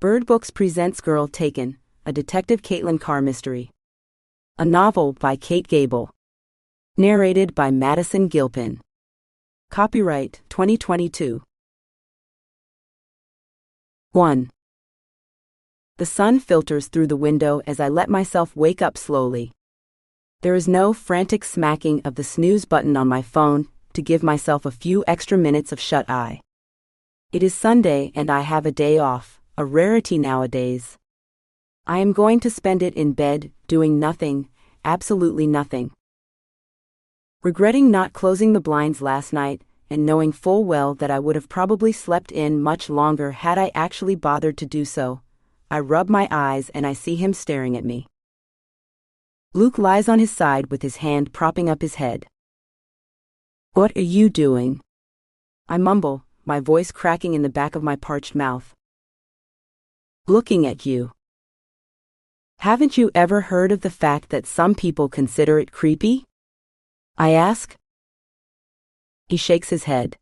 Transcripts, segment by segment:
Bird Books presents Girl Taken, a Detective Kaitlyn Carr mystery. A novel by Kate Gable. Narrated by Madison Gilpin. Copyright 2022. 1. The sun filters through the window as I let myself wake up slowly. There is no frantic smacking of the snooze button on my phone to give myself a few extra minutes of shut-eye. It is Sunday and I have a day off, a rarity nowadays. I am going to spend it in bed, doing nothing, absolutely nothing. Regretting not closing the blinds last night, and knowing full well that I would have probably slept in much longer had I actually bothered to do so, I rub my eyes and I see him staring at me. Luke lies on his side with his hand propping up his head. "What are you doing?" I mumble, my voice cracking in the back of my parched mouth. "Looking at you." "Haven't you ever heard of the fact that some people consider it creepy?" I ask. He shakes his head.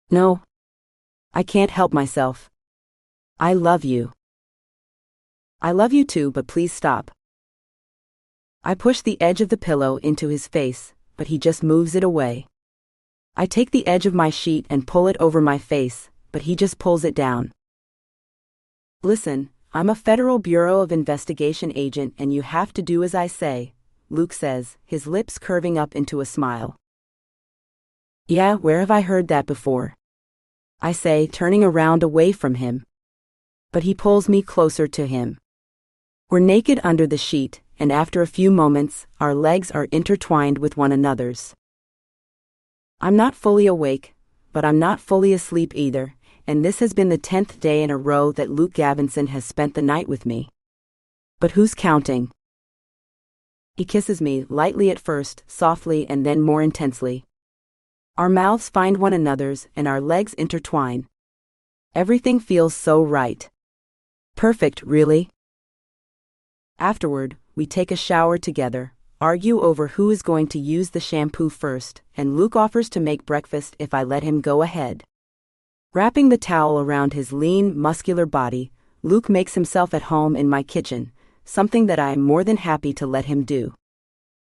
"No. I can't help myself. I love you." "I love you too, but please stop." I push the edge of the pillow into his face, but he just moves it away. I take the edge of my sheet and pull it over my face, but he just pulls it down. "Listen, I'm a Federal Bureau of Investigation agent and you have to do as I say," Luke says, his lips curving up into a smile. "Yeah, where have I heard that before?" I say, turning around away from him. But he pulls me closer to him. We're naked under the sheet, and after a few moments, our legs are intertwined with one another's. I'm not fully awake, but I'm not fully asleep either, and this has been the 10th day in a row that Luke Gavinson has spent the night with me. But who's counting? He kisses me, lightly at first, softly and then more intensely. Our mouths find one another's and our legs intertwine. Everything feels so right. Perfect, really. Afterward, we take a shower together, argue over who is going to use the shampoo first, and Luke offers to make breakfast if I let him go ahead. Wrapping the towel around his lean, muscular body, Luke makes himself at home in my kitchen, something that I am more than happy to let him do.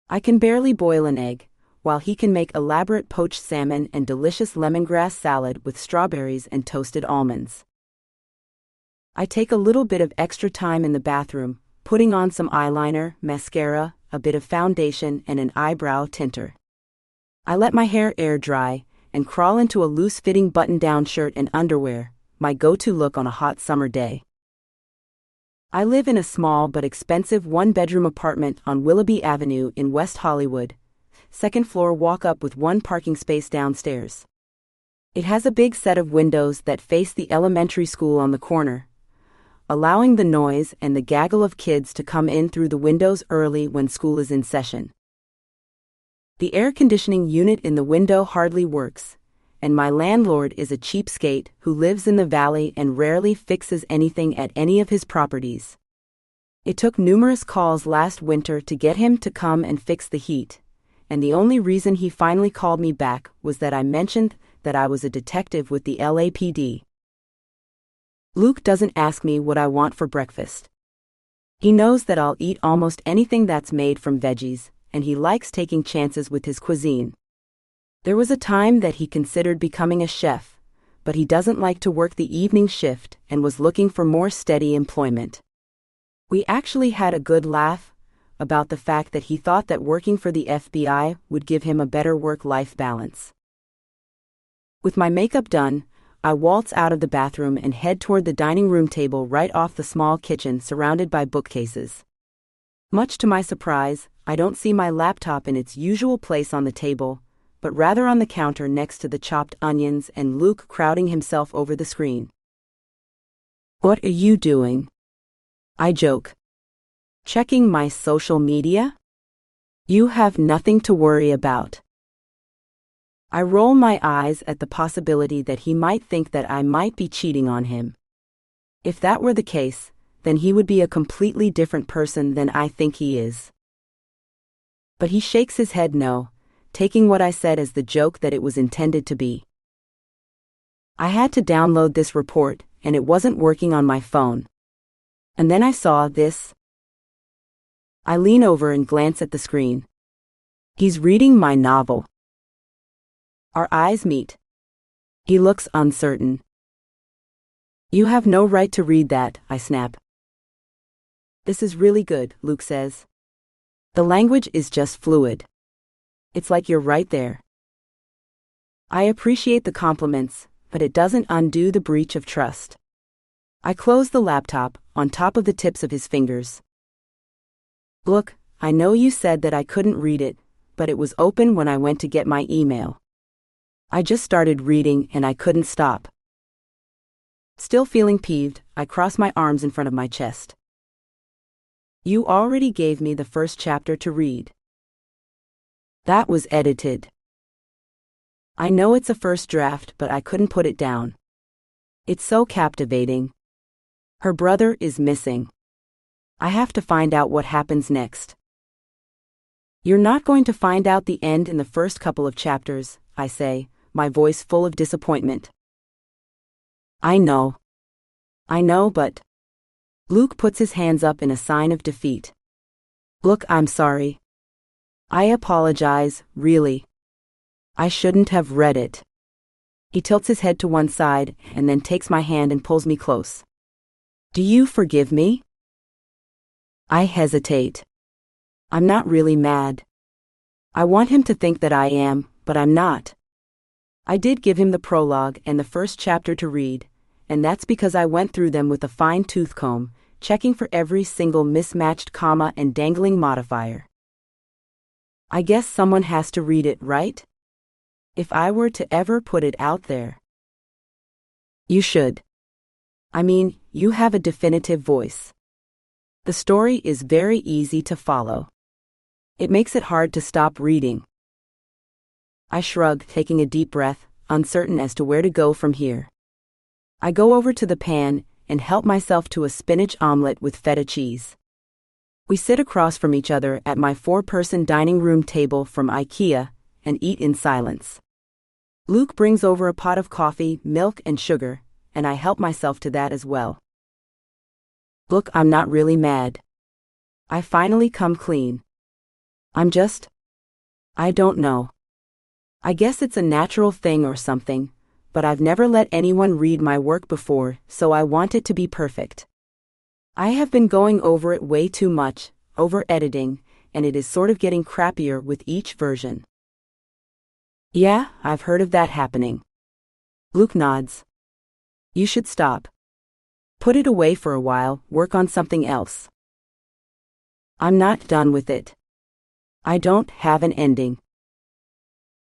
I can barely boil an egg, while he can make elaborate poached salmon and delicious lemongrass salad with strawberries and toasted almonds. I take a little bit of extra time in the bathroom, putting on some eyeliner, mascara, a bit of foundation and an eyebrow tinter. I let my hair air dry, and crawl into a loose-fitting button-down shirt and underwear, my go-to look on a hot summer day. I live in a small but expensive one-bedroom apartment on Willoughby Avenue in West Hollywood, second-floor walk-up with one parking space downstairs. It has a big set of windows that face the elementary school on the corner, allowing the noise and the gaggle of kids to come in through the windows early when school is in session. The air conditioning unit in the window hardly works, and my landlord is a cheapskate who lives in the valley and rarely fixes anything at any of his properties. It took numerous calls last winter to get him to come and fix the heat, and the only reason he finally called me back was that I mentioned that I was a detective with the LAPD. Luke doesn't ask me what I want for breakfast. He knows that I'll eat almost anything that's made from veggies, and he likes taking chances with his cuisine. There was a time that he considered becoming a chef, but he doesn't like to work the evening shift and was looking for more steady employment. We actually had a good laugh about the fact that he thought that working for the FBI would give him a better work-life balance. With my makeup done, I waltz out of the bathroom and head toward the dining room table right off the small kitchen surrounded by bookcases. Much to my surprise, I don't see my laptop in its usual place on the table, but rather on the counter next to the chopped onions and Luke crowding himself over the screen. "What are you doing?" I joke. "Checking my social media?" "You have nothing to worry about." I roll my eyes at the possibility that he might think that I might be cheating on him. If that were the case, then he would be a completely different person than I think he is. But he shakes his head no, taking what I said as the joke that it was intended to be. I had to download this report, and it wasn't working on my phone. And then I saw this. I lean over and glance at the screen. He's reading my novel. Our eyes meet. He looks uncertain. You have no right to read that, I snap. This is really good, Luke says. The language is just fluid. It's like you're right there. I appreciate the compliments, but it doesn't undo the breach of trust. I close the laptop, on top of the tips of his fingers. Look, I know you said that I couldn't read it, but it was open when I went to get my email. I just started reading and I couldn't stop. Still feeling peeved, I cross my arms in front of my chest. You already gave me the first chapter to read. That was edited. I know it's a first draft, but I couldn't put it down. It's so captivating. Her brother is missing. I have to find out what happens next. You're not going to find out the end in the first couple of chapters, I say, my voice full of disappointment. I know, but... Luke puts his hands up in a sign of defeat. Look, I'm sorry. I apologize, really. I shouldn't have read it. He tilts his head to one side and then takes my hand and pulls me close. Do you forgive me? I hesitate. I'm not really mad. I want him to think that I am, but I'm not. I did give him the prologue and the first chapter to read, and that's because I went through them with a fine-tooth comb, checking for every single mismatched comma and dangling modifier. I guess someone has to read it, right? If I were to ever put it out there. You should. I mean, you have a definitive voice. The story is very easy to follow. It makes it hard to stop reading. I shrug, taking a deep breath, uncertain as to where to go from here. I go over to the pan and help myself to a spinach omelet with feta cheese. We sit across from each other at my 4-person dining room table from IKEA and eat in silence. Luke brings over a pot of coffee, milk, and sugar, and I help myself to that as well. Look, I'm not really mad. I finally come clean. I don't know. I guess it's a natural thing or something, but I've never let anyone read my work before, so I want it to be perfect. I have been going over it way too much, over-editing, and it is sort of getting crappier with each version. Yeah, I've heard of that happening. Luke nods. You should stop. Put it away for a while, work on something else. I'm not done with it. I don't have an ending.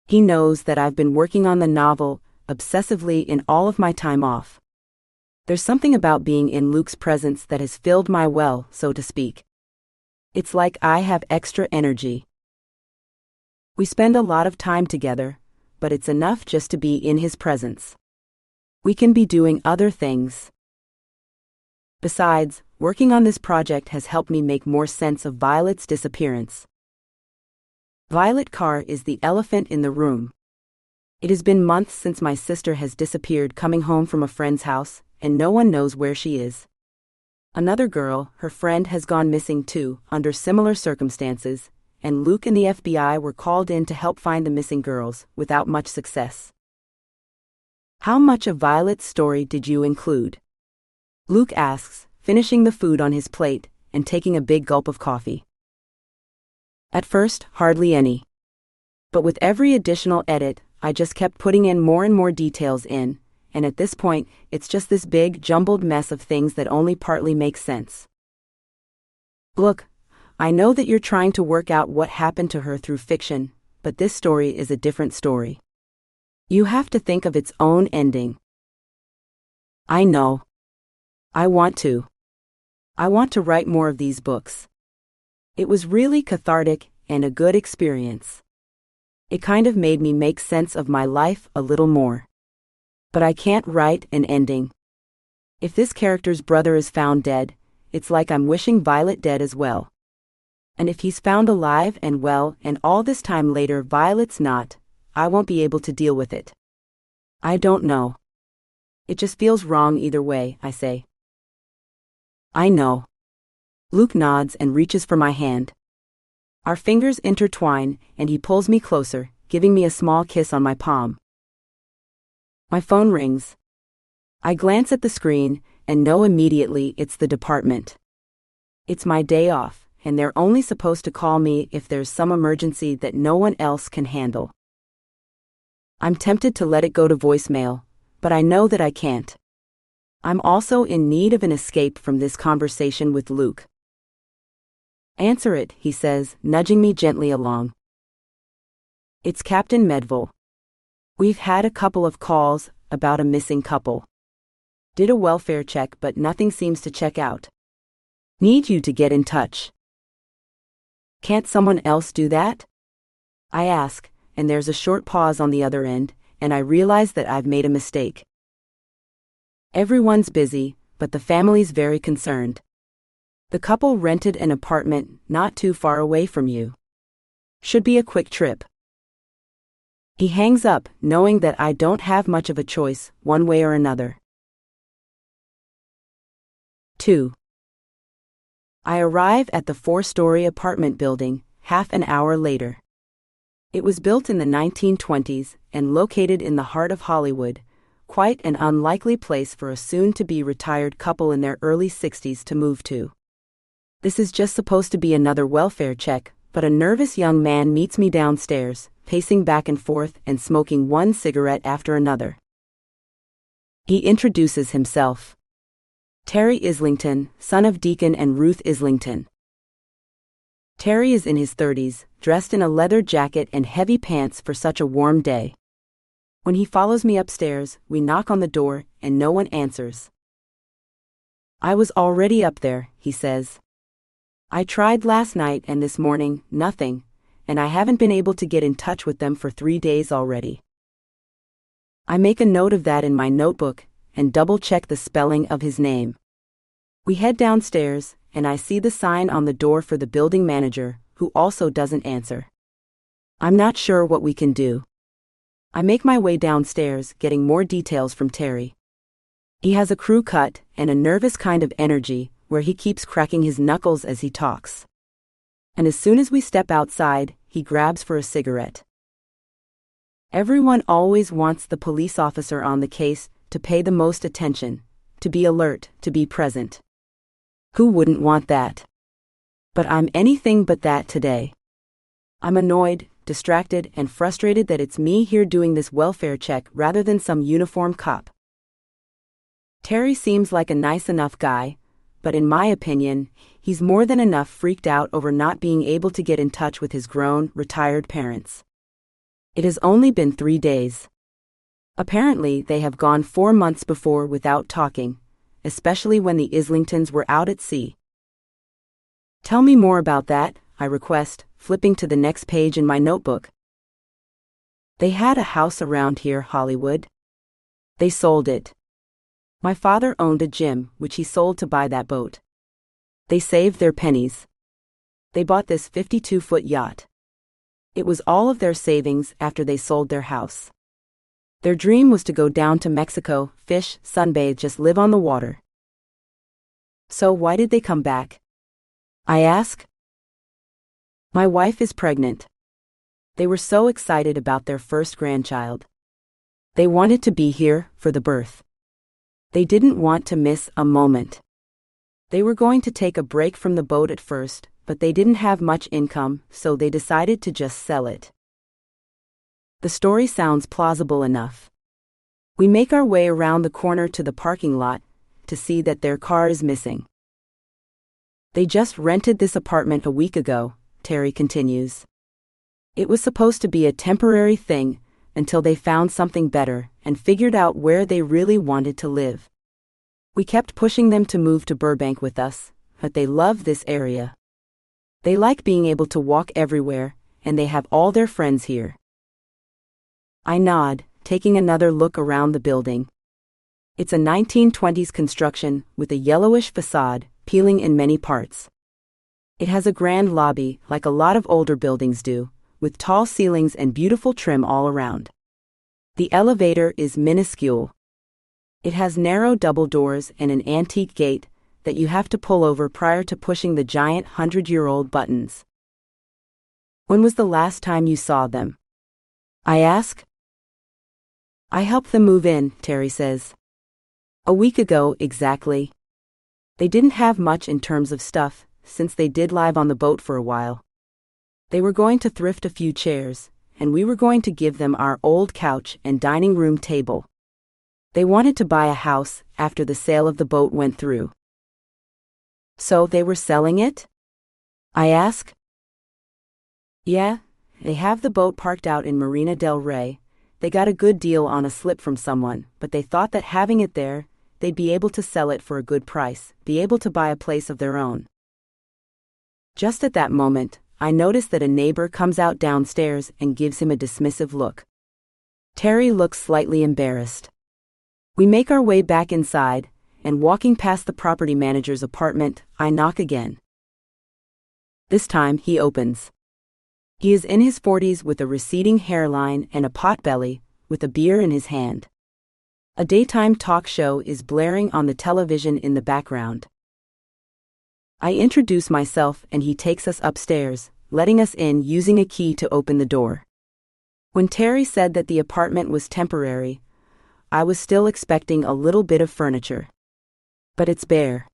He knows that I've been working on the novel obsessively in all of my time off. There's something about being in Luke's presence that has filled my well, so to speak. It's like I have extra energy. We spend a lot of time together, but it's enough just to be in his presence. We can be doing other things. Besides, working on this project has helped me make more sense of Violet's disappearance. Violet Carr is the elephant in the room. It has been months since my sister has disappeared coming home from a friend's house, and no one knows where she is. Another girl, her friend, has gone missing too, under similar circumstances, and Luke and the FBI were called in to help find the missing girls, without much success. How much of Violet's story did you include? Luke asks, finishing the food on his plate and taking a big gulp of coffee. At first, hardly any. But with every additional edit, I just kept putting in more and more details in, and at this point, it's just this big, jumbled mess of things that only partly make sense. Look, I know that you're trying to work out what happened to her through fiction, but this story is a different story. You have to think of its own ending. I know. I want to. I want to write more of these books. It was really cathartic and a good experience. It kind of made me make sense of my life a little more. But I can't write an ending. If this character's brother is found dead, it's like I'm wishing Violet dead as well. And if he's found alive and well and all this time later Violet's not, I won't be able to deal with it. I don't know. It just feels wrong either way, I say. I know. Luke nods and reaches for my hand. Our fingers intertwine, and he pulls me closer, giving me a small kiss on my palm. My phone rings. I glance at the screen, and know immediately it's the department. It's my day off, and they're only supposed to call me if there's some emergency that no one else can handle. I'm tempted to let it go to voicemail, but I know that I can't. I'm also in need of an escape from this conversation with Luke. Answer it, he says, nudging me gently along. It's Captain Medville. We've had a couple of calls about a missing couple. Did a welfare check, but nothing seems to check out. Need you to get in touch. Can't someone else do that? I ask, and there's a short pause on the other end, and I realize that I've made a mistake. Everyone's busy, but the family's very concerned. The couple rented an apartment not too far away from you. Should be a quick trip. He hangs up, knowing that I don't have much of a choice, one way or another. 2. I arrive at the 4-story apartment building, half an hour later. It was built in the 1920s and located in the heart of Hollywood, quite an unlikely place for a soon-to-be retired couple in their early 60s to move to. This is just supposed to be another welfare check, but a nervous young man meets me downstairs, pacing back and forth and smoking one cigarette after another. He introduces himself. Terry Islington, son of Deacon and Ruth Islington. Terry is in his 30s, dressed in a leather jacket and heavy pants for such a warm day. When he follows me upstairs, we knock on the door, and no one answers. I was already up there, he says. I tried last night and this morning, nothing, and I haven't been able to get in touch with them for 3 days already. I make a note of that in my notebook, and double-check the spelling of his name. We head downstairs, and I see the sign on the door for the building manager, who also doesn't answer. I'm not sure what we can do. I make my way downstairs, getting more details from Terry. He has a crew cut and a nervous kind of energy, where he keeps cracking his knuckles as he talks. And as soon as we step outside, he grabs for a cigarette. Everyone always wants the police officer on the case to pay the most attention, to be alert, to be present. Who wouldn't want that? But I'm anything but that today. I'm annoyed, distracted, and frustrated that it's me here doing this welfare check rather than some uniformed cop. Terry seems like a nice enough guy, but in my opinion, he's more than enough freaked out over not being able to get in touch with his grown, retired parents. It has only been 3 days. Apparently, they have gone 4 months before without talking, especially when the Islingtons were out at sea. Tell me more about that, I request, flipping to the next page in my notebook. They had a house around here, Hollywood. They sold it. My father owned a gym, which he sold to buy that boat. They saved their pennies. They bought this 52-foot yacht. It was all of their savings after they sold their house. Their dream was to go down to Mexico, fish, sunbathe, just live on the water. So why did they come back? I ask. My wife is pregnant. They were so excited about their first grandchild. They wanted to be here for the birth. They didn't want to miss a moment. They were going to take a break from the boat at first, but they didn't have much income, so they decided to just sell it. The story sounds plausible enough. We make our way around the corner to the parking lot to see that their car is missing. They just rented this apartment a week ago, Terry continues. It was supposed to be a temporary thing until they found something better and figured out where they really wanted to live. We kept pushing them to move to Burbank with us, but they love this area. They like being able to walk everywhere, and they have all their friends here. I nod, taking another look around the building. It's a 1920s construction with a yellowish facade, peeling in many parts. It has a grand lobby, like a lot of older buildings do, with tall ceilings and beautiful trim all around. The elevator is minuscule. It has narrow double doors and an antique gate that you have to pull over prior to pushing the giant 100-year-old buttons. When was the last time you saw them? I ask. I helped them move in, Terry says. A week ago, exactly. They didn't have much in terms of stuff, since they did live on the boat for a while. They were going to thrift a few chairs, and we were going to give them our old couch and dining room table. They wanted to buy a house after the sale of the boat went through. So they were selling it? I ask. Yeah, they have the boat parked out in Marina del Rey. They got a good deal on a slip from someone, but they thought that having it there, they'd be able to sell it for a good price, be able to buy a place of their own. Just at that moment, I notice that a neighbor comes out downstairs and gives him a dismissive look. Terry looks slightly embarrassed. We make our way back inside, and walking past the property manager's apartment, I knock again. This time, he opens. He is in his 40s with a receding hairline and a potbelly, with a beer in his hand. A daytime talk show is blaring on the television in the background. I introduce myself and he takes us upstairs, letting us in using a key to open the door. When Terry said that the apartment was temporary, I was still expecting a little bit of furniture. But it's bare.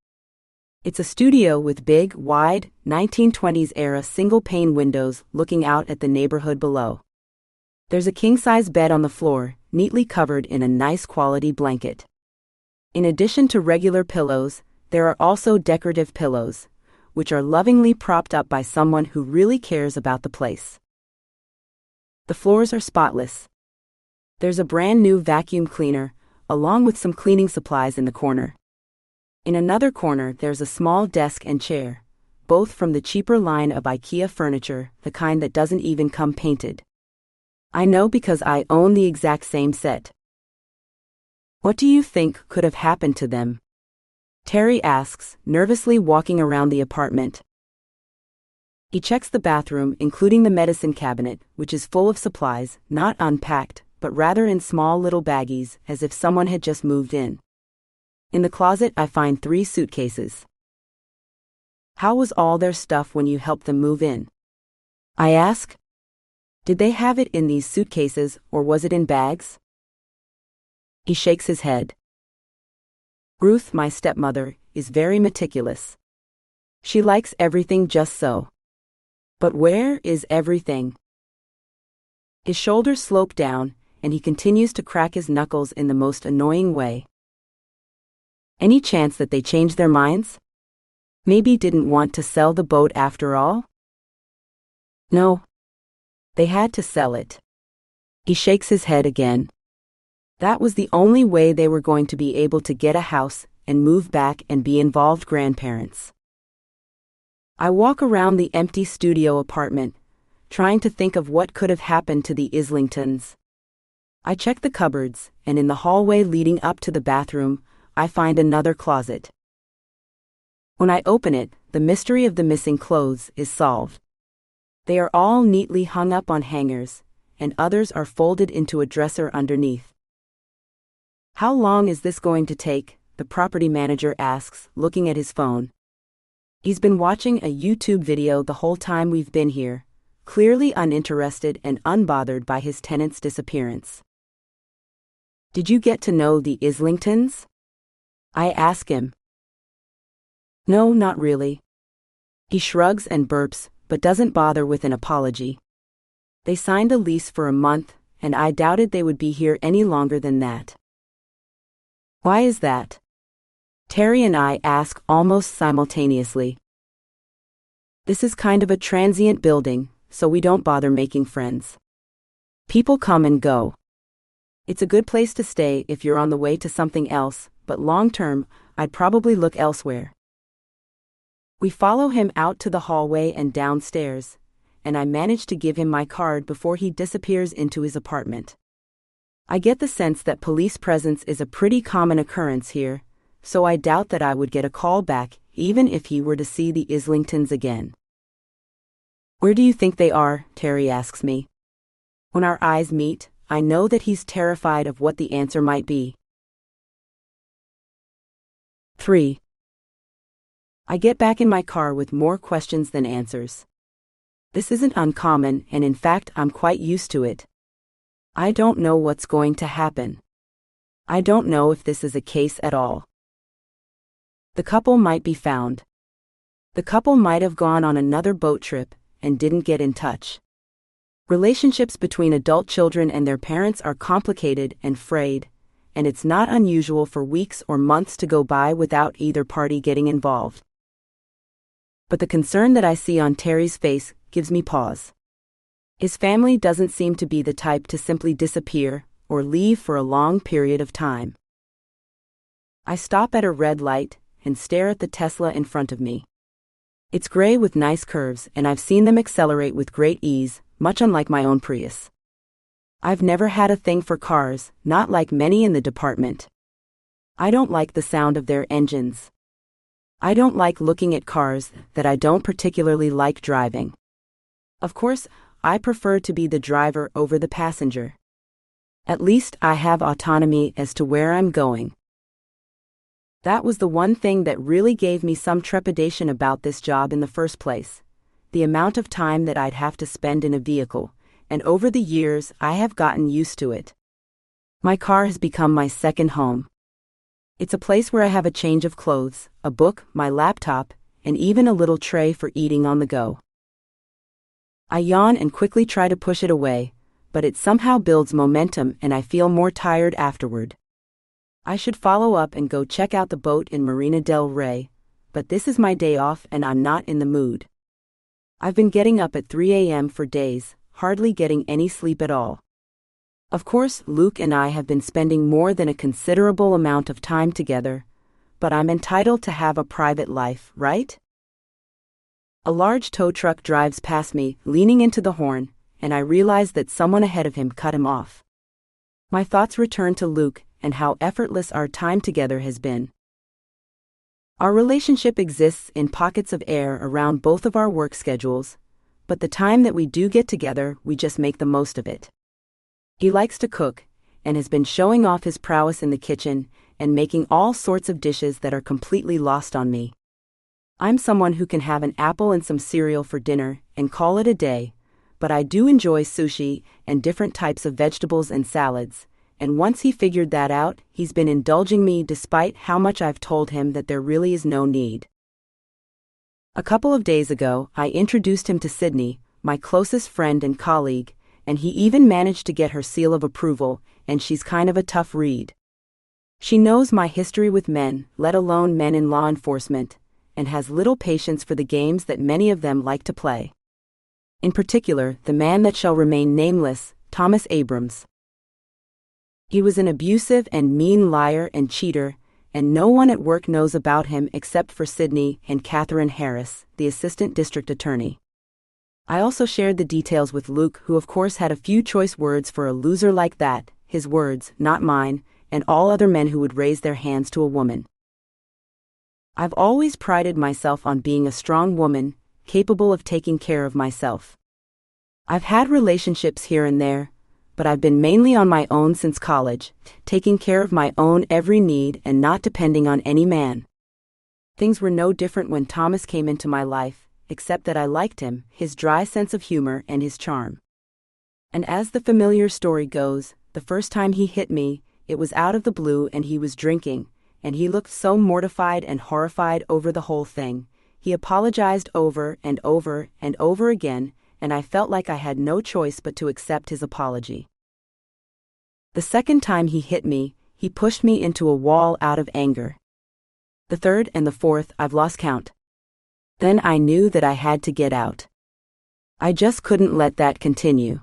It's a studio with big, wide, 1920s-era single-pane windows looking out at the neighborhood below. There's a king-size bed on the floor, neatly covered in a nice quality blanket. In addition to regular pillows, there are also decorative pillows, which are lovingly propped up by someone who really cares about the place. The floors are spotless. There's a brand new vacuum cleaner, along with some cleaning supplies in the corner. In another corner there's a small desk and chair, both from the cheaper line of IKEA furniture, the kind that doesn't even come painted. I know because I own the exact same set. What do you think could have happened to them? Terry asks, nervously walking around the apartment. He checks the bathroom, including the medicine cabinet, which is full of supplies, not unpacked, but rather in small little baggies, as if someone had just moved in. In the closet I find 3 suitcases. How was all their stuff when you helped them move in? I ask. Did they have it in these suitcases, or was it in bags? He shakes his head. Ruth, my stepmother, is very meticulous. She likes everything just so. But where is everything? His shoulders slope down, and he continues to crack his knuckles in the most annoying way. Any chance that they changed their minds? Maybe didn't want to sell the boat after all? No. They had to sell it. He shakes his head again. That was the only way they were going to be able to get a house and move back and be involved grandparents. I walk around the empty studio apartment, trying to think of what could have happened to the Islingtons. I check the cupboards, and in the hallway leading up to the bathroom, I find another closet. When I open it, the mystery of the missing clothes is solved. They are all neatly hung up on hangers, and others are folded into a dresser underneath. How long is this going to take? The property manager asks, looking at his phone. He's been watching a YouTube video the whole time we've been here, clearly uninterested and unbothered by his tenant's disappearance. Did you get to know the Islingtons? I ask him. No, not really. He shrugs and burps, but doesn't bother with an apology. They signed a lease for a month, and I doubted they would be here any longer than that. Why is that? Terry and I ask almost simultaneously. This is kind of a transient building, so we don't bother making friends. People come and go. It's a good place to stay if you're on the way to something else, but long-term, I'd probably look elsewhere. We follow him out to the hallway and downstairs, and I manage to give him my card before he disappears into his apartment. I get the sense that police presence is a pretty common occurrence here, so I doubt that I would get a call back even if he were to see the Islingtons again. Where do you think they are? Terry asks me. When our eyes meet, I know that he's terrified of what the answer might be. 3. I get back in my car with more questions than answers. This isn't uncommon, and in fact, I'm quite used to it. I don't know what's going to happen. I don't know if this is a case at all. The couple might be found. The couple might have gone on another boat trip and didn't get in touch. Relationships between adult children and their parents are complicated and frayed, and it's not unusual for weeks or months to go by without either party getting involved. But the concern that I see on Terry's face gives me pause. His family doesn't seem to be the type to simply disappear or leave for a long period of time. I stop at a red light and stare at the Tesla in front of me. It's gray with nice curves, and I've seen them accelerate with great ease, much unlike my own Prius. I've never had a thing for cars, not like many in the department. I don't like the sound of their engines. I don't like looking at cars that I don't particularly like driving. Of course, I prefer to be the driver over the passenger. At least I have autonomy as to where I'm going. That was the one thing that really gave me some trepidation about this job in the first place. The amount of time that I'd have to spend in a vehicle, and over the years I have gotten used to it. My car has become my second home. It's a place where I have a change of clothes, a book, my laptop, and even a little tray for eating on the go. I yawn and quickly try to push it away, but it somehow builds momentum and I feel more tired afterward. I should follow up and go check out the boat in Marina del Rey, but this is my day off and I'm not in the mood. I've been getting up at 3 a.m. for days, hardly getting any sleep at all. Of course, Luke and I have been spending more than a considerable amount of time together, but I'm entitled to have a private life, right? A large tow truck drives past me, leaning into the horn, and I realize that someone ahead of him cut him off. My thoughts return to Luke and how effortless our time together has been. Our relationship exists in pockets of air around both of our work schedules, but the time that we do get together, we just make the most of it. He likes to cook, and has been showing off his prowess in the kitchen and making all sorts of dishes that are completely lost on me. I'm someone who can have an apple and some cereal for dinner and call it a day, but I do enjoy sushi and different types of vegetables and salads, and once he figured that out, he's been indulging me despite how much I've told him that there really is no need. A couple of days ago, I introduced him to Sydney, my closest friend and colleague, and he even managed to get her seal of approval, and she's kind of a tough read. She knows my history with men, let alone men in law enforcement, and has little patience for the games that many of them like to play. In particular, the man that shall remain nameless, Thomas Abrams. He was an abusive and mean liar and cheater, and no one at work knows about him except for Sydney and Catherine Harris, the assistant district attorney. I also shared the details with Luke, who of course had a few choice words for a loser like that, his words, not mine, and all other men who would raise their hands to a woman. I've always prided myself on being a strong woman, capable of taking care of myself. I've had relationships here and there, but I've been mainly on my own since college, taking care of my own every need and not depending on any man. Things were no different when Thomas came into my life, except that I liked him, his dry sense of humor and his charm. And as the familiar story goes, the first time he hit me, it was out of the blue and he was drinking, and he looked so mortified and horrified over the whole thing. He apologized over and over and over again, and I felt like I had no choice but to accept his apology. The second time he hit me, he pushed me into a wall out of anger. The third and the fourth, I've lost count. Then I knew that I had to get out. I just couldn't let that continue.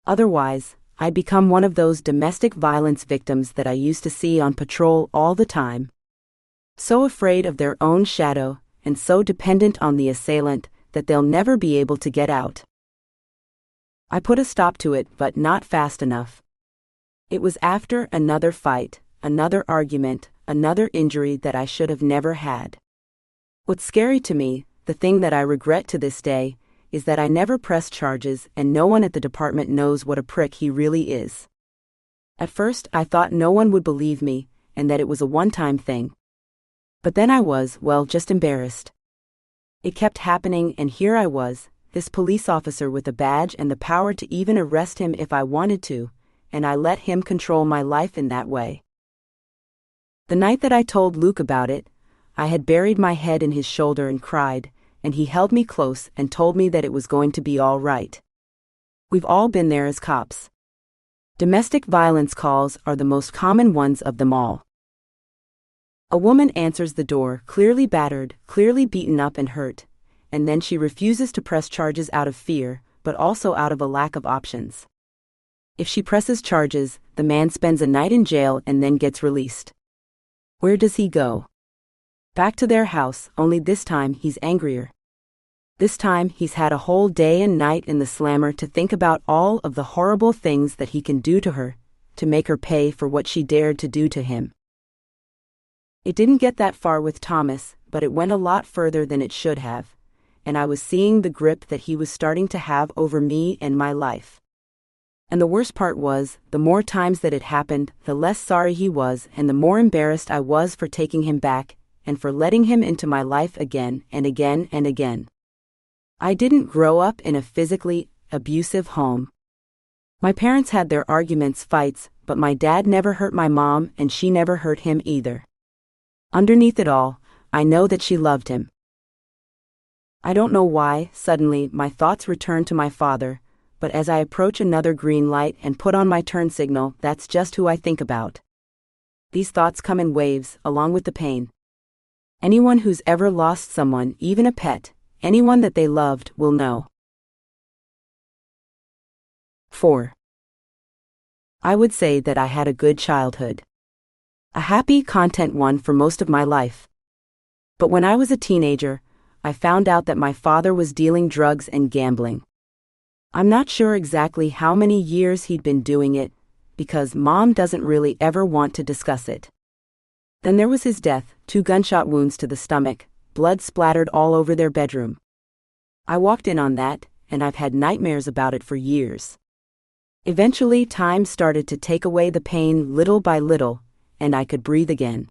Otherwise, I'd become one of those domestic violence victims that I used to see on patrol all the time. So afraid of their own shadow, and so dependent on the assailant, that they'll never be able to get out. I put a stop to it, but not fast enough. It was after another fight, another argument, another injury that I should have never had. What's scary to me, the thing that I regret to this day, is that I never pressed charges and no one at the department knows what a prick he really is. At first, I thought no one would believe me, and that it was a one-time thing. But then I was, well, just embarrassed. It kept happening, and here I was, this police officer with a badge and the power to even arrest him if I wanted to, and I let him control my life in that way. The night that I told Luke about it, I had buried my head in his shoulder and cried, and he held me close and told me that it was going to be all right. We've all been there as cops. Domestic violence calls are the most common ones of them all. A woman answers the door, clearly battered, clearly beaten up and hurt, and then she refuses to press charges out of fear, but also out of a lack of options. If she presses charges, the man spends a night in jail and then gets released. Where does he go? Back to their house, only this time he's angrier. This time he's had a whole day and night in the slammer to think about all of the horrible things that he can do to her, to make her pay for what she dared to do to him. It didn't get that far with Thomas, but it went a lot further than it should have, and I was seeing the grip that he was starting to have over me and my life. And the worst part was, the more times that it happened, the less sorry he was and the more embarrassed I was for taking him back, and for letting him into my life again and again and again. I didn't grow up in a physically abusive home. My parents had their arguments, fights, but my dad never hurt my mom and she never hurt him either. Underneath it all, I know that she loved him. I don't know why, suddenly, my thoughts return to my father, but as I approach another green light and put on my turn signal, that's just who I think about. These thoughts come in waves, along with the pain. Anyone who's ever lost someone, even a pet, anyone that they loved, will know. 4. I would say that I had a good childhood. A happy, content one for most of my life. But when I was a teenager, I found out that my father was dealing drugs and gambling. I'm not sure exactly how many years he'd been doing it, because Mom doesn't really ever want to discuss it. Then there was his death, 2 gunshot wounds to the stomach, blood splattered all over their bedroom. I walked in on that, and I've had nightmares about it for years. Eventually, time started to take away the pain little by little, and I could breathe again.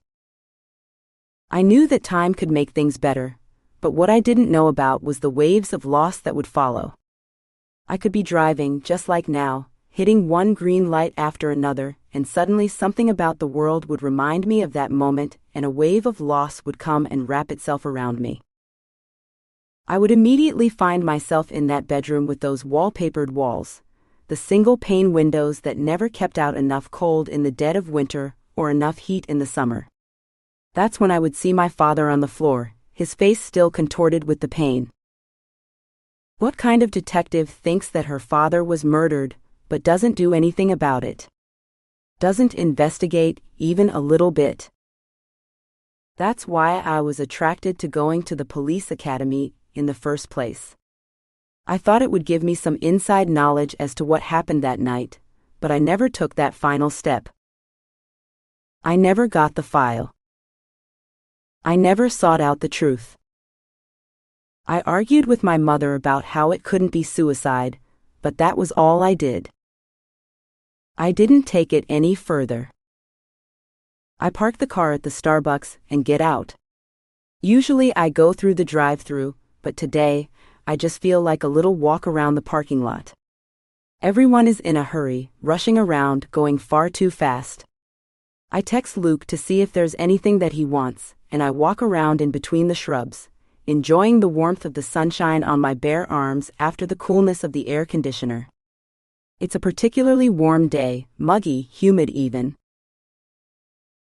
I knew that time could make things better, but what I didn't know about was the waves of loss that would follow. I could be driving, just like now, hitting one green light after another, and suddenly something about the world would remind me of that moment, and a wave of loss would come and wrap itself around me. I would immediately find myself in that bedroom with those wallpapered walls, the single-pane windows that never kept out enough cold in the dead of winter or enough heat in the summer. That's when I would see my father on the floor, his face still contorted with the pain. What kind of detective thinks that her father was murdered, but doesn't do anything about it? Doesn't investigate, even a little bit? That's why I was attracted to going to the police academy in the first place. I thought it would give me some inside knowledge as to what happened that night, but I never took that final step. I never got the file. I never sought out the truth. I argued with my mother about how it couldn't be suicide, but that was all I did. I didn't take it any further. I park the car at the Starbucks and get out. Usually I go through the drive-thru, but today, I just feel like a little walk around the parking lot. Everyone is in a hurry, rushing around, going far too fast. I text Luke to see if there's anything that he wants, and I walk around in between the shrubs, enjoying the warmth of the sunshine on my bare arms after the coolness of the air conditioner. It's a particularly warm day, muggy, humid even.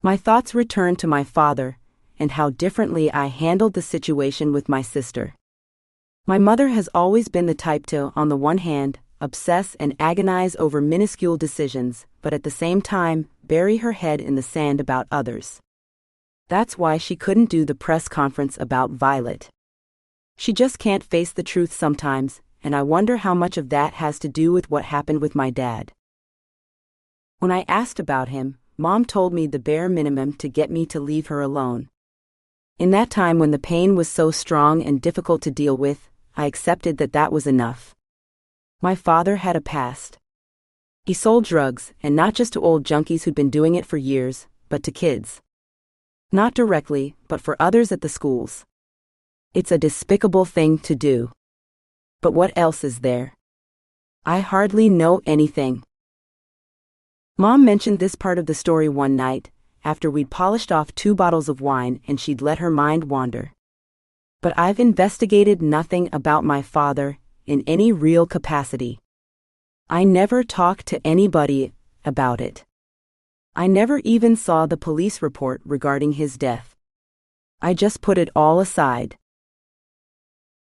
My thoughts return to my father, and how differently I handled the situation with my sister. My mother has always been the type to, on the one hand, obsess and agonize over minuscule decisions, but at the same time, bury her head in the sand about others. That's why she couldn't do the press conference about Violet. She just can't face the truth sometimes, and I wonder how much of that has to do with what happened with my dad. When I asked about him, Mom told me the bare minimum to get me to leave her alone. In that time when the pain was so strong and difficult to deal with, I accepted that that was enough. My father had a past. He sold drugs, and not just to old junkies who'd been doing it for years, but to kids. Not directly, but for others at the schools. It's a despicable thing to do. But what else is there? I hardly know anything. Mom mentioned this part of the story one night, after we'd polished off 2 bottles of wine and she'd let her mind wander. But I've investigated nothing about my father in any real capacity. I never talked to anybody about it. I never even saw the police report regarding his death. I just put it all aside.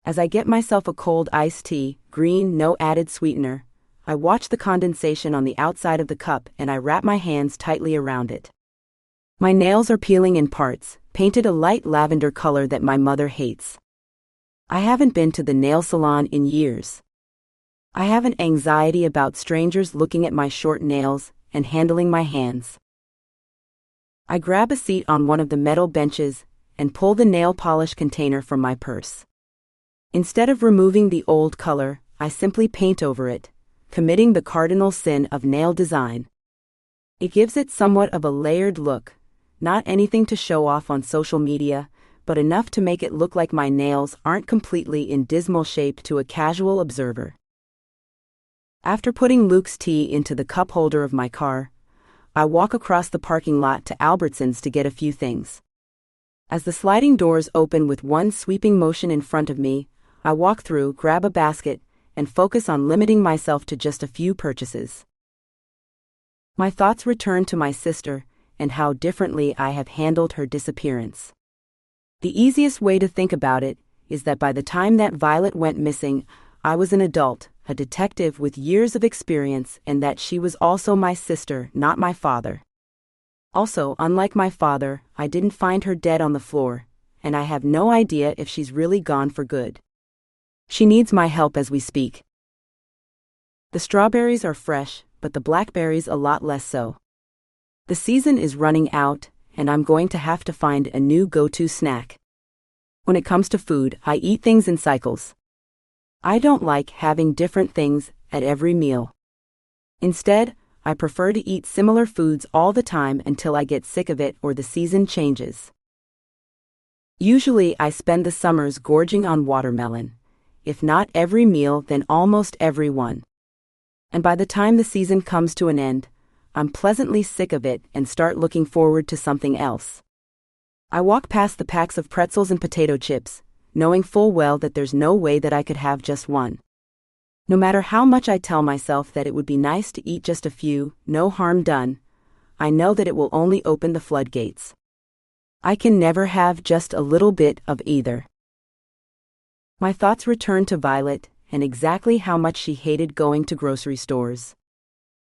As I get myself a cold iced tea, green, no added sweetener, I watch the condensation on the outside of the cup and I wrap my hands tightly around it. My nails are peeling in parts, painted a light lavender color that my mother hates. I haven't been to the nail salon in years. I have an anxiety about strangers looking at my short nails and handling my hands. I grab a seat on one of the metal benches and pull the nail polish container from my purse. Instead of removing the old color, I simply paint over it, committing the cardinal sin of nail design. It gives it somewhat of a layered look, not anything to show off on social media, but enough to make it look like my nails aren't completely in dismal shape to a casual observer. After putting Luke's tea into the cup holder of my car, I walk across the parking lot to Albertsons to get a few things. As the sliding doors open with one sweeping motion in front of me, I walk through, grab a basket, and focus on limiting myself to just a few purchases. My thoughts return to my sister and how differently I have handled her disappearance. The easiest way to think about it is that by the time that Violet went missing, I was an adult, a detective with years of experience, and that she was also my sister, not my father. Also, unlike my father, I didn't find her dead on the floor, and I have no idea if she's really gone for good. She needs my help as we speak. The strawberries are fresh, but the blackberries a lot less so. The season is running out, and I'm going to have to find a new go-to snack. When it comes to food, I eat things in cycles. I don't like having different things at every meal. Instead, I prefer to eat similar foods all the time until I get sick of it or the season changes. Usually I spend the summers gorging on watermelon. If not every meal, then almost every one. And by the time the season comes to an end, I'm pleasantly sick of it and start looking forward to something else. I walk past the packs of pretzels and potato chips, knowing full well that there's no way that I could have just one. No matter how much I tell myself that it would be nice to eat just a few, no harm done, I know that it will only open the floodgates. I can never have just a little bit of either. My thoughts return to Violet and exactly how much she hated going to grocery stores.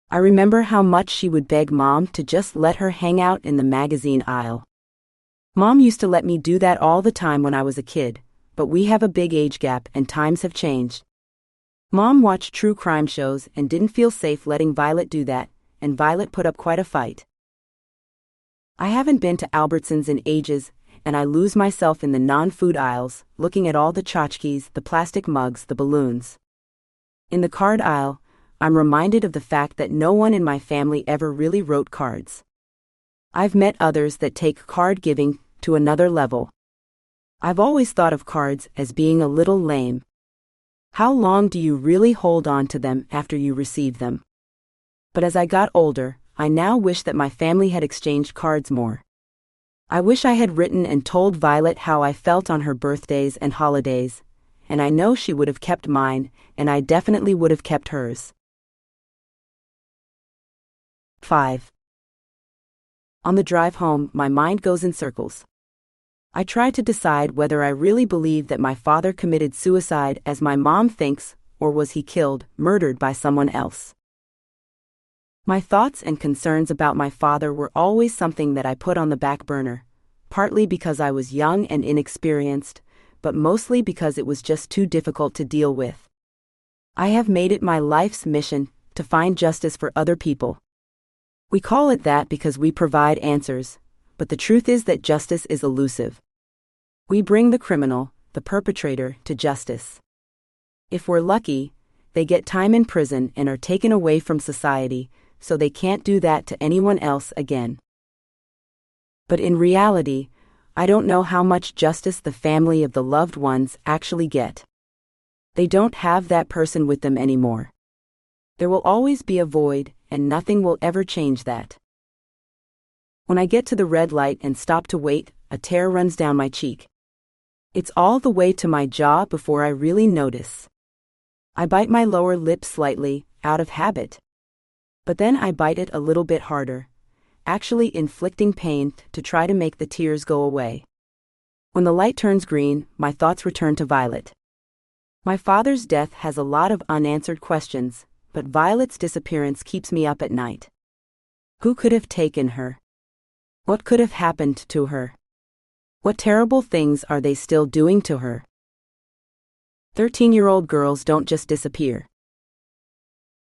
I remember how much she would beg Mom to just let her hang out in the magazine aisle. Mom used to let me do that all the time when I was a kid, but we have a big age gap and times have changed. Mom watched true crime shows and didn't feel safe letting Violet do that, and Violet put up quite a fight. I haven't been to Albertsons in ages, and I lose myself in the non-food aisles, looking at all the tchotchkes, the plastic mugs, the balloons. In the card aisle, I'm reminded of the fact that no one in my family ever really wrote cards. I've met others that take card giving to another level. I've always thought of cards as being a little lame. How long do you really hold on to them after you receive them? But as I got older, I now wish that my family had exchanged cards more. I wish I had written and told Violet how I felt on her birthdays and holidays, and I know she would have kept mine, and I definitely would have kept hers. 5. On the drive home, my mind goes in circles. I try to decide whether I really believe that my father committed suicide as my mom thinks, or was he killed, murdered by someone else. My thoughts and concerns about my father were always something that I put on the back burner, partly because I was young and inexperienced, but mostly because it was just too difficult to deal with. I have made it my life's mission to find justice for other people. We call it that because we provide answers, but the truth is that justice is elusive. We bring the criminal, the perpetrator, to justice. If we're lucky, they get time in prison and are taken away from society, so they can't do that to anyone else again. But in reality, I don't know how much justice the family of the loved ones actually get. They don't have that person with them anymore. There will always be a void, and nothing will ever change that. When I get to the red light and stop to wait, a tear runs down my cheek. It's all the way to my jaw before I really notice. I bite my lower lip slightly, out of habit. But then I bite it a little bit harder, actually inflicting pain to try to make the tears go away. When the light turns green, my thoughts return to Violet. My father's death has a lot of unanswered questions, but Violet's disappearance keeps me up at night. Who could have taken her? What could have happened to her? What terrible things are they still doing to her? 13-year-old girls don't just disappear.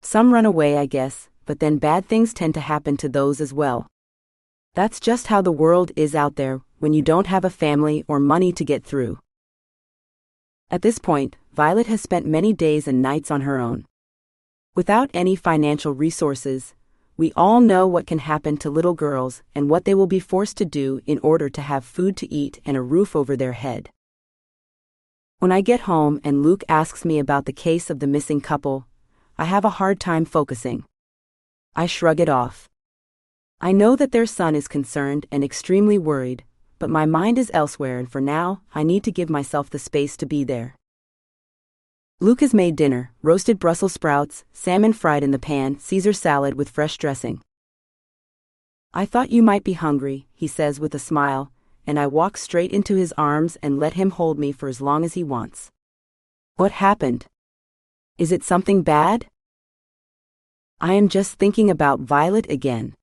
Some run away, I guess, but then bad things tend to happen to those as well. That's just how the world is out there when you don't have a family or money to get through. At this point, Violet has spent many days and nights on her own. Without any financial resources, we all know what can happen to little girls and what they will be forced to do in order to have food to eat and a roof over their head. When I get home and Luke asks me about the case of the missing couple, I have a hard time focusing. I shrug it off. I know that their son is concerned and extremely worried, but my mind is elsewhere, and for now, I need to give myself the space to be there. Luke has made dinner: roasted Brussels sprouts, salmon fried in the pan, Caesar salad with fresh dressing. "I thought you might be hungry," he says with a smile, and I walk straight into his arms and let him hold me for as long as he wants. "What happened? Is it something bad?" "I am just thinking about Violet again."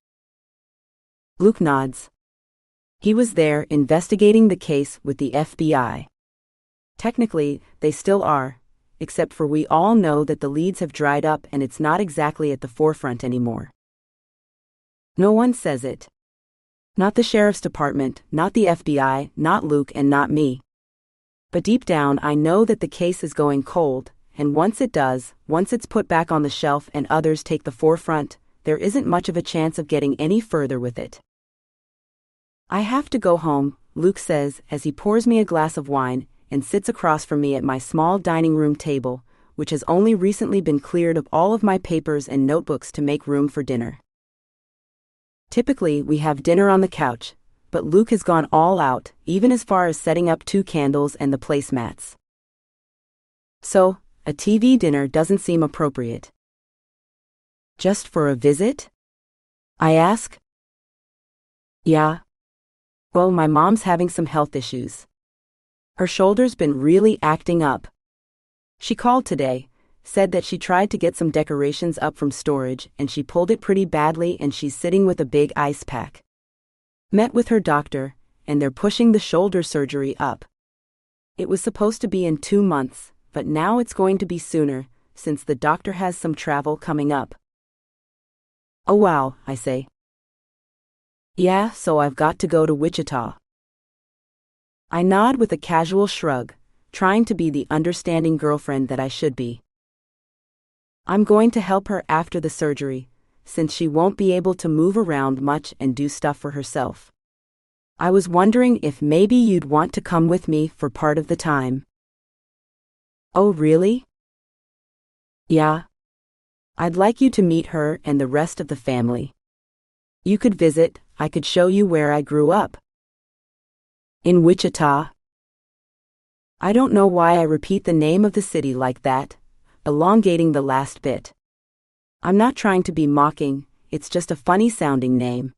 Luke nods. He was there investigating the case with the FBI. Technically, they still are, except for we all know that the leads have dried up and it's not exactly at the forefront anymore. No one says it. Not the sheriff's department, not the FBI, not Luke, and not me. But deep down I know that the case is going cold, and once it does, once it's put back on the shelf and others take the forefront, there isn't much of a chance of getting any further with it. "I have to go home," Luke says as he pours me a glass of wine and sits across from me at my small dining room table, which has only recently been cleared of all of my papers and notebooks to make room for dinner. Typically, we have dinner on the couch, but Luke has gone all out, even as far as setting up 2 candles and the placemats. So, a TV dinner doesn't seem appropriate. "Just for a visit?" I ask. "Yeah. Well, my mom's having some health issues. Her shoulder's been really acting up. She called today, said that she tried to get some decorations up from storage and she pulled it pretty badly and she's sitting with a big ice pack. Met with her doctor, and they're pushing the shoulder surgery up. It was supposed to be in 2 months, but now it's going to be sooner, since the doctor has some travel coming up." "Oh wow," I say. "Yeah, so I've got to go to Wichita." I nod with a casual shrug, trying to be the understanding girlfriend that I should be. I'm going to help her after the surgery, since she won't be able to move around much and do stuff for herself. I was wondering if maybe you'd want to come with me for part of the time." "Oh, really?" "Yeah. I'd like you to meet her and the rest of the family. You could visit, I could show you where I grew up." "In Wichita?" I don't know why I repeat the name of the city like that, elongating the last bit. I'm not trying to be mocking, it's just a funny-sounding name.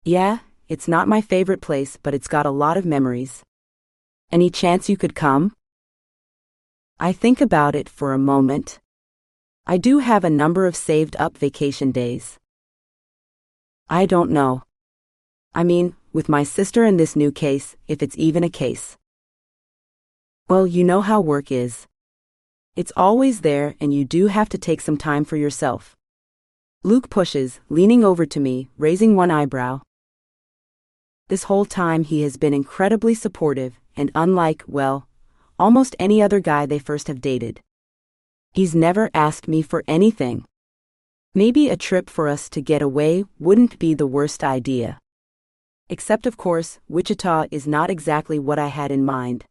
"Yeah, it's not my favorite place, but it's got a lot of memories. Any chance you could come?" I think about it for a moment. I do have a number of saved-up vacation days. I don't know. I mean, with my sister in this new case, if it's even a case. Well, you know how work is. It's always there, and you do have to take some time for yourself. Luke pushes, leaning over to me, raising one eyebrow. This whole time he has been incredibly supportive, and unlike, well, almost any other guy they first have dated. He's never asked me for anything. Maybe a trip for us to get away wouldn't be the worst idea. Except, of course, Wichita is not exactly what I had in mind.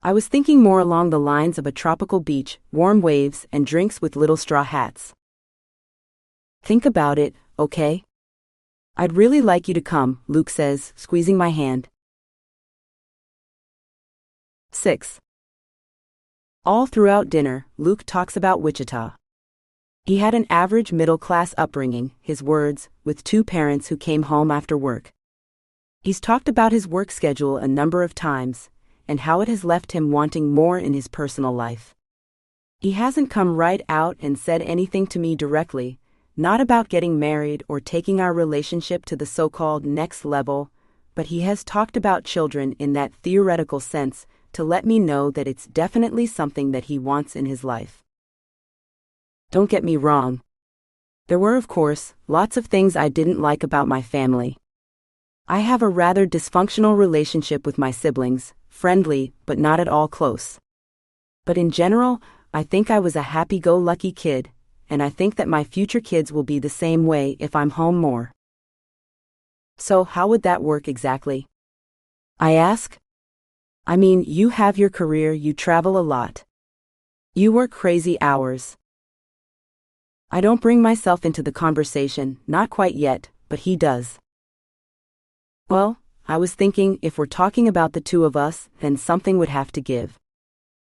I was thinking more along the lines of a tropical beach, warm waves, and drinks with little straw hats. Think about it, okay? I'd really like you to come, Luke says, squeezing my hand. 6. All throughout dinner, Luke talks about Wichita. He had an average middle-class upbringing, his words, with 2 parents who came home after work. He's talked about his work schedule a number of times, and how it has left him wanting more in his personal life. He hasn't come right out and said anything to me directly, not about getting married or taking our relationship to the so-called next level, but he has talked about children in that theoretical sense to let me know that it's definitely something that he wants in his life. Don't get me wrong. There were, of course, lots of things I didn't like about my family. I have a rather dysfunctional relationship with my siblings, friendly, but not at all close. But in general, I think I was a happy-go-lucky kid, and I think that my future kids will be the same way if I'm home more. So how would that work exactly? I ask. I mean, you have your career, you travel a lot. You work crazy hours. I don't bring myself into the conversation, not quite yet, but he does. Well, I was thinking if we're talking about the 2 of us, then something would have to give.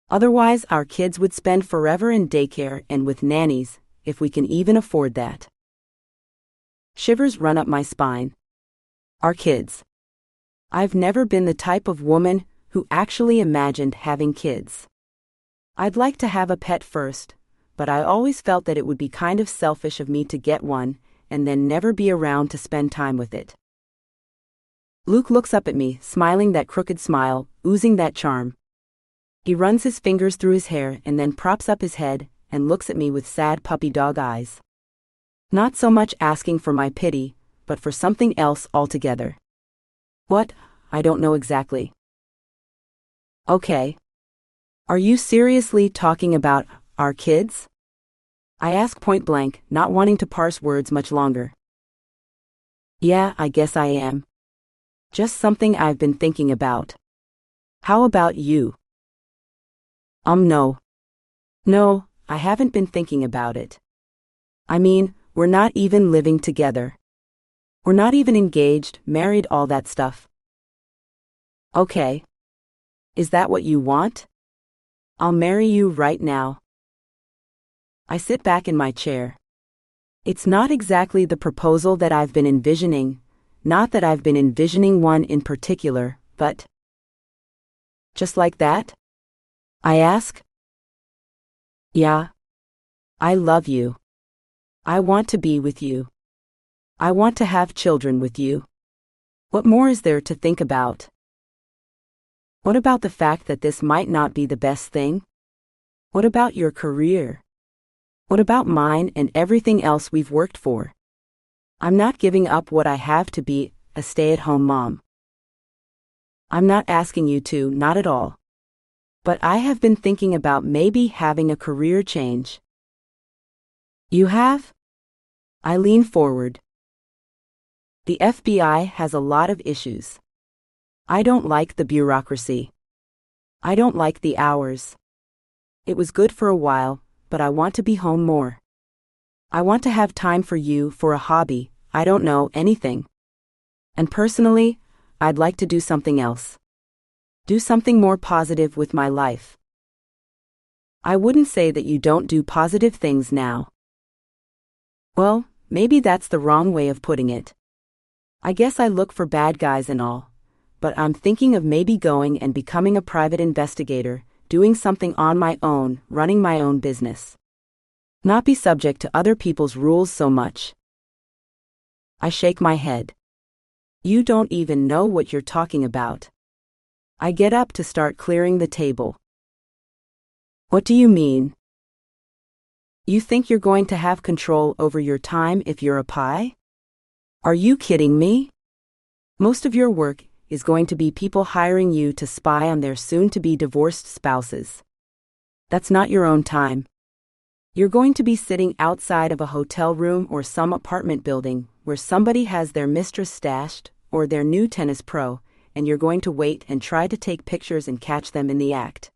Otherwise, our kids would spend forever in daycare and with nannies, if we can even afford that. Shivers run up my spine. Our kids. I've never been the type of woman who actually imagined having kids. I'd like to have a pet first, but I always felt that it would be kind of selfish of me to get one and then never be around to spend time with it. Luke looks up at me, smiling that crooked smile, oozing that charm. He runs his fingers through his hair and then props up his head and looks at me with sad puppy dog eyes. Not so much asking for my pity, but for something else altogether. What? I don't know exactly. Okay. Are you seriously talking about our kids? I ask point blank, not wanting to parse words much longer. Yeah, I guess I am. Just something I've been thinking about. How about you? No. No, I haven't been thinking about it. I mean, we're not even living together. We're not even engaged, married, all that stuff. Okay. Is that what you want? I'll marry you right now. I sit back in my chair. It's not exactly the proposal that I've been envisioning. Not that I've been envisioning one in particular, but... Just like that? I ask. Yeah. I love you. I want to be with you. I want to have children with you. What more is there to think about? What about the fact that this might not be the best thing? What about your career? What about mine and everything else we've worked for? I'm not giving up what I have to be a stay-at-home mom. I'm not asking you to, not at all. But I have been thinking about maybe having a career change. You have? I lean forward. The FBI has a lot of issues. I don't like the bureaucracy. I don't like the hours. It was good for a while, but I want to be home more. I want to have time for you, for a hobby, I don't know, anything. And personally, I'd like to do something else. Do something more positive with my life. I wouldn't say that you don't do positive things now. Well, maybe that's the wrong way of putting it. I guess I look for bad guys and all, but I'm thinking of maybe going and becoming a private investigator, doing something on my own, running my own business. Not be subject to other people's rules so much. I shake my head. You don't even know what you're talking about. I get up to start clearing the table. What do you mean? You think you're going to have control over your time if you're a pie? Are you kidding me? Most of your work is going to be people hiring you to spy on their soon-to-be divorced spouses. That's not your own time. You're going to be sitting outside of a hotel room or some apartment building where somebody has their mistress stashed, or their new tennis pro, and you're going to wait and try to take pictures and catch them in the act.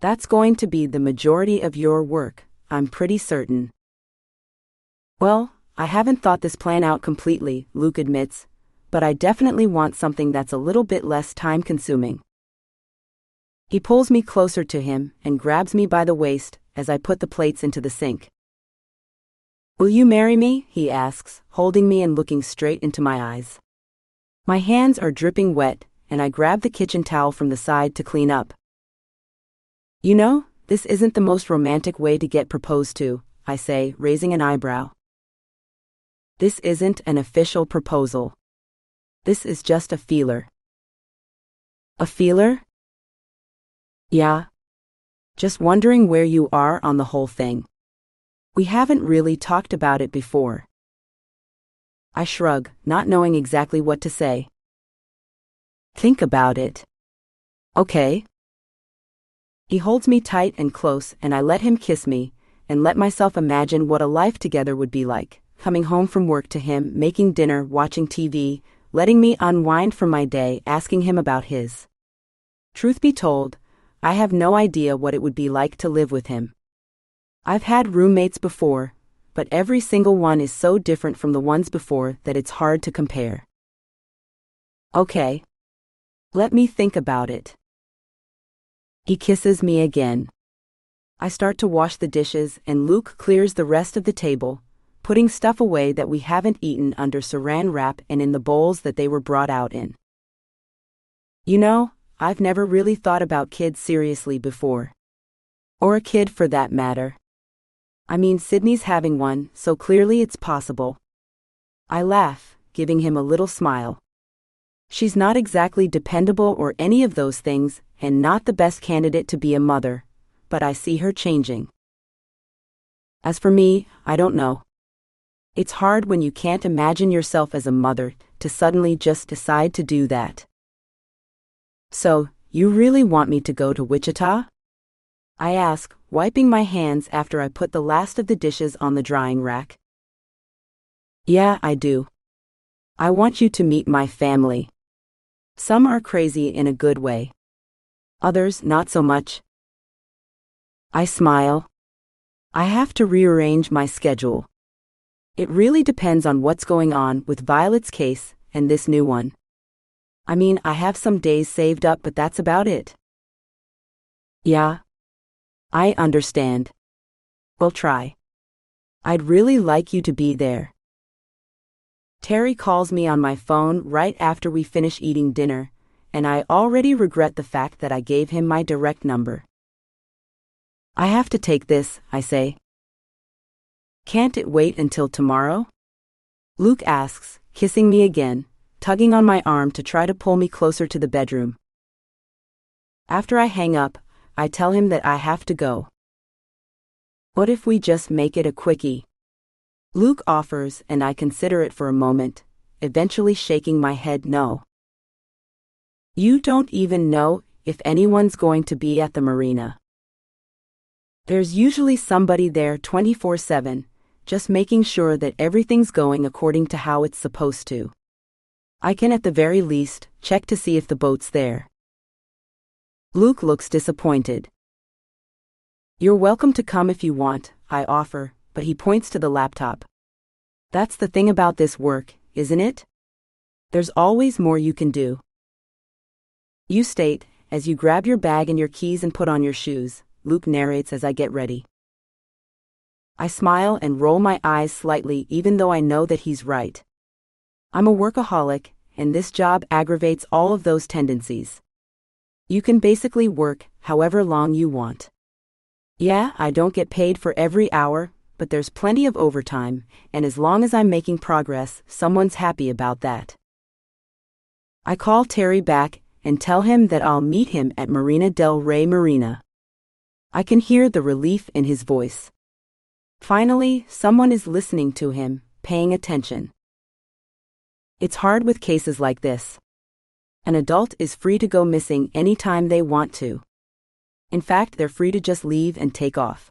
That's going to be the majority of your work, I'm pretty certain. Well, I haven't thought this plan out completely, Luke admits, but I definitely want something that's a little bit less time-consuming. He pulls me closer to him and grabs me by the waist as I put the plates into the sink. Will you marry me? He asks, holding me and looking straight into my eyes. My hands are dripping wet, and I grab the kitchen towel from the side to clean up. You know, this isn't the most romantic way to get proposed to, I say, raising an eyebrow. This isn't an official proposal. This is just a feeler. A feeler? Yeah. Just wondering where you are on the whole thing. We haven't really talked about it before. I shrug, not knowing exactly what to say. Think about it. Okay. He holds me tight and close, and I let him kiss me, and let myself imagine what a life together would be like, coming home from work to him, making dinner, watching TV, letting me unwind from my day, asking him about his. Truth be told, I have no idea what it would be like to live with him. I've had roommates before, but every single one is so different from the ones before that it's hard to compare. Okay. Let me think about it. He kisses me again. I start to wash the dishes and Luke clears the rest of the table, putting stuff away that we haven't eaten under saran wrap and in the bowls that they were brought out in. You know, I've never really thought about kids seriously before. Or a kid for that matter. I mean, Sydney's having one, so clearly it's possible. I laugh, giving him a little smile. She's not exactly dependable or any of those things, and not the best candidate to be a mother, but I see her changing. As for me, I don't know. It's hard when you can't imagine yourself as a mother to suddenly just decide to do that. So, you really want me to go to Wichita? I ask, wiping my hands after I put the last of the dishes on the drying rack. Yeah, I do. I want you to meet my family. Some are crazy in a good way. Others, not so much. I smile. I have to rearrange my schedule. It really depends on what's going on with Violet's case and this new one. I mean, I have some days saved up, but that's about it. Yeah. I understand. We'll try. I'd really like you to be there. Terry calls me on my phone right after we finish eating dinner, and I already regret the fact that I gave him my direct number. I have to take this, I say. Can't it wait until tomorrow? Luke asks, kissing me again, tugging on my arm to try to pull me closer to the bedroom. After I hang up, I tell him that I have to go. What if we just make it a quickie? Luke offers, and I consider it for a moment, eventually shaking my head no. You don't even know if anyone's going to be at the marina. There's usually somebody there 24/7, just making sure that everything's going according to how it's supposed to. I can at the very least check to see if the boat's there. Luke looks disappointed. You're welcome to come if you want, I offer, but he points to the laptop. That's the thing about this work, isn't it? There's always more you can do. You state, as you grab your bag and your keys and put on your shoes, Luke narrates as I get ready. I smile and roll my eyes slightly even though I know that he's right. I'm a workaholic, and this job aggravates all of those tendencies. You can basically work however long you want. Yeah, I don't get paid for every hour, but there's plenty of overtime, and as long as I'm making progress, someone's happy about that. I call Terry back and tell him that I'll meet him at Marina del Rey Marina. I can hear the relief in his voice. Finally, someone is listening to him, paying attention. It's hard with cases like this. An adult is free to go missing anytime they want to. In fact, they're free to just leave and take off.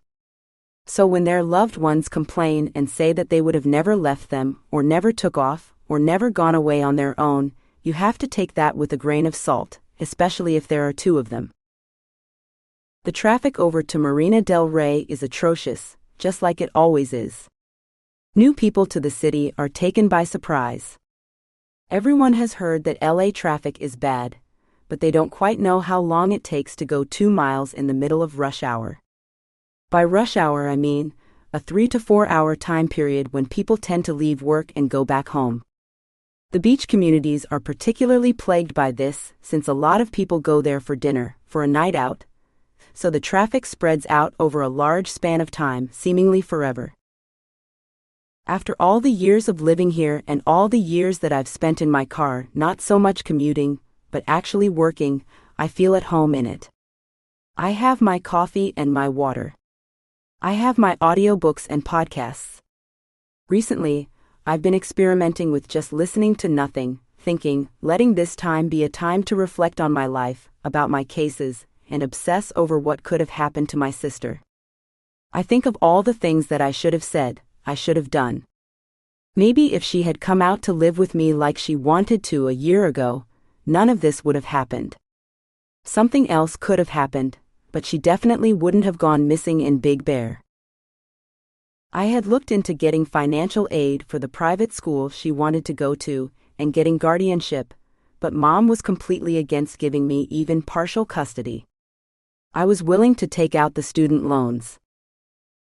So when their loved ones complain and say that they would have never left them, or never took off, or never gone away on their own, you have to take that with a grain of salt, especially if there are two of them. The traffic over to Marina del Rey is atrocious, just like it always is. New people to the city are taken by surprise. Everyone has heard that LA traffic is bad, but they don't quite know how long it takes to go 2 miles in the middle of rush hour. By rush hour I mean a 3 to 4 hour time period when people tend to leave work and go back home. The beach communities are particularly plagued by this, since a lot of people go there for dinner, for a night out, so the traffic spreads out over a large span of time, seemingly forever. After all the years of living here and all the years that I've spent in my car, not so much commuting, but actually working, I feel at home in it. I have my coffee and my water. I have my audiobooks and podcasts. Recently, I've been experimenting with just listening to nothing, thinking, letting this time be a time to reflect on my life, about my cases, and obsess over what could have happened to my sister. I think of all the things that I should have said, I should have done. Maybe if she had come out to live with me like she wanted to a year ago, none of this would have happened. Something else could have happened, but she definitely wouldn't have gone missing in Big Bear. I had looked into getting financial aid for the private school she wanted to go to and getting guardianship, but Mom was completely against giving me even partial custody. I was willing to take out the student loans.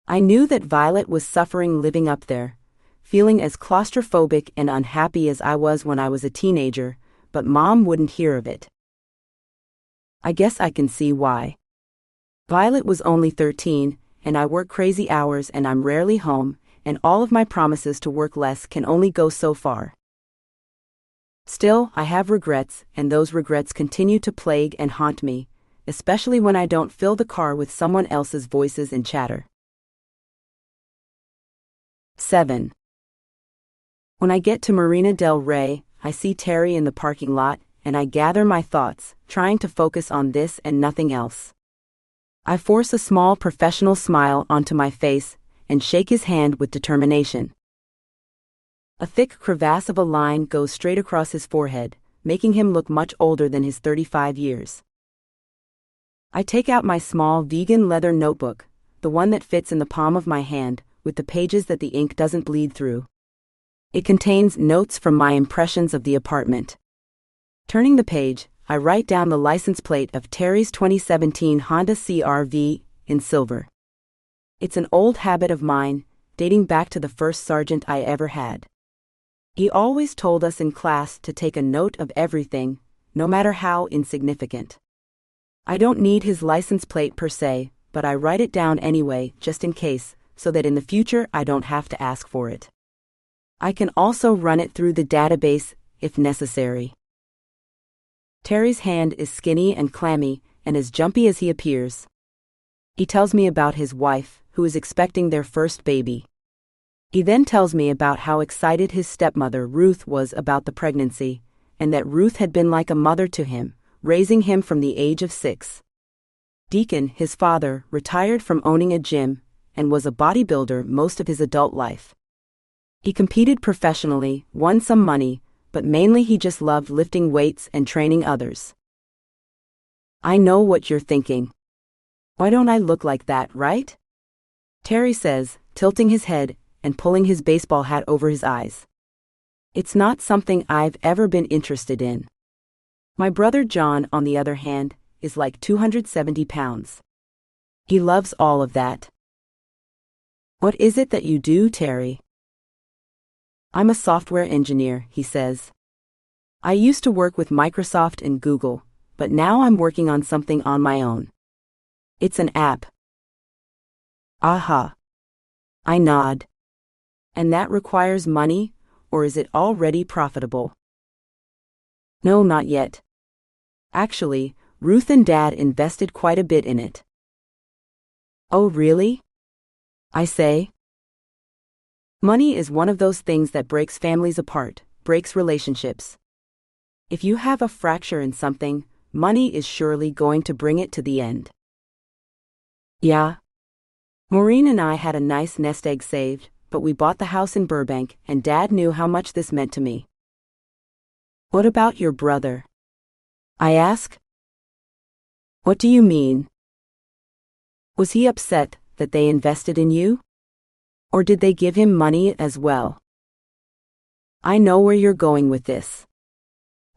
I knew that Violet was suffering living up there, feeling as claustrophobic and unhappy as I was when I was a teenager, but Mom wouldn't hear of it. I guess I can see why. Violet was only 13, and I work crazy hours and I'm rarely home, and all of my promises to work less can only go so far. Still, I have regrets, and those regrets continue to plague and haunt me, especially when I don't fill the car with someone else's voices and chatter. 7. When I get to Marina del Rey, I see Terry in the parking lot, and I gather my thoughts, trying to focus on this and nothing else. I force a small professional smile onto my face and shake his hand with determination. A thick crevasse of a line goes straight across his forehead, making him look much older than his 35 years. I take out my small vegan leather notebook, the one that fits in the palm of my hand, with the pages that the ink doesn't bleed through. It contains notes from my impressions of the apartment. Turning the page, I write down the license plate of Terry's 2017 Honda CR-V in silver. It's an old habit of mine, dating back to the first sergeant I ever had. He always told us in class to take a note of everything, no matter how insignificant. I don't need his license plate per se, but I write it down anyway, just in case, so that in the future I don't have to ask for it. I can also run it through the database, if necessary. Terry's hand is skinny and clammy, and as jumpy as he appears. He tells me about his wife, who is expecting their first baby. He then tells me about how excited his stepmother Ruth was about the pregnancy, and that Ruth had been like a mother to him, raising him from the age of 6. Deacon, his father, retired from owning a gym, and was a bodybuilder most of his adult life. He competed professionally, won some money, but mainly he just loved lifting weights and training others. I know what you're thinking. Why don't I look like that, right? Terry says, tilting his head and pulling his baseball hat over his eyes. It's not something I've ever been interested in. My brother John, on the other hand, is like 270 pounds. He loves all of that. What is it that you do, Terry? I'm a software engineer, he says. I used to work with Microsoft and Google, but now I'm working on something on my own. It's an app. Aha. I nod. And that requires money, or is it already profitable? No, not yet. Actually, Ruth and Dad invested quite a bit in it. Oh, really? I say. Money is one of those things that breaks families apart, breaks relationships. If you have a fracture in something, money is surely going to bring it to the end. Yeah. Maureen and I had a nice nest egg saved, but we bought the house in Burbank, and Dad knew how much this meant to me. What about your brother? I ask. What do you mean? Was he upset that they invested in you? Or did they give him money as well? I know where you're going with this.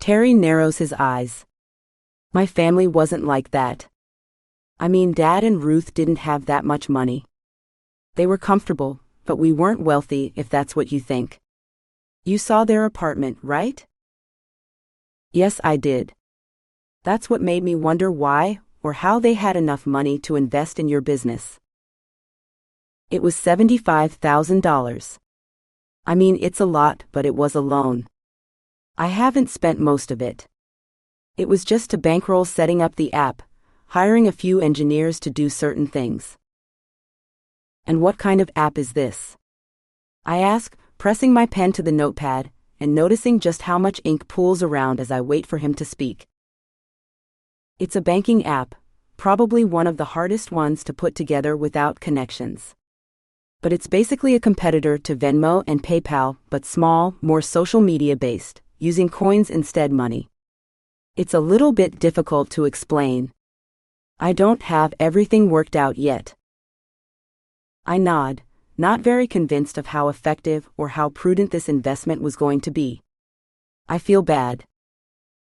Terry narrows his eyes. My family wasn't like that. I mean, Dad and Ruth didn't have that much money. They were comfortable, but we weren't wealthy, if that's what you think. You saw their apartment, right? Yes, I did. That's what made me wonder why or how they had enough money to invest in your business. It was $75,000. I mean, it's a lot, but it was a loan. I haven't spent most of it. It was just to bankroll setting up the app, hiring a few engineers to do certain things. And what kind of app is this? I ask, pressing my pen to the notepad and noticing just how much ink pools around as I wait for him to speak. It's a banking app, probably one of the hardest ones to put together without connections. But it's basically a competitor to Venmo and PayPal, but small, more social media based, using coins instead money. It's a little bit difficult to explain. I don't have everything worked out yet. I nod, not very convinced of how effective or how prudent this investment was going to be. I feel bad.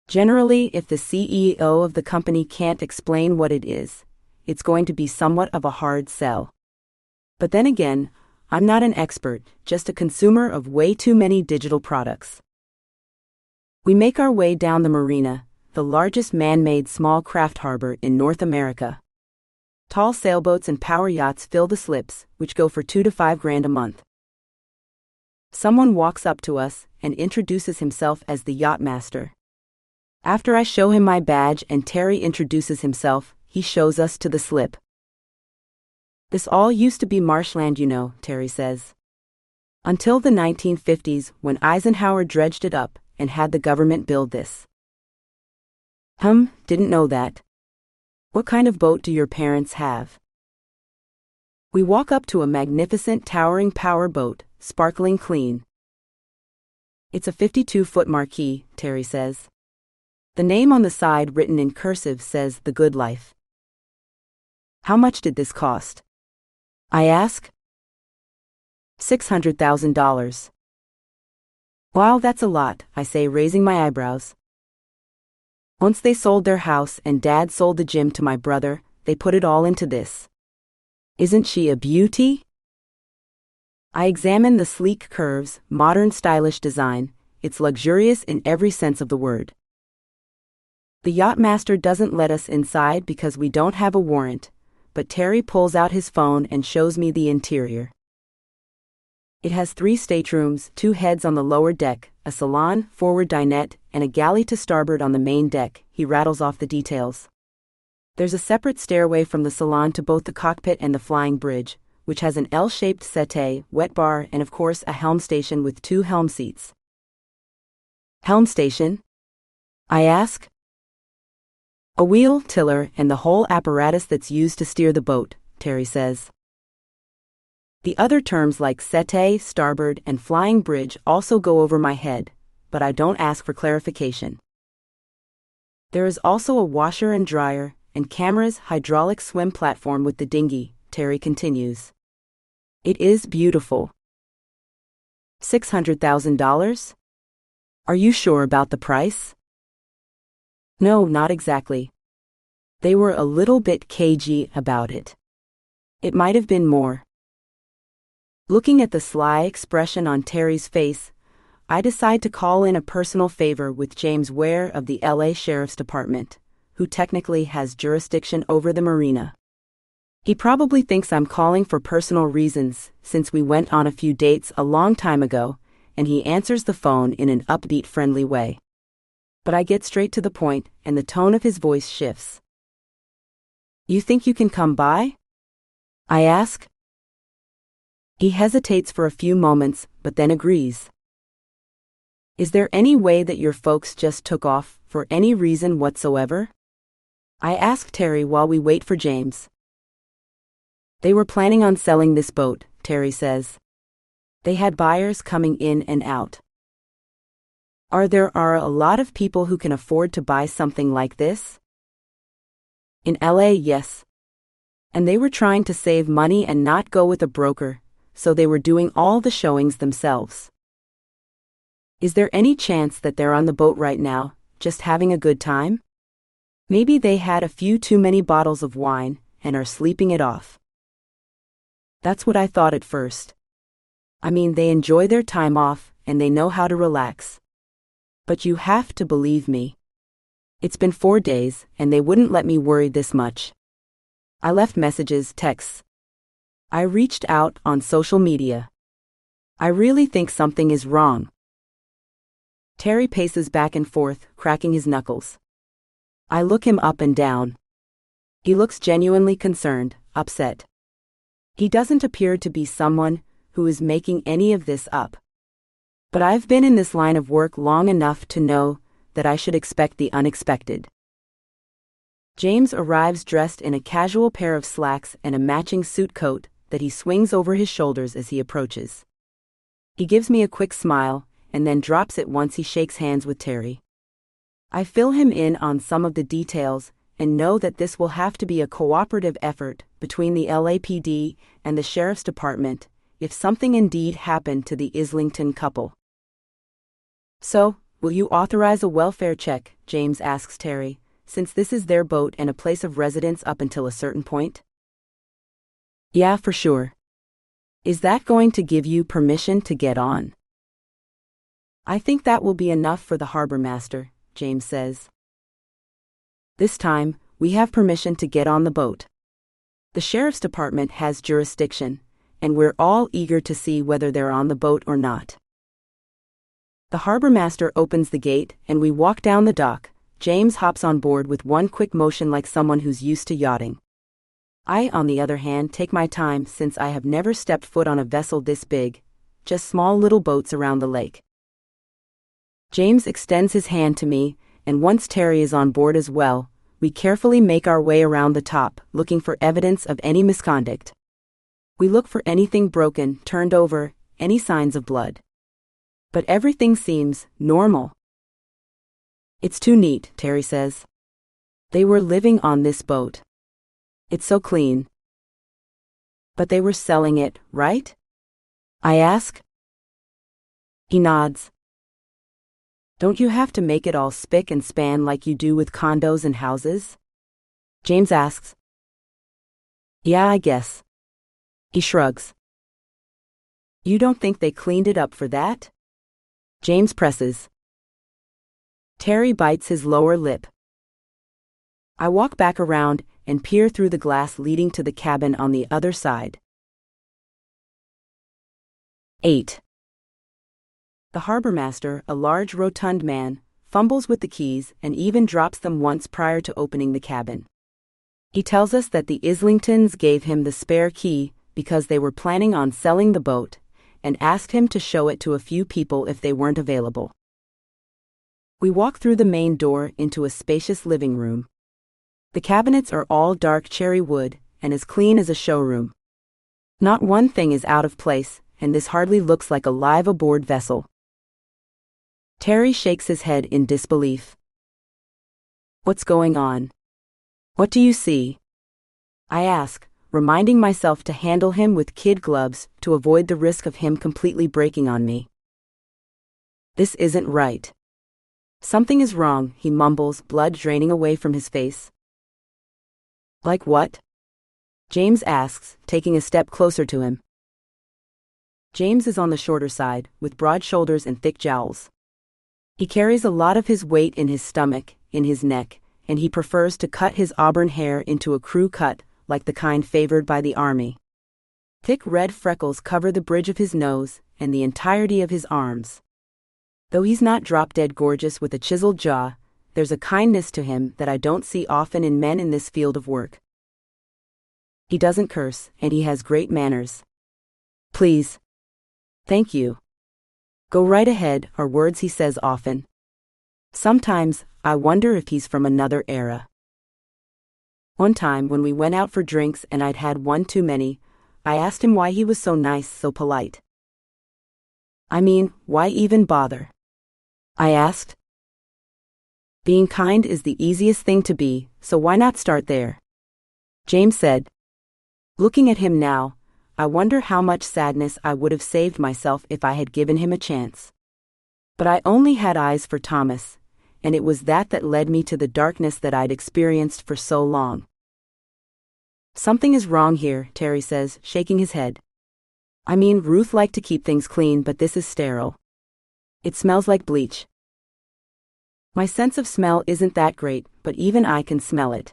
Generally, if the CEO of the company can't explain what it is, it's going to be somewhat of a hard sell. But then again, I'm not an expert, just a consumer of way too many digital products. We make our way down the marina, the largest man-made small craft harbor in North America. Tall sailboats and power yachts fill the slips, which go for $2 to $5 grand a month. Someone walks up to us and introduces himself as the yacht master. After I show him my badge and Terry introduces himself, he shows us to the slip. This all used to be marshland, you know, Terry says. Until the 1950s, when Eisenhower dredged it up and had the government build this. Didn't know that. What kind of boat do your parents have? We walk up to a magnificent towering power boat, sparkling clean. It's a 52-foot marquee, Terry says. The name on the side written in cursive says The Good Life. How much did this cost? I ask. $600,000. Wow, that's a lot, I say, raising my eyebrows. Once they sold their house and Dad sold the gym to my brother, they put it all into this. Isn't she a beauty? I examine the sleek curves, modern stylish design. It's luxurious in every sense of the word. The yacht master doesn't let us inside because we don't have a warrant, but Terry pulls out his phone and shows me the interior. It has 3 staterooms, 2 heads on the lower deck, a salon, forward dinette, and a galley to starboard on the main deck. He rattles off the details. There's a separate stairway from the salon to both the cockpit and the flying bridge, which has an L-shaped settee, wet bar, and of course a helm station with 2 helm seats. Helm station? I ask. A wheel, tiller, and the whole apparatus that's used to steer the boat, Terry says. The other terms like settee, starboard, and flying bridge also go over my head, but I don't ask for clarification. There is also a washer and dryer, and cameras, hydraulic swim platform with the dinghy, Terry continues. It is beautiful. $600,000? Are you sure about the price? No, not exactly. They were a little bit cagey about it. It might have been more. Looking at the sly expression on Terry's face, I decide to call in a personal favor with James Ware of the LA Sheriff's Department, who technically has jurisdiction over the marina. He probably thinks I'm calling for personal reasons, since we went on a few dates a long time ago, and he answers the phone in an upbeat, friendly way. But I get straight to the point, and the tone of his voice shifts. You think you can come by? I ask. He hesitates for a few moments, but then agrees. Is there any way that your folks just took off, for any reason whatsoever? I ask Terry while we wait for James. They were planning on selling this boat, Terry says. They had buyers coming in and out. There are a lot of people who can afford to buy something like this? In LA, yes. And they were trying to save money and not go with a broker, so they were doing all the showings themselves. Is there any chance that they're on the boat right now, just having a good time? Maybe they had a few too many bottles of wine and are sleeping it off. That's what I thought at first. I mean, they enjoy their time off and they know how to relax. But you have to believe me. It's been 4 days and they wouldn't let me worry this much. I left messages, texts. I reached out on social media. I really think something is wrong. Terry paces back and forth, cracking his knuckles. I look him up and down. He looks genuinely concerned, upset. He doesn't appear to be someone who is making any of this up. But I've been in this line of work long enough to know that I should expect the unexpected. James arrives dressed in a casual pair of slacks and a matching suit coat that he swings over his shoulders as he approaches. He gives me a quick smile and then drops it once he shakes hands with Terry. I fill him in on some of the details and know that this will have to be a cooperative effort between the LAPD and the Sheriff's Department if something indeed happened to the Islington couple. So, will you authorize a welfare check, James asks Terry, since this is their boat and a place of residence up until a certain point? Yeah, for sure. Is that going to give you permission to get on? I think that will be enough for the harbor master, James says. This time, we have permission to get on the boat. The Sheriff's Department has jurisdiction, and we're all eager to see whether they're on the boat or not. The harbor master opens the gate and we walk down the dock. James hops on board with one quick motion like someone who's used to yachting. I, on the other hand, take my time since I have never stepped foot on a vessel this big, just small little boats around the lake. James extends his hand to me, and once Terry is on board as well, we carefully make our way around the top, looking for evidence of any misconduct. We look for anything broken, turned over, any signs of blood. But everything seems normal. It's too neat, Terry says. They were living on this boat. It's so clean. But they were selling it, right? I ask. He nods. Don't you have to make it all spick and span like you do with condos and houses? James asks. Yeah, I guess. He shrugs. You don't think they cleaned it up for that? James presses. Terry bites his lower lip. I walk back around and peer through the glass leading to the cabin on the other side. 8. The harbor master, a large rotund man, fumbles with the keys and even drops them once prior to opening the cabin. He tells us that the Islingtons gave him the spare key because they were planning on selling the boat, and asked him to show it to a few people if they weren't available. We walk through the main door into a spacious living room. The cabinets are all dark cherry wood and as clean as a showroom. Not one thing is out of place, and this hardly looks like a live aboard vessel. Terry shakes his head in disbelief. What's going on? What do you see? I ask, reminding myself to handle him with kid gloves to avoid the risk of him completely breaking on me. This isn't right. Something is wrong, he mumbles, blood draining away from his face. Like what? James asks, taking a step closer to him. James is on the shorter side, with broad shoulders and thick jowls. He carries a lot of his weight in his stomach, in his neck, and he prefers to cut his auburn hair into a crew cut, like the kind favored by the army. Thick red freckles cover the bridge of his nose and the entirety of his arms. Though he's not drop-dead gorgeous with a chiseled jaw, there's a kindness to him that I don't see often in men in this field of work. He doesn't curse, and he has great manners. Please. Thank you. Go right ahead are words he says often. Sometimes, I wonder if he's from another era. One time when we went out for drinks and I'd had one too many, I asked him why he was so nice, so polite. I mean, why even bother? I asked. Being kind is the easiest thing to be, so why not start there? James said. Looking at him now, I wonder how much sadness I would have saved myself if I had given him a chance. But I only had eyes for Thomas, and it was that led me to the darkness that I'd experienced for so long. Something is wrong here, Terry says, shaking his head. I mean, Ruth liked to keep things clean, but this is sterile. It smells like bleach. My sense of smell isn't that great, but even I can smell it.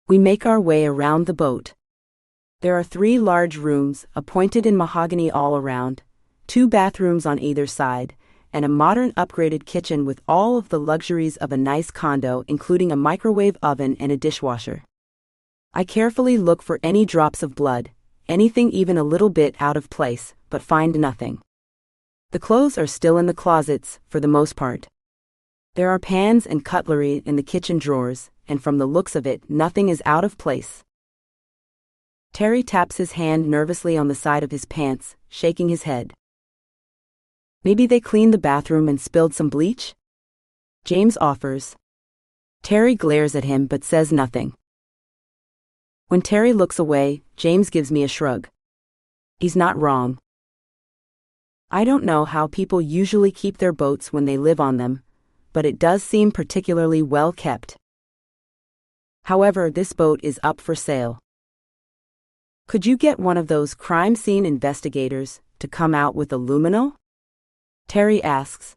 We make our way around the boat. There are 3 large rooms, appointed in mahogany all around, 2 bathrooms on either side, and a modern upgraded kitchen with all of the luxuries of a nice condo, including a microwave oven and a dishwasher. I carefully look for any drops of blood, anything even a little bit out of place, but find nothing. The clothes are still in the closets, for the most part. There are pans and cutlery in the kitchen drawers, and from the looks of it, nothing is out of place. Terry taps his hand nervously on the side of his pants, shaking his head. Maybe they cleaned the bathroom and spilled some bleach? James offers. Terry glares at him but says nothing. When Terry looks away, James gives me a shrug. He's not wrong. I don't know how people usually keep their boats when they live on them, but it does seem particularly well kept. However, this boat is up for sale. Could you get one of those crime scene investigators to come out with a luminol? Terry asks.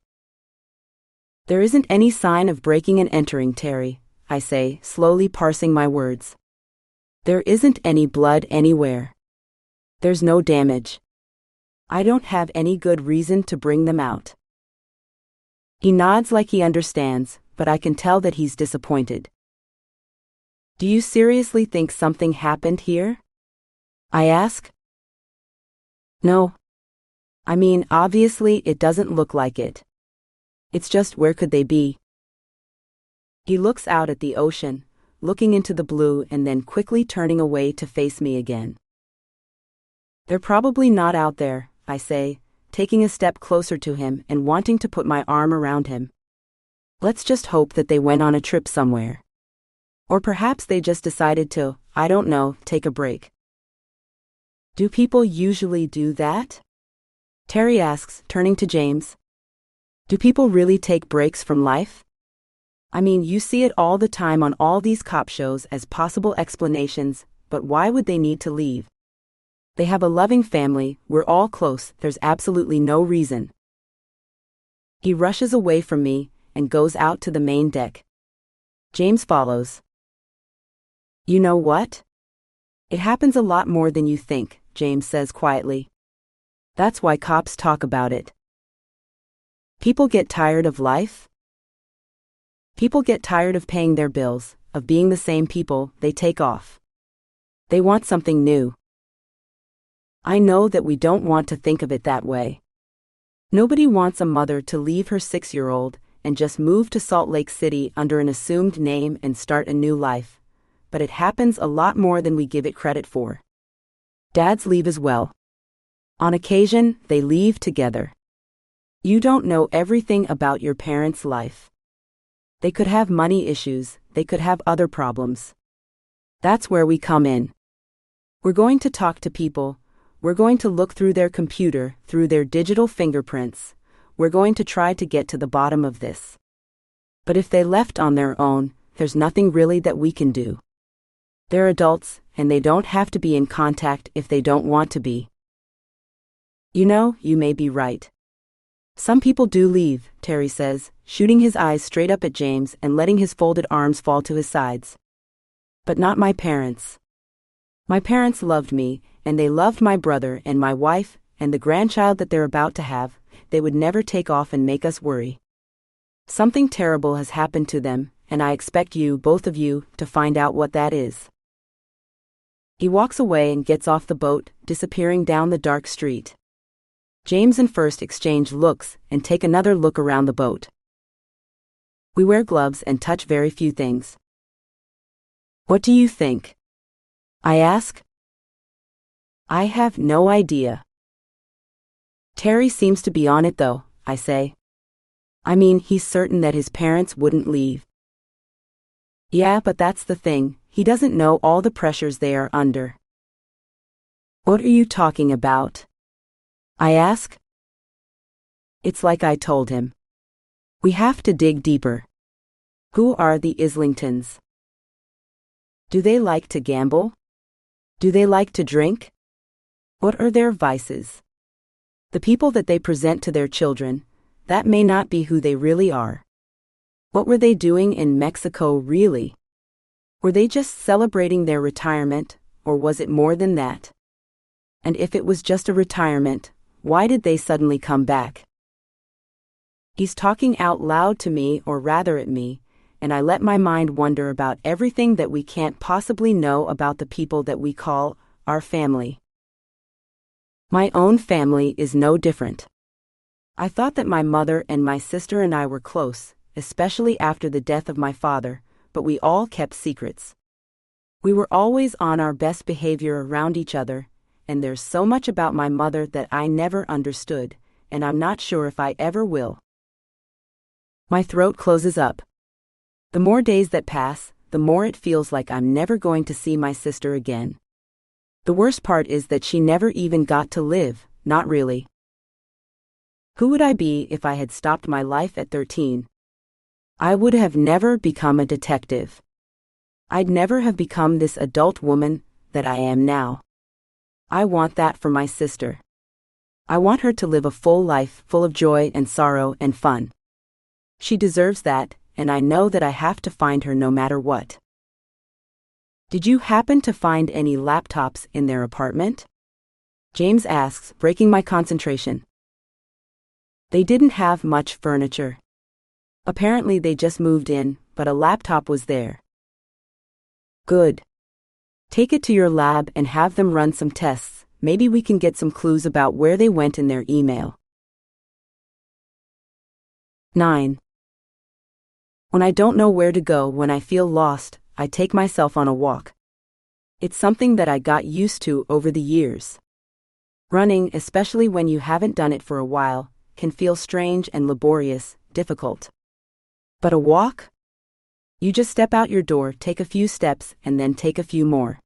There isn't any sign of breaking and entering, Terry, I say, slowly parsing my words. There isn't any blood anywhere. There's no damage. I don't have any good reason to bring them out. He nods like he understands, but I can tell that he's disappointed. Do you seriously think something happened here? I ask. No. I mean, obviously it doesn't look like it. It's just, where could they be? He looks out at the ocean, looking into the blue and then quickly turning away to face me again. They're probably not out there, I say, taking a step closer to him and wanting to put my arm around him. Let's just hope that they went on a trip somewhere. Or perhaps they just decided to, I don't know, take a break. Do people usually do that? Terry asks, turning to James. Do people really take breaks from life? I mean, you see it all the time on all these cop shows as possible explanations, but why would they need to leave? They have a loving family, we're all close, there's absolutely no reason. He rushes away from me and goes out to the main deck. James follows. You know what? It happens a lot more than you think, James says quietly. That's why cops talk about it. People get tired of life? People get tired of paying their bills, of being the same people, they take off. They want something new. I know that we don't want to think of it that way. Nobody wants a mother to leave her 6-year-old and just move to Salt Lake City under an assumed name and start a new life, but it happens a lot more than we give it credit for. Dads leave as well. On occasion, they leave together. You don't know everything about your parents' life. They could have money issues, they could have other problems. That's where we come in. We're going to talk to people, we're going to look through their computer, through their digital fingerprints, we're going to try to get to the bottom of this. But if they left on their own, there's nothing really that we can do. They're adults, and they don't have to be in contact if they don't want to be. You know, you may be right. Some people do leave, Terry says, shooting his eyes straight up at James and letting his folded arms fall to his sides. But not my parents. My parents loved me, and they loved my brother and my wife, and the grandchild that they're about to have. They would never take off and make us worry. Something terrible has happened to them, and I expect you, both of you, to find out what that is. He walks away and gets off the boat, disappearing down the dark street. James and First exchange looks and take another look around the boat. We wear gloves and touch very few things. What do you think? I ask. I have no idea. Terry seems to be on it though, I say. I mean, he's certain that his parents wouldn't leave. Yeah, but that's the thing, he doesn't know all the pressures they are under. What are you talking about? I ask. It's like I told him. We have to dig deeper. Who are the Islingtons? Do they like to gamble? Do they like to drink? What are their vices? The people that they present to their children, that may not be who they really are. What were they doing in Mexico really? Were they just celebrating their retirement, or was it more than that? And if it was just a retirement, why did they suddenly come back? He's talking out loud to me, or rather at me, and I let my mind wander about everything that we can't possibly know about the people that we call our family. My own family is no different. I thought that my mother and my sister and I were close, especially after the death of my father, but we all kept secrets. We were always on our best behavior around each other, and there's so much about my mother that I never understood, and I'm not sure if I ever will. My throat closes up. The more days that pass, the more it feels like I'm never going to see my sister again. The worst part is that she never even got to live, not really. Who would I be if I had stopped my life at 13? I would have never become a detective. I'd never have become this adult woman that I am now. I want that for my sister. I want her to live a full life full of joy and sorrow and fun. She deserves that, and I know that I have to find her no matter what. Did you happen to find any laptops in their apartment? James asks, breaking my concentration. They didn't have much furniture. Apparently they just moved in, but a laptop was there. Good. Take it to your lab and have them run some tests. Maybe we can get some clues about where they went in their email. 9. When I don't know where to go, when I feel lost, I take myself on a walk. It's something that I got used to over the years. Running, especially when you haven't done it for a while, can feel strange and laborious, difficult. But a walk? You just step out your door, take a few steps, and then take a few more.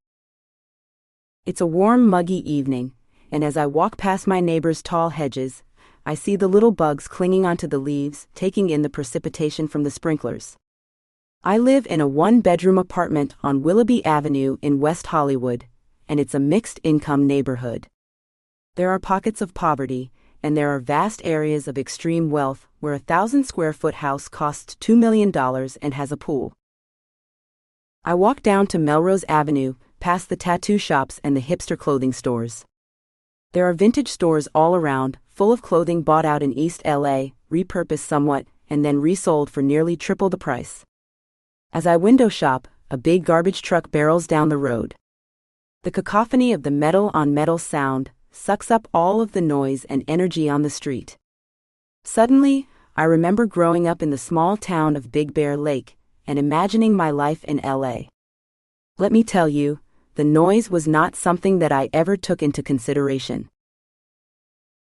It's a warm, muggy evening, and as I walk past my neighbor's tall hedges, I see the little bugs clinging onto the leaves, taking in the precipitation from the sprinklers. I live in a one-bedroom apartment on Willoughby Avenue in West Hollywood, and it's a mixed-income neighborhood. There are pockets of poverty, and there are vast areas of extreme wealth where a 1,000-square-foot house costs $2 million and has a pool. I walk down to Melrose Avenue, past the tattoo shops and the hipster clothing stores. There are vintage stores all around, full of clothing bought out in East LA, repurposed somewhat, and then resold for nearly triple the price. As I window shop, a big garbage truck barrels down the road. The cacophony of the metal-on-metal sound sucks up all of the noise and energy on the street. Suddenly, I remember growing up in the small town of Big Bear Lake and imagining my life in LA. Let me tell you, the noise was not something that I ever took into consideration.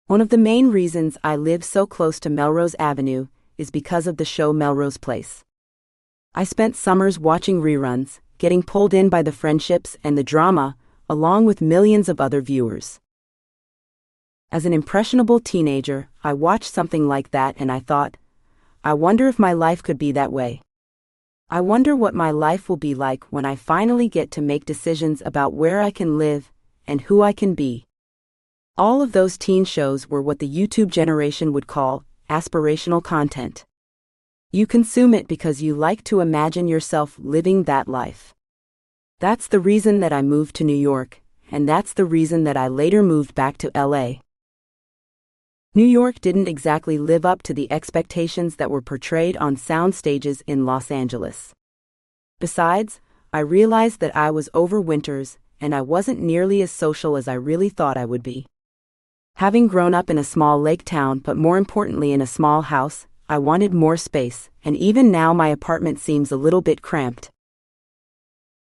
One of the main reasons I live so close to Melrose Avenue is because of the show Melrose Place. I spent summers watching reruns, getting pulled in by the friendships and the drama, along with millions of other viewers. As an impressionable teenager, I watched something like that and I thought, I wonder if my life could be that way. I wonder what my life will be like when I finally get to make decisions about where I can live and who I can be. All of those teen shows were what the YouTube generation would call aspirational content. You consume it because you like to imagine yourself living that life. That's the reason that I moved to New York, and that's the reason that I later moved back to LA. New York didn't exactly live up to the expectations that were portrayed on sound stages in Los Angeles. Besides, I realized that I was over winters, and I wasn't nearly as social as I really thought I would be. Having grown up in a small lake town, but more importantly in a small house, I wanted more space, and even now my apartment seems a little bit cramped.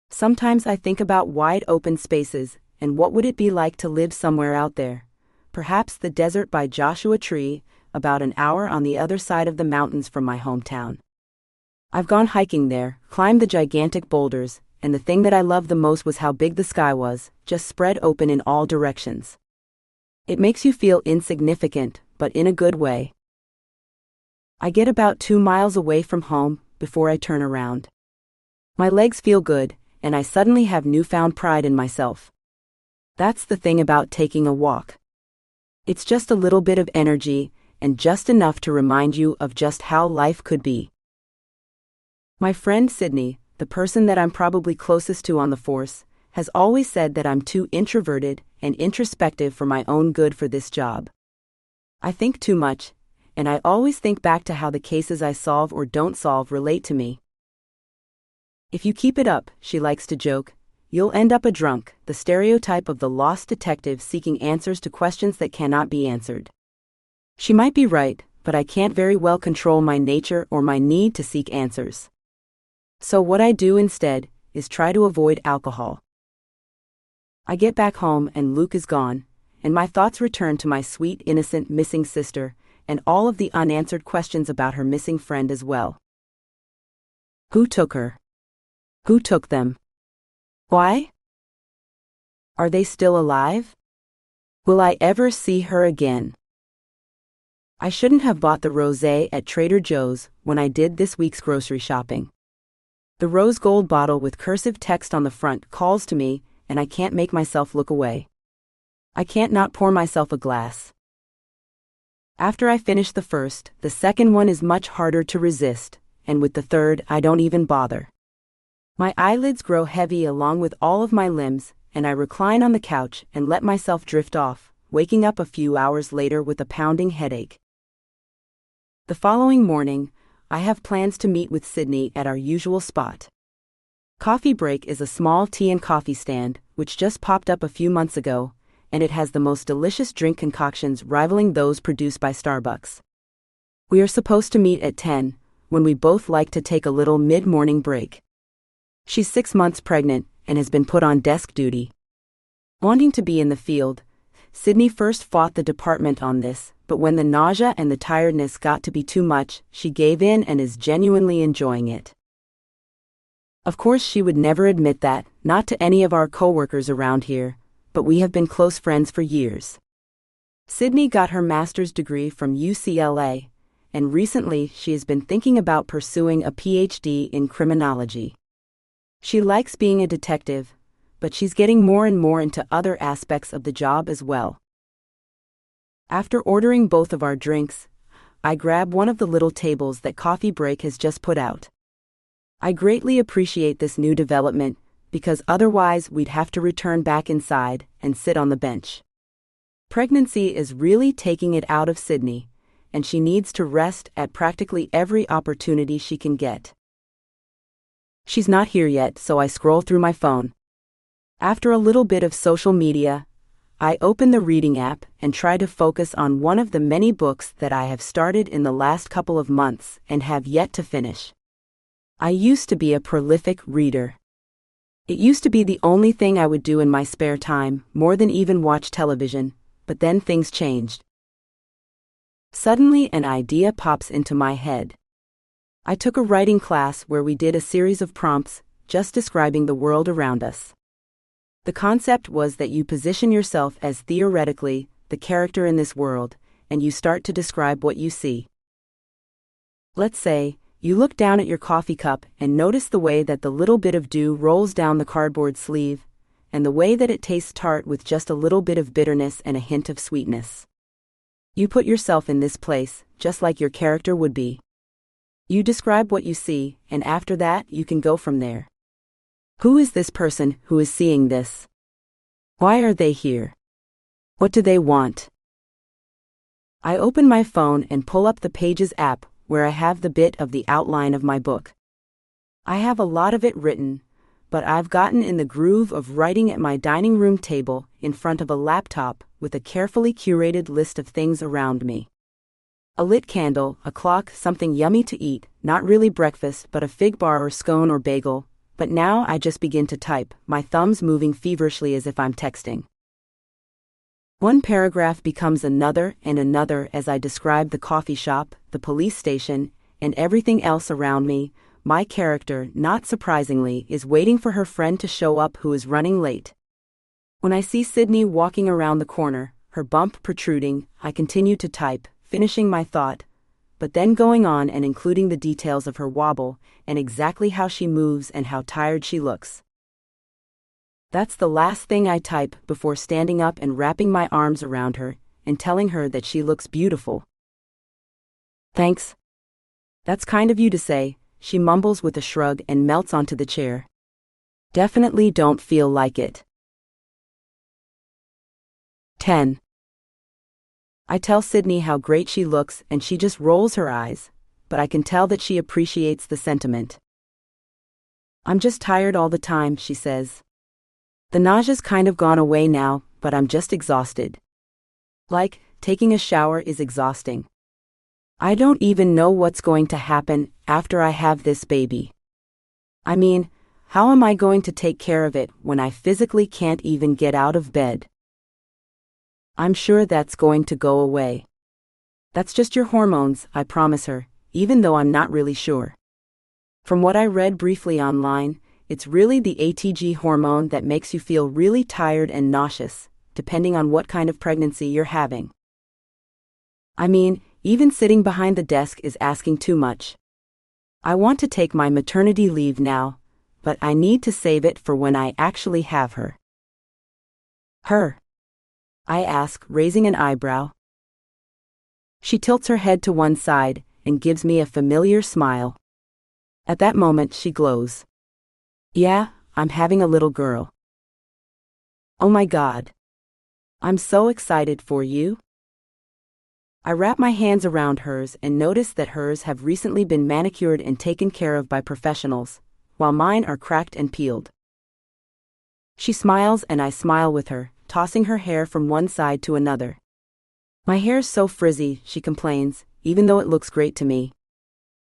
Sometimes I think about wide open spaces, and what would it be like to live somewhere out there? Perhaps the desert by Joshua Tree, about an hour on the other side of the mountains from my hometown. I've gone hiking there, climbed the gigantic boulders, and the thing that I loved the most was how big the sky was, just spread open in all directions. It makes you feel insignificant, but in a good way. I get about 2 miles away from home before I turn around. My legs feel good, and I suddenly have newfound pride in myself. That's the thing about taking a walk. It's just a little bit of energy, and just enough to remind you of just how life could be. My friend Sydney, the person that I'm probably closest to on the force, has always said that I'm too introverted and introspective for my own good for this job. I think too much, and I always think back to how the cases I solve or don't solve relate to me. If you keep it up, she likes to joke, you'll end up a drunk, the stereotype of the lost detective seeking answers to questions that cannot be answered. She might be right, but I can't very well control my nature or my need to seek answers. So what I do instead is try to avoid alcohol. I get back home and Luke is gone, and my thoughts return to my sweet, innocent, missing sister, and all of the unanswered questions about her missing friend as well. Who took her? Who took them? Why? Are they still alive? Will I ever see her again? I shouldn't have bought the rosé at Trader Joe's when I did this week's grocery shopping. The rose gold bottle with cursive text on the front calls to me, and I can't make myself look away. I can't not pour myself a glass. After I finish the first, the second one is much harder to resist, and with the third, I don't even bother. My eyelids grow heavy along with all of my limbs, and I recline on the couch and let myself drift off, waking up a few hours later with a pounding headache. The following morning, I have plans to meet with Sydney at our usual spot. Coffee Break is a small tea and coffee stand, which just popped up a few months ago, and it has the most delicious drink concoctions rivaling those produced by Starbucks. We are supposed to meet at 10, when we both like to take a little mid-morning break. She's 6 months pregnant and has been put on desk duty. Wanting to be in the field, Sydney first fought the department on this, but when the nausea and the tiredness got to be too much, she gave in and is genuinely enjoying it. Of course, she would never admit that, not to any of our coworkers around here, but we have been close friends for years. Sydney got her master's degree from UCLA, and recently she has been thinking about pursuing a PhD in criminology. She likes being a detective, but she's getting more and more into other aspects of the job as well. After ordering both of our drinks, I grab one of the little tables that Coffee Break has just put out. I greatly appreciate this new development, because otherwise we'd have to return back inside and sit on the bench. Pregnancy is really taking it out of Sydney, and she needs to rest at practically every opportunity she can get. She's not here yet, so I scroll through my phone. After a little bit of social media, I open the reading app and try to focus on one of the many books that I have started in the last couple of months and have yet to finish. I used to be a prolific reader. It used to be the only thing I would do in my spare time, more than even watch television, but then things changed. Suddenly an idea pops into my head. I took a writing class where we did a series of prompts, just describing the world around us. The concept was that you position yourself as theoretically the character in this world, and you start to describe what you see. Let's say, you look down at your coffee cup and notice the way that the little bit of dew rolls down the cardboard sleeve, and the way that it tastes tart with just a little bit of bitterness and a hint of sweetness. You put yourself in this place, just like your character would be. You describe what you see, and after that you can go from there. Who is this person who is seeing this? Why are they here? What do they want? I open my phone and pull up the Pages app where I have the bit of the outline of my book. I have a lot of it written, but I've gotten in the groove of writing at my dining room table in front of a laptop with a carefully curated list of things around me. A lit candle, a clock, something yummy to eat, not really breakfast but a fig bar or scone or bagel, but now I just begin to type, my thumbs moving feverishly as if I'm texting. One paragraph becomes another and another as I describe the coffee shop, the police station, and everything else around me. My character, not surprisingly, is waiting for her friend to show up who is running late. When I see Sydney walking around the corner, her bump protruding, I continue to type, finishing my thought, but then going on and including the details of her wobble, and exactly how she moves and how tired she looks. That's the last thing I type before standing up and wrapping my arms around her, and telling her that she looks beautiful. Thanks. That's kind of you to say, she mumbles with a shrug and melts onto the chair. Definitely don't feel like it. 10. I tell Sydney how great she looks and she just rolls her eyes, but I can tell that she appreciates the sentiment. I'm just tired all the time, she says. The nausea's kind of gone away now, but I'm just exhausted. Like, taking a shower is exhausting. I don't even know what's going to happen after I have this baby. I mean, how am I going to take care of it when I physically can't even get out of bed? I'm sure that's going to go away. That's just your hormones, I promise her, even though I'm not really sure. From what I read briefly online, it's really the ATG hormone that makes you feel really tired and nauseous, depending on what kind of pregnancy you're having. I mean, even sitting behind the desk is asking too much. I want to take my maternity leave now, but I need to save it for when I actually have her. Her? I ask, raising an eyebrow. She tilts her head to one side and gives me a familiar smile. At that moment, she glows. Yeah, I'm having a little girl. Oh my God. I'm so excited for you. I wrap my hands around hers and notice that hers have recently been manicured and taken care of by professionals, while mine are cracked and peeled. She smiles and I smile with her, tossing her hair from one side to another. My hair's so frizzy, she complains, even though it looks great to me.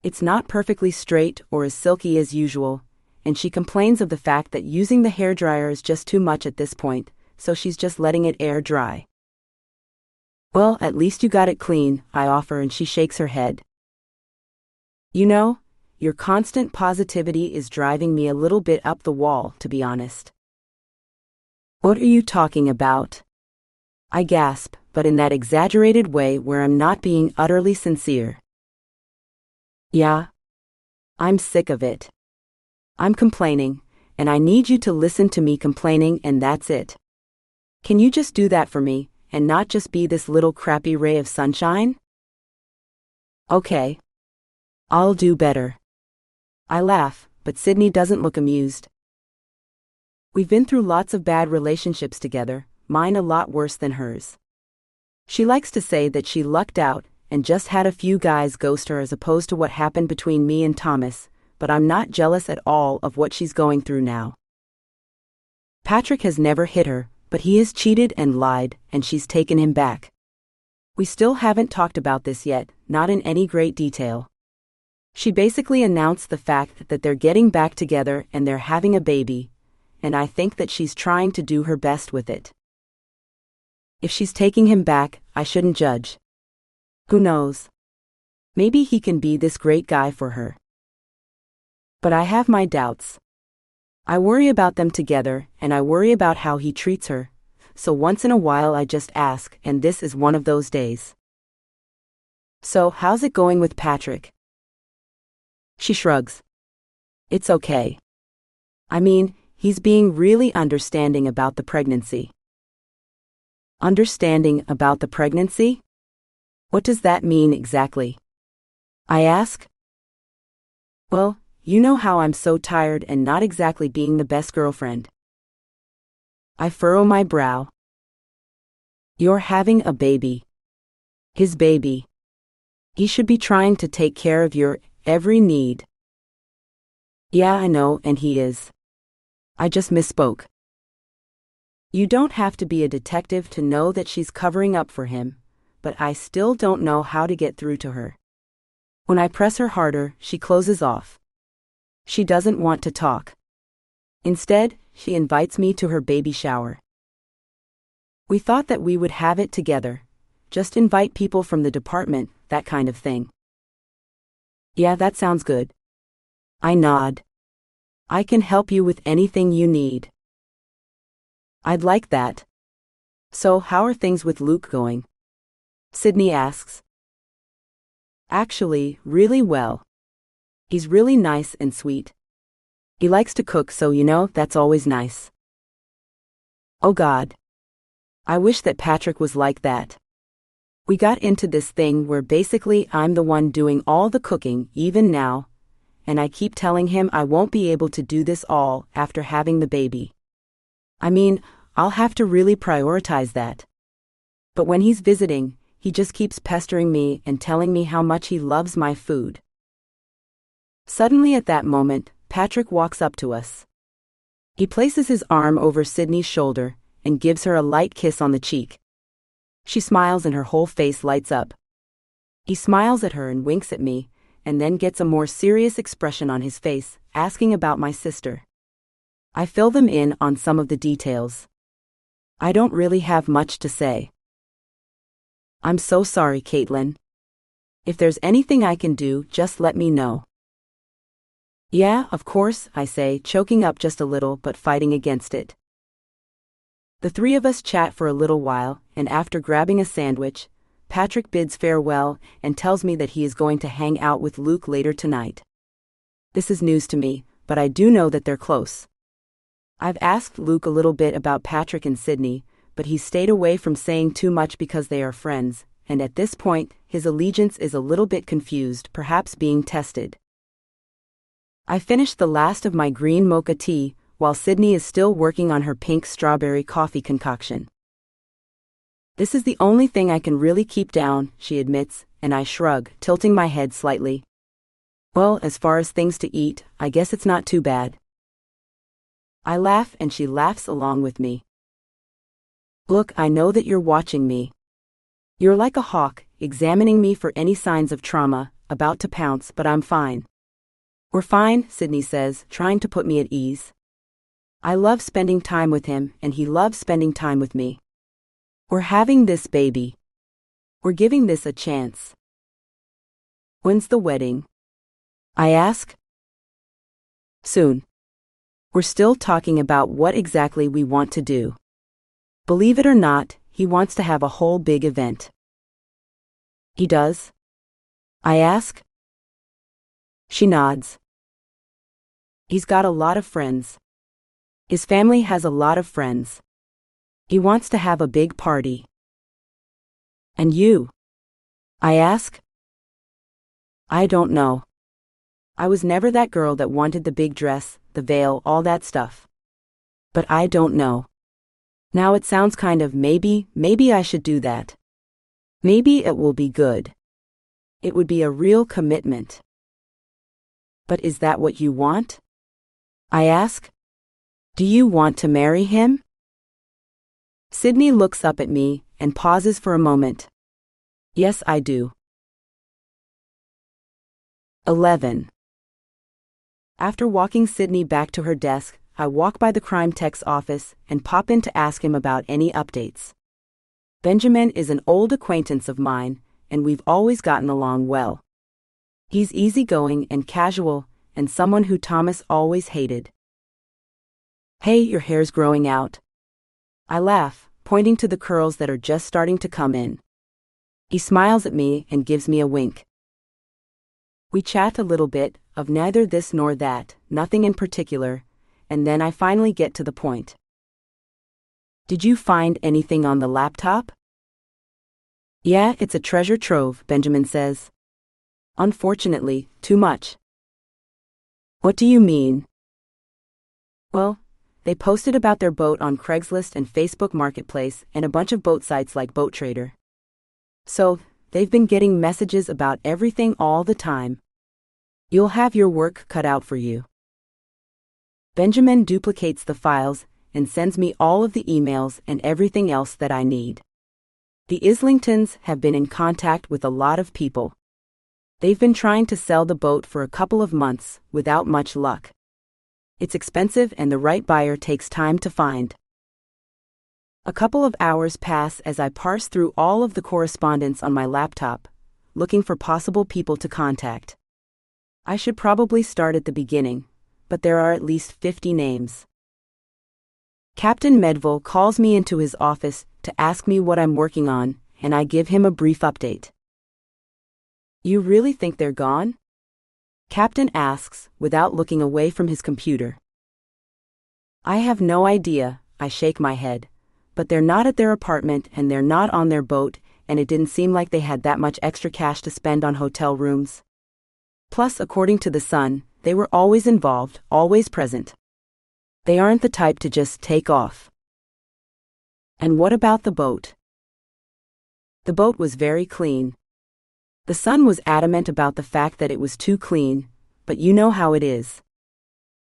It's not perfectly straight or as silky as usual, and she complains of the fact that using the hairdryer is just too much at this point, so she's just letting it air dry. Well, at least you got it clean, I offer, and she shakes her head. You know, your constant positivity is driving me a little bit up the wall, to be honest. What are you talking about? I gasp, but in that exaggerated way where I'm not being utterly sincere. Yeah. I'm sick of it. I'm complaining, and I need you to listen to me complaining, and that's it. Can you just do that for me, and not just be this little crappy ray of sunshine? Okay. I'll do better. I laugh, but Sydney doesn't look amused. We've been through lots of bad relationships together, mine a lot worse than hers. She likes to say that she lucked out and just had a few guys ghost her as opposed to what happened between me and Thomas, but I'm not jealous at all of what she's going through now. Patrick has never hit her, but he has cheated and lied, and she's taken him back. We still haven't talked about this yet, not in any great detail. She basically announced the fact that they're getting back together and they're having a baby, and I think that she's trying to do her best with it. If she's taking him back, I shouldn't judge. Who knows? Maybe he can be this great guy for her. But I have my doubts. I worry about them together, and I worry about how he treats her, so once in a while I just ask, and this is one of those days. So, how's it going with Patrick? She shrugs. It's okay. I mean, he's being really understanding about the pregnancy. Understanding about the pregnancy? What does that mean exactly? I ask. Well, you know how I'm so tired and not exactly being the best girlfriend. I furrow my brow. You're having a baby. His baby. He should be trying to take care of your every need. Yeah, I know, and he is. I just misspoke. You don't have to be a detective to know that she's covering up for him, but I still don't know how to get through to her. When I press her harder, she closes off. She doesn't want to talk. Instead, she invites me to her baby shower. We thought that we would have it together. Just invite people from the department, that kind of thing. Yeah, that sounds good. I nod. I can help you with anything you need. I'd like that. So, how are things with Luke going? Sydney asks. Actually, really well. He's really nice and sweet. He likes to cook, so that's always nice. Oh God. I wish that Patrick was like that. We got into this thing where basically I'm the one doing all the cooking, even now, and I keep telling him I won't be able to do this all after having the baby. I mean, I'll have to really prioritize that. But when he's visiting, he just keeps pestering me and telling me how much he loves my food. Suddenly at that moment, Patrick walks up to us. He places his arm over Sydney's shoulder and gives her a light kiss on the cheek. She smiles and her whole face lights up. He smiles at her and winks at me, and then gets a more serious expression on his face, asking about my sister. I fill them in on some of the details. I don't really have much to say. I'm so sorry, Kaitlyn. If there's anything I can do, just let me know. Yeah, of course, I say, choking up just a little but fighting against it. The three of us chat for a little while, and after grabbing a sandwich, Patrick bids farewell and tells me that he is going to hang out with Luke later tonight. This is news to me, but I do know that they're close. I've asked Luke a little bit about Patrick and Sydney, but he's stayed away from saying too much because they are friends, and at this point, his allegiance is a little bit confused, perhaps being tested. I finished the last of my green mocha tea, while Sydney is still working on her pink strawberry coffee concoction. This is the only thing I can really keep down, she admits, and I shrug, tilting my head slightly. Well, as far as things to eat, I guess it's not too bad. I laugh and she laughs along with me. Look, I know that you're watching me. You're like a hawk, examining me for any signs of trauma, about to pounce, but I'm fine. We're fine, Sydney says, trying to put me at ease. I love spending time with him, and he loves spending time with me. We're having this baby. We're giving this a chance. When's the wedding? I ask. Soon. We're still talking about what exactly we want to do. Believe it or not, he wants to have a whole big event. He does? I ask. She nods. He's got a lot of friends. His family has a lot of friends. He wants to have a big party. And you? I ask. I don't know. I was never that girl that wanted the big dress, the veil, all that stuff. But I don't know. Now it sounds kind of maybe I should do that. Maybe it will be good. It would be a real commitment. But is that what you want? I ask. Do you want to marry him? Sydney looks up at me and pauses for a moment. Yes, I do. 11. After walking Sydney back to her desk, I walk by the crime tech's office and pop in to ask him about any updates. Benjamin is an old acquaintance of mine, and we've always gotten along well. He's easygoing and casual, and someone who Thomas always hated. Hey, your hair's growing out. I laugh, pointing to the curls that are just starting to come in. He smiles at me and gives me a wink. We chat a little bit, of neither this nor that, nothing in particular, and then I finally get to the point. Did you find anything on the laptop? Yeah, it's a treasure trove, Benjamin says. Unfortunately, too much. What do you mean? Well, they posted about their boat on Craigslist and Facebook Marketplace and a bunch of boat sites like Boat Trader. So, they've been getting messages about everything all the time. You'll have your work cut out for you. Benjamin duplicates the files and sends me all of the emails and everything else that I need. The Islingtons have been in contact with a lot of people. They've been trying to sell the boat for a couple of months, without much luck. It's expensive and the right buyer takes time to find. A couple of hours pass as I parse through all of the correspondence on my laptop, looking for possible people to contact. I should probably start at the beginning, but there are at least 50 names. Captain Medville calls me into his office to ask me what I'm working on, and I give him a brief update. "You really think they're gone?" Captain asks, without looking away from his computer. "I have no idea," I shake my head, "but they're not at their apartment and they're not on their boat, and it didn't seem like they had that much extra cash to spend on hotel rooms. Plus, according to the Sun, they were always involved, always present. They aren't the type to just take off." "And what about the boat?" "The boat was very clean. The Sun was adamant about the fact that it was too clean, but you know how it is.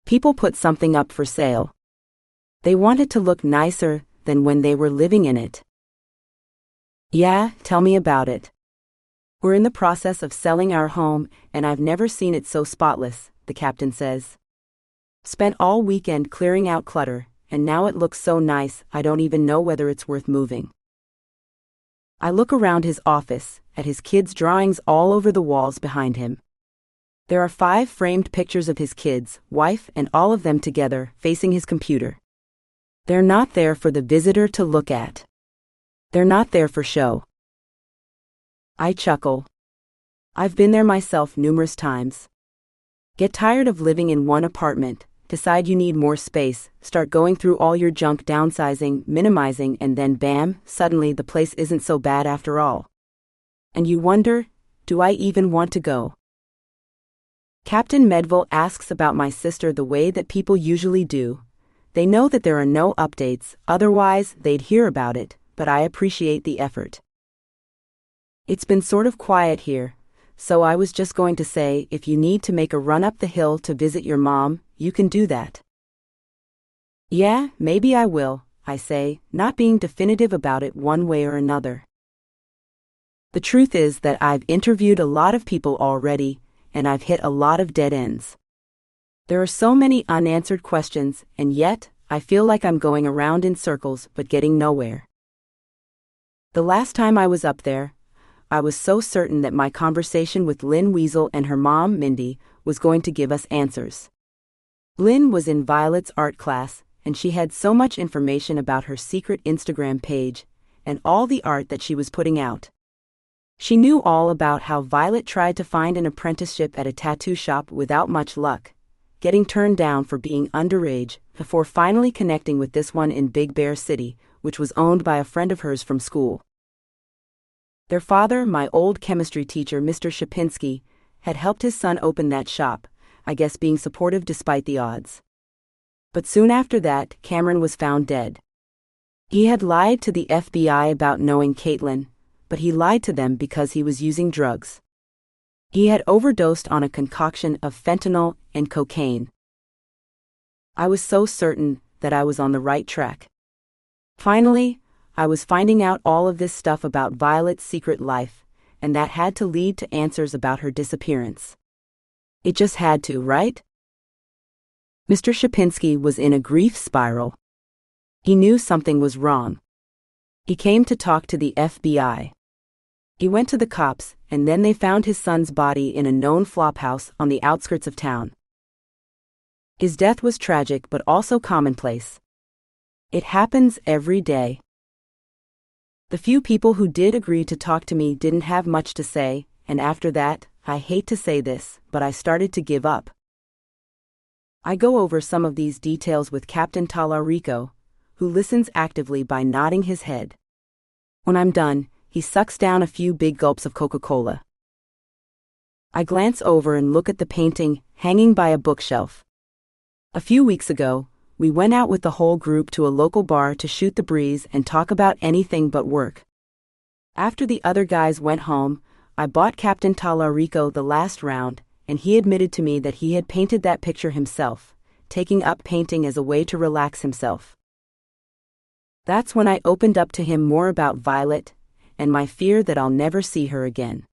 People put something up for sale. They want it to look nicer than when they were living in it." "Yeah, tell me about it." "We're in the process of selling our home, and I've never seen it so spotless," the captain says. "Spent all weekend clearing out clutter, and now it looks so nice I don't even know whether it's worth moving." I look around his office, at his kids' drawings all over the walls behind him. There are 5 framed pictures of his kids, wife, and all of them together, facing his computer. They're not there for the visitor to look at. They're not there for show. I chuckle. I've been there myself numerous times. Get tired of living in one apartment, decide you need more space, start going through all your junk, downsizing, minimizing, and then bam, suddenly the place isn't so bad after all. And you wonder, do I even want to go? Captain Medville asks about my sister the way that people usually do. They know that there are no updates, otherwise they'd hear about it, but I appreciate the effort. "It's been sort of quiet here, so I was just going to say if you need to make a run up the hill to visit your mom, you can do that." "Yeah, maybe I will," I say, not being definitive about it one way or another. The truth is that I've interviewed a lot of people already, and I've hit a lot of dead ends. There are so many unanswered questions, and yet, I feel like I'm going around in circles but getting nowhere. The last time I was up there, I was so certain that my conversation with Lynn Weasel and her mom, Mindy, was going to give us answers. Lynn was in Violet's art class, and she had so much information about her secret Instagram page, and all the art that she was putting out. She knew all about how Violet tried to find an apprenticeship at a tattoo shop without much luck, getting turned down for being underage, before finally connecting with this one in Big Bear City, which was owned by a friend of hers from school. Their father, my old chemistry teacher, Mr. Shapinski, had helped his son open that shop, I guess being supportive despite the odds. But soon after that, Cameron was found dead. He had lied to the FBI about knowing Kaitlyn, but he lied to them because he was using drugs. He had overdosed on a concoction of fentanyl and cocaine. I was so certain that I was on the right track. Finally, I was finding out all of this stuff about Violet's secret life, and that had to lead to answers about her disappearance. It just had to, right? Mr. Shapinski was in a grief spiral. He knew something was wrong. He came to talk to the FBI. He went to the cops, and then they found his son's body in a known flophouse on the outskirts of town. His death was tragic but also commonplace. It happens every day. The few people who did agree to talk to me didn't have much to say, and after that, I hate to say this, but I started to give up. I go over some of these details with Captain Talarico, who listens actively by nodding his head. When I'm done, he sucks down a few big gulps of Coca-Cola. I glance over and look at the painting hanging by a bookshelf. A few weeks ago, we went out with the whole group to a local bar to shoot the breeze and talk about anything but work. After the other guys went home, I bought Captain Talarico the last round, and he admitted to me that he had painted that picture himself, taking up painting as a way to relax himself. That's when I opened up to him more about Violet, and my fear that I'll never see her again.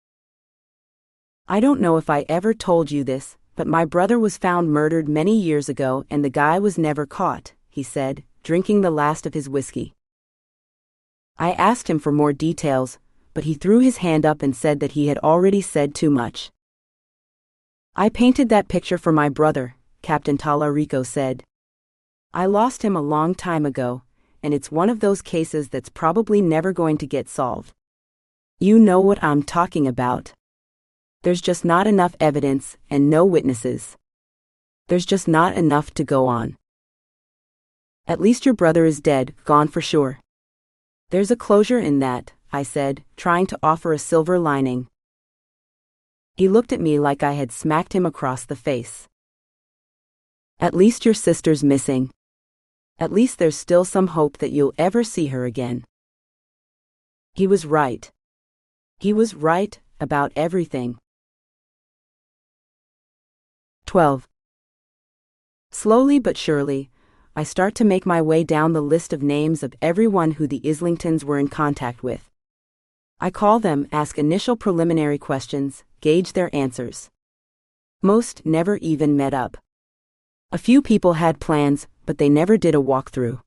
I don't know if I ever told you this, but my brother was found murdered many years ago and the guy was never caught, he said, drinking the last of his whiskey. I asked him for more details, but he threw his hand up and said that he had already said too much. I painted that picture for my brother, Captain Talarico said. I lost him a long time ago, and it's one of those cases that's probably never going to get solved. You know what I'm talking about. There's just not enough evidence and no witnesses. There's just not enough to go on. At least your brother is dead, gone for sure. There's a closure in that, I said, trying to offer a silver lining. He looked at me like I had smacked him across the face. At least your sister's missing. At least there's still some hope that you'll ever see her again. He was right. He was right about everything. 12. Slowly but surely, I start to make my way down the list of names of everyone who the Islingtons were in contact with. I call them, ask initial preliminary questions, gauge their answers. Most never even met up. A few people had plans, but they never did a walkthrough.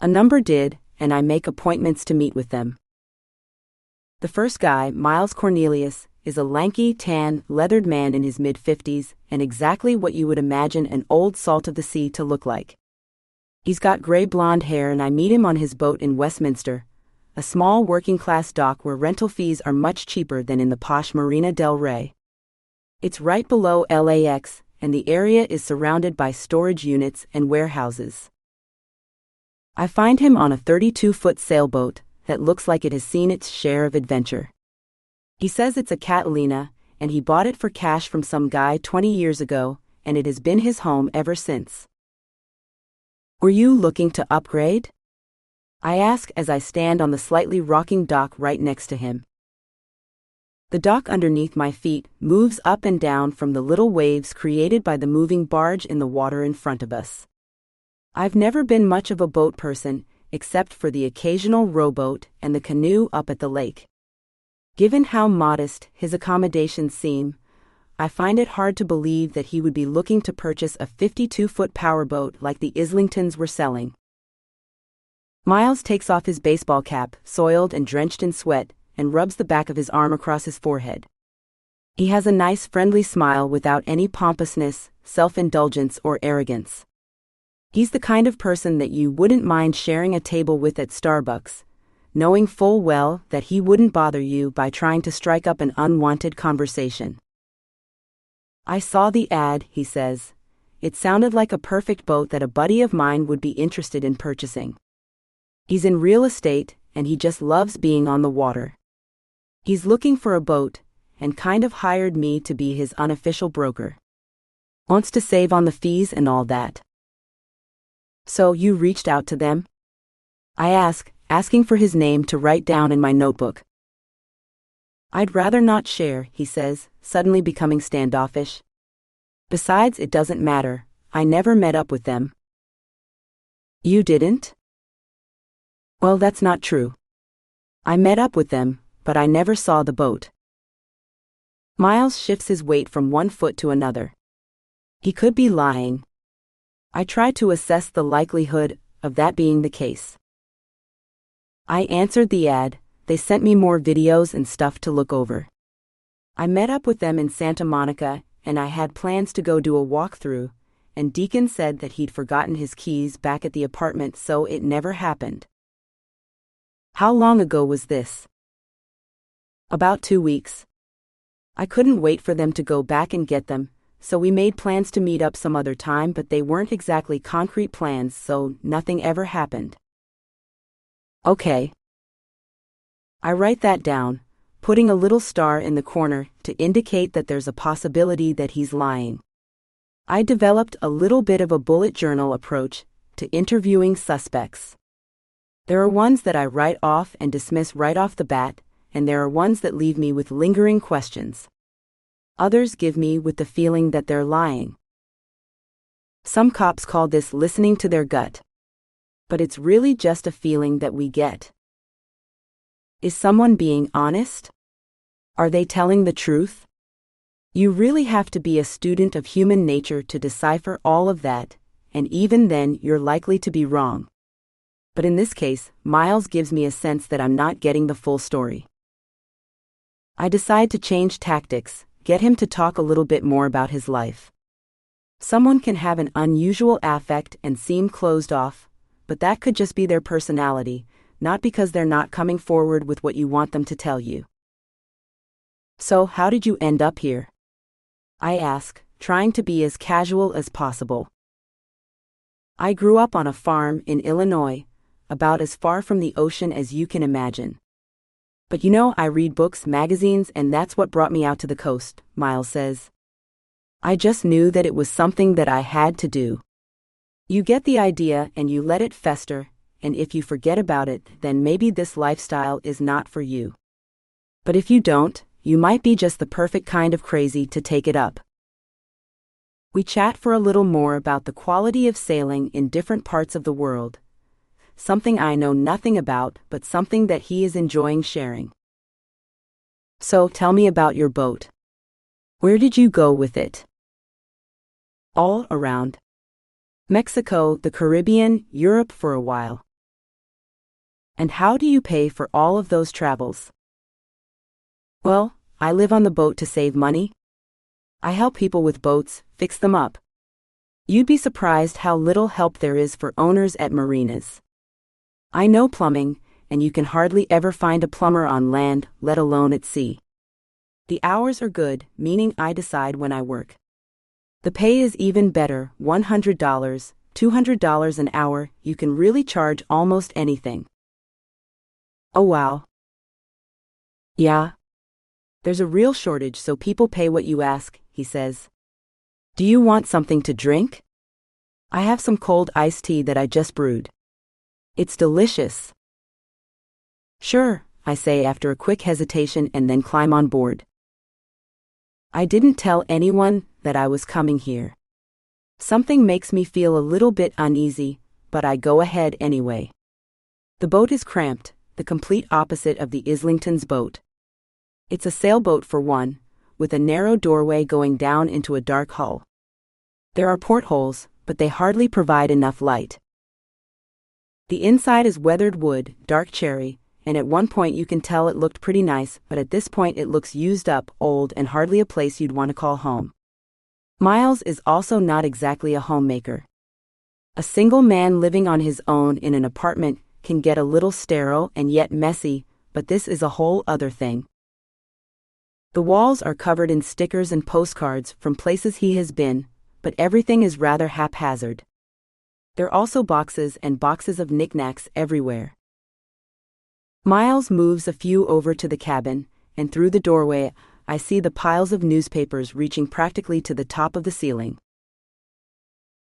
A number did, and I make appointments to meet with them. The first guy, Miles Cornelius, is a lanky, tan, leathered man in his mid-50s, and exactly what you would imagine an old salt of the sea to look like. He's got gray blonde hair, and I meet him on his boat in Westminster, a small working-class dock where rental fees are much cheaper than in the posh Marina del Rey. It's right below LAX, and the area is surrounded by storage units and warehouses. I find him on a 32-foot sailboat that looks like it has seen its share of adventure. He says it's a Catalina, and he bought it for cash from some guy 20 years ago, and it has been his home ever since. Were you looking to upgrade? I ask as I stand on the slightly rocking dock right next to him. The dock underneath my feet moves up and down from the little waves created by the moving barge in the water in front of us. I've never been much of a boat person, except for the occasional rowboat and the canoe up at the lake. Given how modest his accommodations seem, I find it hard to believe that he would be looking to purchase a 52-foot powerboat like the Islingtons were selling. Miles takes off his baseball cap, soiled and drenched in sweat, and rubs the back of his arm across his forehead. He has a nice, friendly smile without any pompousness, self-indulgence, or arrogance. He's the kind of person that you wouldn't mind sharing a table with at Starbucks, knowing full well that he wouldn't bother you by trying to strike up an unwanted conversation. I saw the ad, he says. It sounded like a perfect boat that a buddy of mine would be interested in purchasing. He's in real estate, and he just loves being on the water. He's looking for a boat, and kind of hired me to be his unofficial broker. Wants to save on the fees and all that. So you reached out to them? I ask, asking for his name to write down in my notebook. I'd rather not share, he says, suddenly becoming standoffish. Besides, it doesn't matter, I never met up with them. You didn't? Well, that's not true. I met up with them, but I never saw the boat. Miles shifts his weight from one foot to another. He could be lying. I try to assess the likelihood of that being the case. I answered the ad. They sent me more videos and stuff to look over. I met up with them in Santa Monica, and I had plans to go do a walkthrough, and Deacon said that he'd forgotten his keys back at the apartment, so it never happened. How long ago was this? About 2 weeks. I couldn't wait for them to go back and get them, so we made plans to meet up some other time, but they weren't exactly concrete plans, so nothing ever happened. Okay. I write that down, putting a little star in the corner to indicate that there's a possibility that he's lying. I developed a little bit of a bullet journal approach to interviewing suspects. There are ones that I write off and dismiss right off the bat, and there are ones that leave me with lingering questions. Others give me with the feeling that they're lying. Some cops call this listening to their gut. But it's really just a feeling that we get. Is someone being honest? Are they telling the truth? You really have to be a student of human nature to decipher all of that, and even then you're likely to be wrong. But in this case, Miles gives me a sense that I'm not getting the full story. I decide to change tactics, get him to talk a little bit more about his life. Someone can have an unusual affect and seem closed off, but that could just be their personality, not because they're not coming forward with what you want them to tell you. So, how did you end up here? I ask, trying to be as casual as possible. I grew up on a farm in Illinois, about as far from the ocean as you can imagine. But I read books, magazines, and that's what brought me out to the coast, Miles says. I just knew that it was something that I had to do. You get the idea and you let it fester, and if you forget about it, then maybe this lifestyle is not for you. But if you don't, you might be just the perfect kind of crazy to take it up. We chat for a little more about the quality of sailing in different parts of the world. Something I know nothing about, but something that he is enjoying sharing. So, tell me about your boat. Where did you go with it? All around. Mexico, the Caribbean, Europe for a while. And how do you pay for all of those travels? Well, I live on the boat to save money. I help people with boats, fix them up. You'd be surprised how little help there is for owners at marinas. I know plumbing, and you can hardly ever find a plumber on land, let alone at sea. The hours are good, meaning I decide when I work. The pay is even better, $100, $200 an hour, you can really charge almost anything. Oh wow. Yeah. There's a real shortage, so people pay what you ask, he says. Do you want something to drink? I have some cold iced tea that I just brewed. It's delicious. Sure, I say after a quick hesitation and then climb on board. I didn't tell anyone that I was coming here. Something makes me feel a little bit uneasy, but I go ahead anyway. The boat is cramped, the complete opposite of the Islington's boat. It's a sailboat for one, with a narrow doorway going down into a dark hull. There are portholes, but they hardly provide enough light. The inside is weathered wood, dark cherry, and at one point you can tell it looked pretty nice, but at this point it looks used up, old, and hardly a place you'd want to call home. Miles is also not exactly a homemaker. A single man living on his own in an apartment can get a little sterile and yet messy, but this is a whole other thing. The walls are covered in stickers and postcards from places he has been, but everything is rather haphazard. There are also boxes and boxes of knickknacks everywhere. Miles moves a few over to the cabin, and through the doorway, I see the piles of newspapers reaching practically to the top of the ceiling.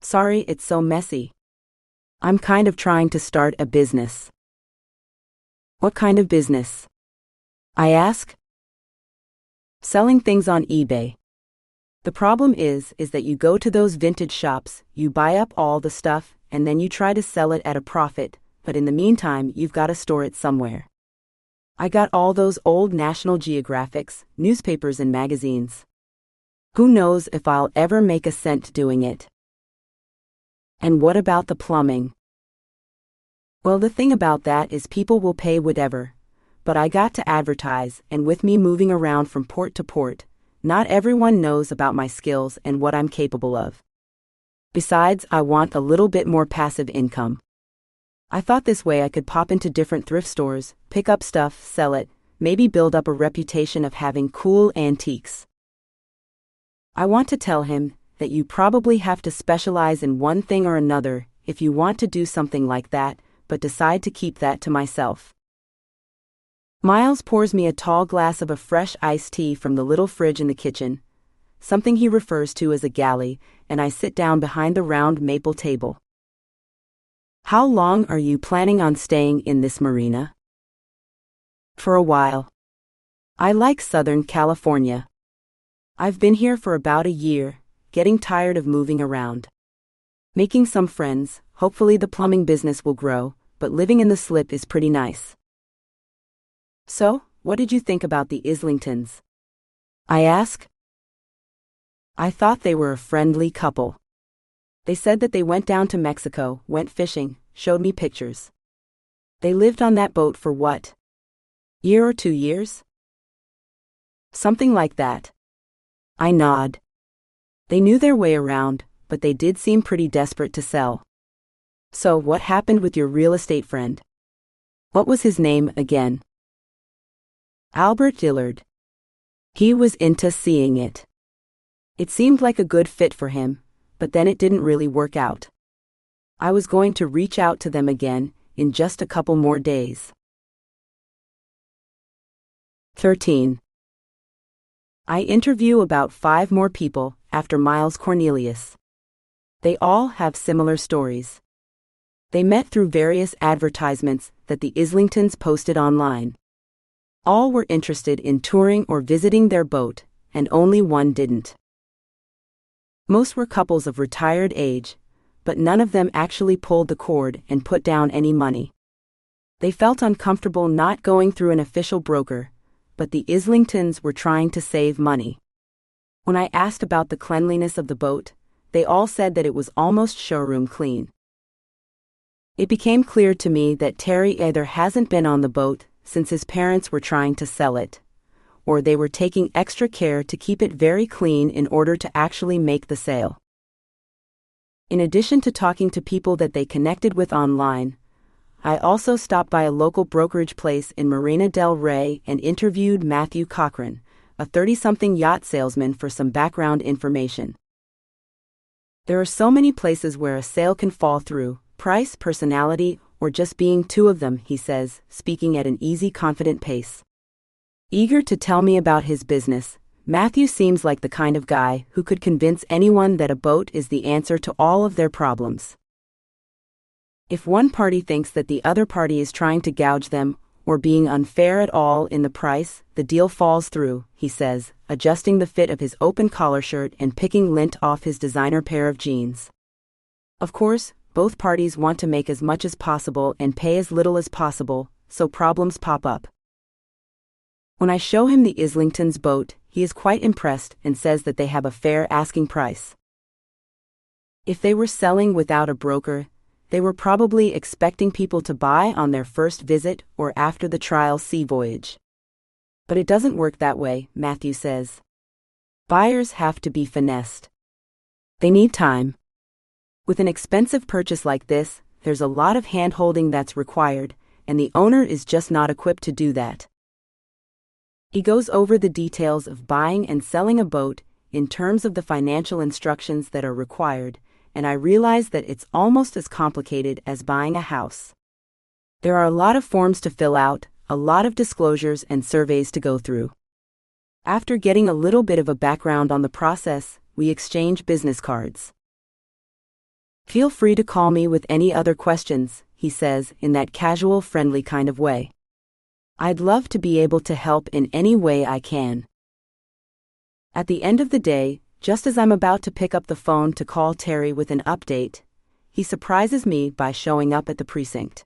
Sorry it's so messy. I'm kind of trying to start a business. What kind of business? I ask. Selling things on eBay. The problem is that you go to those vintage shops, you buy up all the stuff, and then you try to sell it at a profit, but in the meantime you've got to store it somewhere. I got all those old National Geographics, newspapers and magazines. Who knows if I'll ever make a cent doing it. And what about the plumbing? Well, the thing about that is people will pay whatever, but I got to advertise, and with me moving around from port to port, not everyone knows about my skills and what I'm capable of. Besides, I want a little bit more passive income. I thought this way I could pop into different thrift stores, pick up stuff, sell it, maybe build up a reputation of having cool antiques. I want to tell him that you probably have to specialize in one thing or another if you want to do something like that, but decide to keep that to myself. Miles pours me a tall glass of a fresh iced tea from the little fridge in the kitchen, something he refers to as a galley, and I sit down behind the round maple table. How long are you planning on staying in this marina? For a while. I like Southern California. I've been here for about a year, getting tired of moving around. Making some friends, hopefully the plumbing business will grow, but living in the slip is pretty nice. So, what did you think about the Islingtons? I ask. I thought they were a friendly couple. They said that they went down to Mexico, went fishing, showed me pictures. They lived on that boat for what? Year or 2 years? Something like that. I nod. They knew their way around, but they did seem pretty desperate to sell. So what happened with your real estate friend? What was his name again? Albert Dillard. He was into seeing it. It seemed like a good fit for him, but then it didn't really work out. I was going to reach out to them again in just a couple more days. 13. I interview about 5 more people after Miles Cornelius. They all have similar stories. They met through various advertisements that the Islingtons posted online. All were interested in touring or visiting their boat, and only one didn't. Most were couples of retired age, but none of them actually pulled the cord and put down any money. They felt uncomfortable not going through an official broker, but the Islingtons were trying to save money. When I asked about the cleanliness of the boat, they all said that it was almost showroom clean. It became clear to me that Terry either hasn't been on the boat since his parents were trying to sell it, or they were taking extra care to keep it very clean in order to actually make the sale. In addition to talking to people that they connected with online, I also stopped by a local brokerage place in Marina del Rey and interviewed Matthew Cochran, a 30-something yacht salesman, for some background information. There are so many places where a sale can fall through: price, personality, or just being two of them, he says, speaking at an easy, confident pace. Eager to tell me about his business, Matthew seems like the kind of guy who could convince anyone that a boat is the answer to all of their problems. If one party thinks that the other party is trying to gouge them or being unfair at all in the price, the deal falls through, he says, adjusting the fit of his open collar shirt and picking lint off his designer pair of jeans. Of course, both parties want to make as much as possible and pay as little as possible, so problems pop up. When I show him the Islingtons' boat, he is quite impressed and says that they have a fair asking price. If they were selling without a broker, they were probably expecting people to buy on their first visit or after the trial sea voyage. But it doesn't work that way, Matthew says. Buyers have to be finessed. They need time. With an expensive purchase like this, there's a lot of hand-holding that's required, and the owner is just not equipped to do that. He goes over the details of buying and selling a boat in terms of the financial instructions that are required, and I realize that it's almost as complicated as buying a house. There are a lot of forms to fill out, a lot of disclosures and surveys to go through. After getting a little bit of a background on the process, we exchange business cards. Feel free to call me with any other questions, he says in that casual, friendly kind of way. I'd love to be able to help in any way I can. At the end of the day, just as I'm about to pick up the phone to call Terry with an update, he surprises me by showing up at the precinct.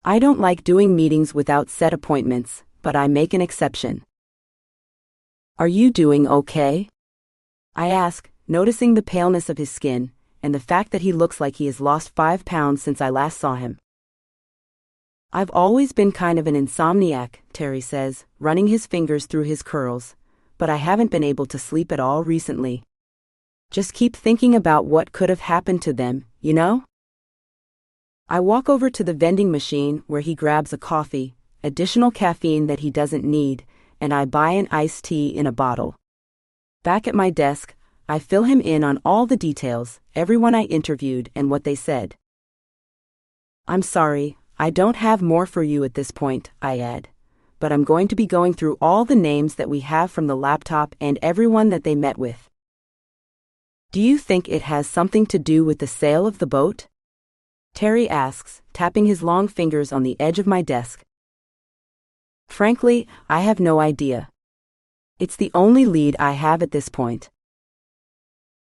I don't like doing meetings without set appointments, but I make an exception. Are you doing okay? I ask, noticing the paleness of his skin and the fact that he looks like he has lost 5 pounds since I last saw him. I've always been kind of an insomniac, Terry says, running his fingers through his curls, but I haven't been able to sleep at all recently. Just keep thinking about what could have happened to them, you know? I walk over to the vending machine where he grabs a coffee, additional caffeine that he doesn't need, and I buy an iced tea in a bottle. Back at my desk, I fill him in on all the details, everyone I interviewed and what they said. I'm sorry, I don't have more for you at this point, I add, but I'm going to be going through all the names that we have from the laptop and everyone that they met with. Do you think it has something to do with the sale of the boat? Terry asks, tapping his long fingers on the edge of my desk. Frankly, I have no idea. It's the only lead I have at this point.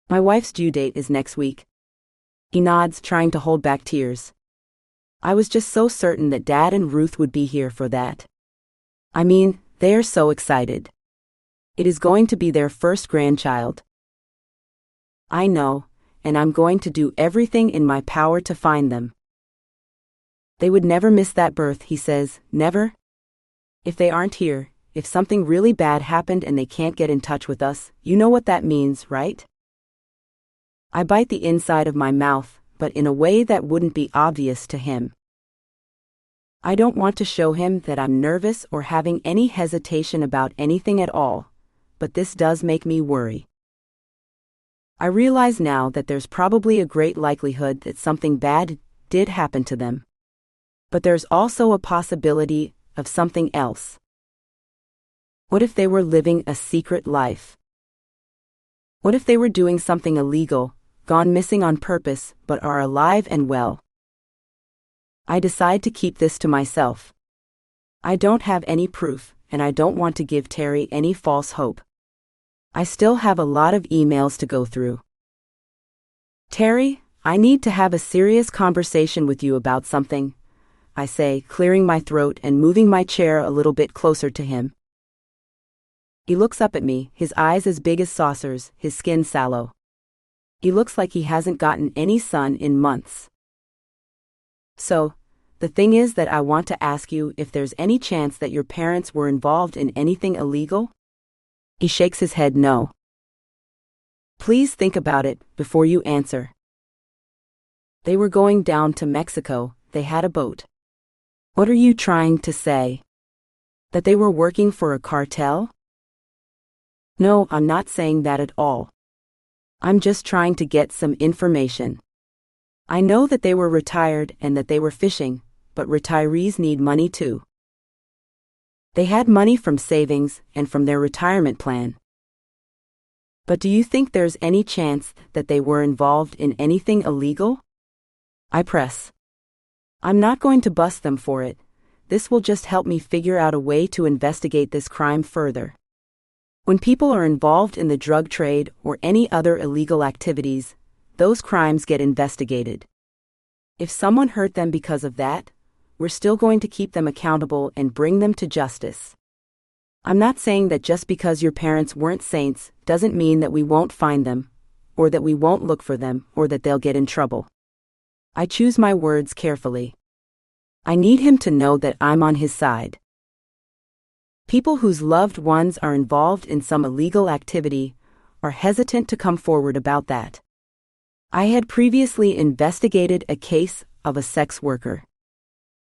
My wife's due date is next week. He nods, trying to hold back tears. I was just so certain that Dad and Ruth would be here for that. I mean, they are so excited. It is going to be their first grandchild. I know, and I'm going to do everything in my power to find them. They would never miss that birth, he says, never. If they aren't here, if something really bad happened and they can't get in touch with us, you know what that means, right? I bite the inside of my mouth, but in a way that wouldn't be obvious to him. I don't want to show him that I'm nervous or having any hesitation about anything at all, but this does make me worry. I realize now that there's probably a great likelihood that something bad did happen to them. But there's also a possibility of something else. What if they were living a secret life? What if they were doing something illegal, gone missing on purpose, but are alive and well? I decide to keep this to myself. I don't have any proof, and I don't want to give Terry any false hope. I still have a lot of emails to go through. Terry, I need to have a serious conversation with you about something, I say, clearing my throat and moving my chair a little bit closer to him. He looks up at me, his eyes as big as saucers, his skin sallow. He looks like he hasn't gotten any sun in months. So, the thing is that I want to ask you if there's any chance that your parents were involved in anything illegal? He shakes his head no. Please think about it before you answer. They were going down to Mexico, they had a boat. What are you trying to say? That they were working for a cartel? No, I'm not saying that at all. I'm just trying to get some information. I know that they were retired and that they were fishing, but retirees need money too. They had money from savings and from their retirement plan. But do you think there's any chance that they were involved in anything illegal? I press. I'm not going to bust them for it. This will just help me figure out a way to investigate this crime further. When people are involved in the drug trade or any other illegal activities, those crimes get investigated. If someone hurt them because of that, we're still going to keep them accountable and bring them to justice. I'm not saying that just because your parents weren't saints doesn't mean that we won't find them, or that we won't look for them, or that they'll get in trouble. I choose my words carefully. I need him to know that I'm on his side. People whose loved ones are involved in some illegal activity are hesitant to come forward about that. I had previously investigated a case of a sex worker.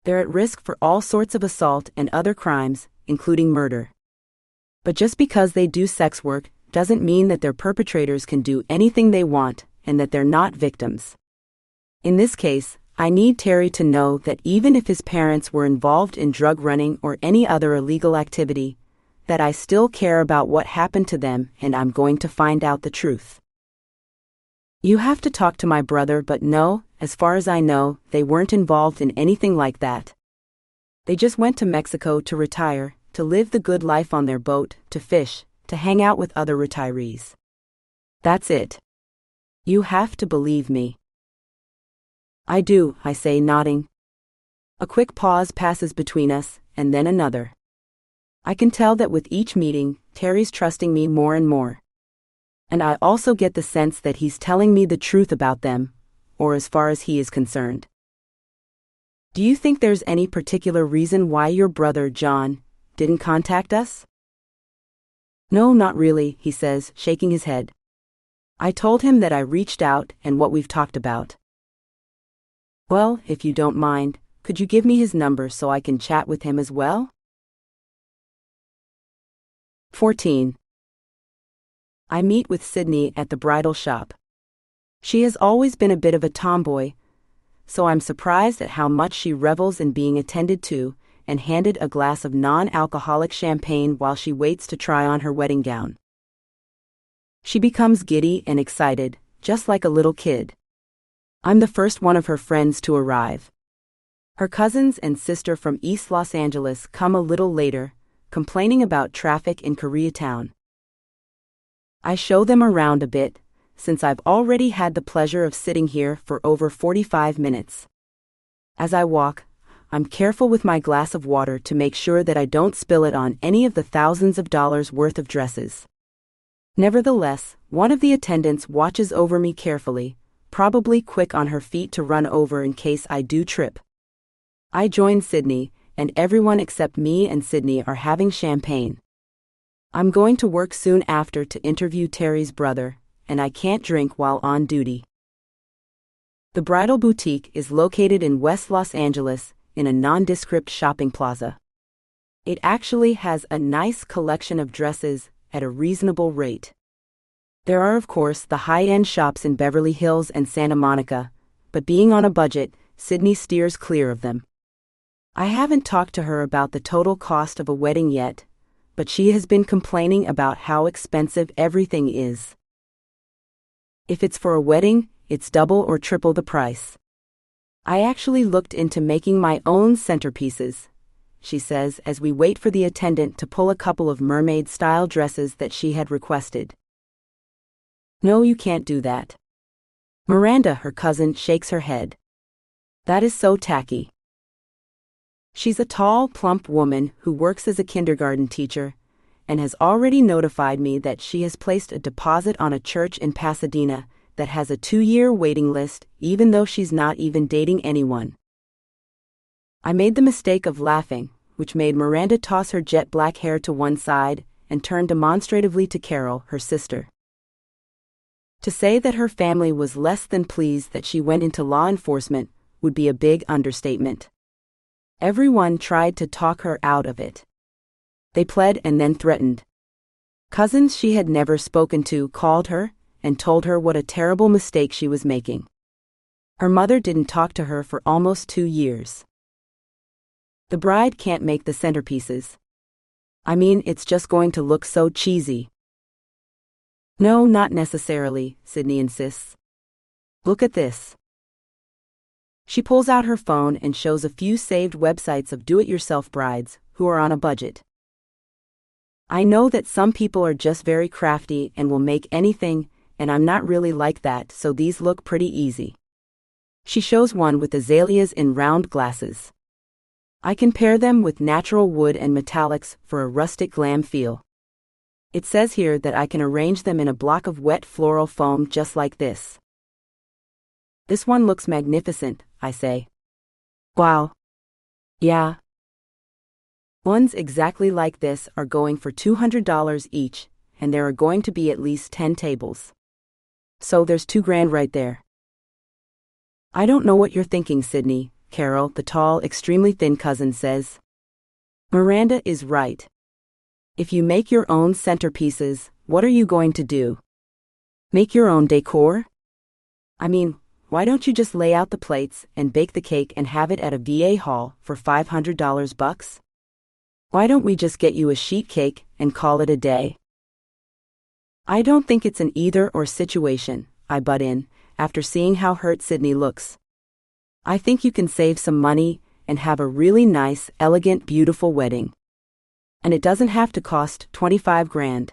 They're at risk for all sorts of assault and other crimes, including murder. But just because they do sex work doesn't mean that their perpetrators can do anything they want and that they're not victims. In this case, I need Terry to know that even if his parents were involved in drug running or any other illegal activity, that I still care about what happened to them and I'm going to find out the truth. You have to talk to my brother, but no, as far as I know, they weren't involved in anything like that. They just went to Mexico to retire, to live the good life on their boat, to fish, to hang out with other retirees. That's it. You have to believe me. I do, I say, nodding. A quick pause passes between us, and then another. I can tell that with each meeting, Terry's trusting me more and more. And I also get the sense that he's telling me the truth about them, or as far as he is concerned. Do you think there's any particular reason why your brother, John, didn't contact us? No, not really, he says, shaking his head. I told him that I reached out and what we've talked about. Well, if you don't mind, could you give me his number so I can chat with him as well? 14. I meet with Sydney at the bridal shop. She has always been a bit of a tomboy, so I'm surprised at how much she revels in being attended to, and handed a glass of non-alcoholic champagne while she waits to try on her wedding gown. She becomes giddy and excited, just like a little kid. I'm the first one of her friends to arrive. Her cousins and sister from East Los Angeles come a little later, complaining about traffic in Koreatown. I show them around a bit, since I've already had the pleasure of sitting here for over 45 minutes. As I walk, I'm careful with my glass of water to make sure that I don't spill it on any of the thousands of dollars worth of dresses. Nevertheless, one of the attendants watches over me carefully, probably quick on her feet to run over in case I do trip. I joined Sydney, and everyone except me and Sydney are having champagne. I'm going to work soon after to interview Terry's brother, and I can't drink while on duty. The bridal boutique is located in West Los Angeles, in a nondescript shopping plaza. It actually has a nice collection of dresses at a reasonable rate. There are, of course, the high-end shops in Beverly Hills and Santa Monica, but being on a budget, Sydney steers clear of them. I haven't talked to her about the total cost of a wedding yet, but she has been complaining about how expensive everything is. If it's for a wedding, it's double or triple the price. I actually looked into making my own centerpieces, she says as we wait for the attendant to pull a couple of mermaid-style dresses that she had requested. No, you can't do that. Miranda, her cousin, shakes her head. That is so tacky. She's a tall, plump woman who works as a kindergarten teacher and has already notified me that she has placed a deposit on a church in Pasadena that has a 2-year waiting list, even though she's not even dating anyone. I made the mistake of laughing, which made Miranda toss her jet black hair to one side and turn demonstratively to Carol, her sister. To say that her family was less than pleased that she went into law enforcement would be a big understatement. Everyone tried to talk her out of it. They pled and then threatened. Cousins she had never spoken to called her and told her what a terrible mistake she was making. Her mother didn't talk to her for almost 2 years. The bride can't make the centerpieces. I mean, it's just going to look so cheesy. No, not necessarily, Sydney insists. Look at this. She pulls out her phone and shows a few saved websites of do-it-yourself brides who are on a budget. I know that some people are just very crafty and will make anything, and I'm not really like that, so these look pretty easy. She shows one with azaleas in round glasses. I can pair them with natural wood and metallics for a rustic glam feel. It says here that I can arrange them in a block of wet floral foam just like this. This one looks magnificent, I say. Wow. Yeah. Ones exactly like this are going for $200 each, and there are going to be at least 10 tables. So there's $2,000 right there. I don't know what you're thinking, Sydney, Carol, the tall, extremely thin cousin, says. Miranda is right. If you make your own centerpieces, what are you going to do? Make your own decor? I mean, why don't you just lay out the plates and bake the cake and have it at a VA hall for $500 bucks? Why don't we just get you a sheet cake and call it a day? I don't think it's an either-or situation, I butt in, after seeing how hurt Sydney looks. I think you can save some money and have a really nice, elegant, beautiful wedding. And it doesn't have to cost $25,000.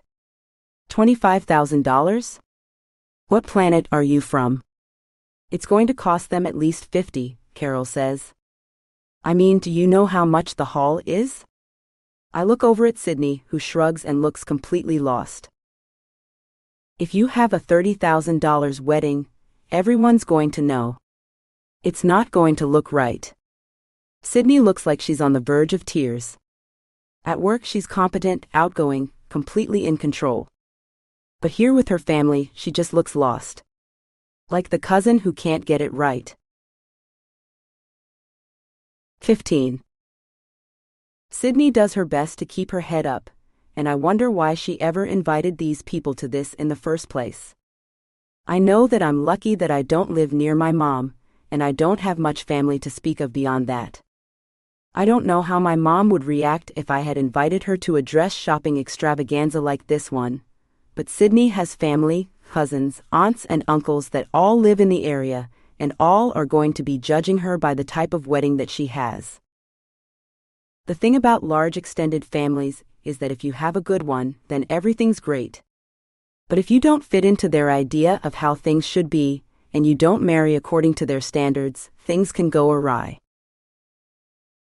$25,000? What planet are you from? It's going to cost them at least $50,000, Carol says. I mean, do you know how much the hall is? I look over at Sydney, who shrugs and looks completely lost. If you have a $30,000 wedding, everyone's going to know. It's not going to look right. Sydney looks like she's on the verge of tears. At work, she's competent, outgoing, completely in control. But here with her family, she just looks lost. Like the cousin who can't get it right. 15. Sydney does her best to keep her head up, and I wonder why she ever invited these people to this in the first place. I know that I'm lucky that I don't live near my mom, and I don't have much family to speak of beyond that. I don't know how my mom would react if I had invited her to a dress shopping extravaganza like this one, but Sydney has family, cousins, aunts and uncles that all live in the area, and all are going to be judging her by the type of wedding that she has. The thing about large extended families is that if you have a good one, then everything's great. But if you don't fit into their idea of how things should be, and you don't marry according to their standards, things can go awry.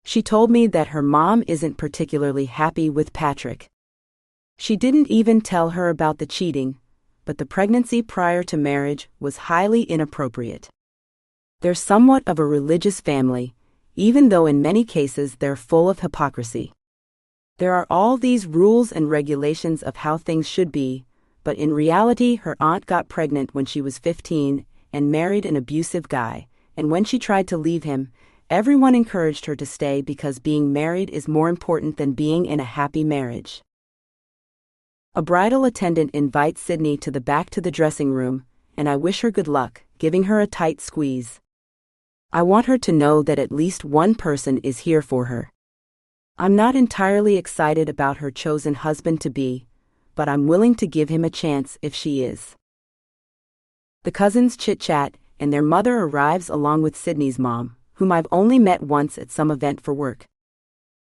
She told me that her mom isn't particularly happy with Patrick. She didn't even tell her about the cheating, but the pregnancy prior to marriage was highly inappropriate. They're somewhat of a religious family, even though in many cases they're full of hypocrisy. There are all these rules and regulations of how things should be, but in reality her aunt got pregnant when she was 15 and married an abusive guy, and when she tried to leave him, everyone encouraged her to stay because being married is more important than being in a happy marriage. A bridal attendant invites Sydney to the dressing room, and I wish her good luck, giving her a tight squeeze. I want her to know that at least one person is here for her. I'm not entirely excited about her chosen husband-to-be, but I'm willing to give him a chance if she is. The cousins chit-chat, and their mother arrives along with Sydney's mom, whom I've only met once at some event for work.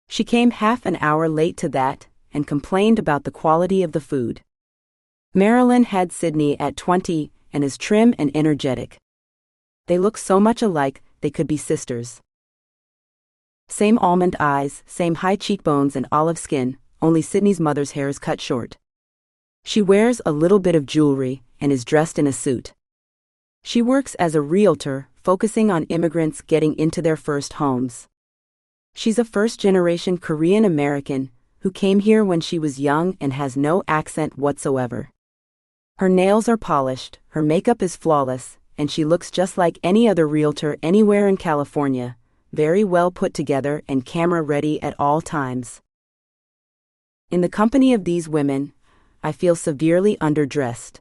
She came half an hour late to that, and complained about the quality of the food. Marilyn had Sydney at 20 and is trim and energetic. They look so much alike, they could be sisters. Same almond eyes, same high cheekbones and olive skin, only Sydney's mother's hair is cut short. She wears a little bit of jewelry and is dressed in a suit. She works as a realtor, focusing on immigrants getting into their first homes. She's a first-generation Korean American who came here when she was young and has no accent whatsoever. Her nails are polished, her makeup is flawless, and she looks just like any other realtor anywhere in California, very well put together and camera-ready at all times. In the company of these women, I feel severely underdressed.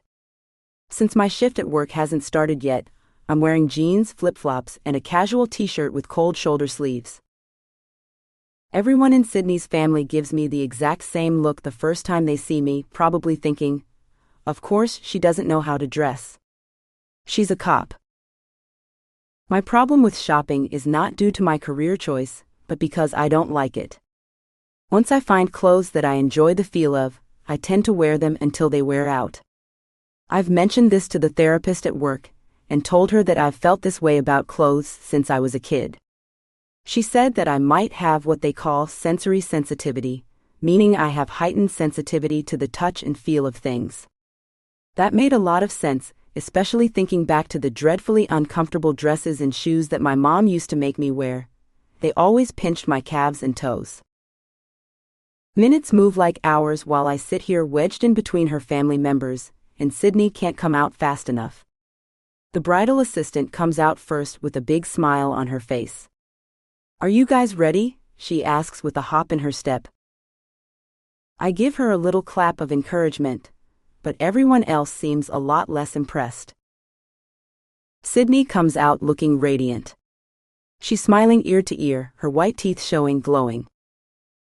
Since my shift at work hasn't started yet, I'm wearing jeans, flip-flops, and a casual t-shirt with cold shoulder sleeves. Everyone in Sydney's family gives me the exact same look the first time they see me, probably thinking, of course she doesn't know how to dress. She's a cop. My problem with shopping is not due to my career choice, but because I don't like it. Once I find clothes that I enjoy the feel of, I tend to wear them until they wear out. I've mentioned this to the therapist at work, and told her that I've felt this way about clothes since I was a kid. She said that I might have what they call sensory sensitivity, meaning I have heightened sensitivity to the touch and feel of things. That made a lot of sense, especially thinking back to the dreadfully uncomfortable dresses and shoes that my mom used to make me wear. They always pinched my calves and toes. Minutes move like hours while I sit here wedged in between her family members, and Sydney can't come out fast enough. The bridal assistant comes out first with a big smile on her face. "Are you guys ready?" she asks with a hop in her step. I give her a little clap of encouragement, but everyone else seems a lot less impressed. Sydney comes out looking radiant. She's smiling ear to ear, her white teeth showing glowing.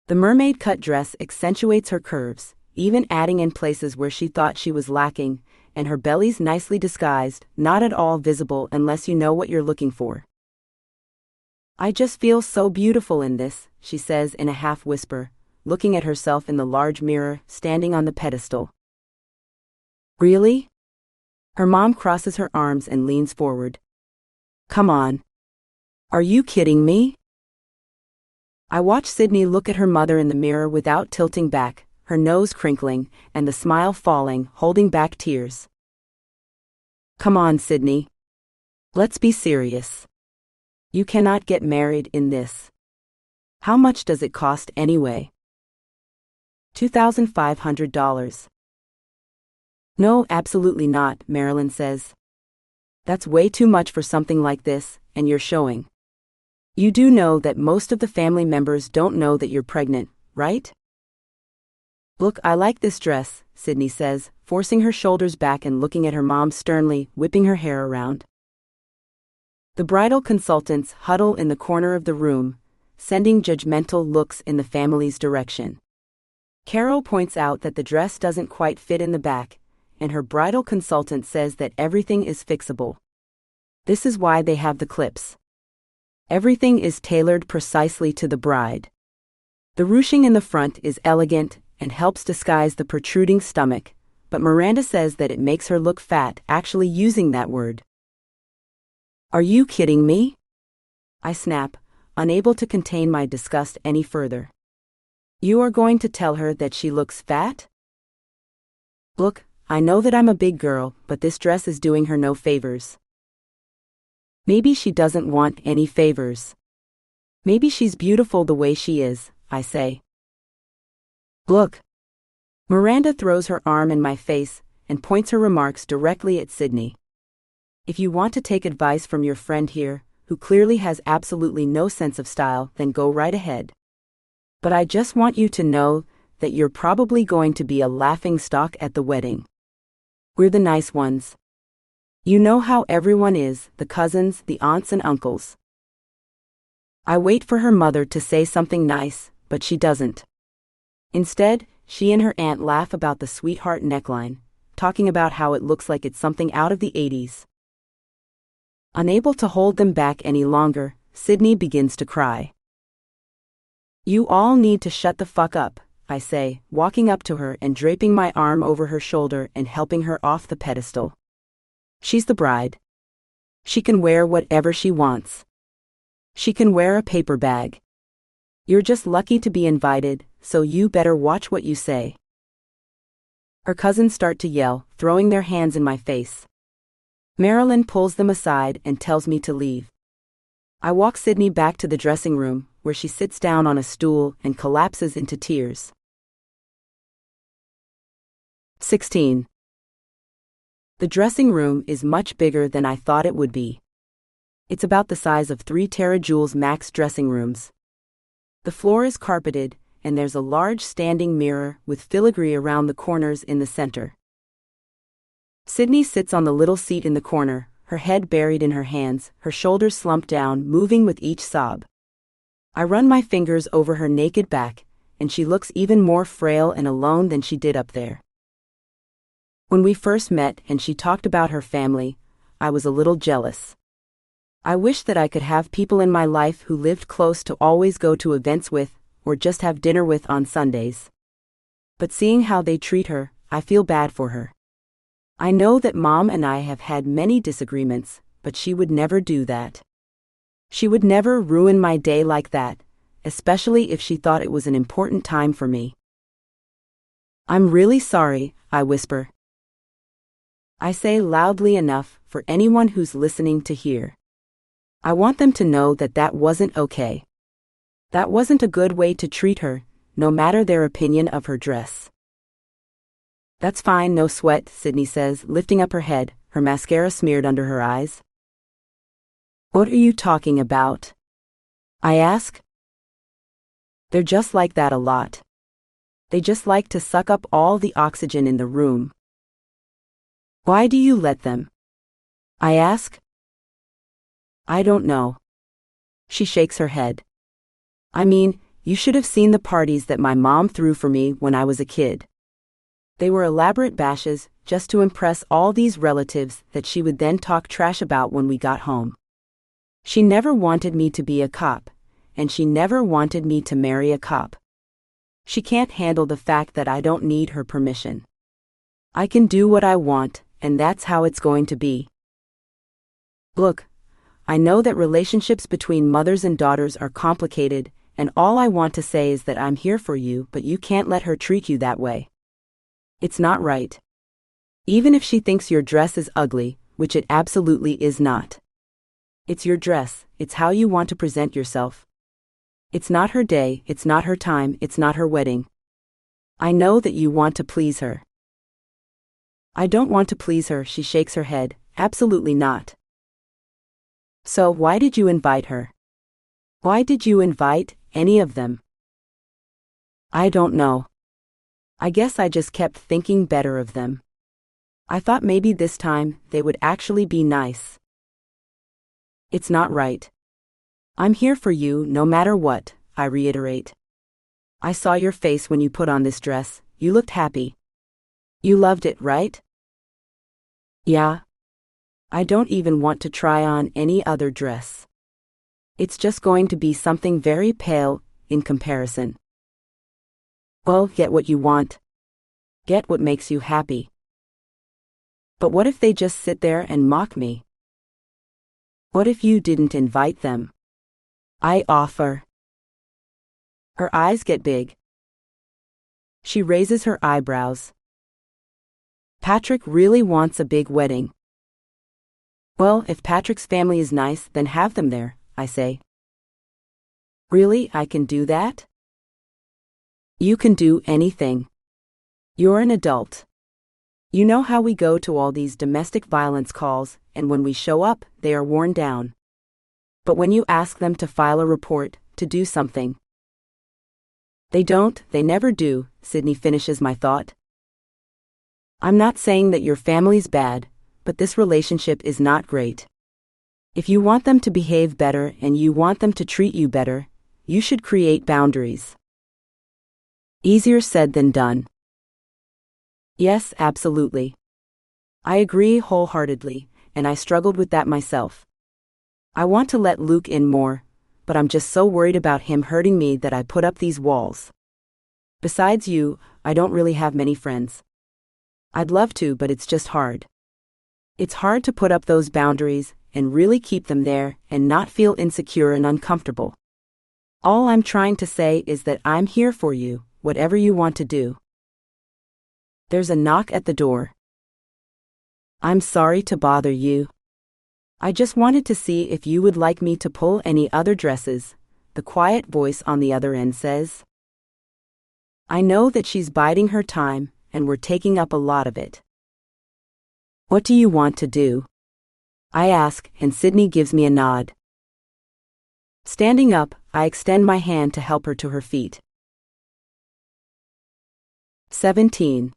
The mermaid-cut dress accentuates her curves, even adding in places where she thought she was lacking, and her belly's nicely disguised, not at all visible unless you know what you're looking for. "I just feel so beautiful in this," she says in a half-whisper, looking at herself in the large mirror standing on the pedestal. "Really?" Her mom crosses her arms and leans forward. "Come on. Are you kidding me?" I watch Sydney look at her mother in the mirror without tilting back, her nose crinkling, and the smile falling, holding back tears. "Come on, Sydney. Let's be serious. You cannot get married in this. How much does it cost anyway?" $2,500. "No, absolutely not," Marilyn says. "That's way too much for something like this, and you're showing. You do know that most of the family members don't know that you're pregnant, right?" "Look, I like this dress," Sydney says, forcing her shoulders back and looking at her mom sternly, whipping her hair around. The bridal consultants huddle in the corner of the room, sending judgmental looks in the family's direction. Carol points out that the dress doesn't quite fit in the back, and her bridal consultant says that everything is fixable. This is why they have the clips. Everything is tailored precisely to the bride. The ruching in the front is elegant and helps disguise the protruding stomach, but Miranda says that it makes her look fat, actually using that word. "Are you kidding me?" I snap, unable to contain my disgust any further. "You are going to tell her that she looks fat?" "Look, I know that I'm a big girl, but this dress is doing her no favors." "Maybe she doesn't want any favors. Maybe she's beautiful the way she is, I say. Look. Miranda throws her arm in my face and points her remarks directly at Sydney. If you want to take advice from your friend here, who clearly has absolutely no sense of style, then go right ahead. But I just want you to know that you're probably going to be a laughing stock at the wedding. We're the nice ones. You know how everyone is, the cousins, the aunts and uncles. I wait for her mother to say something nice, but she doesn't. Instead, she and her aunt laugh about the sweetheart neckline, talking about how it looks like it's something out of the 80s. Unable to hold them back any longer, Sydney begins to cry. You all need to shut the fuck up, I say, walking up to her and draping my arm over her shoulder and helping her off the pedestal. She's the bride. She can wear whatever she wants. She can wear a paper bag. You're just lucky to be invited, so you better watch what you say. Her cousins start to yell, throwing their hands in my face. Marilyn pulls them aside and tells me to leave. I walk Sydney back to the dressing room, where she sits down on a stool and collapses into tears. 16. The dressing room is much bigger than I thought it would be. It's about the size of 3 terajoules max dressing rooms. The floor is carpeted, and there's a large standing mirror with filigree around the corners in the center. Sydney sits on the little seat in the corner, her head buried in her hands, her shoulders slumped down, moving with each sob. I run my fingers over her naked back, and she looks even more frail and alone than she did up there. When we first met and she talked about her family, I was a little jealous. I wish that I could have people in my life who lived close to always go to events with, or just have dinner with on Sundays. But seeing how they treat her, I feel bad for her. I know that Mom and I have had many disagreements, but she would never do that. She would never ruin my day like that, especially if she thought it was an important time for me. I'm really sorry, I whisper. I say loudly enough for anyone who's listening to hear. I want them to know that that wasn't okay. That wasn't a good way to treat her, no matter their opinion of her dress. That's fine, no sweat, Sydney says, lifting up her head, her mascara smeared under her eyes. What are you talking about? I ask. They're just like that a lot. They just like to suck up all the oxygen in the room. Why do you let them? I ask. I don't know. She shakes her head. I mean, you should have seen the parties that my mom threw for me when I was a kid. They were elaborate bashes, just to impress all these relatives that she would then talk trash about when we got home. She never wanted me to be a cop, and she never wanted me to marry a cop. She can't handle the fact that I don't need her permission. I can do what I want, and that's how it's going to be. Look, I know that relationships between mothers and daughters are complicated, and all I want to say is that I'm here for you, but you can't let her treat you that way. It's not right. Even if she thinks your dress is ugly, which it absolutely is not. It's your dress, it's how you want to present yourself. It's not her day, it's not her time, it's not her wedding. I know that you want to please her. I don't want to please her, she shakes her head, absolutely not. So why did you invite her? Why did you invite any of them? I don't know. I guess I just kept thinking better of them. I thought maybe this time they would actually be nice. It's not right. I'm here for you no matter what, I reiterate. I saw your face when you put on this dress, you looked happy. You loved it, right? Yeah. I don't even want to try on any other dress. It's just going to be something very pale, in comparison. Well, get what you want. Get what makes you happy. But what if they just sit there and mock me? What if you didn't invite them? I offer. Her eyes get big. She raises her eyebrows. Patrick really wants a big wedding. Well, if Patrick's family is nice, then have them there, I say. Really, I can do that? You can do anything. You're an adult. You know how we go to all these domestic violence calls, and when we show up, they are worn down. But when you ask them to file a report, to do something, they don't, they never do, Sydney finishes my thought. I'm not saying that your family's bad, but this relationship is not great. If you want them to behave better and you want them to treat you better, you should create boundaries. Easier said than done. Yes, absolutely. I agree wholeheartedly, and I struggled with that myself. I want to let Luke in more, but I'm just so worried about him hurting me that I put up these walls. Besides you, I don't really have many friends. I'd love to, but it's just hard. It's hard to put up those boundaries and really keep them there and not feel insecure and uncomfortable. All I'm trying to say is that I'm here for you, whatever you want to do. There's a knock at the door. I'm sorry to bother you. I just wanted to see if you would like me to pull any other dresses, the quiet voice on the other end says. I know that she's biding her time, and we're taking up a lot of it. What do you want to do? I ask, and Sydney gives me a nod. Standing up, I extend my hand to help her to her feet. 17.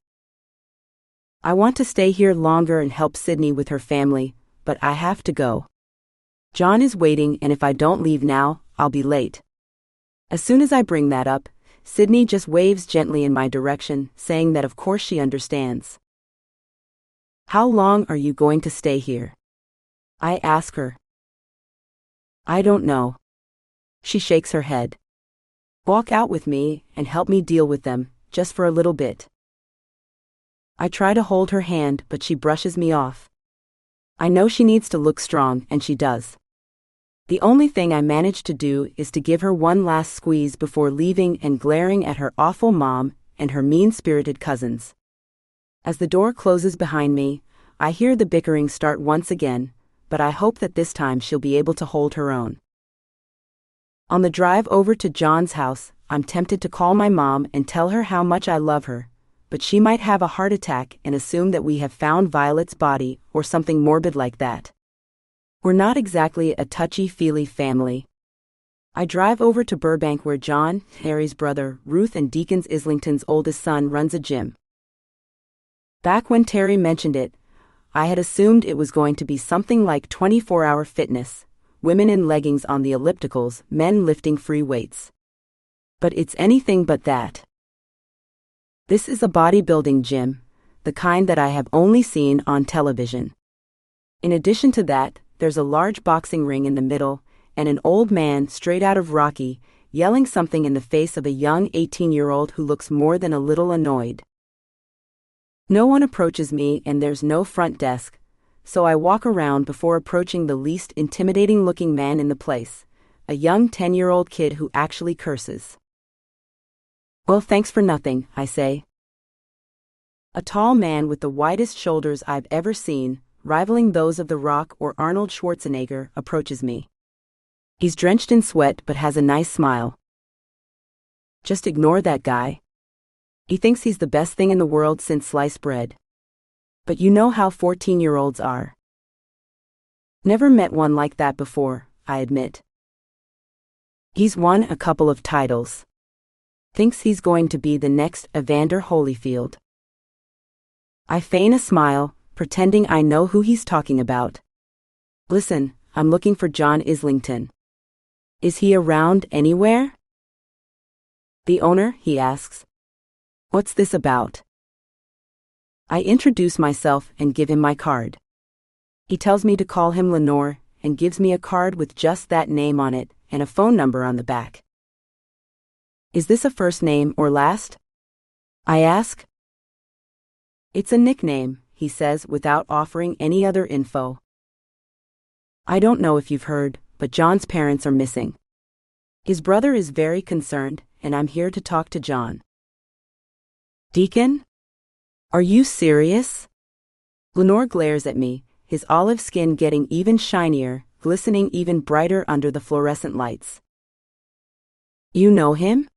I want to stay here longer and help Sydney with her family, but I have to go. John is waiting, and if I don't leave now, I'll be late. As soon as I bring that up, Sydney just waves gently in my direction, saying that of course she understands. How long are you going to stay here? I ask her. I don't know. She shakes her head. Walk out with me and help me deal with them, just for a little bit. I try to hold her hand, but she brushes me off. I know she needs to look strong, and she does. The only thing I manage to do is to give her one last squeeze before leaving and glaring at her awful mom and her mean-spirited cousins. As the door closes behind me, I hear the bickering start once again, but I hope that this time she'll be able to hold her own. On the drive over to John's house, I'm tempted to call my mom and tell her how much I love her, but she might have a heart attack and assume that we have found Violet's body or something morbid like that. We're not exactly a touchy-feely family. I drive over to Burbank where John, Harry's brother, Ruth and Deacon Islington's oldest son runs a gym. Back when Terry mentioned it, I had assumed it was going to be something like 24-hour fitness, women in leggings on the ellipticals, men lifting free weights. But it's anything but that. This is a bodybuilding gym, the kind that I have only seen on television. In addition to that, there's a large boxing ring in the middle, and an old man straight out of Rocky, yelling something in the face of a young 18-year-old who looks more than a little annoyed. No one approaches me and there's no front desk, so I walk around before approaching the least intimidating-looking man in the place, a young 10-year-old kid who actually curses. Well, thanks for nothing, I say. A tall man with the widest shoulders I've ever seen, rivaling those of The Rock or Arnold Schwarzenegger, approaches me. He's drenched in sweat but has a nice smile. Just ignore that guy. He thinks he's the best thing in the world since sliced bread. But you know how 14-year-olds are. Never met one like that before, I admit. He's won a couple of titles. Thinks he's going to be the next Evander Holyfield. I feign a smile, pretending I know who he's talking about. Listen, I'm looking for John Islington. Is he around anywhere? The owner, he asks. What's this about? I introduce myself and give him my card. He tells me to call him Lenore and gives me a card with just that name on it and a phone number on the back. Is this a first name or last? I ask. It's a nickname, he says without offering any other info. I don't know if you've heard, but John's parents are missing. His brother is very concerned, and I'm here to talk to John. Deacon? Are you serious? Lenore glares at me, his olive skin getting even shinier, glistening even brighter under the fluorescent lights. You know him?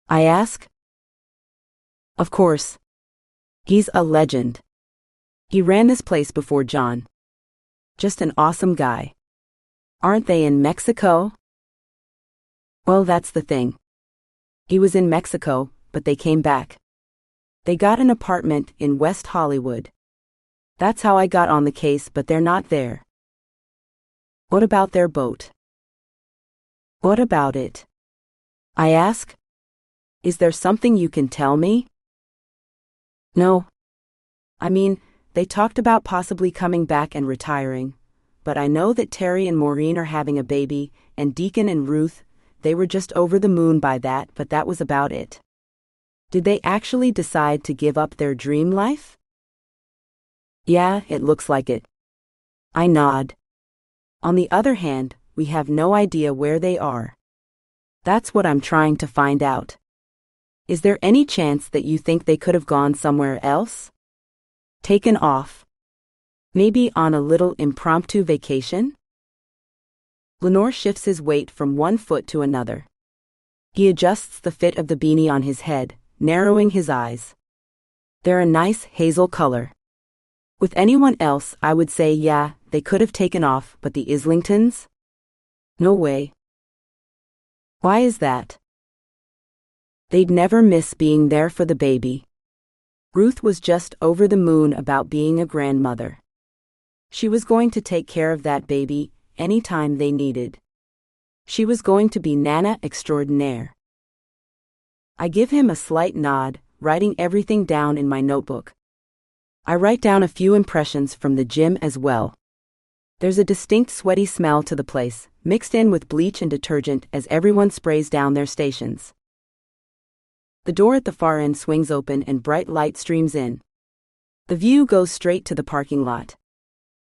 I ask. Of course. He's a legend. He ran this place before John. Just an awesome guy. Aren't they in Mexico? Well, that's the thing. He was in Mexico, but they came back. They got an apartment in West Hollywood. That's how I got on the case, but they're not there. What about their boat? What about it? I ask. Is there something you can tell me? No. I mean, they talked about possibly coming back and retiring, but I know that Terry and Maureen are having a baby, and Deacon and Ruth, they were just over the moon by that, but that was about it. Did they actually decide to give up their dream life? Yeah, it looks like it. I nod. On the other hand, we have no idea where they are. That's what I'm trying to find out. Is there any chance that you think they could have gone somewhere else? Taken off? Maybe on a little impromptu vacation? Lenore shifts his weight from one foot to another. He adjusts the fit of the beanie on his head, narrowing his eyes. They're a nice hazel color. With anyone else, I would say yeah, they could have taken off, but the Islingtons? No way. Why is that? They'd never miss being there for the baby. Ruth was just over the moon about being a grandmother. She was going to take care of that baby any time they needed. She was going to be Nana extraordinaire. I give him a slight nod, writing everything down in my notebook. I write down a few impressions from the gym as well. There's a distinct sweaty smell to the place, mixed in with bleach and detergent as everyone sprays down their stations. The door at the far end swings open and bright light streams in. The view goes straight to the parking lot.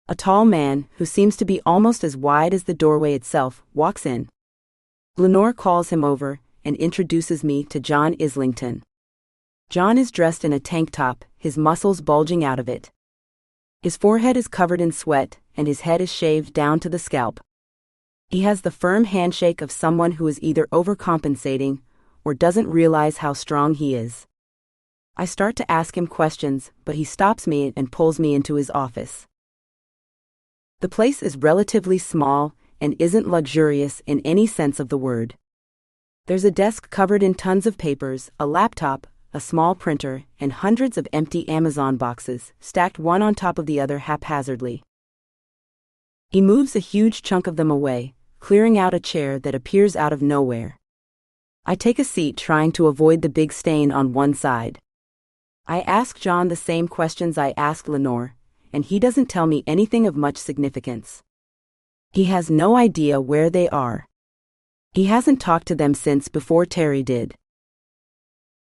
A tall man, who seems to be almost as wide as the doorway itself, walks in. Lenore calls him over and introduces me to John Islington. John is dressed in a tank top, his muscles bulging out of it. His forehead is covered in sweat, and his head is shaved down to the scalp. He has the firm handshake of someone who is either overcompensating or doesn't realize how strong he is. I start to ask him questions, but he stops me and pulls me into his office. The place is relatively small and isn't luxurious in any sense of the word. There's a desk covered in tons of papers, a laptop, a small printer, and hundreds of empty Amazon boxes, stacked one on top of the other haphazardly. He moves a huge chunk of them away, clearing out a chair that appears out of nowhere. I take a seat, trying to avoid the big stain on one side. I ask John the same questions I asked Lenore, and he doesn't tell me anything of much significance. He has no idea where they are. He hasn't talked to them since before Terry did.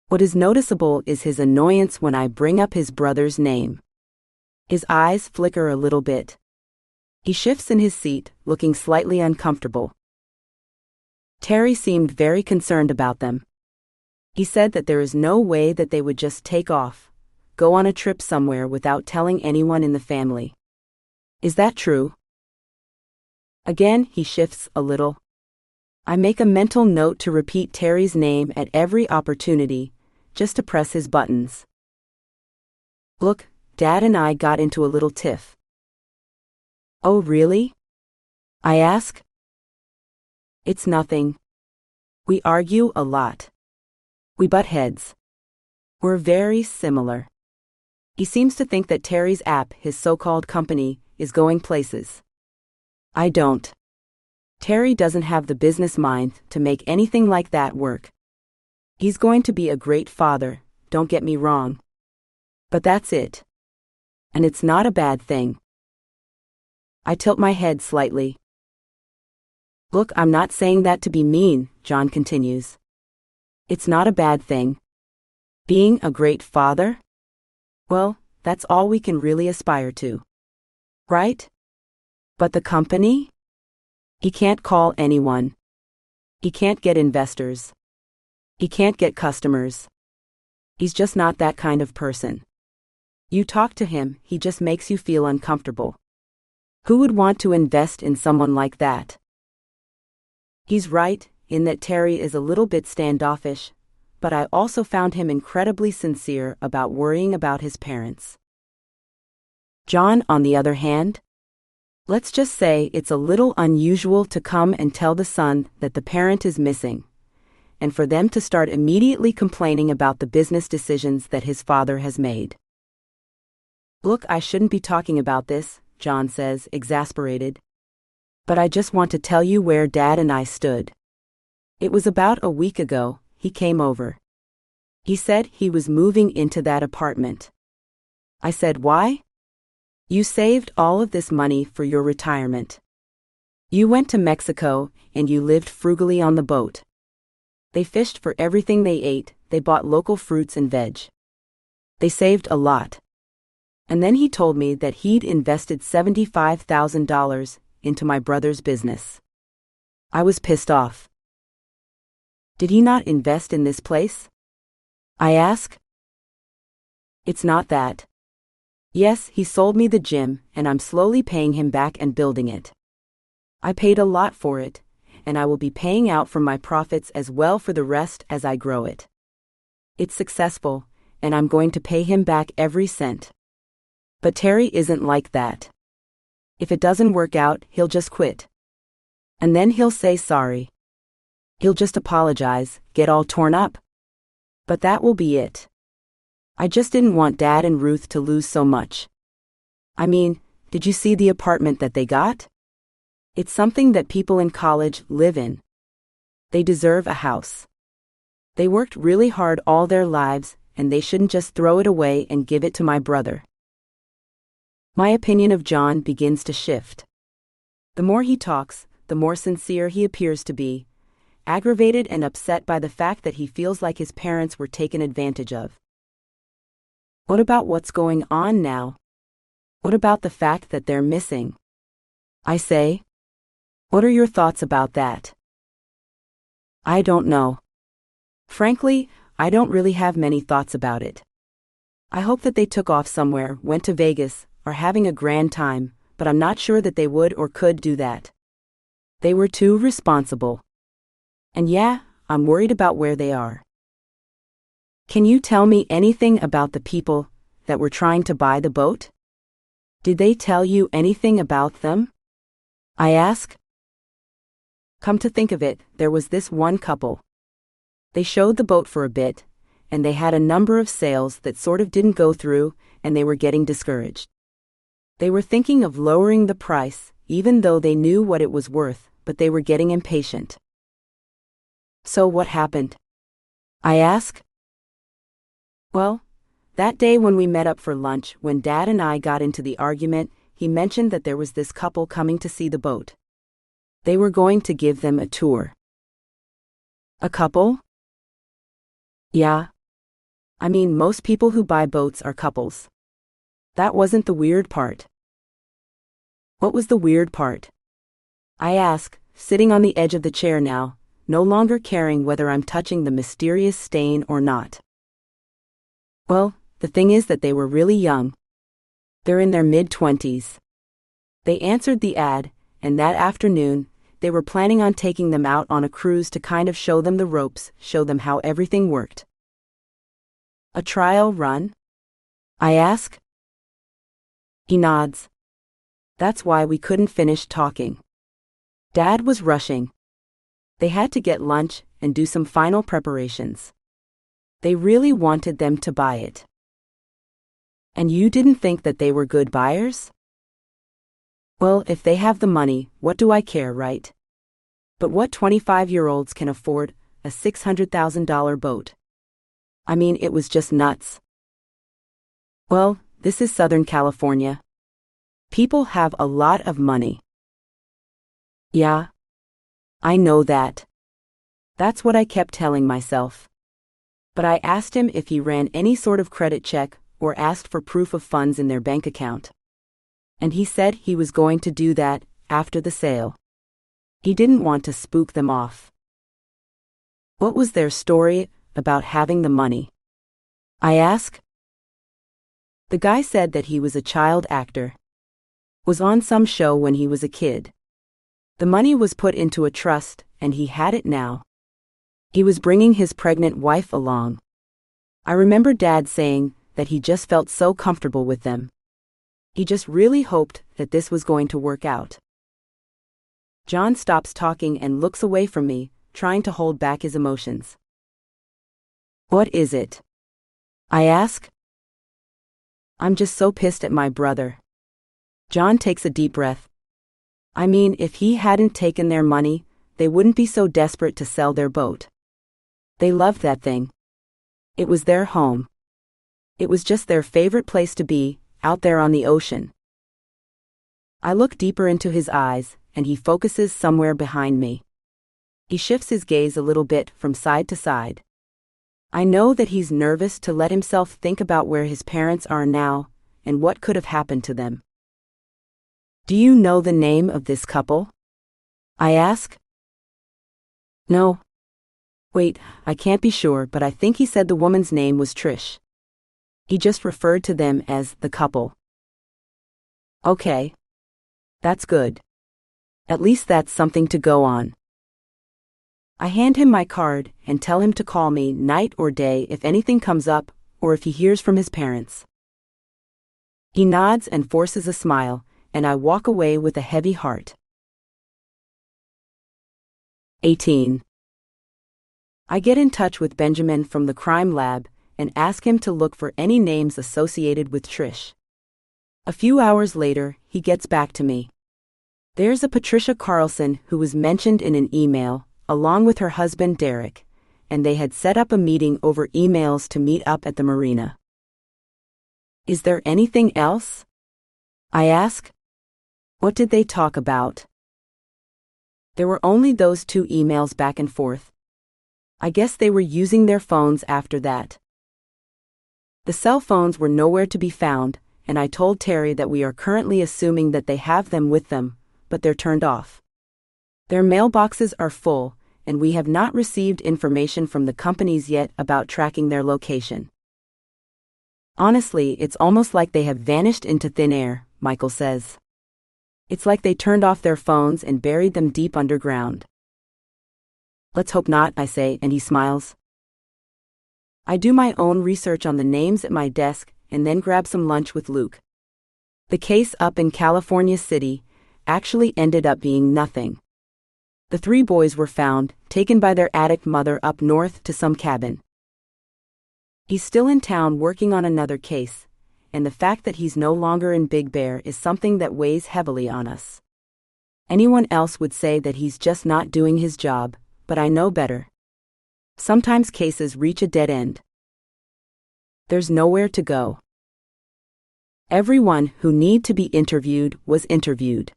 What is noticeable is his annoyance when I bring up his brother's name. His eyes flicker a little bit. He shifts in his seat, looking slightly uncomfortable. Terry seemed very concerned about them. He said that there is no way that they would just take off, go on a trip somewhere without telling anyone in the family. Is that true? Again, he shifts a little. I make a mental note to repeat Terry's name at every opportunity, just to press his buttons. Look, Dad and I got into a little tiff. Oh, really? I ask. It's nothing. We argue a lot. We butt heads. We're very similar. He seems to think that Terry's app, his so-called company, is going places. I don't. Terry doesn't have the business mind to make anything like that work. He's going to be a great father, don't get me wrong. But that's it. And it's not a bad thing. I tilt my head slightly. Look, I'm not saying that to be mean, John continues. It's not a bad thing. Being a great father? Well, that's all we can really aspire to. Right? But the company? He can't call anyone. He can't get investors. He can't get customers. He's just not that kind of person. You talk to him, he just makes you feel uncomfortable. Who would want to invest in someone like that? He's right, in that Terry is a little bit standoffish, but I also found him incredibly sincere about worrying about his parents. John, on the other hand, let's just say it's a little unusual to come and tell the son that the parent is missing, and for them to start immediately complaining about the business decisions that his father has made. Look, I shouldn't be talking about this, John says, exasperated. But I just want to tell you where Dad and I stood. It was about a week ago, he came over. He said he was moving into that apartment. I said, why? You saved all of this money for your retirement. You went to Mexico and you lived frugally on the boat. They fished for everything they ate, they bought local fruits and veg. They saved a lot. And then he told me that he'd invested $75,000 into my brother's business. I was pissed off. Did he not invest in this place? I ask. It's not that. Yes, he sold me the gym, and I'm slowly paying him back and building it. I paid a lot for it, and I will be paying out from my profits as well for the rest as I grow it. It's successful, and I'm going to pay him back every cent. But Terry isn't like that. If it doesn't work out, he'll just quit. And then he'll say sorry. He'll just apologize, get all torn up. But that will be it. I just didn't want Dad and Ruth to lose so much. I mean, did you see the apartment that they got? It's something that people in college live in. They deserve a house. They worked really hard all their lives, and they shouldn't just throw it away and give it to my brother. My opinion of John begins to shift. The more he talks, the more sincere he appears to be, aggravated and upset by the fact that he feels like his parents were taken advantage of. What about what's going on now? What about the fact that they're missing? I say. What are your thoughts about that? I don't know. Frankly, I don't really have many thoughts about it. I hope that they took off somewhere, went to Vegas, are having a grand time, but I'm not sure that they would or could do that. They were too responsible. And yeah, I'm worried about where they are. Can you tell me anything about the people that were trying to buy the boat? Did they tell you anything about them? I ask. Come to think of it, there was this one couple. They showed the boat for a bit, and they had a number of sales that sort of didn't go through, and they were getting discouraged. They were thinking of lowering the price, even though they knew what it was worth, but they were getting impatient. So what happened? I ask. Well, that day when we met up for lunch, when Dad and I got into the argument, he mentioned that there was this couple coming to see the boat. They were going to give them a tour. A couple? Yeah. I mean, most people who buy boats are couples. That wasn't the weird part. What was the weird part? I ask, sitting on the edge of the chair now, no longer caring whether I'm touching the mysterious stain or not. Well, the thing is that they were really young. They're in their mid-20s. They answered the ad, and that afternoon, they were planning on taking them out on a cruise to kind of show them the ropes, show them how everything worked. A trial run? I ask. He nods. That's why we couldn't finish talking. Dad was rushing. They had to get lunch and do some final preparations. They really wanted them to buy it. And you didn't think that they were good buyers? Well, if they have the money, what do I care, right? But what 25-year-olds can afford a $600,000 boat? I mean, it was just nuts. Well, this is Southern California. People have a lot of money. Yeah. I know that. That's what I kept telling myself. But I asked him if he ran any sort of credit check or asked for proof of funds in their bank account. And he said he was going to do that after the sale. He didn't want to spook them off. What was their story about having the money? I ask. The guy said that he was a child actor. Was on some show when he was a kid. The money was put into a trust, and he had it now. He was bringing his pregnant wife along. I remember Dad saying that he just felt so comfortable with them. He just really hoped that this was going to work out. John stops talking and looks away from me, trying to hold back his emotions. What is it? I ask. I'm just so pissed at my brother. John takes a deep breath. I mean, if he hadn't taken their money, they wouldn't be so desperate to sell their boat. They loved that thing. It was their home. It was just their favorite place to be, out there on the ocean. I look deeper into his eyes, and he focuses somewhere behind me. He shifts his gaze a little bit from side to side. I know that he's nervous to let himself think about where his parents are now, and what could have happened to them. Do you know the name of this couple? I ask. No. Wait, I can't be sure, but I think he said the woman's name was Trish. He just referred to them as the couple. Okay. That's good. At least that's something to go on. I hand him my card and tell him to call me night or day if anything comes up or if he hears from his parents. He nods and forces a smile, and I walk away with a heavy heart. 18. I get in touch with Benjamin from the crime lab and ask him to look for any names associated with Trish. A few hours later, he gets back to me. There's a Patricia Carlson who was mentioned in an email, along with her husband Derek, and they had set up a meeting over emails to meet up at the marina. Is there anything else? I ask. What did they talk about? There were only those 2 emails back and forth. I guess they were using their phones after that. The cell phones were nowhere to be found, and I told Terry that we are currently assuming that they have them with them, but they're turned off. Their mailboxes are full, and we have not received information from the companies yet about tracking their location. Honestly, it's almost like they have vanished into thin air, Michael says. It's like they turned off their phones and buried them deep underground. Let's hope not, I say, and he smiles. I do my own research on the names at my desk and then grab some lunch with Luke. The case up in California City actually ended up being nothing. The 3 boys were found, taken by their addict mother up north to some cabin. He's still in town working on another case, and the fact that he's no longer in Big Bear is something that weighs heavily on us. Anyone else would say that he's just not doing his job, but I know better. Sometimes cases reach a dead end. There's nowhere to go. Everyone who need to be interviewed was interviewed.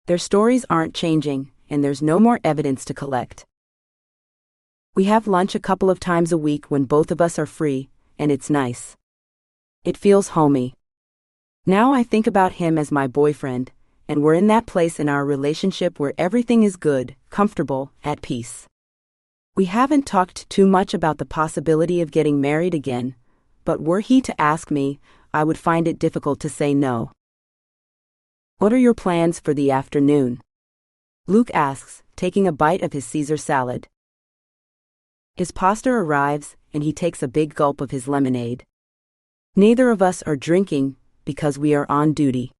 Their stories aren't changing, and there's no more evidence to collect. We have lunch a couple of times a week when both of us are free, and it's nice. It feels homey. Now I think about him as my boyfriend, and we're in that place in our relationship where everything is good, comfortable, at peace. We haven't talked too much about the possibility of getting married again, but were he to ask me, I would find it difficult to say no. What are your plans for the afternoon? Luke asks, taking a bite of his Caesar salad. His pasta arrives, and he takes a big gulp of his lemonade. Neither of us are drinking, because we are on duty.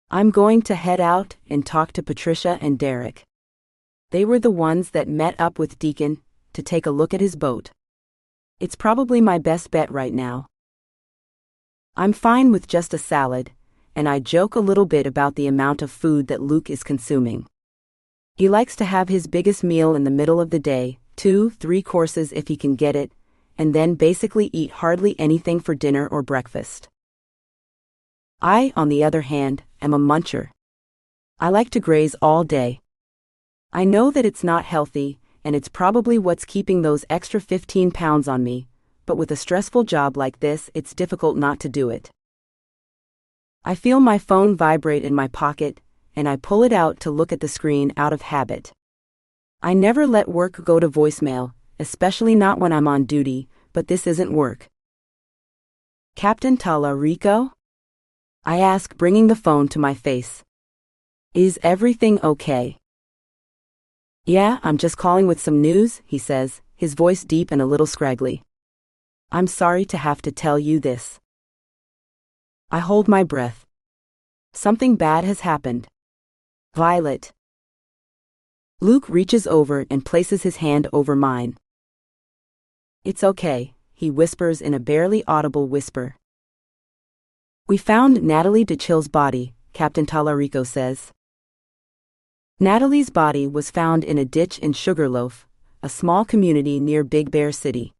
I'm going to head out and talk to Patricia and Derek. They were the ones that met up with Deacon to take a look at his boat. It's probably my best bet right now. I'm fine with just a salad, and I joke a little bit about the amount of food that Luke is consuming. He likes to have his biggest meal in the middle of the day, 2-3 courses if he can get it, and then basically eat hardly anything for dinner or breakfast. I, on the other hand, am a muncher. I like to graze all day. I know that it's not healthy, and it's probably what's keeping those extra 15 pounds on me, but with a stressful job like this, it's difficult not to do it. I feel my phone vibrate in my pocket, and I pull it out to look at the screen out of habit. I never let work go to voicemail, especially not when I'm on duty, but this isn't work. Captain Talarico? I ask, bringing the phone to my face. Is everything okay? Yeah, I'm just calling with some news, he says, his voice deep and a little scraggly. I'm sorry to have to tell you this. I hold my breath. Something bad has happened. Violet. Luke reaches over and places his hand over mine. It's okay, he whispers in a barely audible whisper. We found Natalie DeChille's body, Captain Talarico says. Natalie's body was found in a ditch in Sugarloaf, a small community near Big Bear City.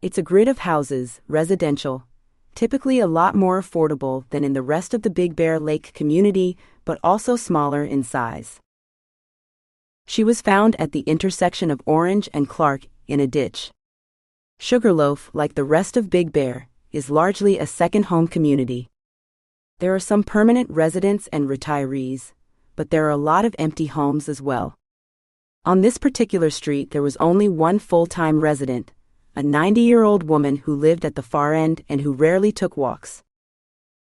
It's a grid of houses, residential, typically a lot more affordable than in the rest of the Big Bear Lake community, but also smaller in size. She was found at the intersection of Orange and Clark in a ditch. Sugarloaf, like the rest of Big Bear, is largely a second-home community. There are some permanent residents and retirees, but there are a lot of empty homes as well. On this particular street there was only one full-time resident, a 90-year-old woman who lived at the far end and who rarely took walks.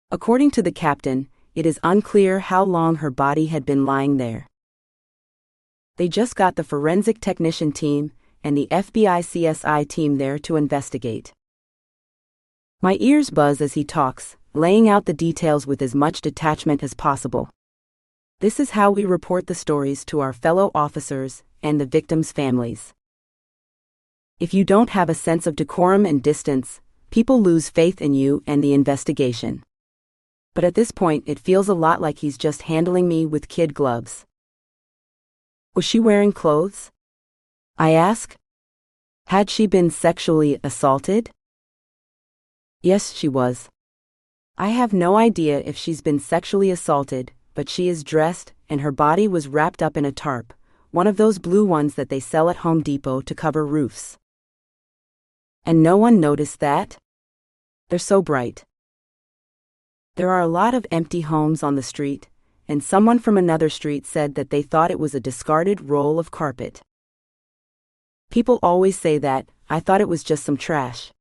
According to the captain, it is unclear how long her body had been lying there. They just got the forensic technician team and the FBI CSI team there to investigate. My ears buzz as he talks, laying out the details with as much detachment as possible. This is how we report the stories to our fellow officers and the victims' families. If you don't have a sense of decorum and distance, people lose faith in you and the investigation. But at this point it feels a lot like he's just handling me with kid gloves. Was she wearing clothes? I ask. Had she been sexually assaulted? Yes, she was. I have no idea if she's been sexually assaulted, but she is dressed, and her body was wrapped up in a tarp, one of those blue ones that they sell at Home Depot to cover roofs. And no one noticed that? They're so bright. There are a lot of empty homes on the street, and someone from another street said that they thought it was a discarded roll of carpet. People always say that. I thought it was just some trash.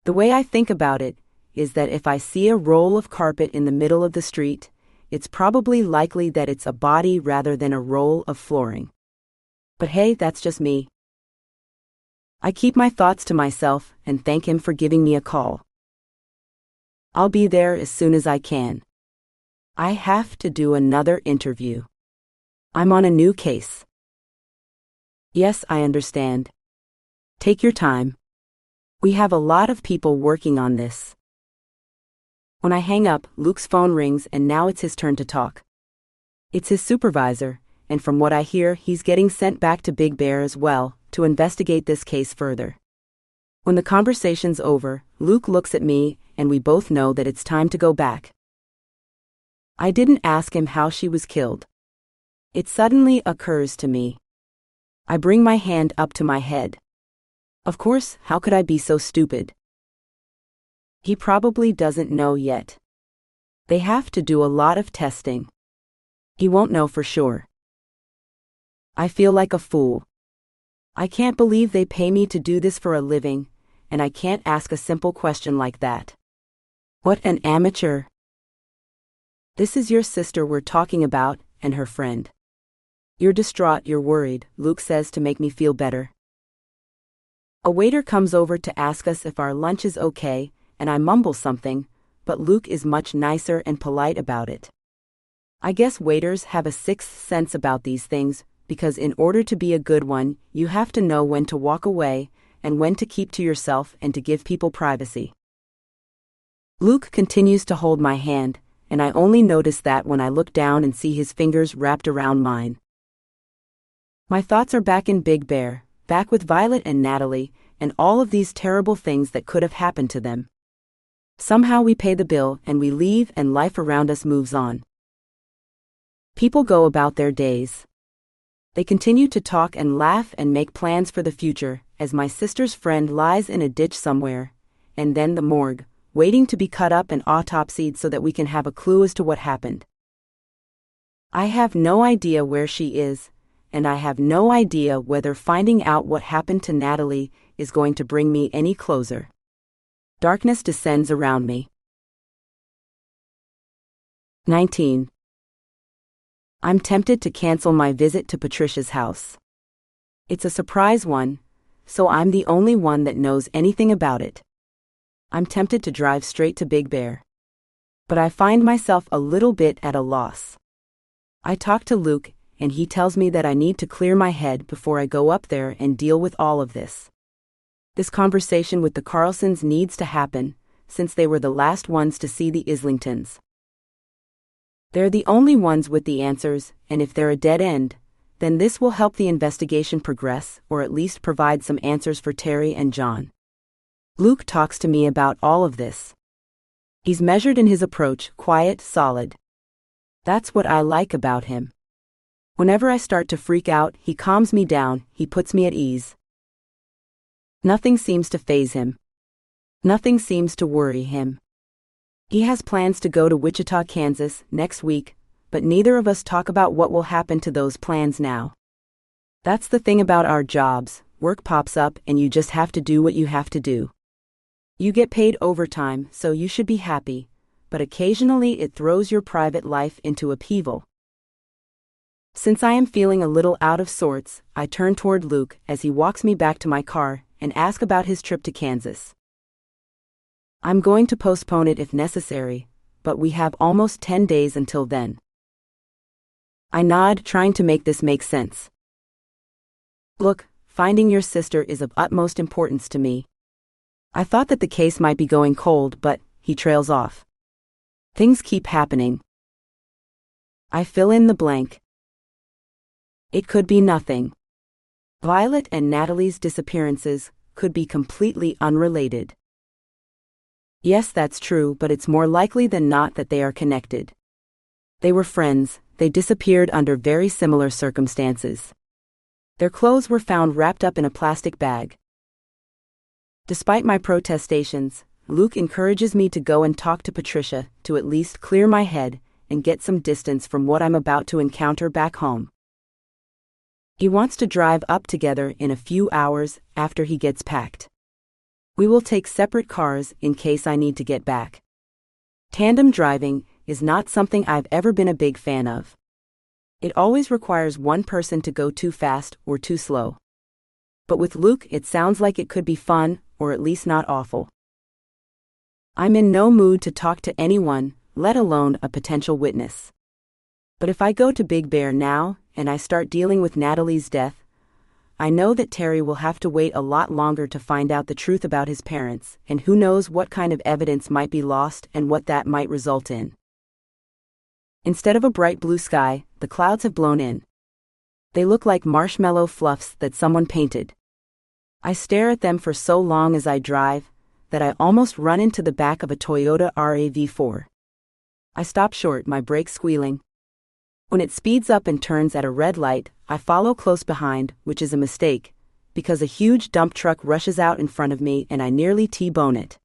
The way I think about it is that if I see a roll of carpet in the middle of the street, it's probably likely that it's a body rather than a roll of flooring. But hey, that's just me. I keep my thoughts to myself and thank him for giving me a call. I'll be there as soon as I can. I have to do another interview. I'm on a new case. Yes, I understand. Take your time. We have a lot of people working on this. When I hang up, Luke's phone rings and now it's his turn to talk. It's his supervisor, and from what I hear, he's getting sent back to Big Bear as well, to investigate this case further. When the conversation's over, Luke looks at me, and we both know that it's time to go back. I didn't ask him how she was killed. It suddenly occurs to me. I bring my hand up to my head. Of course, how could I be so stupid? He probably doesn't know yet. They have to do a lot of testing. He won't know for sure. I feel like a fool. I can't believe they pay me to do this for a living, and I can't ask a simple question like that. What an amateur. This is your sister we're talking about, and her friend. You're distraught, you're worried, Luke says to make me feel better. A waiter comes over to ask us if our lunch is okay, and I mumble something, but Luke is much nicer and polite about it. I guess waiters have a sixth sense about these things, because in order to be a good one, you have to know when to walk away, and when to keep to yourself and to give people privacy. Luke continues to hold my hand, and I only notice that when I look down and see his fingers wrapped around mine. My thoughts are back in Big Bear, back with Violet and Natalie, and all of these terrible things that could have happened to them. Somehow we pay the bill and we leave and life around us moves on. People go about their days. They continue to talk and laugh and make plans for the future, as my sister's friend lies in a ditch somewhere, and then the morgue, waiting to be cut up and autopsied so that we can have a clue as to what happened. I have no idea where she is, and I have no idea whether finding out what happened to Natalie is going to bring me any closer. Darkness descends around me. 19. I'm tempted to cancel my visit to Patricia's house. It's a surprise one, so I'm the only one that knows anything about it. I'm tempted to drive straight to Big Bear. But I find myself a little bit at a loss. I talk to Luke, and he tells me that I need to clear my head before I go up there and deal with all of this. This conversation with the Carlsons needs to happen, since they were the last ones to see the Islingtons. They're the only ones with the answers, and if they're a dead end, then this will help the investigation progress, or at least provide some answers for Terry and John. Luke talks to me about all of this. He's measured in his approach, quiet, solid. That's what I like about him. Whenever I start to freak out, he calms me down, he puts me at ease. Nothing seems to faze him. Nothing seems to worry him. He has plans to go to Wichita, Kansas, next week, but neither of us talk about what will happen to those plans now. That's the thing about our jobs, work pops up and you just have to do what you have to do. You get paid overtime, so you should be happy, but occasionally it throws your private life into upheaval. Since I am feeling a little out of sorts, I turn toward Luke as he walks me back to my car and ask about his trip to Kansas. I'm going to postpone it if necessary, but we have almost 10 days until then. I nod, trying to make this make sense. Look, finding your sister is of utmost importance to me. I thought that the case might be going cold, but he trails off. Things keep happening. I fill in the blank. It could be nothing. Violet and Natalie's disappearances could be completely unrelated. Yes, that's true, but it's more likely than not that they are connected. They were friends, they disappeared under very similar circumstances. Their clothes were found wrapped up in a plastic bag. Despite my protestations, Luke encourages me to go and talk to Patricia to at least clear my head and get some distance from what I'm about to encounter back home. He wants to drive up together in a few hours after he gets packed. We will take separate cars in case I need to get back. Tandem driving is not something I've ever been a big fan of. It always requires one person to go too fast or too slow. But with Luke, it sounds like it could be fun, or at least not awful. I'm in no mood to talk to anyone, let alone a potential witness. But if I go to Big Bear now, and I start dealing with Natalie's death, I know that Terry will have to wait a lot longer to find out the truth about his parents, and who knows what kind of evidence might be lost and what that might result in. Instead of a bright blue sky, the clouds have blown in. They look like marshmallow fluffs that someone painted. I stare at them for so long as I drive, that I almost run into the back of a Toyota RAV4. I stop short, my brakes squealing. When it speeds up and turns at a red light, I follow close behind, which is a mistake, because a huge dump truck rushes out in front of me and I nearly T-bone it.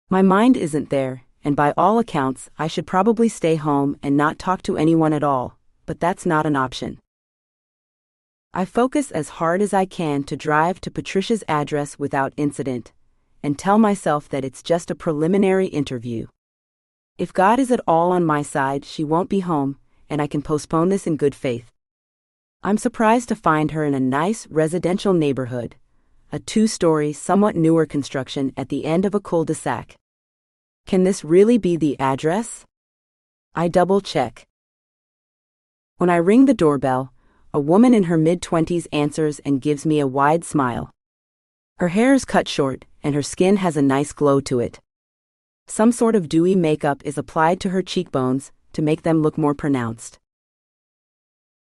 My mind isn't there, and by all accounts, I should probably stay home and not talk to anyone at all, but that's not an option. I focus as hard as I can to drive to Patricia's address without incident, and tell myself that it's just a preliminary interview. If God is at all on my side, she won't be home, and I can postpone this in good faith. I'm surprised to find her in a nice residential neighborhood, a 2-story, somewhat newer construction at the end of a cul-de-sac. Can this really be the address? I double-check. When I ring the doorbell, a woman in her mid-20s answers and gives me a wide smile. Her hair is cut short, and her skin has a nice glow to it. Some sort of dewy makeup is applied to her cheekbones to make them look more pronounced.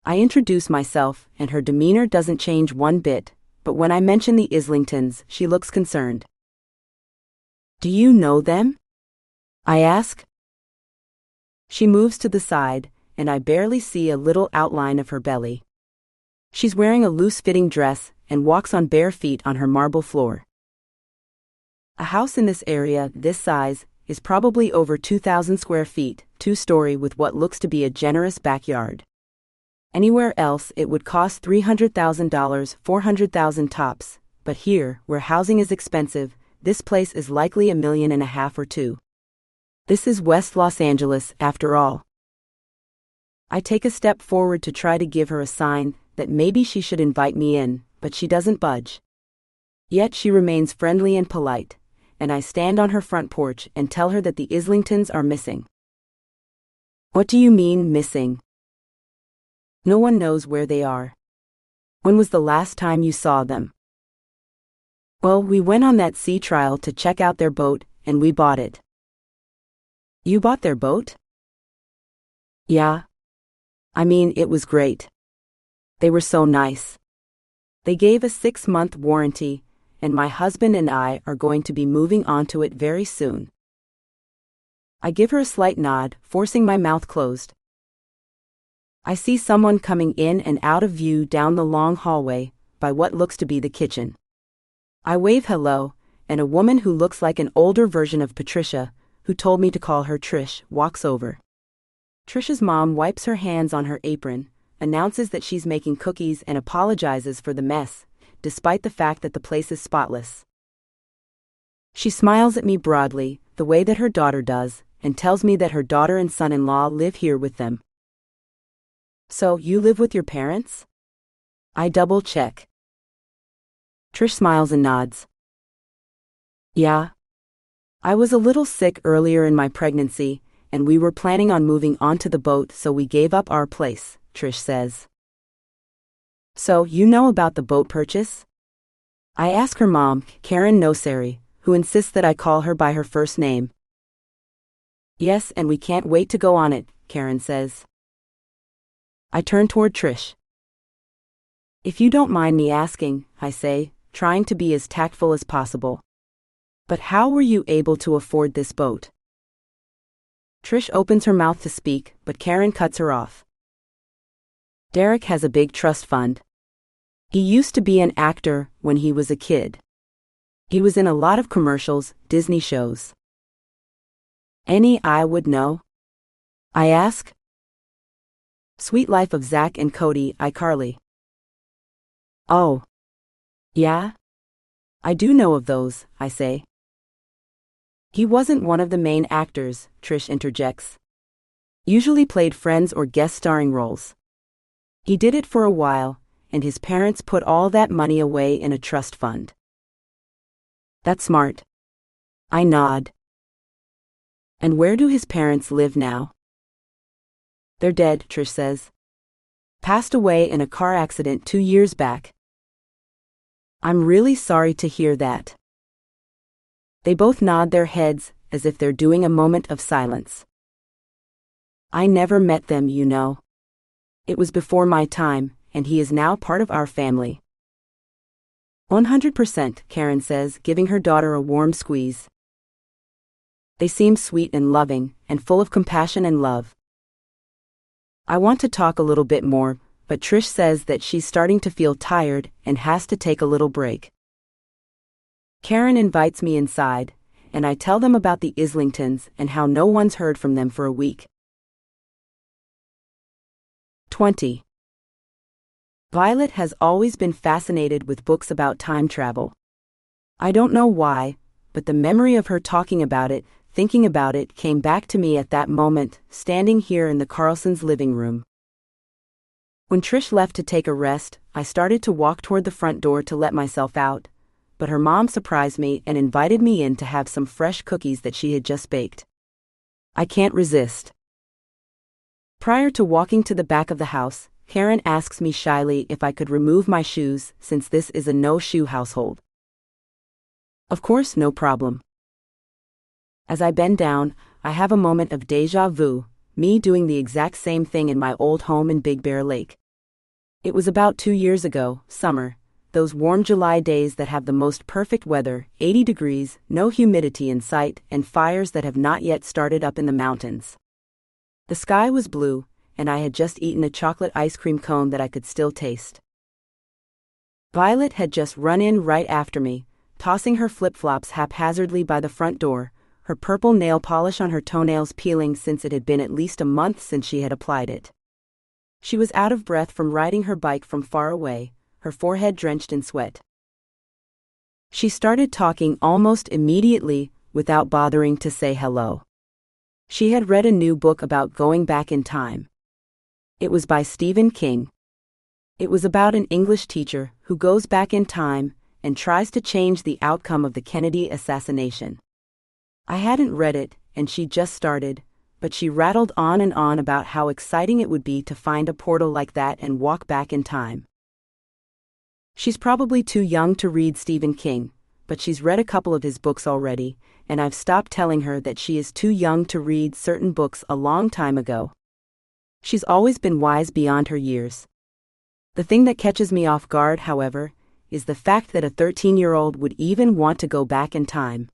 I introduce myself, and her demeanor doesn't change one bit, but when I mention the Islingtons, she looks concerned. Do you know them? I ask. She moves to the side, and I barely see a little outline of her belly. She's wearing a loose-fitting dress and walks on bare feet on her marble floor. A house in this area, this size, is probably over 2,000 square feet, 2-story with what looks to be a generous backyard. Anywhere else it would cost $300,000, $400,000 tops, but here, where housing is expensive, this place is likely $1.5 million or $2 million. This is West Los Angeles, after all. I take a step forward to try to give her a sign that maybe she should invite me in, but she doesn't budge. Yet she remains friendly and polite, and I stand on her front porch and tell her that the Islingtons are missing. What do you mean, missing? No one knows where they are. When was the last time you saw them? Well, we went on that sea trial to check out their boat, and we bought it. You bought their boat? Yeah. I mean, it was great. They were so nice. They gave a 6-month warranty, and my husband and I are going to be moving onto it very soon. I give her a slight nod, forcing my mouth closed. I see someone coming in and out of view down the long hallway, by what looks to be the kitchen. I wave hello, and a woman who looks like an older version of Patricia, who told me to call her Trish, walks over. Trish's mom wipes her hands on her apron, announces that she's making cookies and apologizes for the mess, despite the fact that the place is spotless. She smiles at me broadly, the way that her daughter does, and tells me that her daughter and son-in-law live here with them. So, you live with your parents? I double-check. Trish smiles and nods. Yeah. I was a little sick earlier in my pregnancy, and we were planning on moving onto the boat, so we gave up our place, Trish says. So, you know about the boat purchase? I ask her mom, Karen Nosari, who insists that I call her by her first name. Yes, and we can't wait to go on it, Karen says. I turn toward Trish. If you don't mind me asking, I say, trying to be as tactful as possible. But how were you able to afford this boat? Trish opens her mouth to speak, but Karen cuts her off. Derek has a big trust fund. He used to be an actor when he was a kid. He was in a lot of commercials, Disney shows. Any I would know? I ask. Sweet Life of Zack and Cody, iCarly. Oh. Yeah? I do know of those, I say. He wasn't one of the main actors, Trish interjects. Usually played friends or guest starring roles. He did it for a while, and his parents put all that money away in a trust fund. That's smart. I nod. And where do his parents live now? They're dead, Trish says. Passed away in a car accident 2 years back. I'm really sorry to hear that. They both nod their heads, as if they're doing a moment of silence. I never met them, you know. It was before my time, and he is now part of our family. 100%, Karen says, giving her daughter a warm squeeze. They seem sweet and loving, and full of compassion and love. I want to talk a little bit more, but Trish says that she's starting to feel tired and has to take a little break. Karen invites me inside, and I tell them about the Islingtons and how no one's heard from them for a week. 20. Violet has always been fascinated with books about time travel. I don't know why, but the memory of her talking about it, thinking about it, came back to me at that moment, standing here in the Carlsons' living room. When Trish left to take a rest, I started to walk toward the front door to let myself out, but her mom surprised me and invited me in to have some fresh cookies that she had just baked. I can't resist. Prior to walking to the back of the house, Karen asks me shyly if I could remove my shoes since this is a no-shoe household. Of course, no problem. As I bend down, I have a moment of déjà vu, me doing the exact same thing in my old home in Big Bear Lake. It was about 2 years ago, summer, those warm July days that have the most perfect weather, 80 degrees, no humidity in sight, and fires that have not yet started up in the mountains. The sky was blue, and I had just eaten a chocolate ice cream cone that I could still taste. Violet had just run in right after me, tossing her flip-flops haphazardly by the front door, her purple nail polish on her toenails peeling since it had been at least a month since she had applied it. She was out of breath from riding her bike from far away, her forehead drenched in sweat. She started talking almost immediately, without bothering to say hello. She had read a new book about going back in time. It was by Stephen King. It was about an English teacher who goes back in time and tries to change the outcome of the Kennedy assassination. I hadn't read it, and she just started, but she rattled on and on about how exciting it would be to find a portal like that and walk back in time. She's probably too young to read Stephen King, but she's read a couple of his books already, and I've stopped telling her that she is too young to read certain books a long time ago. She's always been wise beyond her years. The thing that catches me off guard, however, is the fact that a 13-year-old would even want to go back in time.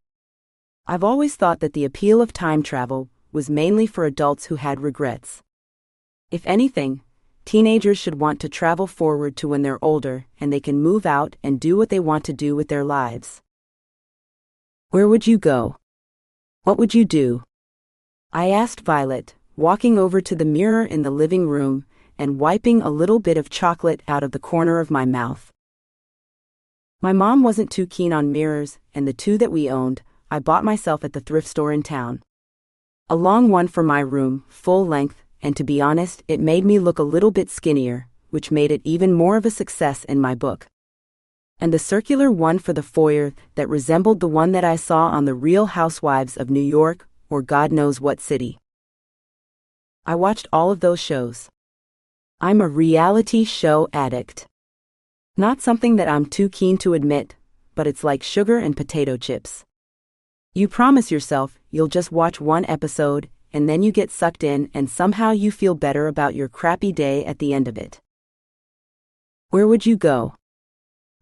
I've always thought that the appeal of time travel was mainly for adults who had regrets. If anything, teenagers should want to travel forward to when they're older and they can move out and do what they want to do with their lives. Where would you go? What would you do? I asked Violet, walking over to the mirror in the living room and wiping a little bit of chocolate out of the corner of my mouth. My mom wasn't too keen on mirrors, and the two that we owned, I bought myself at the thrift store in town. A long one for my room, full length, and to be honest, it made me look a little bit skinnier, which made it even more of a success in my book. And the circular one for the foyer that resembled the one that I saw on The Real Housewives of New York, or God knows what city. I watched all of those shows. I'm a reality show addict. Not something that I'm too keen to admit, but it's like sugar and potato chips. You promise yourself you'll just watch one episode, and then you get sucked in and somehow you feel better about your crappy day at the end of it. Where would you go?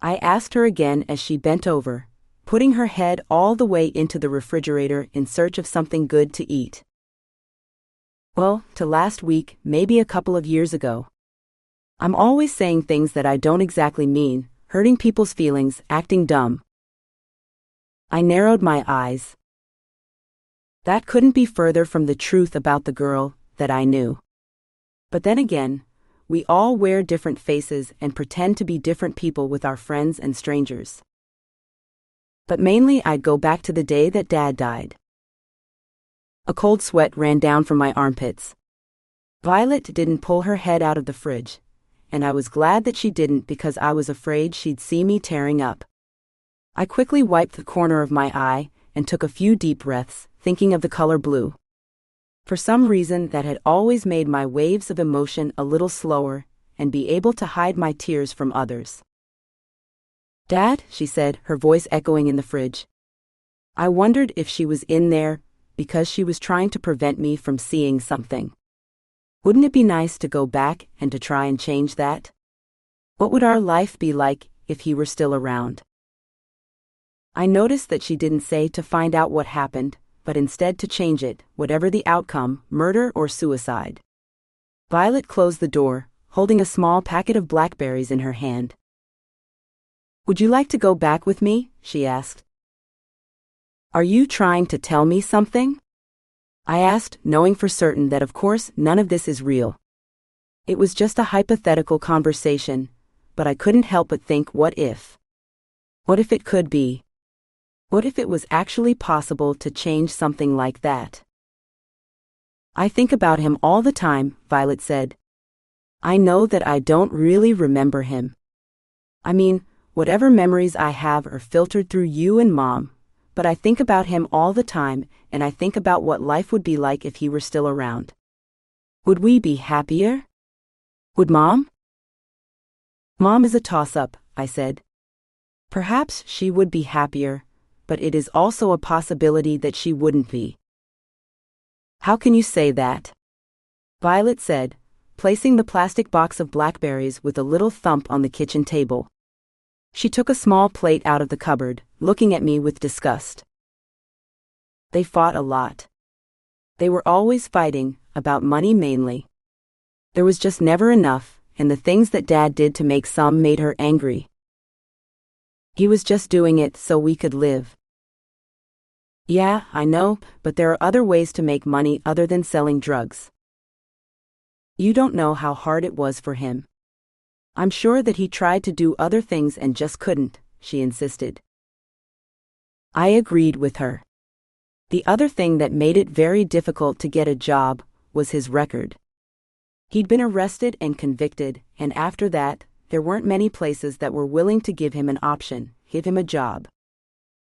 I asked her again as she bent over, putting her head all the way into the refrigerator in search of something good to eat. Well, to last week, maybe a couple of years ago. I'm always saying things that I don't exactly mean, hurting people's feelings, acting dumb. I narrowed my eyes. That couldn't be further from the truth about the girl that I knew. But then again, we all wear different faces and pretend to be different people with our friends and strangers. But mainly I'd go back to the day that Dad died. A cold sweat ran down from my armpits. Violet didn't pull her head out of the fridge, and I was glad that she didn't because I was afraid she'd see me tearing up. I quickly wiped the corner of my eye and took a few deep breaths, thinking of the color blue. For some reason that had always made my waves of emotion a little slower and be able to hide my tears from others. "Dad," she said, her voice echoing in the fridge. I wondered if she was in there because she was trying to prevent me from seeing something. Wouldn't it be nice to go back and to try and change that? What would our life be like if he were still around? I noticed that she didn't say to find out what happened, but instead to change it, whatever the outcome, murder or suicide. Violet closed the door, holding a small packet of blackberries in her hand. "Would you like to go back with me?" she asked. "Are you trying to tell me something?" I asked, knowing for certain that of course none of this is real. It was just a hypothetical conversation, but I couldn't help but think, what if? What if it could be? What if it was actually possible to change something like that? "I think about him all the time," Violet said. "I know that I don't really remember him. I mean, whatever memories I have are filtered through you and Mom, but I think about him all the time, and I think about what life would be like if he were still around. Would we be happier? Would Mom?" "Mom is a toss-up," I said. Perhaps she would be happier, but it is also a possibility that she wouldn't be. "How can you say that?" Violet said, placing the plastic box of blackberries with a little thump on the kitchen table. She took a small plate out of the cupboard, looking at me with disgust. "They fought a lot. They were always fighting, about money mainly. There was just never enough, and the things that Dad did to make some made her angry. He was just doing it so we could live." "Yeah, I know, but there are other ways to make money other than selling drugs. You don't know how hard it was for him. I'm sure that he tried to do other things and just couldn't," she insisted. I agreed with her. The other thing that made it very difficult to get a job was his record. He'd been arrested and convicted, and after that, there weren't many places that were willing to give him an option, give him a job.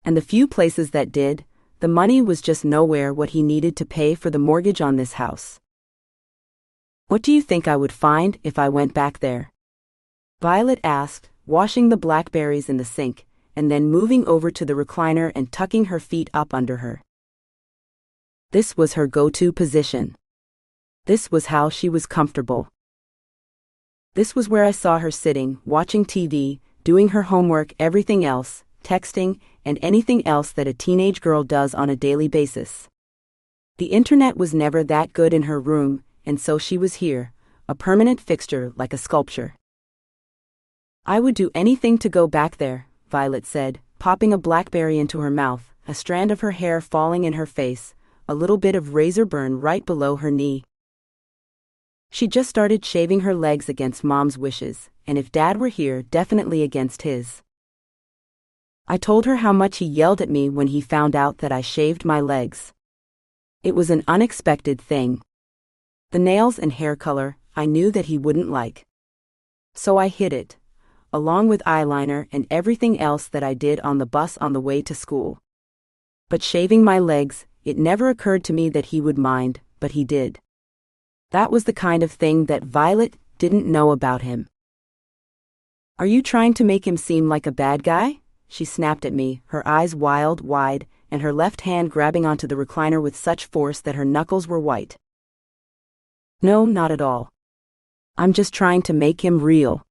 And the few places that did, the money was just nowhere what he needed to pay for the mortgage on this house. What do you think I would find if I went back there? Violet asked, washing the blackberries in the sink, and then moving over to the recliner and tucking her feet up under her. This was her go-to position. This was how she was comfortable. This was where I saw her sitting, watching TV, doing her homework, everything else, texting, and anything else that a teenage girl does on a daily basis. The internet was never that good in her room, and so she was here, a permanent fixture like a sculpture. I would do anything to go back there, Violet said, popping a blackberry into her mouth, a strand of her hair falling in her face, a little bit of razor burn right below her knee. She just started shaving her legs against Mom's wishes, and if Dad were here, definitely against his. I told her how much he yelled at me when he found out that I shaved my legs. It was an unexpected thing. The nails and hair color, I knew that he wouldn't like. So I hid it, along with eyeliner and everything else that I did on the bus on the way to school. But shaving my legs, it never occurred to me that he would mind, but he did. That was the kind of thing that Violet didn't know about him. Are you trying to make him seem like a bad guy? She snapped at me, her eyes wide, and her left hand grabbing onto the recliner with such force that her knuckles were white. No, not at all. I'm just trying to make him real.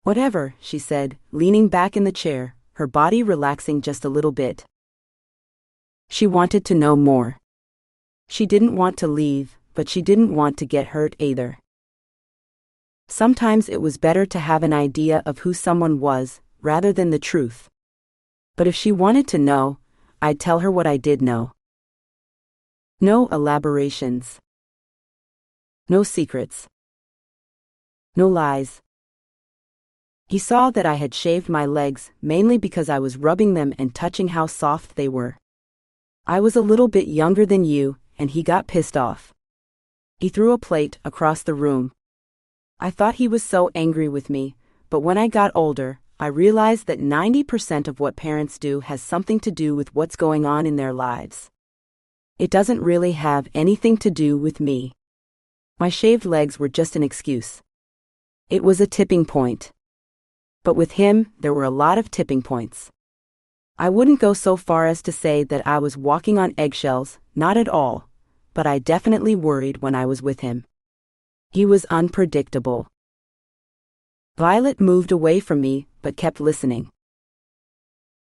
Whatever, she said, leaning back in the chair, her body relaxing just a little bit. She wanted to know more. She didn't want to leave, but she didn't want to get hurt either. Sometimes it was better to have an idea of who someone was, rather than the truth. But if she wanted to know, I'd tell her what I did know. No elaborations. No secrets. No lies. He saw that I had shaved my legs, mainly because I was rubbing them and touching how soft they were. I was a little bit younger than you, and he got pissed off. He threw a plate across the room. I thought he was so angry with me, but when I got older, I realized that 90% of what parents do has something to do with what's going on in their lives. It doesn't really have anything to do with me. My shaved legs were just an excuse. It was a tipping point. But with him, there were a lot of tipping points. I wouldn't go so far as to say that I was walking on eggshells, not at all, but I definitely worried when I was with him. He was unpredictable. Violet moved away from me, but kept listening.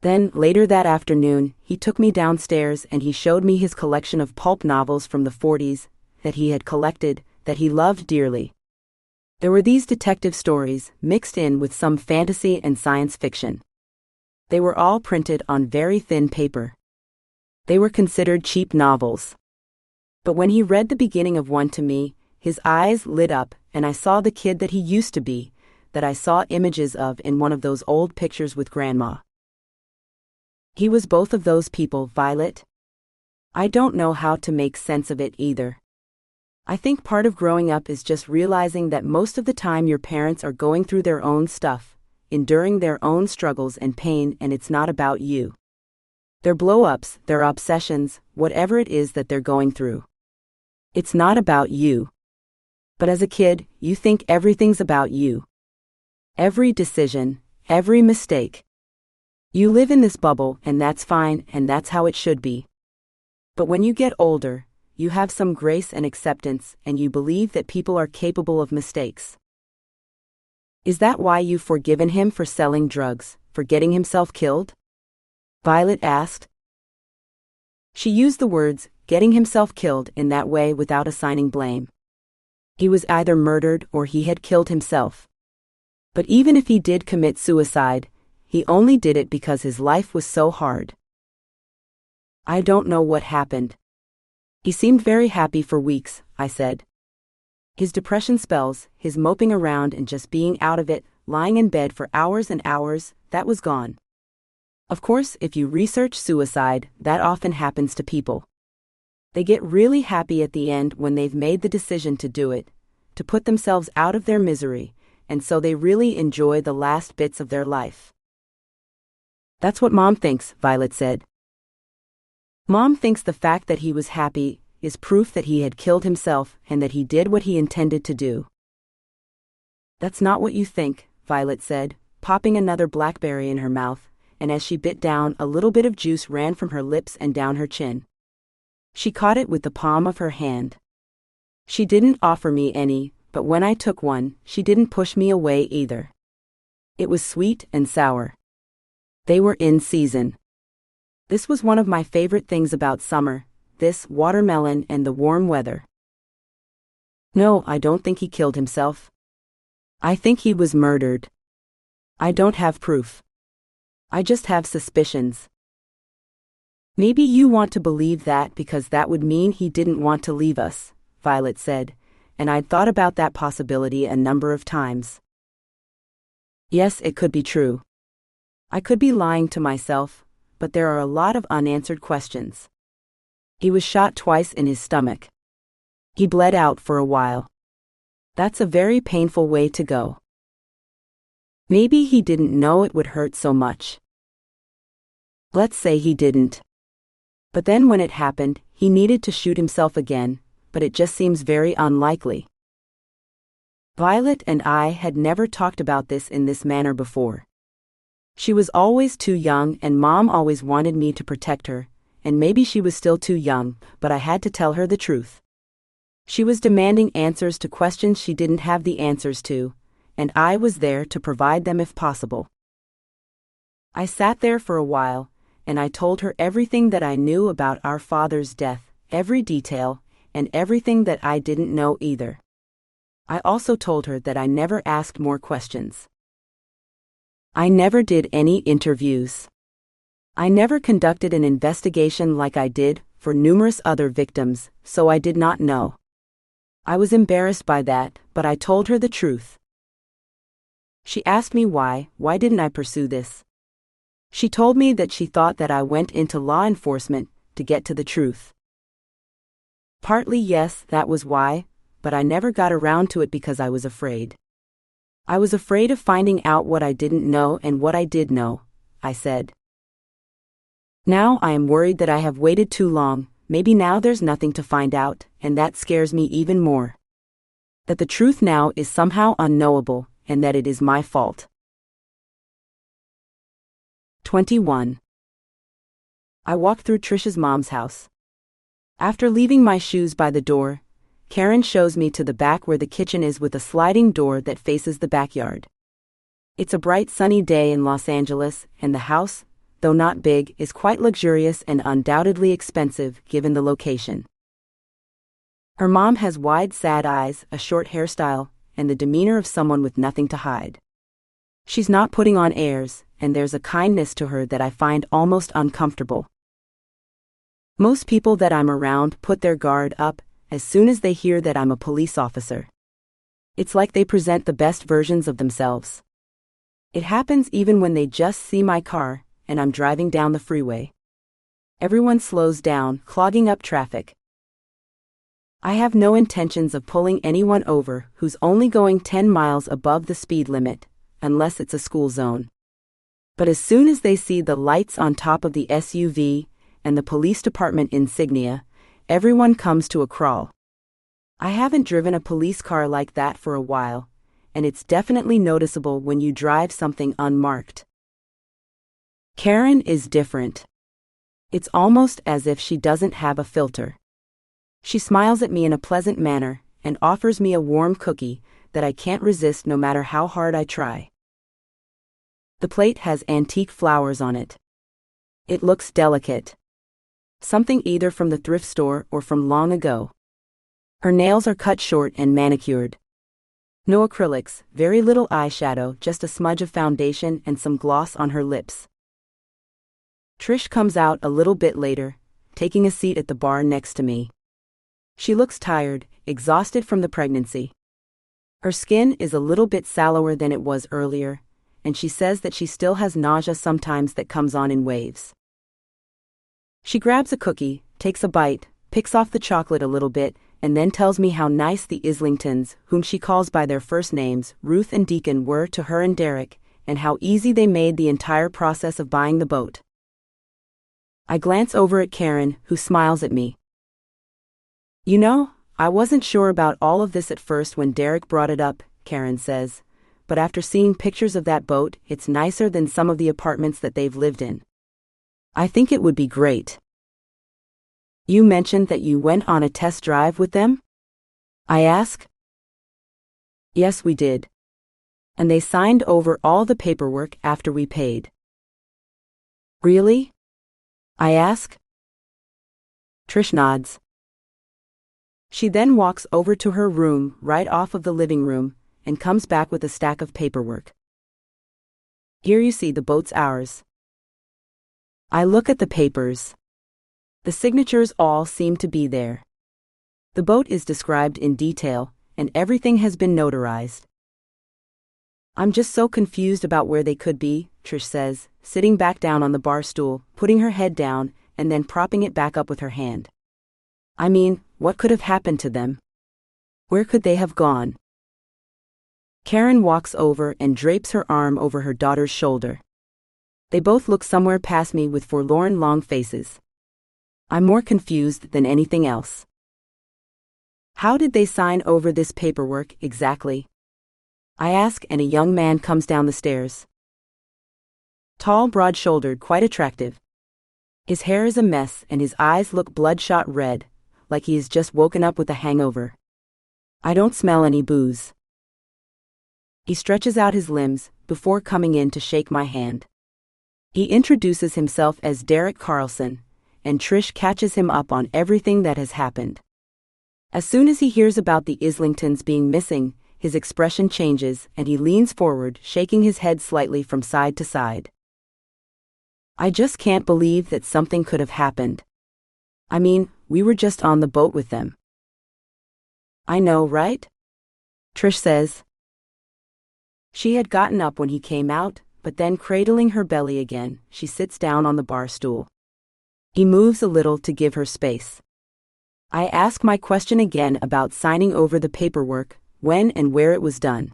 Then, later that afternoon, he took me downstairs and he showed me his collection of pulp novels from the 40s, that he had collected, that he loved dearly. There were these detective stories, mixed in with some fantasy and science fiction. They were all printed on very thin paper. They were considered cheap novels. But when he read the beginning of one to me, his eyes lit up, and I saw the kid that he used to be, that I saw images of in one of those old pictures with Grandma. He was both of those people, Violet. I don't know how to make sense of it either. I think part of growing up is just realizing that most of the time your parents are going through their own stuff, enduring their own struggles and pain, and it's not about you. Their blow-ups, their obsessions, whatever it is that they're going through. It's not about you. But as a kid, you think everything's about you. Every decision, every mistake. You live in this bubble, and that's fine, and that's how it should be. But when you get older, you have some grace and acceptance, and you believe that people are capable of mistakes. Is that why you've forgiven him for selling drugs, for getting himself killed? Violet asked. She used the words, getting himself killed, in that way without assigning blame. He was either murdered or he had killed himself. But even if he did commit suicide, he only did it because his life was so hard. I don't know what happened. He seemed very happy for weeks, I said. His depression spells, his moping around and just being out of it, lying in bed for hours and hours, that was gone. Of course, if you research suicide, that often happens to people. They get really happy at the end when they've made the decision to do it, to put themselves out of their misery, and so they really enjoy the last bits of their life. That's what Mom thinks, Violet said. Mom thinks the fact that he was happy is proof that he had killed himself and that he did what he intended to do. That's not what you think, Violet said, popping another blackberry in her mouth, and as she bit down, a little bit of juice ran from her lips and down her chin. She caught it with the palm of her hand. She didn't offer me any, but when I took one, she didn't push me away either. It was sweet and sour. They were in season. This was one of my favorite things about summer, this watermelon and the warm weather. No, I don't think he killed himself. I think he was murdered. I don't have proof. I just have suspicions. Maybe you want to believe that because that would mean he didn't want to leave us, Violet said, and I'd thought about that possibility a number of times. Yes, it could be true. I could be lying to myself, but there are a lot of unanswered questions. He was shot twice in his stomach. He bled out for a while. That's a very painful way to go. Maybe he didn't know it would hurt so much. Let's say he didn't. But then when it happened, he needed to shoot himself again, but it just seems very unlikely. Violet and I had never talked about this in this manner before. She was always too young and Mom always wanted me to protect her, and maybe she was still too young, but I had to tell her the truth. She was demanding answers to questions she didn't have the answers to, and I was there to provide them if possible. I sat there for a while, and I told her everything that I knew about our father's death, every detail, and everything that I didn't know either. I also told her that I never asked more questions. I never did any interviews. I never conducted an investigation like I did for numerous other victims, so I did not know. I was embarrassed by that, but I told her the truth. She asked me why didn't I pursue this? She told me that she thought that I went into law enforcement to get to the truth. Partly yes, that was why, but I never got around to it because I was afraid. I was afraid of finding out what I didn't know and what I did know, I said. Now I am worried that I have waited too long, maybe now there's nothing to find out, and that scares me even more. That the truth now is somehow unknowable, and that it is my fault. 21. I walked through Trish's mom's house. After leaving my shoes by the door, Karen shows me to the back where the kitchen is with a sliding door that faces the backyard. It's a bright sunny day in Los Angeles, and the house, though not big, is quite luxurious and undoubtedly expensive given the location. Her mom has wide sad eyes, a short hairstyle, and the demeanor of someone with nothing to hide. She's not putting on airs, and there's a kindness to her that I find almost uncomfortable. Most people that I'm around put their guard up as soon as they hear that I'm a police officer. It's like they present the best versions of themselves. It happens even when they just see my car, and I'm driving down the freeway. Everyone slows down, clogging up traffic. I have no intentions of pulling anyone over who's only going 10 miles above the speed limit, unless it's a school zone. But as soon as they see the lights on top of the SUV and the police department insignia, everyone comes to a crawl. I haven't driven a police car like that for a while, and it's definitely noticeable when you drive something unmarked. Karen is different. It's almost as if she doesn't have a filter. She smiles at me in a pleasant manner and offers me a warm cookie that I can't resist no matter how hard I try. The plate has antique flowers on it. It looks delicate. Something either from the thrift store or from long ago. Her nails are cut short and manicured. No acrylics, very little eyeshadow, just a smudge of foundation and some gloss on her lips. Trish comes out a little bit later, taking a seat at the bar next to me. She looks tired, exhausted from the pregnancy. Her skin is a little bit sallower than it was earlier, and she says that she still has nausea sometimes that comes on in waves. She grabs a cookie, takes a bite, picks off the chocolate a little bit, and then tells me how nice the Islingtons, whom she calls by their first names, Ruth and Deacon, were to her and Derek, and how easy they made the entire process of buying the boat. I glance over at Karen, who smiles at me. You know, I wasn't sure about all of this at first when Derek brought it up, Karen says, but after seeing pictures of that boat, it's nicer than some of the apartments that they've lived in. I think it would be great. You mentioned that you went on a test drive with them? I ask. Yes, we did. And they signed over all the paperwork after we paid. Really? I ask. Trish nods. She then walks over to her room right off of the living room and comes back with a stack of paperwork. Here you see the boat's ours. I look at the papers. The signatures all seem to be there. The boat is described in detail, and everything has been notarized. I'm just so confused about where they could be, Trish says, sitting back down on the bar stool, putting her head down, and then propping it back up with her hand. I mean, what could have happened to them? Where could they have gone? Karen walks over and drapes her arm over her daughter's shoulder. They both look somewhere past me with forlorn long faces. I'm more confused than anything else. How did they sign over this paperwork exactly? I ask, and a young man comes down the stairs. Tall, broad-shouldered, quite attractive. His hair is a mess and his eyes look bloodshot red, like he has just woken up with a hangover. I don't smell any booze. He stretches out his limbs before coming in to shake my hand. He introduces himself as Derek Carlson, and Trish catches him up on everything that has happened. As soon as he hears about the Islingtons being missing, his expression changes and he leans forward, shaking his head slightly from side to side. I just can't believe that something could have happened. I mean, we were just on the boat with them. I know, right? Trish says. She had gotten up when he came out, but then cradling her belly again, she sits down on the bar stool. He moves a little to give her space. I ask my question again about signing over the paperwork, when and where it was done.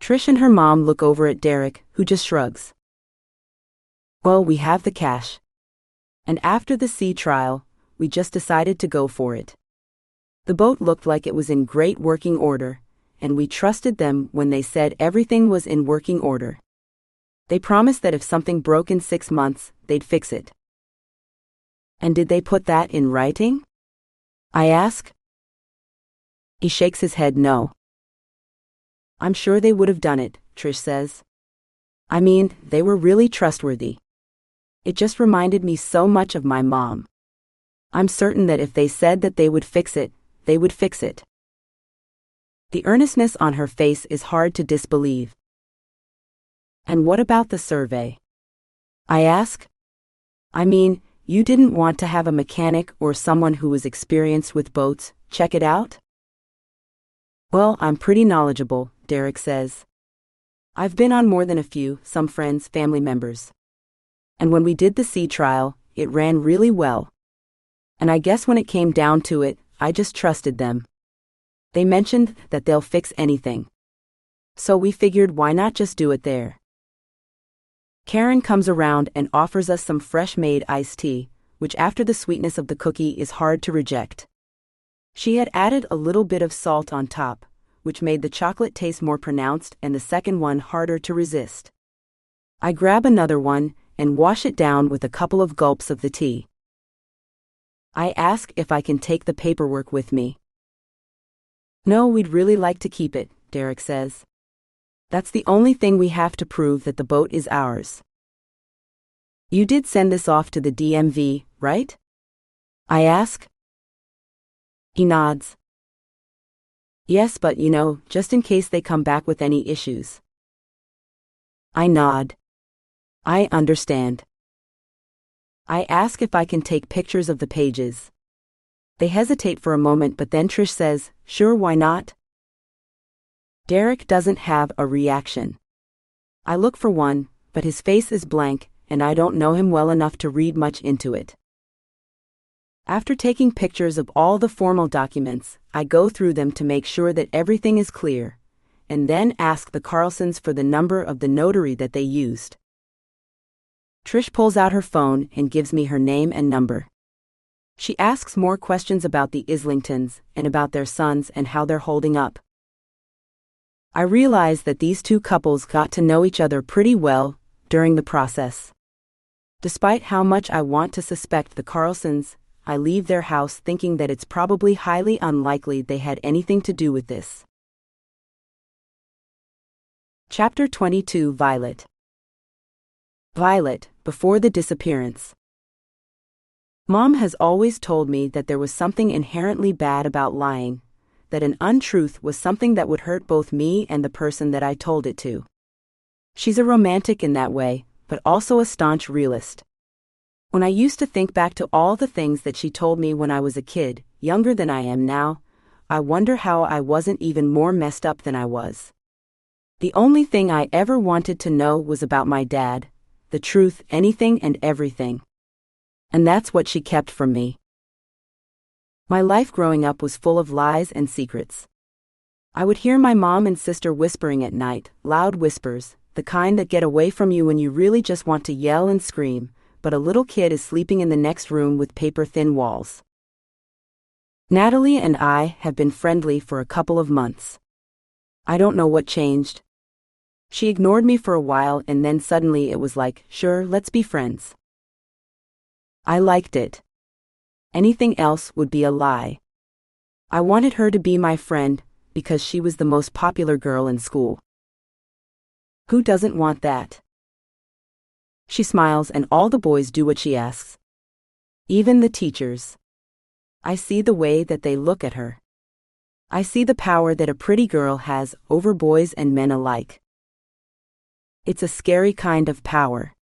Trish and her mom look over at Derek, who just shrugs. Well, we have the cash. And after the sea trial, we just decided to go for it. The boat looked like it was in great working order, and we trusted them when they said everything was in working order. They promised that if something broke in 6 months, they'd fix it. And did they put that in writing? I ask. He shakes his head no. I'm sure they would have done it, Trish says. I mean, they were really trustworthy. It just reminded me so much of my mom. I'm certain that if they said that they would fix it, they would fix it. The earnestness on her face is hard to disbelieve. And what about the survey? I ask. I mean, you didn't want to have a mechanic or someone who was experienced with boats check it out? Well, I'm pretty knowledgeable, Derek says. I've been on more than a few, some friends, family members. And when we did the sea trial, it ran really well. And I guess when it came down to it, I just trusted them. They mentioned that they'll fix anything. So we figured why not just do it there. Karen comes around and offers us some fresh-made iced tea, which after the sweetness of the cookie is hard to reject. She had added a little bit of salt on top, which made the chocolate taste more pronounced and the second one harder to resist. I grab another one and wash it down with a couple of gulps of the tea. I ask if I can take the paperwork with me. No, we'd really like to keep it, Derek says. That's the only thing we have to prove that the boat is ours. You did send this off to the DMV, right? I ask. He nods. Yes, but just in case they come back with any issues. I nod. I understand. I ask if I can take pictures of the pages. They hesitate for a moment, but then Trish says, sure, why not? Derek doesn't have a reaction. I look for one, but his face is blank, and I don't know him well enough to read much into it. After taking pictures of all the formal documents, I go through them to make sure that everything is clear, and then ask the Carlsons for the number of the notary that they used. Trish pulls out her phone and gives me her name and number. She asks more questions about the Islingtons and about their sons and how they're holding up. I realize that these two couples got to know each other pretty well during the process. Despite how much I want to suspect the Carlsons, I leave their house thinking that it's probably highly unlikely they had anything to do with this. Chapter 22. Violet. Violet, before the disappearance. Mom has always told me that there was something inherently bad about lying, that an untruth was something that would hurt both me and the person that I told it to. She's a romantic in that way, but also a staunch realist. When I used to think back to all the things that she told me when I was a kid, younger than I am now, I wonder how I wasn't even more messed up than I was. The only thing I ever wanted to know was about my dad, the truth, anything and everything. And that's what she kept from me. My life growing up was full of lies and secrets. I would hear my mom and sister whispering at night, loud whispers, the kind that get away from you when you really just want to yell and scream, but a little kid is sleeping in the next room with paper-thin walls. Natalie and I have been friendly for a couple of months. I don't know what changed. She ignored me for a while and then suddenly it was like, sure, let's be friends. I liked it. Anything else would be a lie. I wanted her to be my friend because she was the most popular girl in school. Who doesn't want that? She smiles and all the boys do what she asks. Even the teachers. I see the way that they look at her. I see the power that a pretty girl has over boys and men alike. It's a scary kind of power.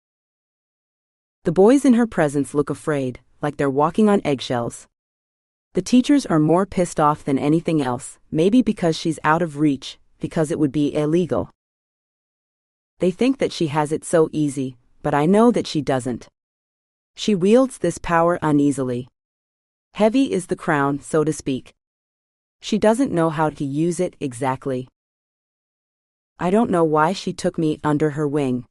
The boys in her presence look afraid, like they're walking on eggshells. The teachers are more pissed off than anything else, maybe because she's out of reach, because it would be illegal. They think that she has it so easy, but I know that she doesn't. She wields this power uneasily. Heavy is the crown, so to speak. She doesn't know how to use it exactly. I don't know why she took me under her wing.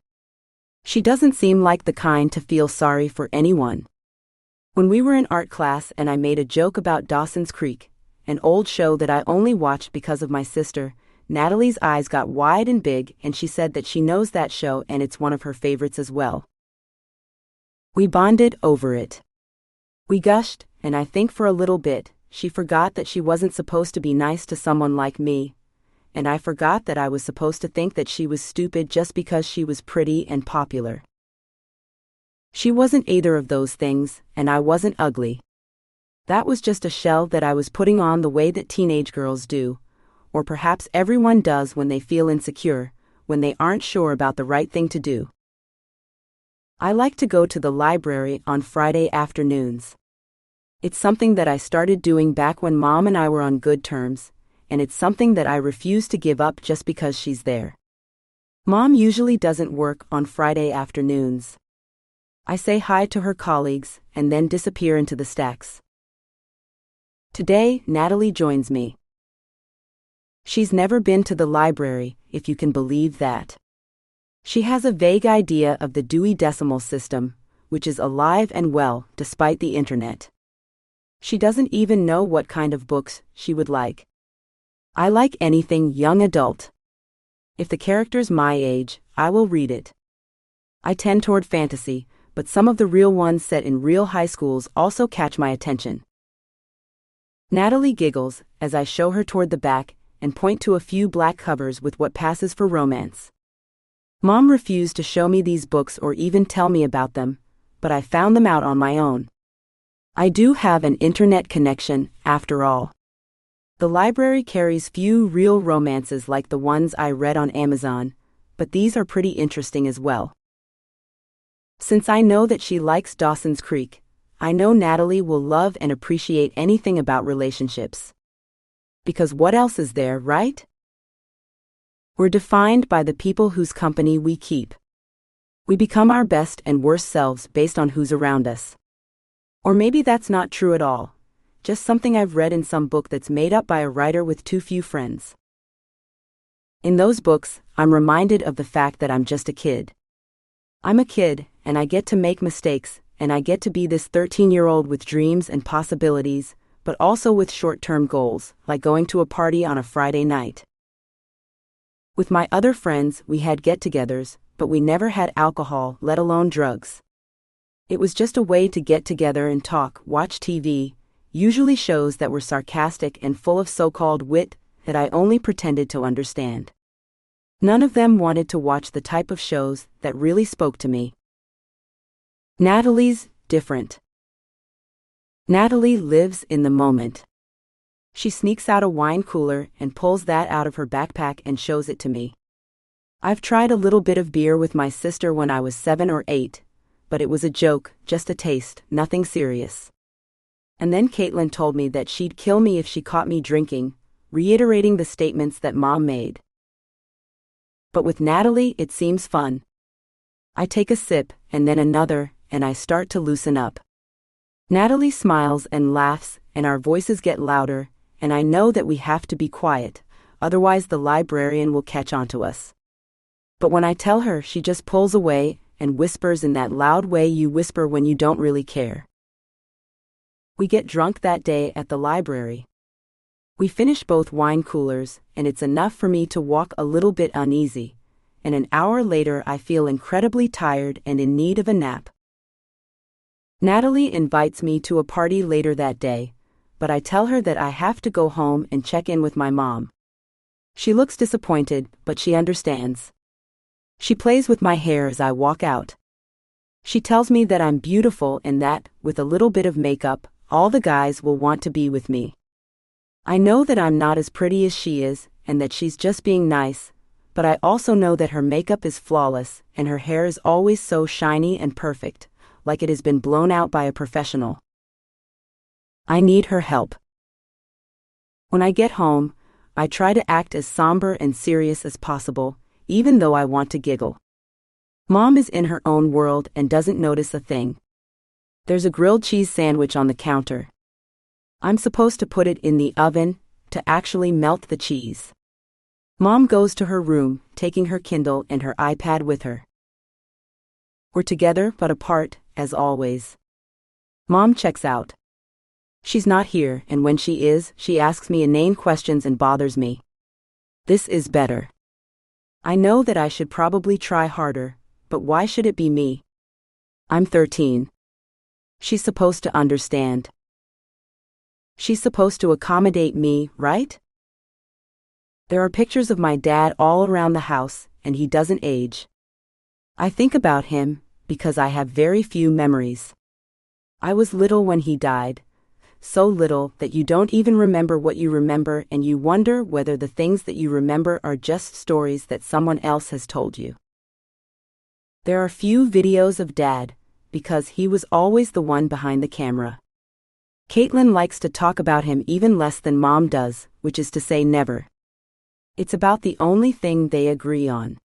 She doesn't seem like the kind to feel sorry for anyone. When we were in art class and I made a joke about Dawson's Creek, an old show that I only watched because of my sister, Natalie's eyes got wide and big and she said that she knows that show and it's one of her favorites as well. We bonded over it. We gushed, and I think for a little bit, she forgot that she wasn't supposed to be nice to someone like me, and I forgot that I was supposed to think that she was stupid just because she was pretty and popular. She wasn't either of those things, and I wasn't ugly. That was just a shell that I was putting on the way that teenage girls do, or perhaps everyone does when they feel insecure, when they aren't sure about the right thing to do. I like to go to the library on Friday afternoons. It's something that I started doing back when Mom and I were on good terms, and it's something that I refuse to give up just because she's there. Mom usually doesn't work on Friday afternoons. I say hi to her colleagues and then disappear into the stacks. Today, Natalie joins me. She's never been to the library, if you can believe that. She has a vague idea of the Dewey Decimal System, which is alive and well despite the internet. She doesn't even know what kind of books she would like. I like anything young adult. If the character's my age, I will read it. I tend toward fantasy, but some of the real ones set in real high schools also catch my attention. Natalie giggles as I show her toward the back and point to a few black covers with what passes for romance. Mom refused to show me these books or even tell me about them, but I found them out on my own. I do have an internet connection, after all. The library carries few real romances like the ones I read on Amazon, but these are pretty interesting as well. Since I know that she likes Dawson's Creek, I know Natalie will love and appreciate anything about relationships. Because what else is there, right? We're defined by the people whose company we keep. We become our best and worst selves based on who's around us. Or maybe that's not true at all. Just something I've read in some book that's made up by a writer with too few friends. In those books, I'm reminded of the fact that I'm just a kid. I'm a kid, and I get to make mistakes, and I get to be this 13-year-old with dreams and possibilities, but also with short-term goals, like going to a party on a Friday night. With my other friends, we had get-togethers, but we never had alcohol, let alone drugs. It was just a way to get together and talk, watch TV, usually shows that were sarcastic and full of so-called wit that I only pretended to understand. None of them wanted to watch the type of shows that really spoke to me. Natalie's different. Natalie lives in the moment. She sneaks out a wine cooler and pulls that out of her backpack and shows it to me. I've tried a little bit of beer with my sister when I was 7 or 8, but it was a joke, just a taste, nothing serious. And then Kaitlyn told me that she'd kill me if she caught me drinking, reiterating the statements that Mom made. But with Natalie, it seems fun. I take a sip, and then another, and I start to loosen up. Natalie smiles and laughs, and our voices get louder, and I know that we have to be quiet, otherwise the librarian will catch on to us. But when I tell her, she just pulls away and whispers in that loud way you whisper when you don't really care. We get drunk that day at the library. We finish both wine coolers, and it's enough for me to walk a little bit uneasy, and an hour later I feel incredibly tired and in need of a nap. Natalie invites me to a party later that day, but I tell her that I have to go home and check in with my mom. She looks disappointed, but she understands. She plays with my hair as I walk out. She tells me that I'm beautiful and that, with a little bit of makeup, all the guys will want to be with me. I know that I'm not as pretty as she is, and that she's just being nice, but I also know that her makeup is flawless, and her hair is always so shiny and perfect, like it has been blown out by a professional. I need her help. When I get home, I try to act as somber and serious as possible, even though I want to giggle. Mom is in her own world and doesn't notice a thing. There's a grilled cheese sandwich on the counter. I'm supposed to put it in the oven to actually melt the cheese. Mom goes to her room, taking her Kindle and her iPad with her. We're together but apart, as always. Mom checks out. She's not here, and when she is, she asks me inane questions and bothers me. This is better. I know that I should probably try harder, but why should it be me? I'm 13. She's supposed to understand. She's supposed to accommodate me, right? There are pictures of my dad all around the house, and he doesn't age. I think about him, because I have very few memories. I was little when he died, so little that you don't even remember what you remember, and you wonder whether the things that you remember are just stories that someone else has told you. There are few videos of Dad, because he was always the one behind the camera. Kaitlyn likes to talk about him even less than Mom does, which is to say never. It's about the only thing they agree on.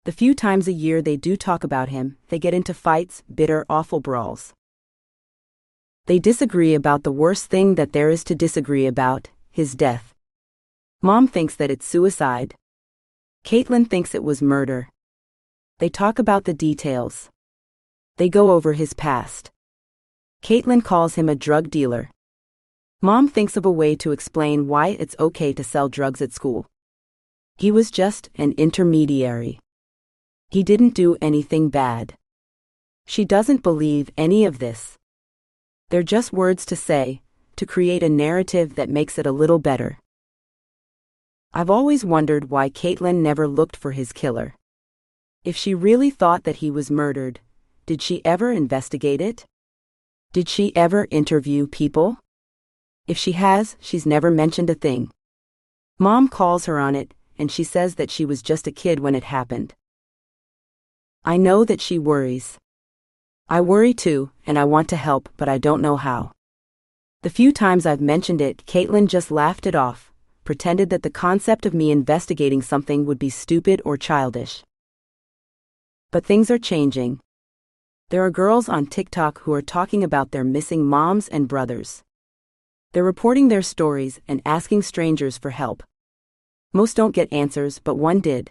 The few times a year they do talk about him, they get into fights, bitter, awful brawls. They disagree about the worst thing that there is to disagree about, his death. Mom thinks that it's suicide. Kaitlyn thinks it was murder. They talk about the details. They go over his past. Kaitlyn calls him a drug dealer. Mom thinks of a way to explain why it's okay to sell drugs at school. He was just an intermediary. He didn't do anything bad. She doesn't believe any of this. They're just words to say, to create a narrative that makes it a little better. I've always wondered why Kaitlyn never looked for his killer. If she really thought that he was murdered, did she ever investigate it? Did she ever interview people? If she has, she's never mentioned a thing. Mom calls her on it, and she says that she was just a kid when it happened. I know that she worries. I worry too, and I want to help, but I don't know how. The few times I've mentioned it, Kaitlyn just laughed it off, pretended that the concept of me investigating something would be stupid or childish. But things are changing. There are girls on TikTok who are talking about their missing moms and brothers. They're reporting their stories and asking strangers for help. Most don't get answers, but one did.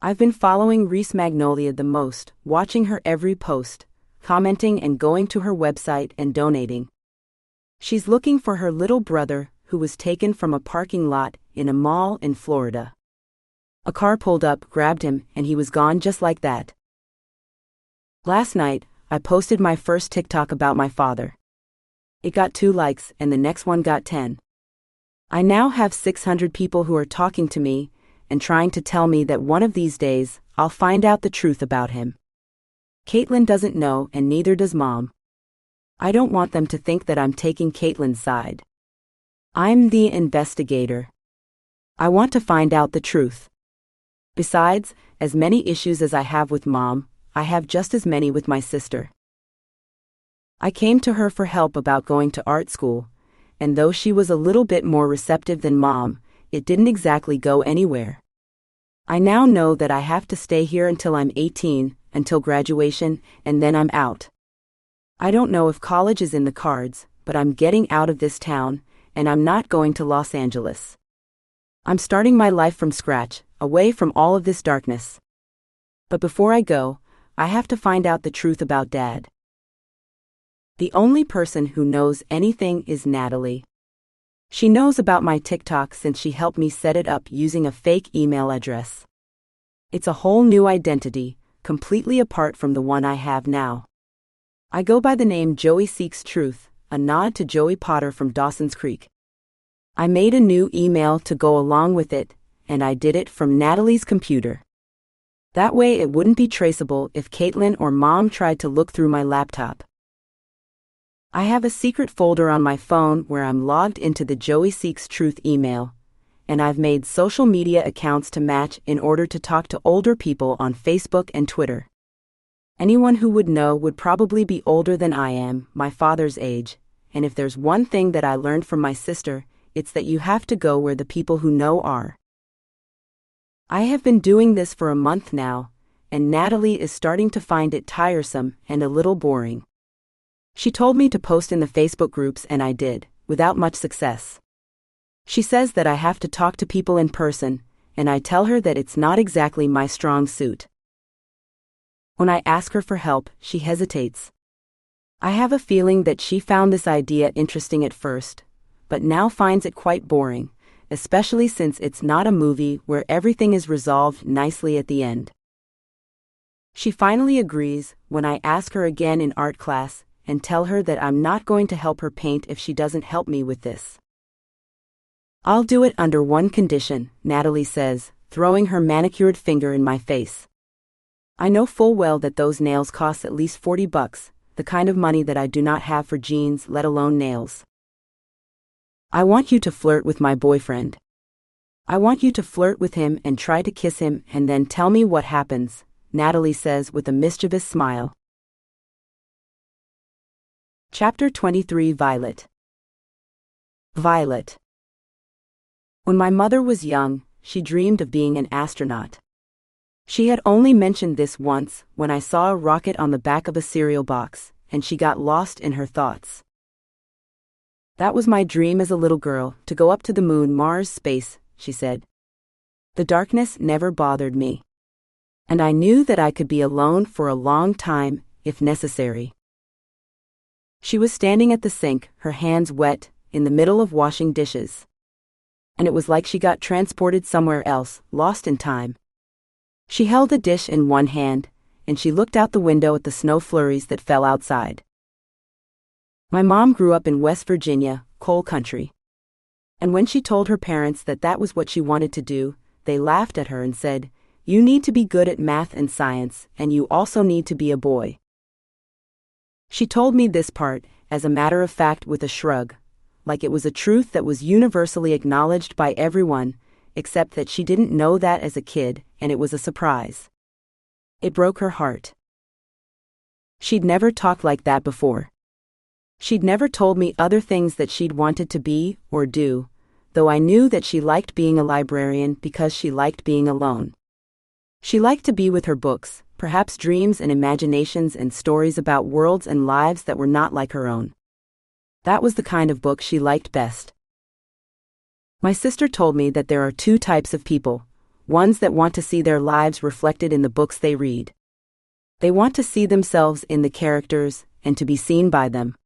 I've been following Reese Magnolia the most, watching her every post, commenting and going to her website and donating. She's looking for her little brother, who was taken from a parking lot in a mall in Florida. A car pulled up, grabbed him, and he was gone just like that. Last night, I posted my first TikTok about my father. It got 2 likes and the next one got 10. I now have 600 people who are talking to me and trying to tell me that one of these days, I'll find out the truth about him. Kaitlyn doesn't know and neither does Mom. I don't want them to think that I'm taking Kaitlyn's side. I'm the investigator. I want to find out the truth. Besides, as many issues as I have with Mom, I have just as many with my sister. I came to her for help about going to art school, and though she was a little bit more receptive than Mom, it didn't exactly go anywhere. I now know that I have to stay here until I'm 18, until graduation, and then I'm out. I don't know if college is in the cards, but I'm getting out of this town, and I'm not going to Los Angeles. I'm starting my life from scratch, away from all of this darkness. But before I go, I have to find out the truth about Dad. The only person who knows anything is Natalie. She knows about my TikTok since she helped me set it up using a fake email address. It's a whole new identity, completely apart from the one I have now. I go by the name Joey Seeks Truth, a nod to Joey Potter from Dawson's Creek. I made a new email to go along with it, and I did it from Natalie's computer. That way it wouldn't be traceable if Kaitlyn or Mom tried to look through my laptop. I have a secret folder on my phone where I'm logged into the Joey Seeks Truth email, and I've made social media accounts to match in order to talk to older people on Facebook and Twitter. Anyone who would know would probably be older than I am, my father's age, and if there's one thing that I learned from my sister, it's that you have to go where the people who know are. I have been doing this for a month now, and Natalie is starting to find it tiresome and a little boring. She told me to post in the Facebook groups and I did, without much success. She says that I have to talk to people in person, and I tell her that it's not exactly my strong suit. When I ask her for help, she hesitates. I have a feeling that she found this idea interesting at first, but now finds it quite boring, especially since it's not a movie where everything is resolved nicely at the end. She finally agrees when I ask her again in art class and tell her that I'm not going to help her paint if she doesn't help me with this. I'll do it under one condition, Natalie says, throwing her manicured finger in my face. I know full well that those nails cost at least $40, the kind of money that I do not have for jeans, let alone nails. I want you to flirt with my boyfriend. I want you to flirt with him and try to kiss him and then tell me what happens, Natalie says with a mischievous smile. Chapter 23 Violet. Violet. When my mother was young, she dreamed of being an astronaut. She had only mentioned this once when I saw a rocket on the back of a cereal box, and she got lost in her thoughts. That was my dream as a little girl, to go up to the moon, Mars, space, she said. The darkness never bothered me. And I knew that I could be alone for a long time, if necessary. She was standing at the sink, her hands wet, in the middle of washing dishes. And it was like she got transported somewhere else, lost in time. She held a dish in one hand, and she looked out the window at the snow flurries that fell outside. My mom grew up in West Virginia, coal country. And when she told her parents that that was what she wanted to do, they laughed at her and said, "You need to be good at math and science, and you also need to be a boy." She told me this part, as a matter of fact, with a shrug, like it was a truth that was universally acknowledged by everyone, except that she didn't know that as a kid, and it was a surprise. It broke her heart. She'd never talked like that before. She'd never told me other things that she'd wanted to be or do, though I knew that she liked being a librarian because she liked being alone. She liked to be with her books, perhaps dreams and imaginations and stories about worlds and lives that were not like her own. That was the kind of book she liked best. My sister told me that there are two types of people, ones that want to see their lives reflected in the books they read. They want to see themselves in the characters and to be seen by them.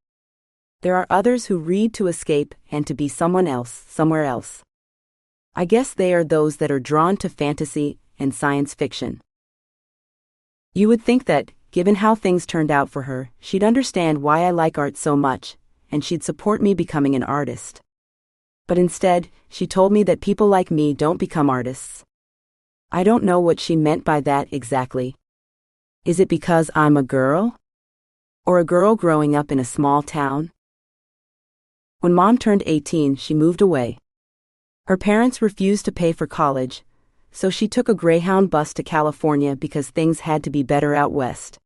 There are others who read to escape and to be someone else, somewhere else. I guess they are those that are drawn to fantasy and science fiction. You would think that, given how things turned out for her, she'd understand why I like art so much, and she'd support me becoming an artist. But instead, she told me that people like me don't become artists. I don't know what she meant by that exactly. Is it because I'm a girl? Or a girl growing up in a small town? When Mom turned 18, she moved away. Her parents refused to pay for college, so she took a Greyhound bus to California because things had to be better out west.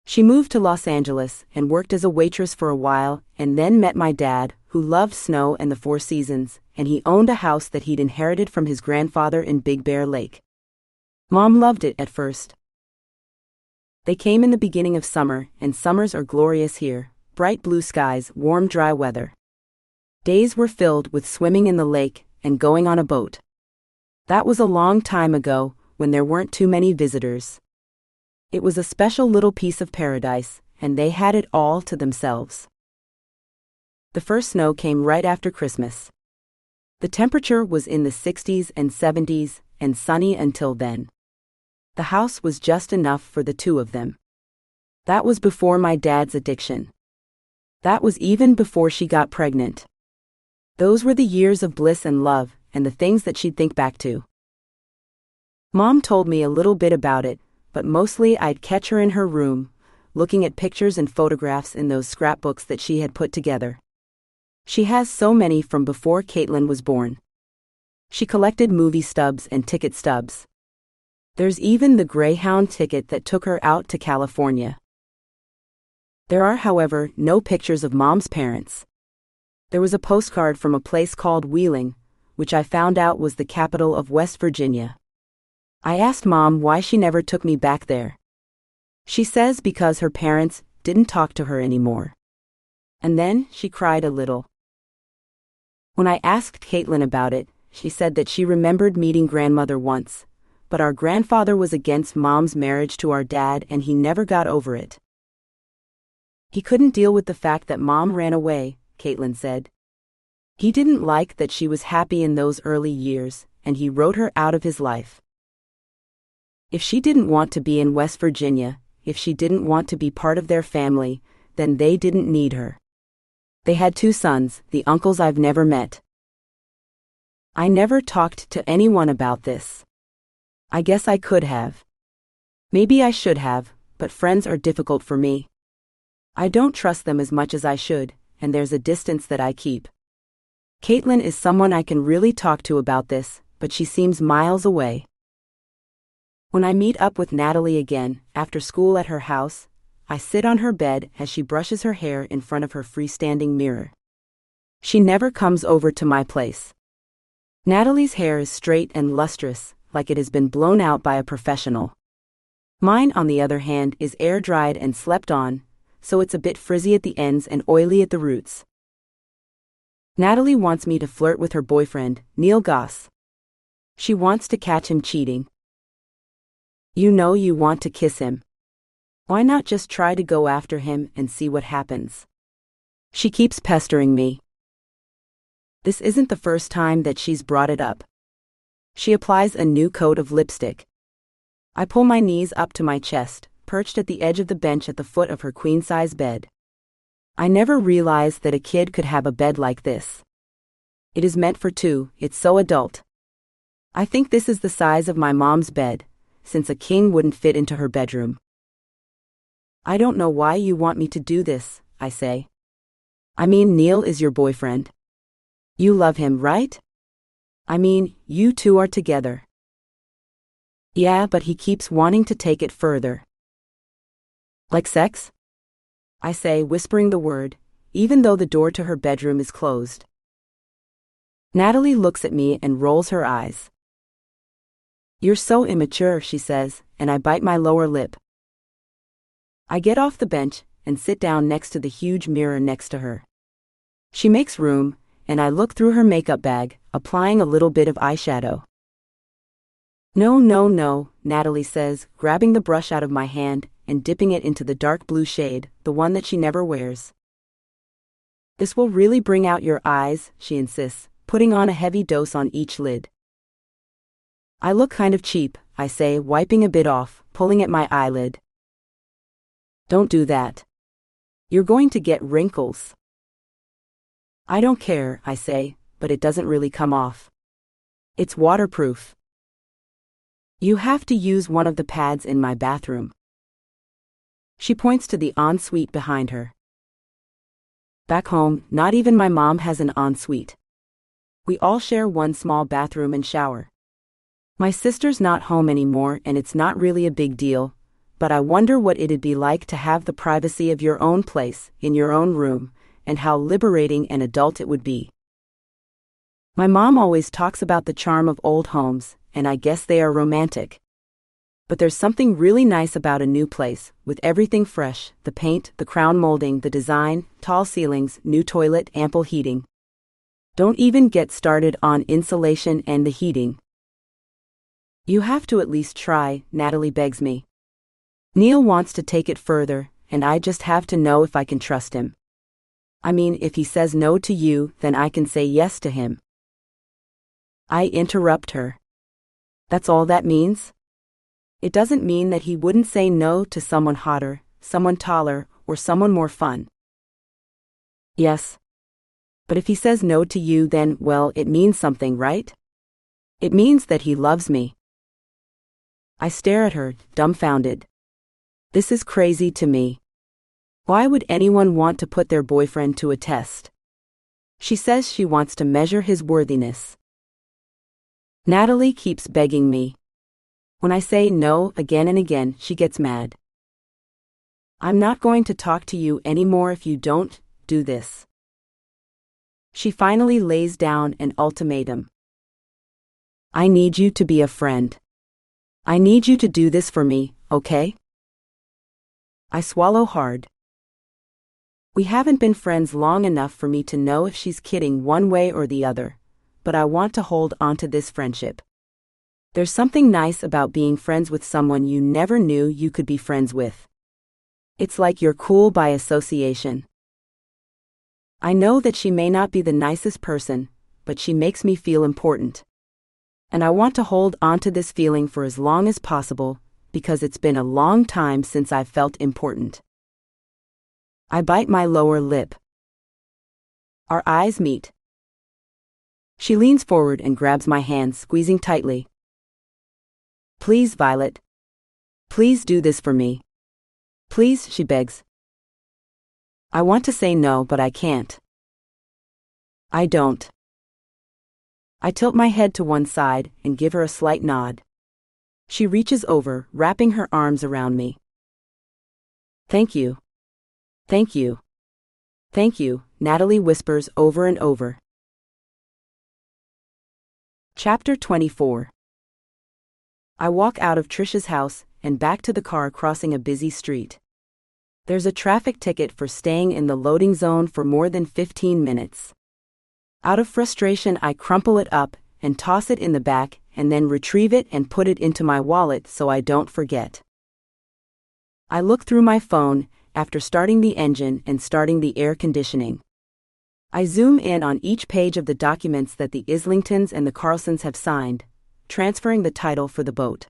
She moved to Los Angeles and worked as a waitress for a while and then met my dad, who loved snow and the Four Seasons, and he owned a house that he'd inherited from his grandfather in Big Bear Lake. Mom loved it at first. They came in the beginning of summer, and summers are glorious here, bright blue skies, warm dry weather. Days were filled with swimming in the lake and going on a boat. That was a long time ago, when there weren't too many visitors. It was a special little piece of paradise, and they had it all to themselves. The first snow came right after Christmas. The temperature was in the 60s and 70s, and sunny until then. The house was just enough for the two of them. That was before my dad's addiction. That was even before she got pregnant. Those were the years of bliss and love, and the things that she'd think back to. Mom told me a little bit about it, but mostly I'd catch her in her room, looking at pictures and photographs in those scrapbooks that she had put together. She has so many from before Kaitlyn was born. She collected movie stubs and ticket stubs. There's even the Greyhound ticket that took her out to California. There are, however, no pictures of Mom's parents. There was a postcard from a place called Wheeling, which I found out was the capital of West Virginia. I asked Mom why she never took me back there. She says because her parents didn't talk to her anymore. And then she cried a little. When I asked Kaitlyn about it, she said that she remembered meeting grandmother once, but our grandfather was against Mom's marriage to our dad and he never got over it. He couldn't deal with the fact that Mom ran away, Kaitlyn said. He didn't like that she was happy in those early years, and he wrote her out of his life. If she didn't want to be in West Virginia, if she didn't want to be part of their family, then they didn't need her. They had two sons, the uncles I've never met. I never talked to anyone about this. I guess I could have. Maybe I should have, but friends are difficult for me. I don't trust them as much as I should, and there's a distance that I keep. Kaitlyn is someone I can really talk to about this, but she seems miles away. When I meet up with Natalie again, after school at her house, I sit on her bed as she brushes her hair in front of her freestanding mirror. She never comes over to my place. Natalie's hair is straight and lustrous, like it has been blown out by a professional. Mine, on the other hand, is air-dried and slept on, so it's a bit frizzy at the ends and oily at the roots. Natalie wants me to flirt with her boyfriend, Neil Goss. She wants to catch him cheating. You know you want to kiss him. Why not just try to go after him and see what happens? She keeps pestering me. This isn't the first time that she's brought it up. She applies a new coat of lipstick. I pull my knees up to my chest, perched at the edge of the bench at the foot of her queen-size bed. I never realized that a kid could have a bed like this. It is meant for two, it's so adult. I think this is the size of my mom's bed, since a king wouldn't fit into her bedroom. I don't know why you want me to do this, I say. I mean, Neil is your boyfriend. You love him, right? I mean, you two are together. Yeah, but he keeps wanting to take it further. Like sex? I say, whispering the word, even though the door to her bedroom is closed. Natalie looks at me and rolls her eyes. You're so immature, she says, and I bite my lower lip. I get off the bench and sit down next to the huge mirror next to her. She makes room, and I look through her makeup bag, applying a little bit of eyeshadow. No, no, no, Natalie says, grabbing the brush out of my hand and dipping it into the dark blue shade, the one that she never wears. This will really bring out your eyes, she insists, putting on a heavy dose on each lid. I look kind of cheap, I say, wiping a bit off, pulling at my eyelid. Don't do that. You're going to get wrinkles. I don't care, I say, but it doesn't really come off. It's waterproof. You have to use one of the pads in my bathroom. She points to the ensuite behind her. Back home, not even my mom has an ensuite. We all share one small bathroom and shower. My sister's not home anymore and it's not really a big deal, but I wonder what it'd be like to have the privacy of your own place, in your own room, and how liberating and adult it would be. My mom always talks about the charm of old homes, and I guess they are romantic. But there's something really nice about a new place, with everything fresh, the paint, the crown molding, the design, tall ceilings, new toilet, ample heating. Don't even get started on insulation and the heating. You have to at least try, Natalie begs me. Neil wants to take it further, and I just have to know if I can trust him. I mean, if he says no to you, then I can say yes to him. I interrupt her. That's all that means? It doesn't mean that he wouldn't say no to someone hotter, someone taller, or someone more fun. Yes. But if he says no to you, then, well, it means something, right? It means that he loves me. I stare at her, dumbfounded. This is crazy to me. Why would anyone want to put their boyfriend to a test? She says she wants to measure his worthiness. Natalie keeps begging me. When I say no again and again, she gets mad. I'm not going to talk to you anymore if you don't do this. She finally lays down an ultimatum. I need you to be a friend. I need you to do this for me, okay? I swallow hard. We haven't been friends long enough for me to know if she's kidding one way or the other, but I want to hold on to this friendship. There's something nice about being friends with someone you never knew you could be friends with. It's like you're cool by association. I know that she may not be the nicest person, but she makes me feel important. And I want to hold on to this feeling for as long as possible, because it's been a long time since I've felt important. I bite my lower lip. Our eyes meet. She leans forward and grabs my hand, squeezing tightly. Please, Violet. Please do this for me. Please, she begs. I want to say no, but I can't. I don't. I tilt my head to one side and give her a slight nod. She reaches over, wrapping her arms around me. Thank you. Thank you. Thank you, Natalie whispers over and over. Chapter 24. I walk out of Trisha's house and back to the car crossing a busy street. There's a traffic ticket for staying in the loading zone for more than 15 minutes. Out of frustration, I crumple it up and toss it in the back and then retrieve it and put it into my wallet so I don't forget. I look through my phone after starting the engine and starting the air conditioning. I zoom in on each page of the documents that the Islingtons and the Carlsons have signed, transferring the title for the boat.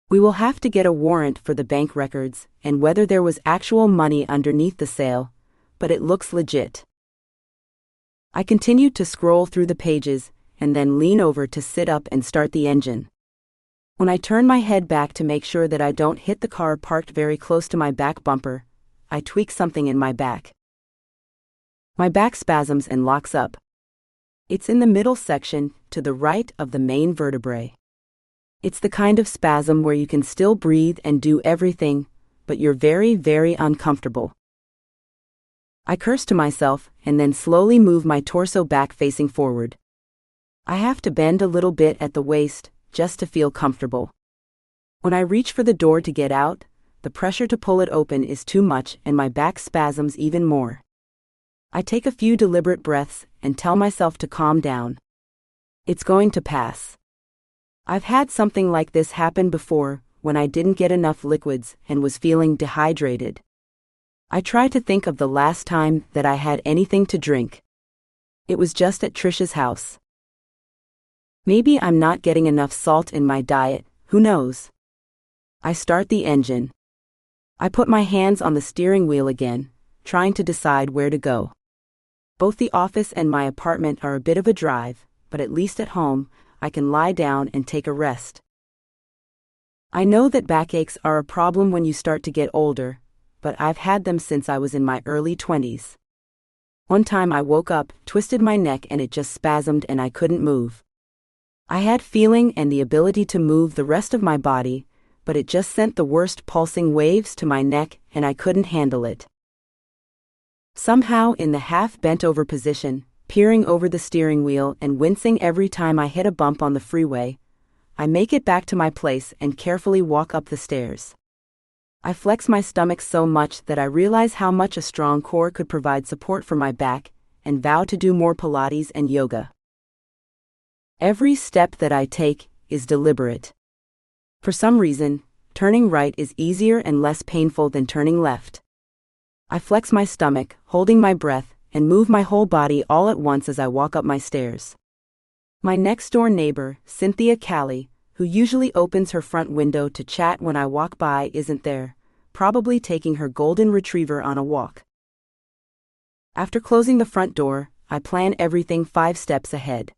We will have to get a warrant for the bank records and whether there was actual money underneath the sale, but it looks legit. I continue to scroll through the pages and then lean over to sit up and start the engine. When I turn my head back to make sure that I don't hit the car parked very close to my back bumper, I tweak something in my back. My back spasms and locks up. It's in the middle section, to the right of the main vertebrae. It's the kind of spasm where you can still breathe and do everything, but you're very, very uncomfortable. I curse to myself and then slowly move my torso back facing forward. I have to bend a little bit at the waist just to feel comfortable. When I reach for the door to get out, the pressure to pull it open is too much and my back spasms even more. I take a few deliberate breaths and tell myself to calm down. It's going to pass. I've had something like this happen before, when I didn't get enough liquids and was feeling dehydrated. I try to think of the last time that I had anything to drink. It was just at Trisha's house. Maybe I'm not getting enough salt in my diet, who knows? I start the engine. I put my hands on the steering wheel again, trying to decide where to go. Both the office and my apartment are a bit of a drive, but at least at home, I can lie down and take a rest. I know that backaches are a problem when you start to get older, but I've had them since I was in my early 20s. One time I woke up, twisted my neck and it just spasmed and I couldn't move. I had feeling and the ability to move the rest of my body, but it just sent the worst pulsing waves to my neck and I couldn't handle it. Somehow in the half-bent over position, peering over the steering wheel and wincing every time I hit a bump on the freeway, I make it back to my place and carefully walk up the stairs. I flex my stomach so much that I realize how much a strong core could provide support for my back, and vow to do more Pilates and yoga. Every step that I take is deliberate. For some reason, turning right is easier and less painful than turning left. I flex my stomach, holding my breath, and move my whole body all at once as I walk up my stairs. My next-door neighbor, Cynthia Callie, who usually opens her front window to chat when I walk by, isn't there, probably taking her golden retriever on a walk. After closing the front door, I plan everything 5 steps ahead.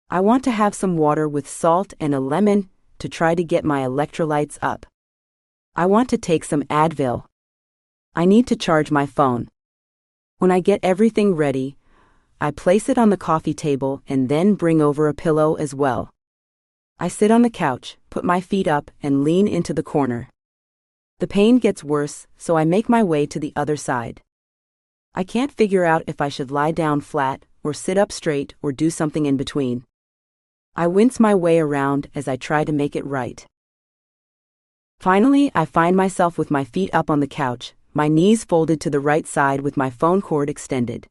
I want to have some water with salt and a lemon to try to get my electrolytes up. I want to take some Advil. I need to charge my phone. When I get everything ready, I place it on the coffee table and then bring over a pillow as well. I sit on the couch, put my feet up, and lean into the corner. The pain gets worse, so I make my way to the other side. I can't figure out if I should lie down flat, or sit up straight, or do something in between. I wince my way around as I try to make it right. Finally, I find myself with my feet up on the couch, my knees folded to the right side with my phone cord extended.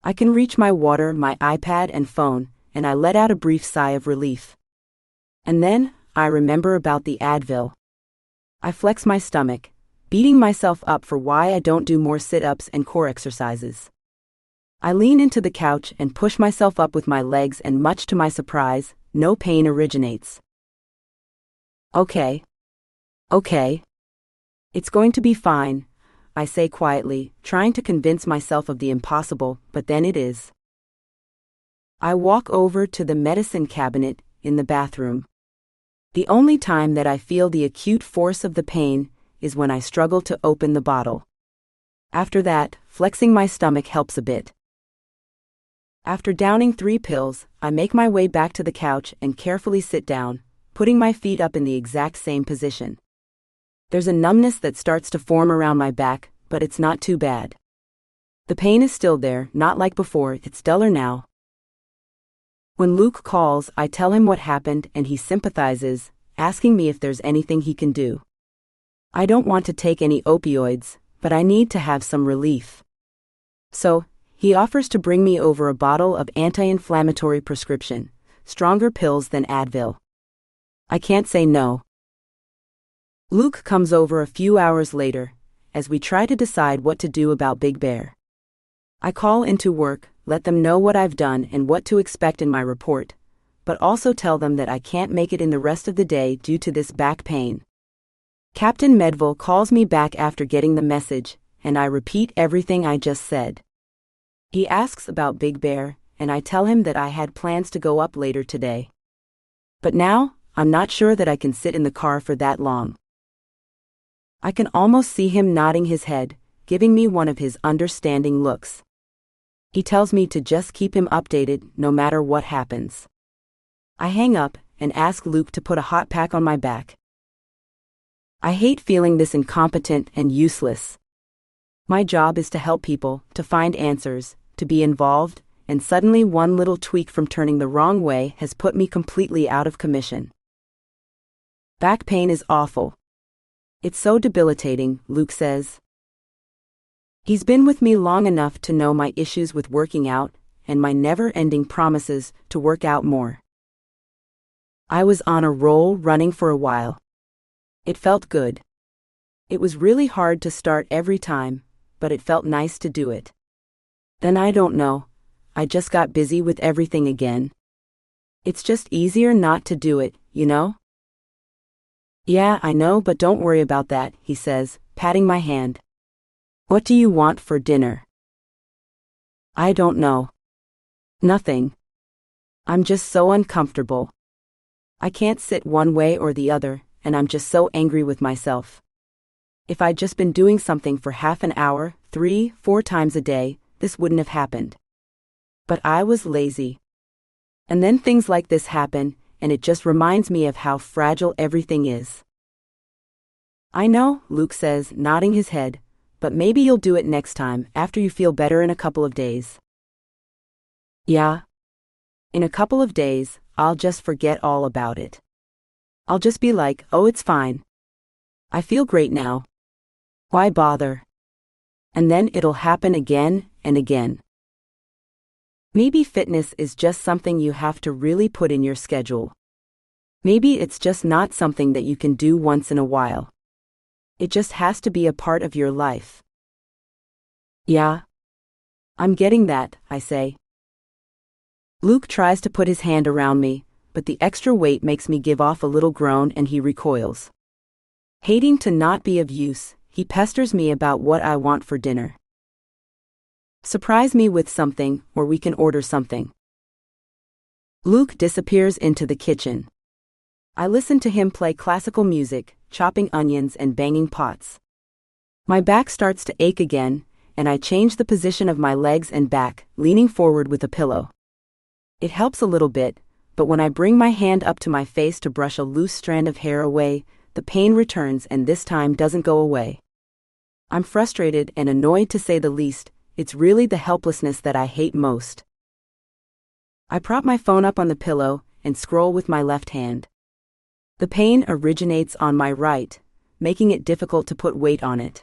I can reach my water, my iPad and phone, and I let out a brief sigh of relief. And then, I remember about the Advil. I flex my stomach, beating myself up for why I don't do more sit-ups and core exercises. I lean into the couch and push myself up with my legs, and much to my surprise, no pain originates. Okay. It's going to be fine, I say quietly, trying to convince myself of the impossible, but then it is. I walk over to the medicine cabinet in the bathroom. The only time that I feel the acute force of the pain is when I struggle to open the bottle. After that, flexing my stomach helps a bit. After downing 3 pills, I make my way back to the couch and carefully sit down, putting my feet up in the exact same position. There's a numbness that starts to form around my back, but it's not too bad. The pain is still there, not like before, it's duller now. When Luke calls, I tell him what happened and he sympathizes, asking me if there's anything he can do. I don't want to take any opioids, but I need to have some relief. So, he offers to bring me over a bottle of anti-inflammatory prescription, stronger pills than Advil. I can't say no. Luke comes over a few hours later, as we try to decide what to do about Big Bear. I call into work, let them know what I've done and what to expect in my report, but also tell them that I can't make it in the rest of the day due to this back pain. Captain Medville calls me back after getting the message, and I repeat everything I just said. He asks about Big Bear, and I tell him that I had plans to go up later today. But now, I'm not sure that I can sit in the car for that long. I can almost see him nodding his head, giving me one of his understanding looks. He tells me to just keep him updated no matter what happens. I hang up and ask Luke to put a hot pack on my back. I hate feeling this incompetent and useless. My job is to help people, to find answers, to be involved, and suddenly one little tweak from turning the wrong way has put me completely out of commission. Back pain is awful. It's so debilitating, Luke says. He's been with me long enough to know my issues with working out and my never-ending promises to work out more. I was on a roll running for a while. It felt good. It was really hard to start every time, but it felt nice to do it. Then I don't know, I just got busy with everything again. It's just easier not to do it, you know? Yeah, I know, but don't worry about that, he says, patting my hand. What do you want for dinner? I don't know. Nothing. I'm just so uncomfortable. I can't sit one way or the other, and I'm just so angry with myself. If I'd just been doing something for half an hour, 3-4 times a day, this wouldn't have happened. But I was lazy. And then things like this happen, and it just reminds me of how fragile everything is. I know, Luke says, nodding his head, but maybe you'll do it next time, after you feel better in a couple of days. Yeah. In a couple of days, I'll just forget all about it. I'll just be like, oh, it's fine. I feel great now. Why bother? And then it'll happen again and again. Maybe fitness is just something you have to really put in your schedule. Maybe it's just not something that you can do once in a while. It just has to be a part of your life. Yeah. I'm getting that, I say. Luke tries to put his hand around me, but the extra weight makes me give off a little groan and he recoils. Hating to not be of use, he pesters me about what I want for dinner. Surprise me with something, or we can order something. Luke disappears into the kitchen. I listen to him play classical music, chopping onions and banging pots. My back starts to ache again, and I change the position of my legs and back, leaning forward with a pillow. It helps a little bit, but when I bring my hand up to my face to brush a loose strand of hair away, the pain returns and this time doesn't go away. I'm frustrated and annoyed to say the least. It's really the helplessness that I hate most. I prop my phone up on the pillow and scroll with my left hand. The pain originates on my right, making it difficult to put weight on it.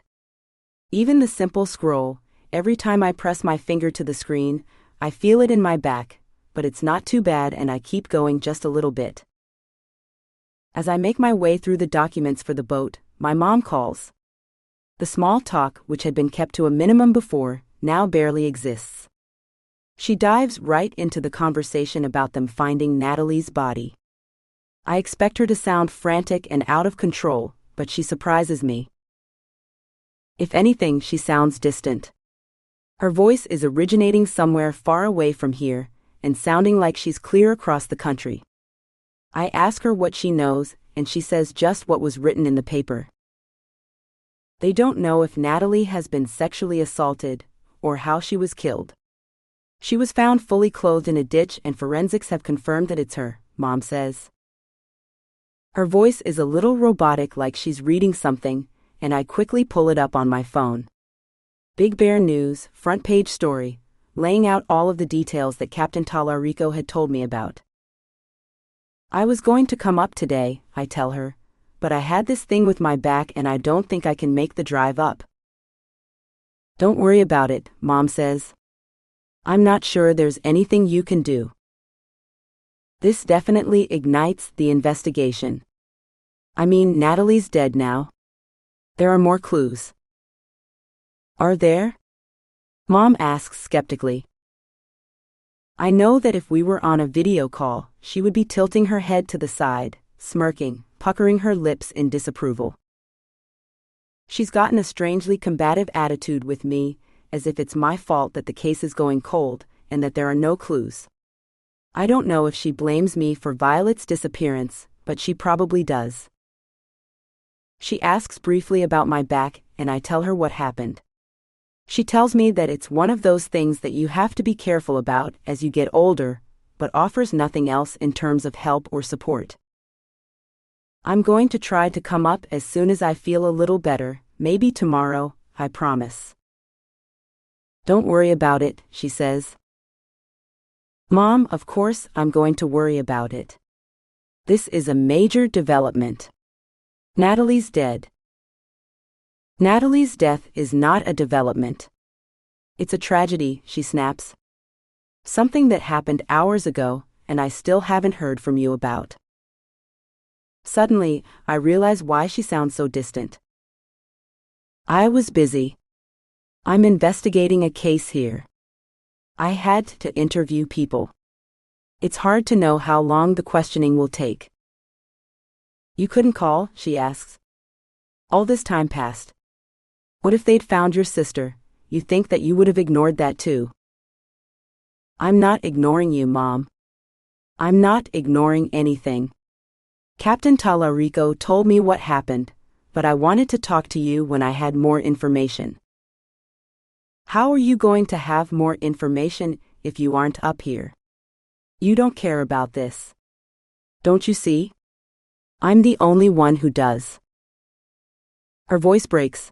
Even the simple scroll, every time I press my finger to the screen, I feel it in my back, but it's not too bad and I keep going just a little bit. As I make my way through the documents for the boat, my mom calls. The small talk, which had been kept to a minimum before, now barely exists. She dives right into the conversation about them finding Natalie's body. I expect her to sound frantic and out of control, but she surprises me. If anything, she sounds distant. Her voice is originating somewhere far away from here, and sounding like she's clear across the country. I ask her what she knows, and she says just what was written in the paper. They don't know if Natalie has been sexually assaulted, or how she was killed. She was found fully clothed in a ditch and forensics have confirmed that it's her, Mom says. Her voice is a little robotic, like she's reading something, and I quickly pull it up on my phone. Big Bear News, front page story, laying out all of the details that Captain Talarico had told me about. I was going to come up today, I tell her, but I had this thing with my back and I don't think I can make the drive up. Don't worry about it, Mom says. I'm not sure there's anything you can do. This definitely ignites the investigation. I mean, Natalie's dead now. There are more clues. Are there? Mom asks skeptically. I know that if we were on a video call, she would be tilting her head to the side, smirking, puckering her lips in disapproval. She's gotten a strangely combative attitude with me, as if it's my fault that the case is going cold, and that there are no clues. I don't know if she blames me for Violet's disappearance, but she probably does. She asks briefly about my back, and I tell her what happened. She tells me that it's one of those things that you have to be careful about as you get older, but offers nothing else in terms of help or support. I'm going to try to come up as soon as I feel a little better, maybe tomorrow, I promise. Don't worry about it, she says. Mom, of course I'm going to worry about it. This is a major development. Natalie's dead. Natalie's death is not a development. It's a tragedy, she snaps. Something that happened hours ago, and I still haven't heard from you about. Suddenly, I realize why she sounds so distant. I was busy. I'm investigating a case here. I had to interview people. It's hard to know how long the questioning will take. You couldn't call, she asks. All this time passed. What if they'd found your sister? You think that you would have ignored that too? I'm not ignoring you, Mom. I'm not ignoring anything. Captain Talarico told me what happened, but I wanted to talk to you when I had more information. How are you going to have more information if you aren't up here? You don't care about this. Don't you see? I'm the only one who does. Her voice breaks.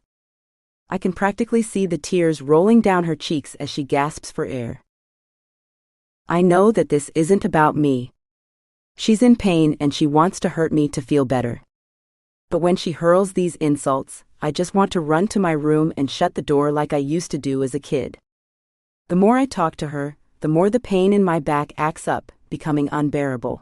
I can practically see the tears rolling down her cheeks as she gasps for air. I know that this isn't about me. She's in pain and she wants to hurt me to feel better. But when she hurls these insults, I just want to run to my room and shut the door like I used to do as a kid. The more I talk to her, the more the pain in my back acts up, becoming unbearable.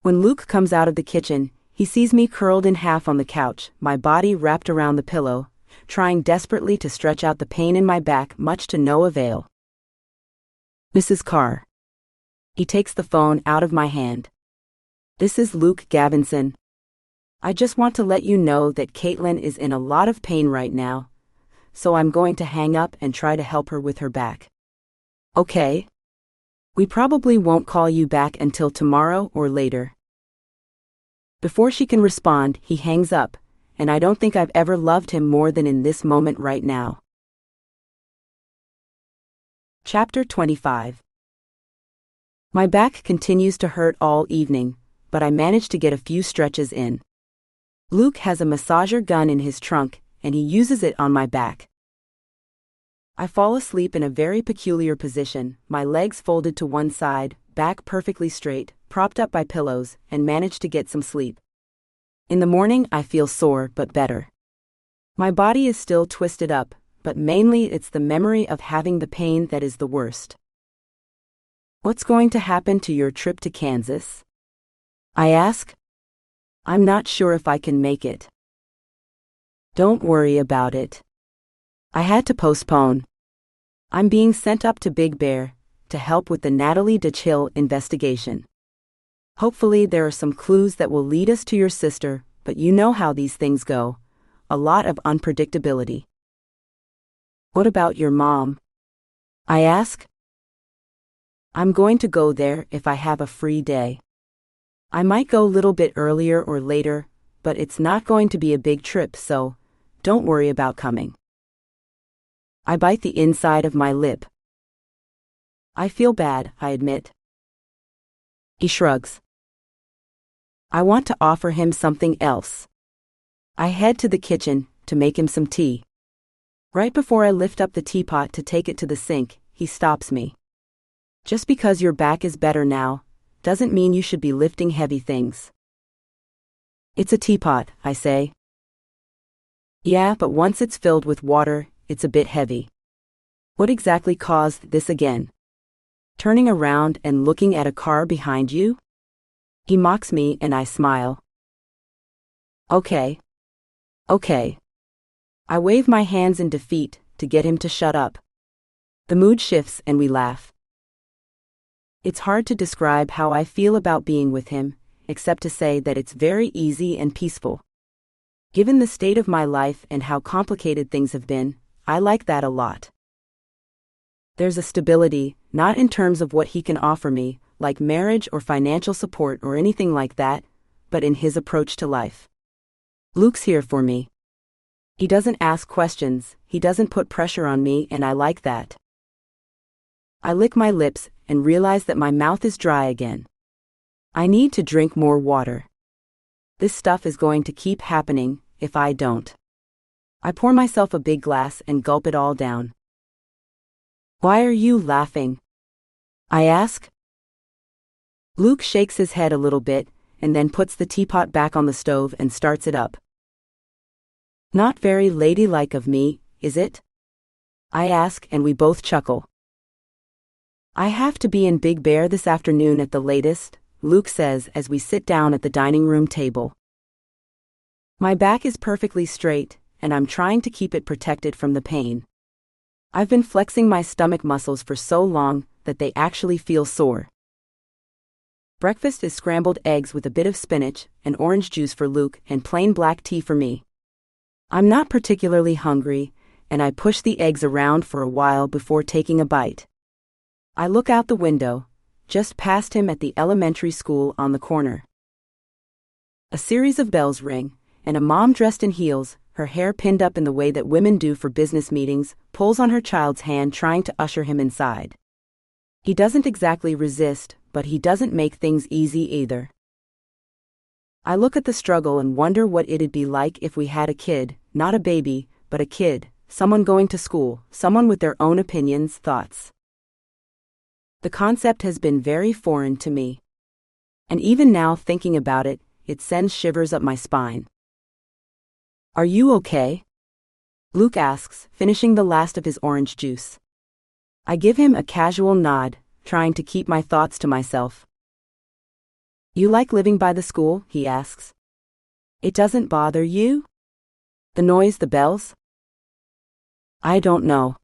When Luke comes out of the kitchen, he sees me curled in half on the couch, my body wrapped around the pillow, trying desperately to stretch out the pain in my back, much to no avail. Mrs. Carr. He takes the phone out of my hand. This is Luke Gavinson. I just want to let you know that Kaitlyn is in a lot of pain right now, so I'm going to hang up and try to help her with her back. Okay? We probably won't call you back until tomorrow or later. Before she can respond, he hangs up, and I don't think I've ever loved him more than in this moment right now. Chapter 25. My back continues to hurt all evening, but I manage to get a few stretches in. Luke has a massager gun in his trunk, and he uses it on my back. I fall asleep in a very peculiar position, my legs folded to one side, back perfectly straight, propped up by pillows, and manage to get some sleep. In the morning I feel sore but better. My body is still twisted up, but mainly it's the memory of having the pain that is the worst. What's going to happen to your trip to Kansas? I ask. I'm not sure if I can make it. Don't worry about it. I had to postpone. I'm being sent up to Big Bear to help with the Natalie Ditchill investigation. Hopefully there are some clues that will lead us to your sister, but you know how these things go. A lot of unpredictability. What about your mom? I ask. I'm going to go there if I have a free day. I might go a little bit earlier or later, but it's not going to be a big trip, so don't worry about coming. I bite the inside of my lip. I feel bad, I admit. He shrugs. I want to offer him something else. I head to the kitchen to make him some tea. Right before I lift up the teapot to take it to the sink, he stops me. Just because your back is better now, doesn't mean you should be lifting heavy things. It's a teapot, I say. Yeah, but once it's filled with water, it's a bit heavy. What exactly caused this again? Turning around and looking at a car behind you? He mocks me and I smile. Okay. Okay. I wave my hands in defeat to get him to shut up. The mood shifts and we laugh. It's hard to describe how I feel about being with him, except to say that it's very easy and peaceful. Given the state of my life and how complicated things have been, I like that a lot. There's a stability, not in terms of what he can offer me, like marriage or financial support or anything like that, but in his approach to life. Luke's here for me. He doesn't ask questions, he doesn't put pressure on me, and I like that. I lick my lips and realize that my mouth is dry again. I need to drink more water. This stuff is going to keep happening if I don't. I pour myself a big glass and gulp it all down. Why are you laughing? I ask. Luke shakes his head a little bit, and then puts the teapot back on the stove and starts it up. Not very ladylike of me, is it? I ask, and we both chuckle. I have to be in Big Bear this afternoon at the latest, Luke says as we sit down at the dining room table. My back is perfectly straight, and I'm trying to keep it protected from the pain. I've been flexing my stomach muscles for so long that they actually feel sore. Breakfast is scrambled eggs with a bit of spinach and orange juice for Luke and plain black tea for me. I'm not particularly hungry, and I push the eggs around for a while before taking a bite. I look out the window, just past him at the elementary school on the corner. A series of bells ring, and a mom dressed in heels, her hair pinned up in the way that women do for business meetings, pulls on her child's hand trying to usher him inside. He doesn't exactly resist, but he doesn't make things easy either. I look at the struggle and wonder what it'd be like if we had a kid, not a baby, but a kid, someone going to school, someone with their own opinions, thoughts. The concept has been very foreign to me. And even now thinking about it, it sends shivers up my spine. Are you okay? Luke asks, finishing the last of his orange juice. I give him a casual nod, trying to keep my thoughts to myself. You like living by the school? He asks. It doesn't bother you? The noise, the bells? I don't know.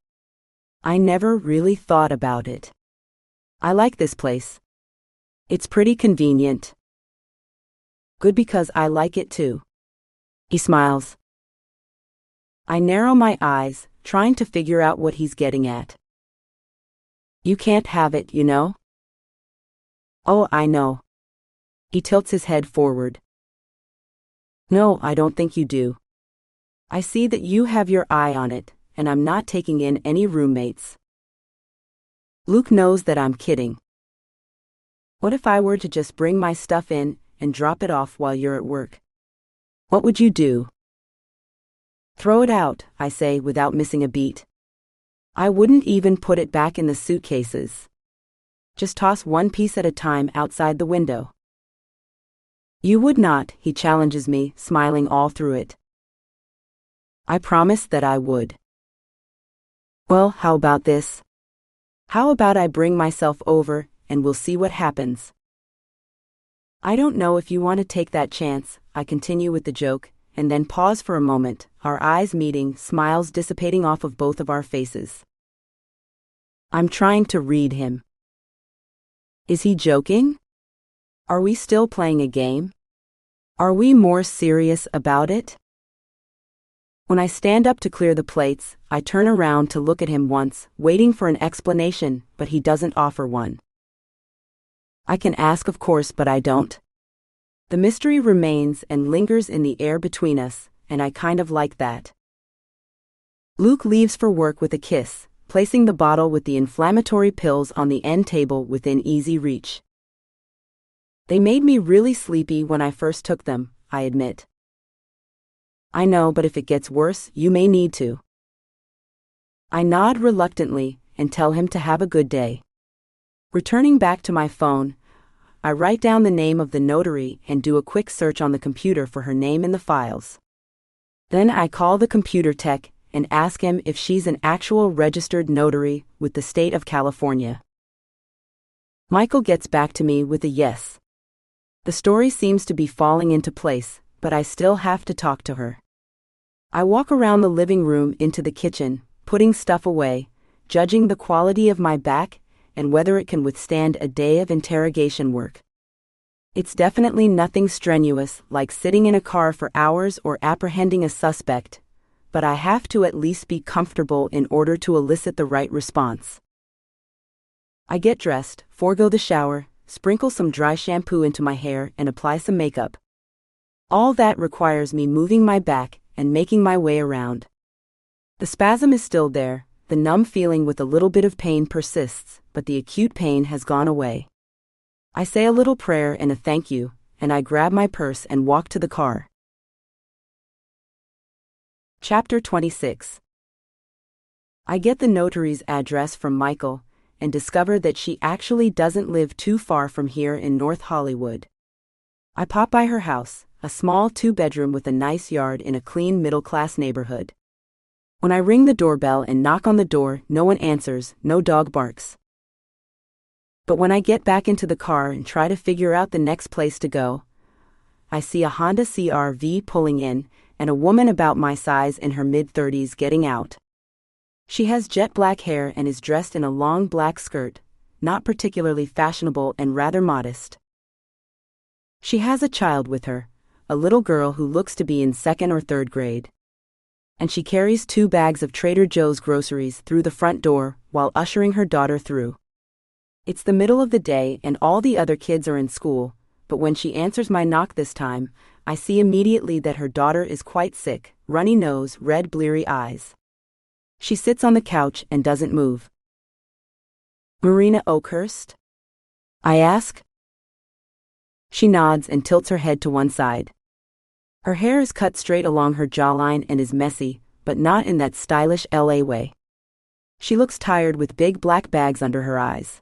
I never really thought about it. I like this place. It's pretty convenient. Good, because I like it too. He smiles. I narrow my eyes, trying to figure out what he's getting at. You can't have it, you know? Oh, I know. He tilts his head forward. No, I don't think you do. I see that you have your eye on it, and I'm not taking in any roommates. Luke knows that I'm kidding. What if I were to just bring my stuff in and drop it off while you're at work? What would you do? Throw it out, I say without missing a beat. I wouldn't even put it back in the suitcases. Just toss one piece at a time outside the window. You would not, he challenges me, smiling all through it. I promise that I would. Well, how about this? How about I bring myself over, and we'll see what happens? I don't know if you want to take that chance, I continue with the joke, and then pause for a moment, our eyes meeting, smiles dissipating off of both of our faces. I'm trying to read him. Is he joking? Are we still playing a game? Are we more serious about it? When I stand up to clear the plates, I turn around to look at him once, waiting for an explanation, but he doesn't offer one. I can ask, of course, but I don't. The mystery remains and lingers in the air between us, and I kind of like that. Luke leaves for work with a kiss, placing the bottle with the inflammatory pills on the end table within easy reach. They made me really sleepy when I first took them, I admit. I know, but if it gets worse, you may need to. I nod reluctantly and tell him to have a good day. Returning back to my phone, I write down the name of the notary and do a quick search on the computer for her name in the files. Then I call the computer tech and ask him if she's an actual registered notary with the state of California. Michael gets back to me with a yes. The story seems to be falling into place, but I still have to talk to her. I walk around the living room into the kitchen, putting stuff away, judging the quality of my back and whether it can withstand a day of interrogation work. It's definitely nothing strenuous, like sitting in a car for hours or apprehending a suspect, but I have to at least be comfortable in order to elicit the right response. I get dressed, forego the shower, sprinkle some dry shampoo into my hair, and apply some makeup. All that requires me moving my back and making my way around. The spasm is still there, the numb feeling with a little bit of pain persists, but the acute pain has gone away. I say a little prayer and a thank you, and I grab my purse and walk to the car. Chapter 26. I get the notary's address from Michael, and discover that she actually doesn't live too far from here in North Hollywood. I pop by her house, a small 2-bedroom with a nice yard in a clean middle-class neighborhood. When I ring the doorbell and knock on the door, no one answers, no dog barks. But when I get back into the car and try to figure out the next place to go, I see a Honda CR-V pulling in, and a woman about my size in her mid-30s getting out. She has jet black hair and is dressed in a long black skirt, not particularly fashionable and rather modest. She has a child with her, a little girl who looks to be in 2nd or 3rd grade. And she carries 2 bags of Trader Joe's groceries through the front door while ushering her daughter through. It's the middle of the day and all the other kids are in school, but when she answers my knock this time, I see immediately that her daughter is quite sick, runny nose, red bleary eyes. She sits on the couch and doesn't move. "Marina Oakhurst?" I ask. She nods and tilts her head to one side. Her hair is cut straight along her jawline and is messy, but not in that stylish LA way. She looks tired with big black bags under her eyes.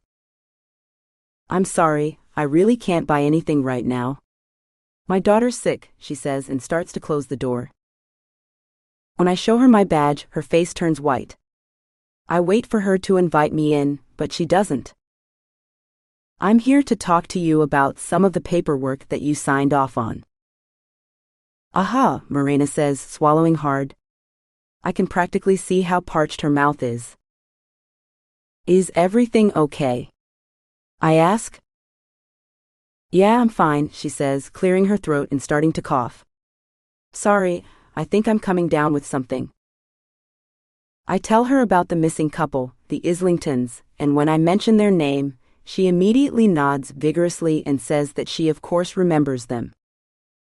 "I'm sorry, I really can't buy anything right now. My daughter's sick," she says and starts to close the door. When I show her my badge, her face turns white. I wait for her to invite me in, but she doesn't. "I'm here to talk to you about some of the paperwork that you signed off on." "Aha," Marina says, swallowing hard. I can practically see how parched her mouth is. "Is everything okay?" I ask. "Yeah, I'm fine," she says, clearing her throat and starting to cough. "Sorry, I think I'm coming down with something." I tell her about the missing couple, the Islingtons, and when I mention their name, she immediately nods vigorously and says that she of course remembers them.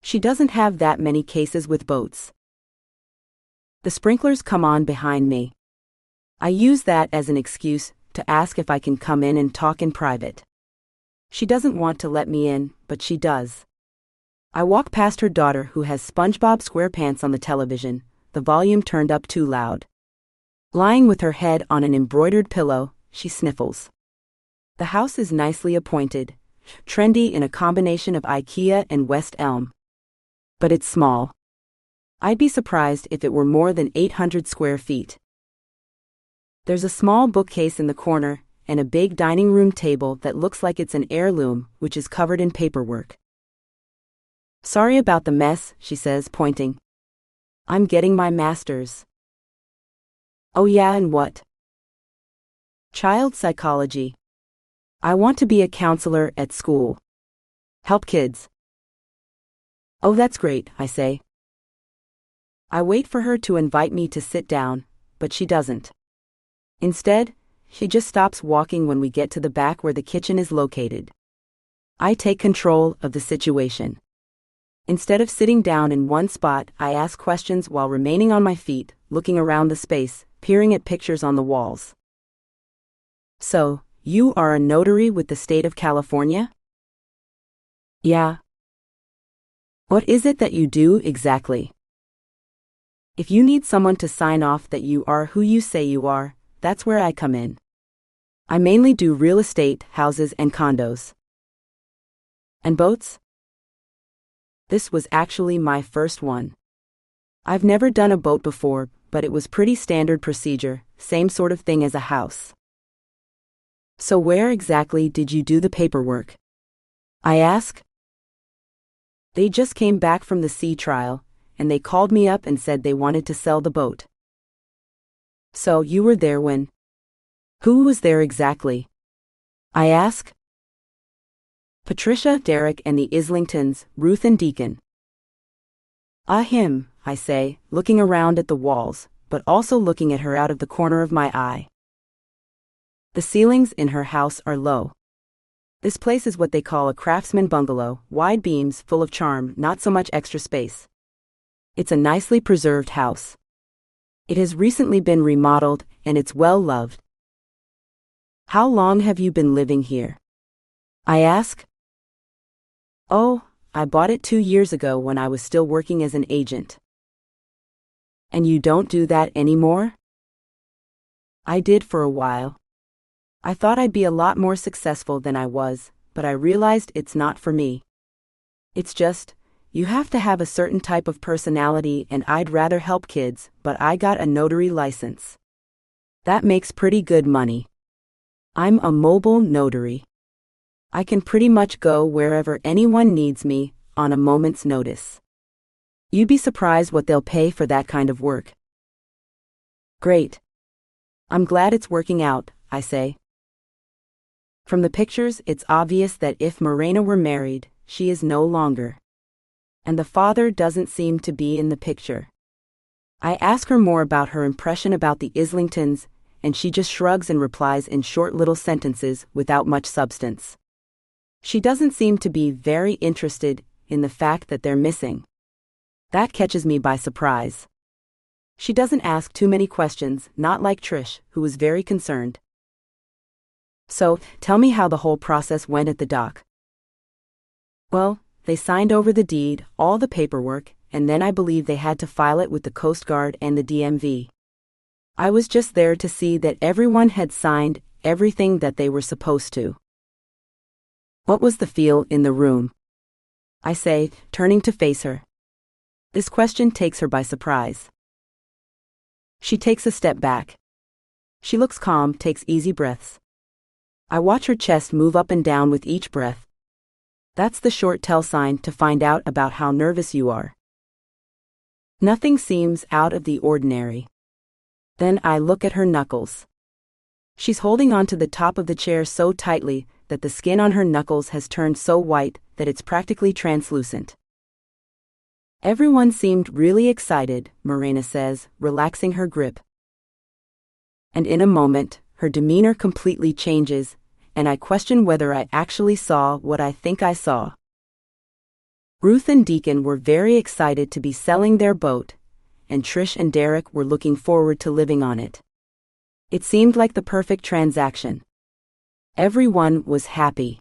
She doesn't have that many cases with boats. The sprinklers come on behind me. I use that as an excuse to ask if I can come in and talk in private. She doesn't want to let me in, but she does. I walk past her daughter who has SpongeBob SquarePants on the television, the volume turned up too loud. Lying with her head on an embroidered pillow, she sniffles. The house is nicely appointed, trendy in a combination of IKEA and West Elm. But it's small. I'd be surprised if it were more than 800 square feet. There's a small bookcase in the corner, and a big dining room table that looks like it's an heirloom, which is covered in paperwork. "Sorry about the mess," she says, pointing. "I'm getting my master's." "Oh yeah, and what?" "Child psychology. I want to be a counselor at school. Help kids." "Oh, that's great," I say. I wait for her to invite me to sit down, but she doesn't. Instead, she just stops walking when we get to the back where the kitchen is located. I take control of the situation. Instead of sitting down in one spot, I ask questions while remaining on my feet, looking around the space, peering at pictures on the walls. "So, you are a notary with the state of California?" "Yeah." "What is it that you do exactly?" "If you need someone to sign off that you are who you say you are, that's where I come in. I mainly do real estate, houses and condos." "And boats?" This was actually my first one. I've never done a boat before, but it was pretty standard procedure, same sort of thing as a house. "So where exactly did you do the paperwork?" I ask. "They just came back from the sea trial, and they called me up and said they wanted to sell the boat." "So you were there when?" "Who was there exactly?" I ask. "Patricia, Derek and the Islingtons, Ruth and Deacon." "Him," I say, looking around at the walls, but also looking at her out of the corner of my eye. The ceilings in her house are low. This place is what they call a craftsman bungalow, wide beams, full of charm, not so much extra space. It's a nicely preserved house. It has recently been remodeled, and it's well loved. "How long have you been living here?" I ask. "Oh, I bought it 2 years ago when I was still working as an agent." "And you don't do that anymore?" "I did for a while. I thought I'd be a lot more successful than I was, but I realized it's not for me. It's just, you have to have a certain type of personality, and I'd rather help kids, but I got a notary license. That makes pretty good money. I'm a mobile notary. I can pretty much go wherever anyone needs me, on a moment's notice. You'd be surprised what they'll pay for that kind of work. Great. I'm glad it's working out, I say. From the pictures, it's obvious that if Morena were married, she is no longer. And the father doesn't seem to be in the picture. I ask her more about her impression about the Islingtons, and she just shrugs and replies in short little sentences without much substance. She doesn't seem to be very interested in the fact that they're missing. That catches me by surprise. She doesn't ask too many questions, not like Trish, who was very concerned. So, tell me how the whole process went at the dock. Well, they signed over the deed, all the paperwork, and then I believe they had to file it with the Coast Guard and the DMV. I was just there to see that everyone had signed everything that they were supposed to. What was the feel in the room? I say, turning to face her. This question takes her by surprise. She takes a step back. She looks calm, takes easy breaths. I watch her chest move up and down with each breath. That's the short tell sign to find out about how nervous you are. Nothing seems out of the ordinary. Then I look at her knuckles. She's holding onto the top of the chair so tightly that the skin on her knuckles has turned so white that it's practically translucent. Everyone seemed really excited, Morena says, relaxing her grip. And in a moment, her demeanor completely changes, and I question whether I actually saw what I think I saw. Ruth and Deacon were very excited to be selling their boat, and Trish and Derek were looking forward to living on it. It seemed like the perfect transaction. Everyone was happy.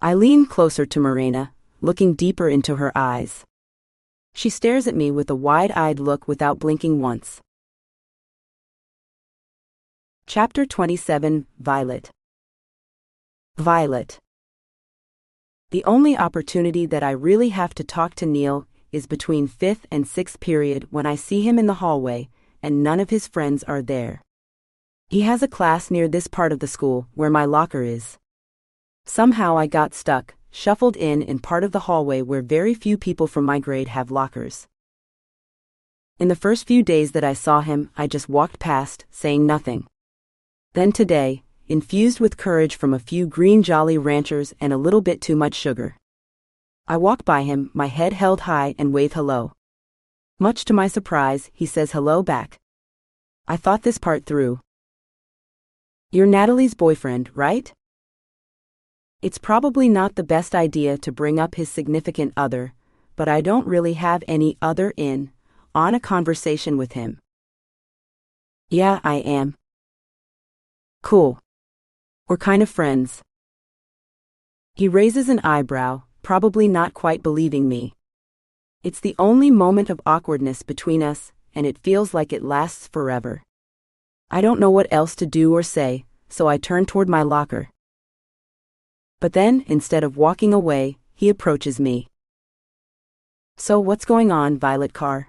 I lean closer to Morena, looking deeper into her eyes. She stares at me with a wide-eyed look without blinking once. Chapter 27, Violet. Violet. The only opportunity that I really have to talk to Neil is between 5th and 6th period when I see him in the hallway, and none of his friends are there. He has a class near this part of the school, where my locker is. Somehow I got stuck, shuffled in part of the hallway where very few people from my grade have lockers. In the first few days that I saw him, I just walked past, saying nothing. Then today, infused with courage from a few green Jolly Ranchers and a little bit too much sugar, I walk by him, my head held high, and wave hello. Much to my surprise, he says hello back. I thought this part through. You're Natalie's boyfriend, right? It's probably not the best idea to bring up his significant other, but I don't really have any other on a conversation with him. Yeah, I am. Cool. We're kind of friends. He raises an eyebrow, probably not quite believing me. It's the only moment of awkwardness between us, and it feels like it lasts forever. I don't know what else to do or say, so I turn toward my locker. But then, instead of walking away, he approaches me. So what's going on, Violet Carr?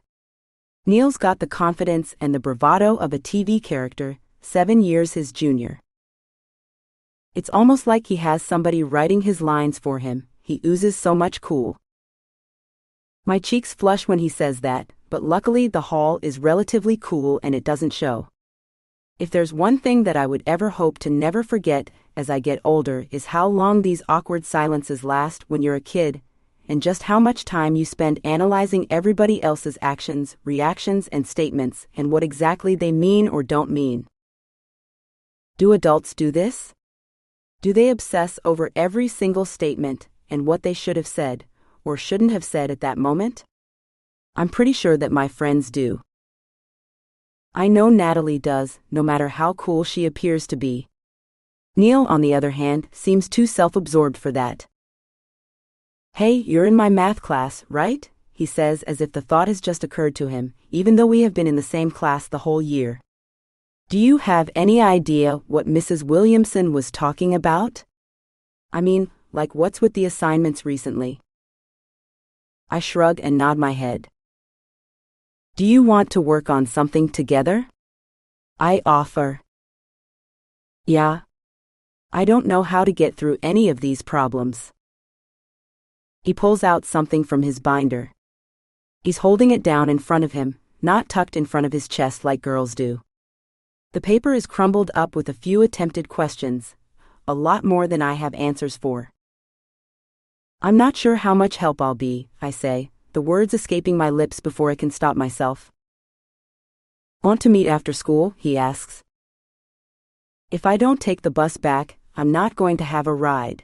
Neil's got the confidence and the bravado of a TV character, 7 years his junior. It's almost like he has somebody writing his lines for him, he oozes so much cool. My cheeks flush when he says that, but luckily the hall is relatively cool and it doesn't show. If there's one thing that I would ever hope to never forget as I get older is how long these awkward silences last when you're a kid, and just how much time you spend analyzing everybody else's actions, reactions, and statements, and what exactly they mean or don't mean. Do adults do this? Do they obsess over every single statement and what they should have said, or shouldn't have said at that moment? I'm pretty sure that my friends do. I know Natalie does, no matter how cool she appears to be. Neil, on the other hand, seems too self-absorbed for that. Hey, you're in my math class, right? He says as if the thought has just occurred to him, even though we have been in the same class the whole year. Do you have any idea what Mrs. Williamson was talking about? I mean, like what's with the assignments recently? I shrug and nod my head. Do you want to work on something together? I offer. Yeah. I don't know how to get through any of these problems. He pulls out something from his binder. He's holding it down in front of him, not tucked in front of his chest like girls do. The paper is crumbled up with a few attempted questions, a lot more than I have answers for. I'm not sure how much help I'll be, I say, the words escaping my lips before I can stop myself. Want to meet after school? He asks. If I don't take the bus back, I'm not going to have a ride.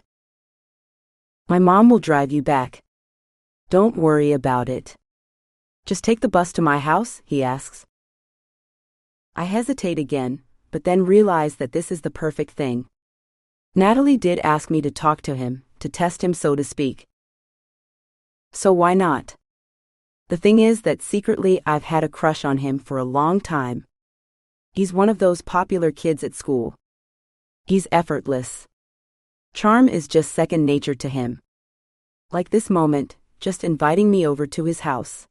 My mom will drive you back. Don't worry about it. Just take the bus to my house? He asks. I hesitate again, but then realize that this is the perfect thing. Natalie did ask me to talk to him, to test him so to speak. So why not? The thing is that secretly I've had a crush on him for a long time. He's one of those popular kids at school. He's effortless. Charm is just second nature to him. Like this moment, just inviting me over to his house.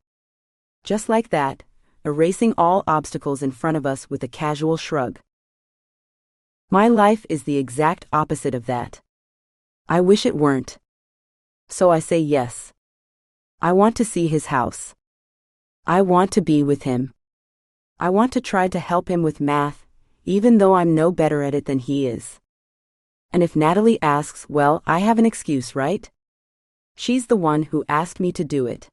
Just like that, erasing all obstacles in front of us with a casual shrug. My life is the exact opposite of that. I wish it weren't. So I say yes. I want to see his house. I want to be with him. I want to try to help him with math, even though I'm no better at it than he is. And if Natalie asks, well, I have an excuse, right? She's the one who asked me to do it.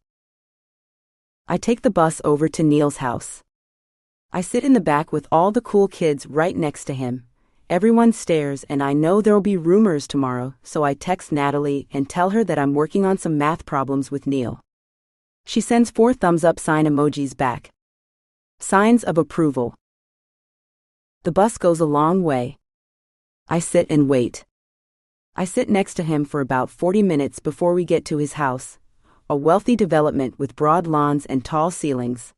I take the bus over to Neil's house. I sit in the back with all the cool kids right next to him. Everyone stares and I know there'll be rumors tomorrow, so I text Natalie and tell her that I'm working on some math problems with Neil. She sends 4 thumbs up sign emojis back. Signs of approval. The bus goes a long way. I sit and wait. I sit next to him for about 40 minutes before we get to his house, a wealthy development with broad lawns and tall ceilings.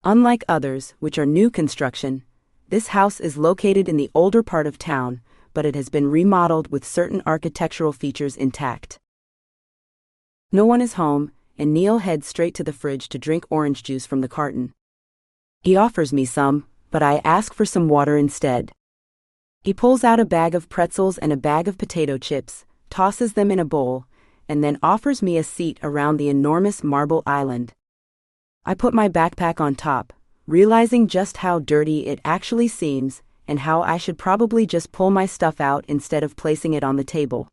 Unlike others, which are new construction, this house is located in the older part of town, but it has been remodeled with certain architectural features intact. No one is home, and Neil heads straight to the fridge to drink orange juice from the carton. He offers me some, but I ask for some water instead. He pulls out a bag of pretzels and a bag of potato chips, tosses them in a bowl, and then offers me a seat around the enormous marble island. I put my backpack on top, realizing just how dirty it actually seems and how I should probably just pull my stuff out instead of placing it on the table.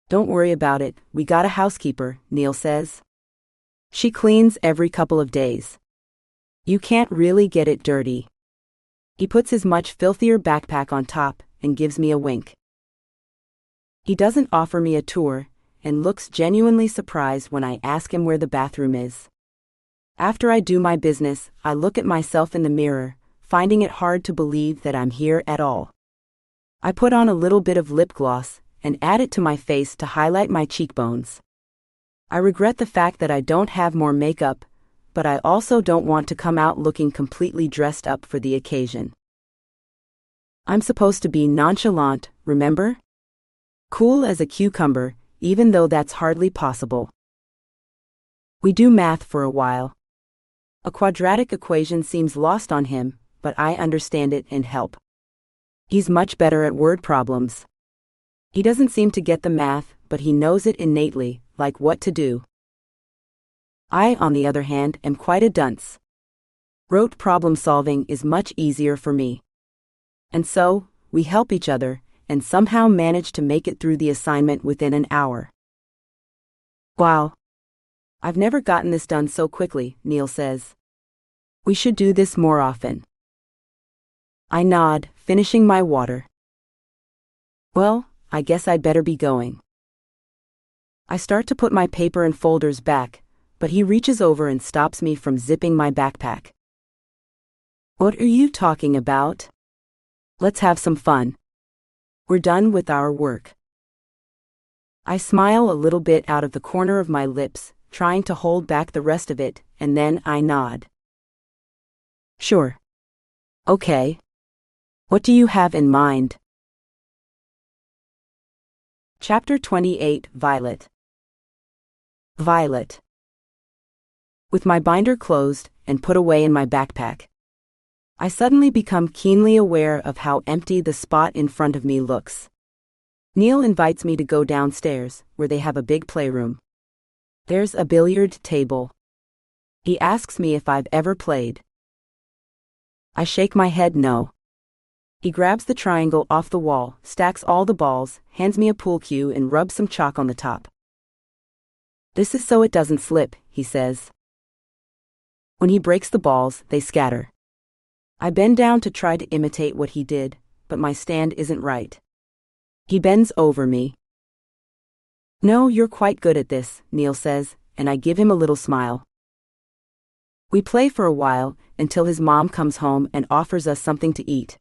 Don't worry about it, we got a housekeeper, Neil says. She cleans every couple of days. You can't really get it dirty. He puts his much filthier backpack on top and gives me a wink. He doesn't offer me a tour and looks genuinely surprised when I ask him where the bathroom is. After I do my business, I look at myself in the mirror, finding it hard to believe that I'm here at all. I put on a little bit of lip gloss and add it to my face to highlight my cheekbones. I regret the fact that I don't have more makeup, but I also don't want to come out looking completely dressed up for the occasion. I'm supposed to be nonchalant, remember? Cool as a cucumber, even though that's hardly possible. We do math for a while. A quadratic equation seems lost on him, but I understand it and help. He's much better at word problems. He doesn't seem to get the math, but he knows it innately, like what to do. I, on the other hand, am quite a dunce. Rote problem solving is much easier for me. And so, we help each other, and somehow manage to make it through the assignment within an hour. Wow. I've never gotten this done so quickly, Neil says. We should do this more often. I nod, finishing my water. Well, I guess I'd better be going. I start to put my paper and folders back, but he reaches over and stops me from zipping my backpack. What are you talking about? Let's have some fun. We're done with our work. I smile a little bit out of the corner of my lips, trying to hold back the rest of it, and then I nod. Sure. Okay. What do you have in mind? Chapter 28, Violet. Violet. With my binder closed and put away in my backpack, I suddenly become keenly aware of how empty the spot in front of me looks. Neil invites me to go downstairs, where they have a big playroom. There's a billiard table. He asks me if I've ever played. I shake my head no. He grabs the triangle off the wall, stacks all the balls, hands me a pool cue and rubs some chalk on the top. This is so it doesn't slip, he says. When he breaks the balls, they scatter. I bend down to try to imitate what he did, but my stand isn't right. He bends over me. No, you're quite good at this, Neil says, and I give him a little smile. We play for a while, until his mom comes home and offers us something to eat.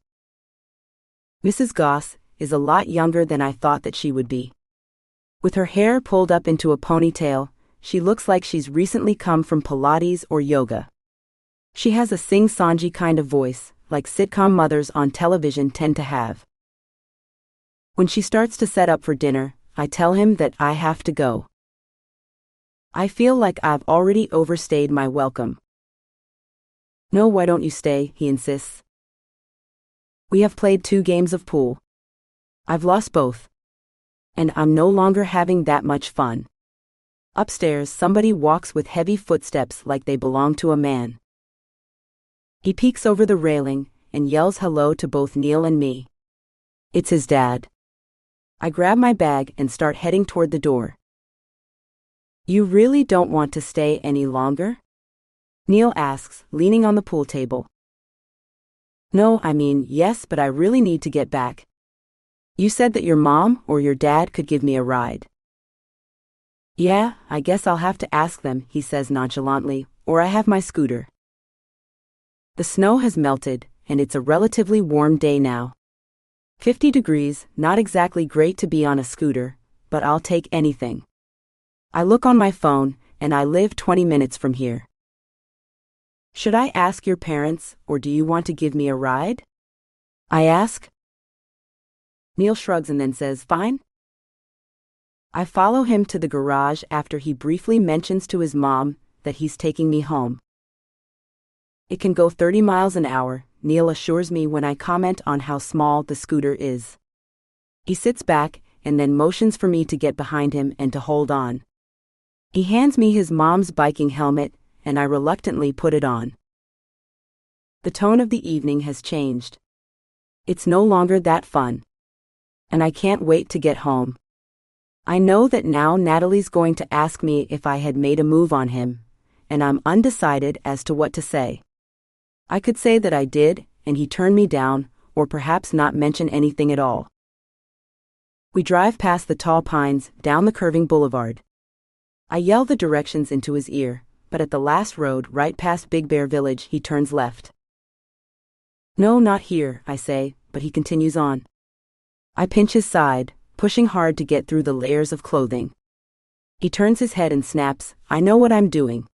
Mrs. Goss is a lot younger than I thought that she would be. With her hair pulled up into a ponytail, she looks like she's recently come from Pilates or yoga. She has a sing-songy kind of voice, like sitcom mothers on television tend to have. When she starts to set up for dinner, I tell him that I have to go. I feel like I've already overstayed my welcome. No, why don't you stay, he insists. We have played 2 games of pool. I've lost both. And I'm no longer having that much fun. Upstairs, somebody walks with heavy footsteps like they belong to a man. He peeks over the railing and yells hello to both Neil and me. It's his dad. I grab my bag and start heading toward the door. You really don't want to stay any longer? Neil asks, leaning on the pool table. No, I mean, yes, but I really need to get back. You said that your mom or your dad could give me a ride. Yeah, I guess I'll have to ask them, he says nonchalantly, or I have my scooter. The snow has melted, and it's a relatively warm day now. 50 degrees, not exactly great to be on a scooter, but I'll take anything. I look on my phone, and I live 20 minutes from here. Should I ask your parents, or do you want to give me a ride? I ask. Neil shrugs and then says, fine. I follow him to the garage after he briefly mentions to his mom that he's taking me home. It can go 30 miles an hour, Neil assures me when I comment on how small the scooter is. He sits back and then motions for me to get behind him and to hold on. He hands me his mom's biking helmet, and I reluctantly put it on. The tone of the evening has changed. It's no longer that fun. And I can't wait to get home. I know that now Natalie's going to ask me if I had made a move on him, and I'm undecided as to what to say. I could say that I did, and he turned me down, or perhaps not mention anything at all. We drive past the tall pines, down the curving boulevard. I yell the directions into his ear, but at the last road right past Big Bear Village he turns left. No, not here, I say, but he continues on. I pinch his side, pushing hard to get through the layers of clothing. He turns his head and snaps, I know what I'm doing.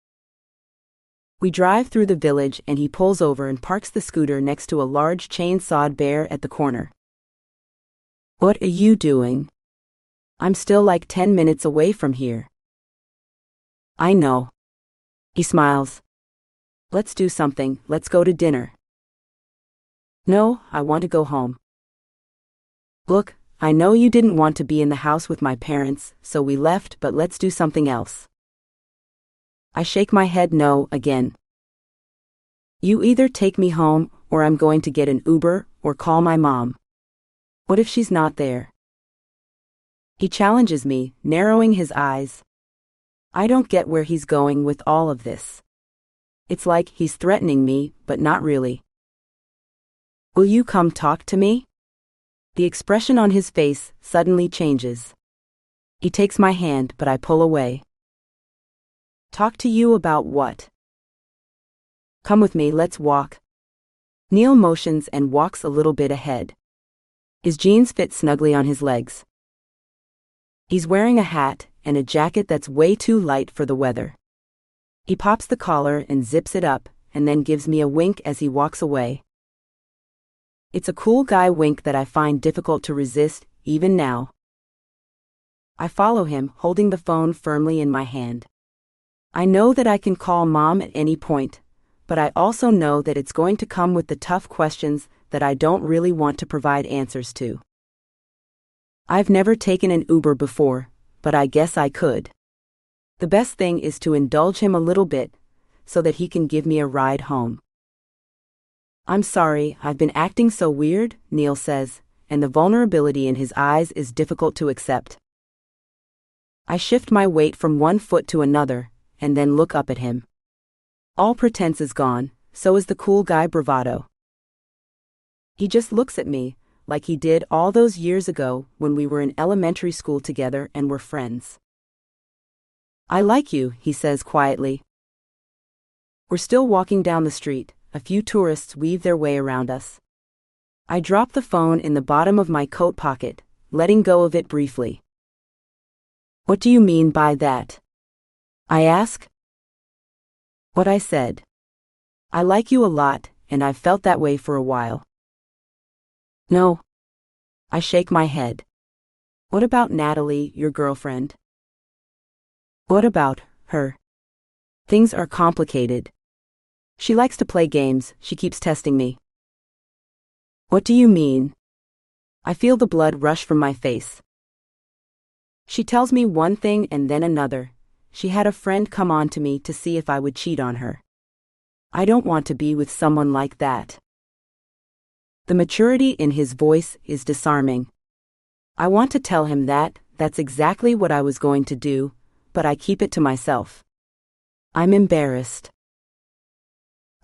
We drive through the village and he pulls over and parks the scooter next to a large chainsawed bear at the corner. What are you doing? I'm still like 10 minutes away from here. I know. He smiles. Let's do something, let's go to dinner. No, I want to go home. Look, I know you didn't want to be in the house with my parents, so we left, but let's do something else. I shake my head no again. You either take me home, or I'm going to get an Uber, or call my mom. What if she's not there? He challenges me, narrowing his eyes. I don't get where he's going with all of this. It's like he's threatening me, but not really. Will you come talk to me? The expression on his face suddenly changes. He takes my hand, but I pull away. Talk to you about what? Come with me, let's walk. Neil motions and walks a little bit ahead. His jeans fit snugly on his legs. He's wearing a hat and a jacket that's way too light for the weather. He pops the collar and zips it up, and then gives me a wink as he walks away. It's a cool guy wink that I find difficult to resist, even now. I follow him, holding the phone firmly in my hand. I know that I can call Mom at any point, but I also know that it's going to come with the tough questions that I don't really want to provide answers to. I've never taken an Uber before, but I guess I could. The best thing is to indulge him a little bit, so that he can give me a ride home. I'm sorry, I've been acting so weird, Neil says, and the vulnerability in his eyes is difficult to accept. I shift my weight from one foot to another, and then look up at him. All pretense is gone, so is the cool guy bravado. He just looks at me, like he did all those years ago when we were in elementary school together and were friends. I like you, he says quietly. We're still walking down the street, a few tourists weave their way around us. I drop the phone in the bottom of my coat pocket, letting go of it briefly. What do you mean by that? I ask. What I said. I like you a lot, and I've felt that way for a while. No. I shake my head. What about Natalie, your girlfriend? What about her? Things are complicated. She likes to play games, she keeps testing me. What do you mean? I feel the blood rush from my face. She tells me one thing and then another. She had a friend come on to me to see if I would cheat on her. I don't want to be with someone like that. The maturity in his voice is disarming. I want to tell him that that's exactly what I was going to do, but I keep it to myself. I'm embarrassed.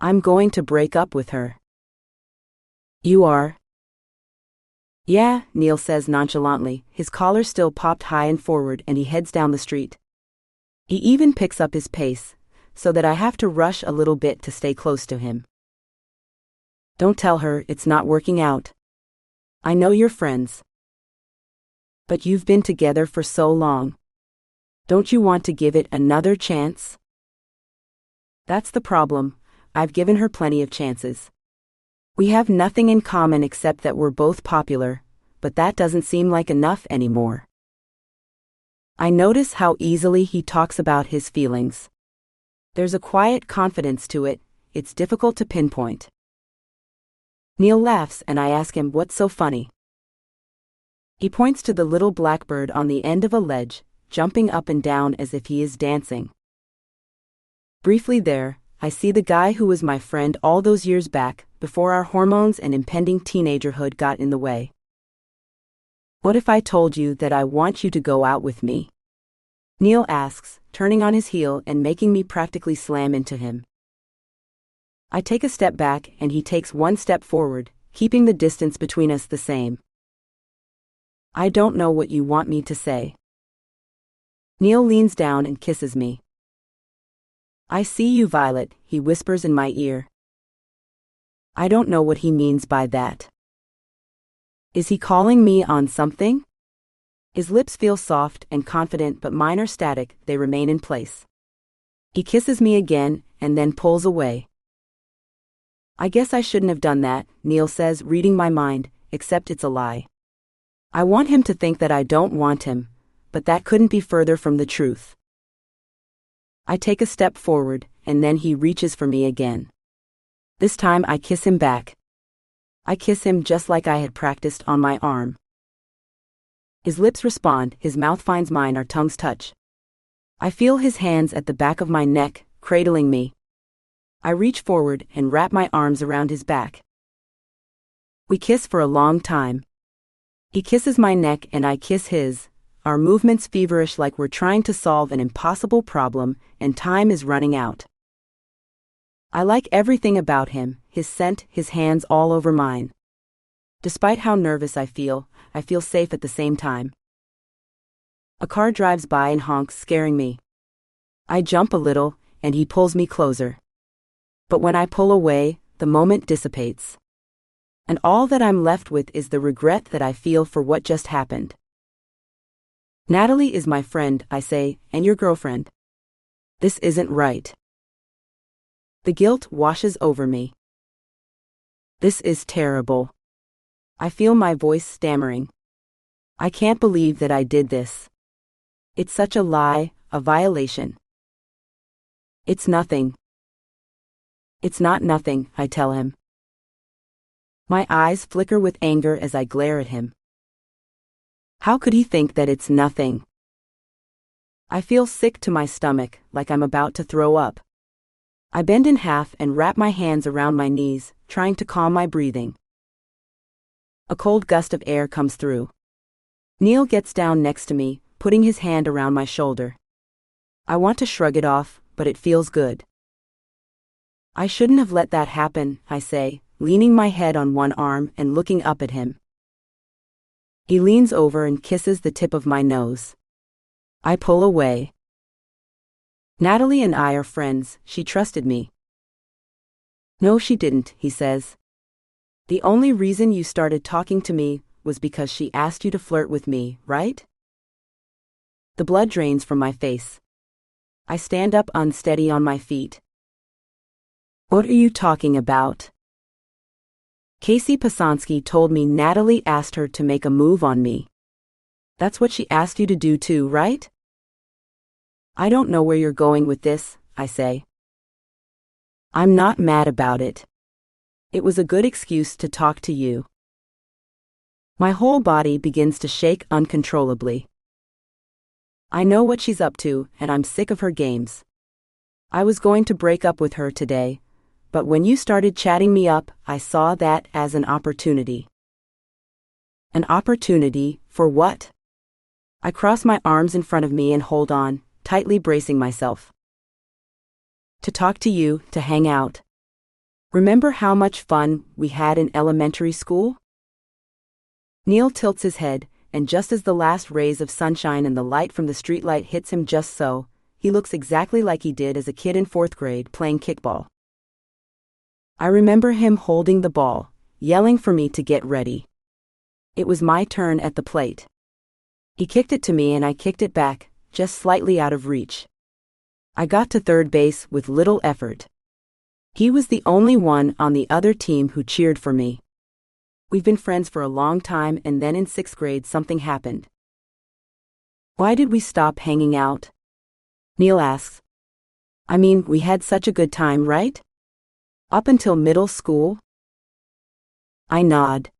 I'm going to break up with her. You are? Yeah, Neil says nonchalantly, his collar still popped high and forward, and he heads down the street. He even picks up his pace, so that I have to rush a little bit to stay close to him. Don't tell her it's not working out. I know you're friends. But you've been together for so long. Don't you want to give it another chance? That's the problem. I've given her plenty of chances. We have nothing in common except that we're both popular, but that doesn't seem like enough anymore. I notice how easily he talks about his feelings. There's a quiet confidence to it, it's difficult to pinpoint. Neil laughs and I ask him what's so funny. He points to the little blackbird on the end of a ledge, jumping up and down as if he is dancing. Briefly there, I see the guy who was my friend all those years back, before our hormones and impending teenagerhood got in the way. What if I told you that I want you to go out with me? Neil asks, turning on his heel and making me practically slam into him. I take a step back and he takes one step forward, keeping the distance between us the same. I don't know what you want me to say. Neil leans down and kisses me. I see you, Violet, he whispers in my ear. I don't know what he means by that. Is he calling me on something? His lips feel soft and confident, but mine are static, they remain in place. He kisses me again and then pulls away. I guess I shouldn't have done that, Neil says, reading my mind, except it's a lie. I want him to think that I don't want him, but that couldn't be further from the truth. I take a step forward, and then he reaches for me again. This time I kiss him back. I kiss him just like I had practiced on my arm. His lips respond, his mouth finds mine, our tongues touch. I feel his hands at the back of my neck, cradling me. I reach forward and wrap my arms around his back. We kiss for a long time. He kisses my neck and I kiss his, our movements feverish like we're trying to solve an impossible problem and time is running out. I like everything about him, his scent, his hands all over mine. Despite how nervous I feel safe at the same time. A car drives by and honks, scaring me. I jump a little, and he pulls me closer. But when I pull away, the moment dissipates. And all that I'm left with is the regret that I feel for what just happened. Natalie is my friend, I say, and your girlfriend. This isn't right. The guilt washes over me. This is terrible. I feel my voice stammering. I can't believe that I did this. It's such a lie, a violation. It's nothing. It's not nothing, I tell him. My eyes flicker with anger as I glare at him. How could he think that it's nothing? I feel sick to my stomach, like I'm about to throw up. I bend in half and wrap my hands around my knees, trying to calm my breathing. A cold gust of air comes through. Neil gets down next to me, putting his hand around my shoulder. I want to shrug it off, but it feels good. I shouldn't have let that happen, I say, leaning my head on one arm and looking up at him. He leans over and kisses the tip of my nose. I pull away. Natalie and I are friends, she trusted me. No, she didn't, he says. The only reason you started talking to me was because she asked you to flirt with me, right? The blood drains from my face. I stand up unsteady on my feet. What are you talking about? Casey Pasansky told me Natalie asked her to make a move on me. That's what she asked you to do too, right? I don't know where you're going with this, I say. I'm not mad about it. It was a good excuse to talk to you. My whole body begins to shake uncontrollably. I know what she's up to, and I'm sick of her games. I was going to break up with her today, but when you started chatting me up, I saw that as an opportunity. An opportunity for what? I cross my arms in front of me and hold on, tightly bracing myself. To talk to you, to hang out. Remember how much fun we had in elementary school? Neil tilts his head, and just as the last rays of sunshine and the light from the streetlight hits him just so, he looks exactly like he did as a kid in 4th grade playing kickball. I remember him holding the ball, yelling for me to get ready. It was my turn at the plate. He kicked it to me and I kicked it back, just slightly out of reach. I got to third base with little effort. He was the only one on the other team who cheered for me. We've been friends for a long time, and then in 6th grade something happened. Why did we stop hanging out? Neil asks. I mean, we had such a good time, right? Up until middle school? I nod.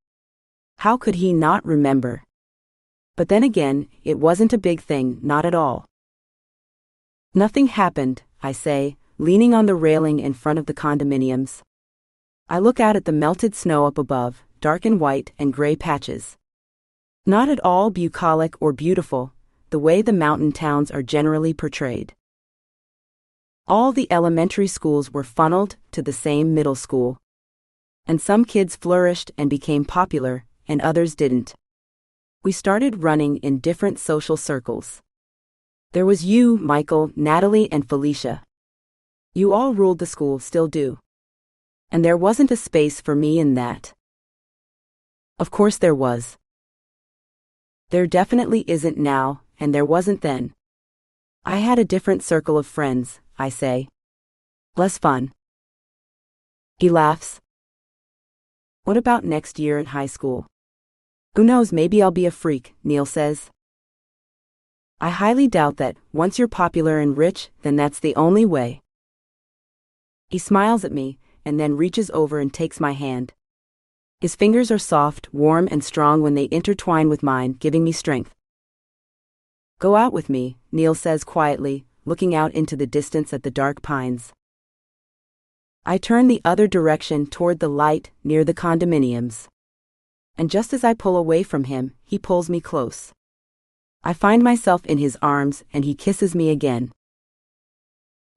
How could he not remember? But then again, it wasn't a big thing, not at all. Nothing happened, I say, leaning on the railing in front of the condominiums. I look out at the melted snow up above, dark and white and gray patches. Not at all bucolic or beautiful, the way the mountain towns are generally portrayed. All the elementary schools were funneled to the same middle school. And some kids flourished and became popular, and others didn't. We started running in different social circles. There was you, Michael, Natalie, and Felicia. You all ruled the school, still do. And there wasn't a space for me in that. Of course there was. There definitely isn't now, and there wasn't then. I had a different circle of friends, I say. Less fun. He laughs. What about next year in high school? Who knows, maybe I'll be a freak, Neil says. I highly doubt that. Once you're popular and rich, then that's the only way. He smiles at me, and then reaches over and takes my hand. His fingers are soft, warm, and strong when they intertwine with mine, giving me strength. Go out with me, Neil says quietly, looking out into the distance at the dark pines. I turn the other direction toward the light near the condominiums. And just as I pull away from him, he pulls me close. I find myself in his arms and he kisses me again.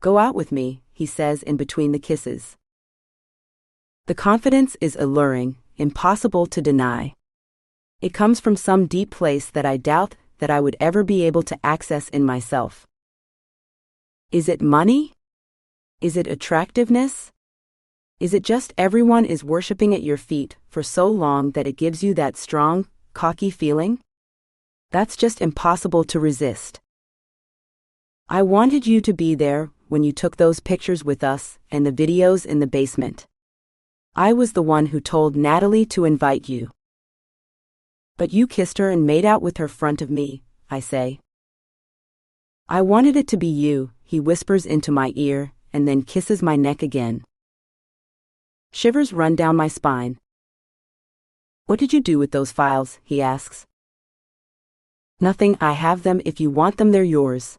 Go out with me, he says in between the kisses. The confidence is alluring, impossible to deny. It comes from some deep place that I doubt that I would ever be able to access in myself. Is it money? Is it attractiveness? Is it just everyone is worshipping at your feet for so long that it gives you that strong, cocky feeling? That's just impossible to resist. I wanted you to be there when you took those pictures with us and the videos in the basement. I was the one who told Natalie to invite you. But you kissed her and made out with her front of me, I say. I wanted it to be you, he whispers into my ear, and then kisses my neck again. Shivers run down my spine. What did you do with those files, he asks. Nothing, I have them. If you want them, they're yours.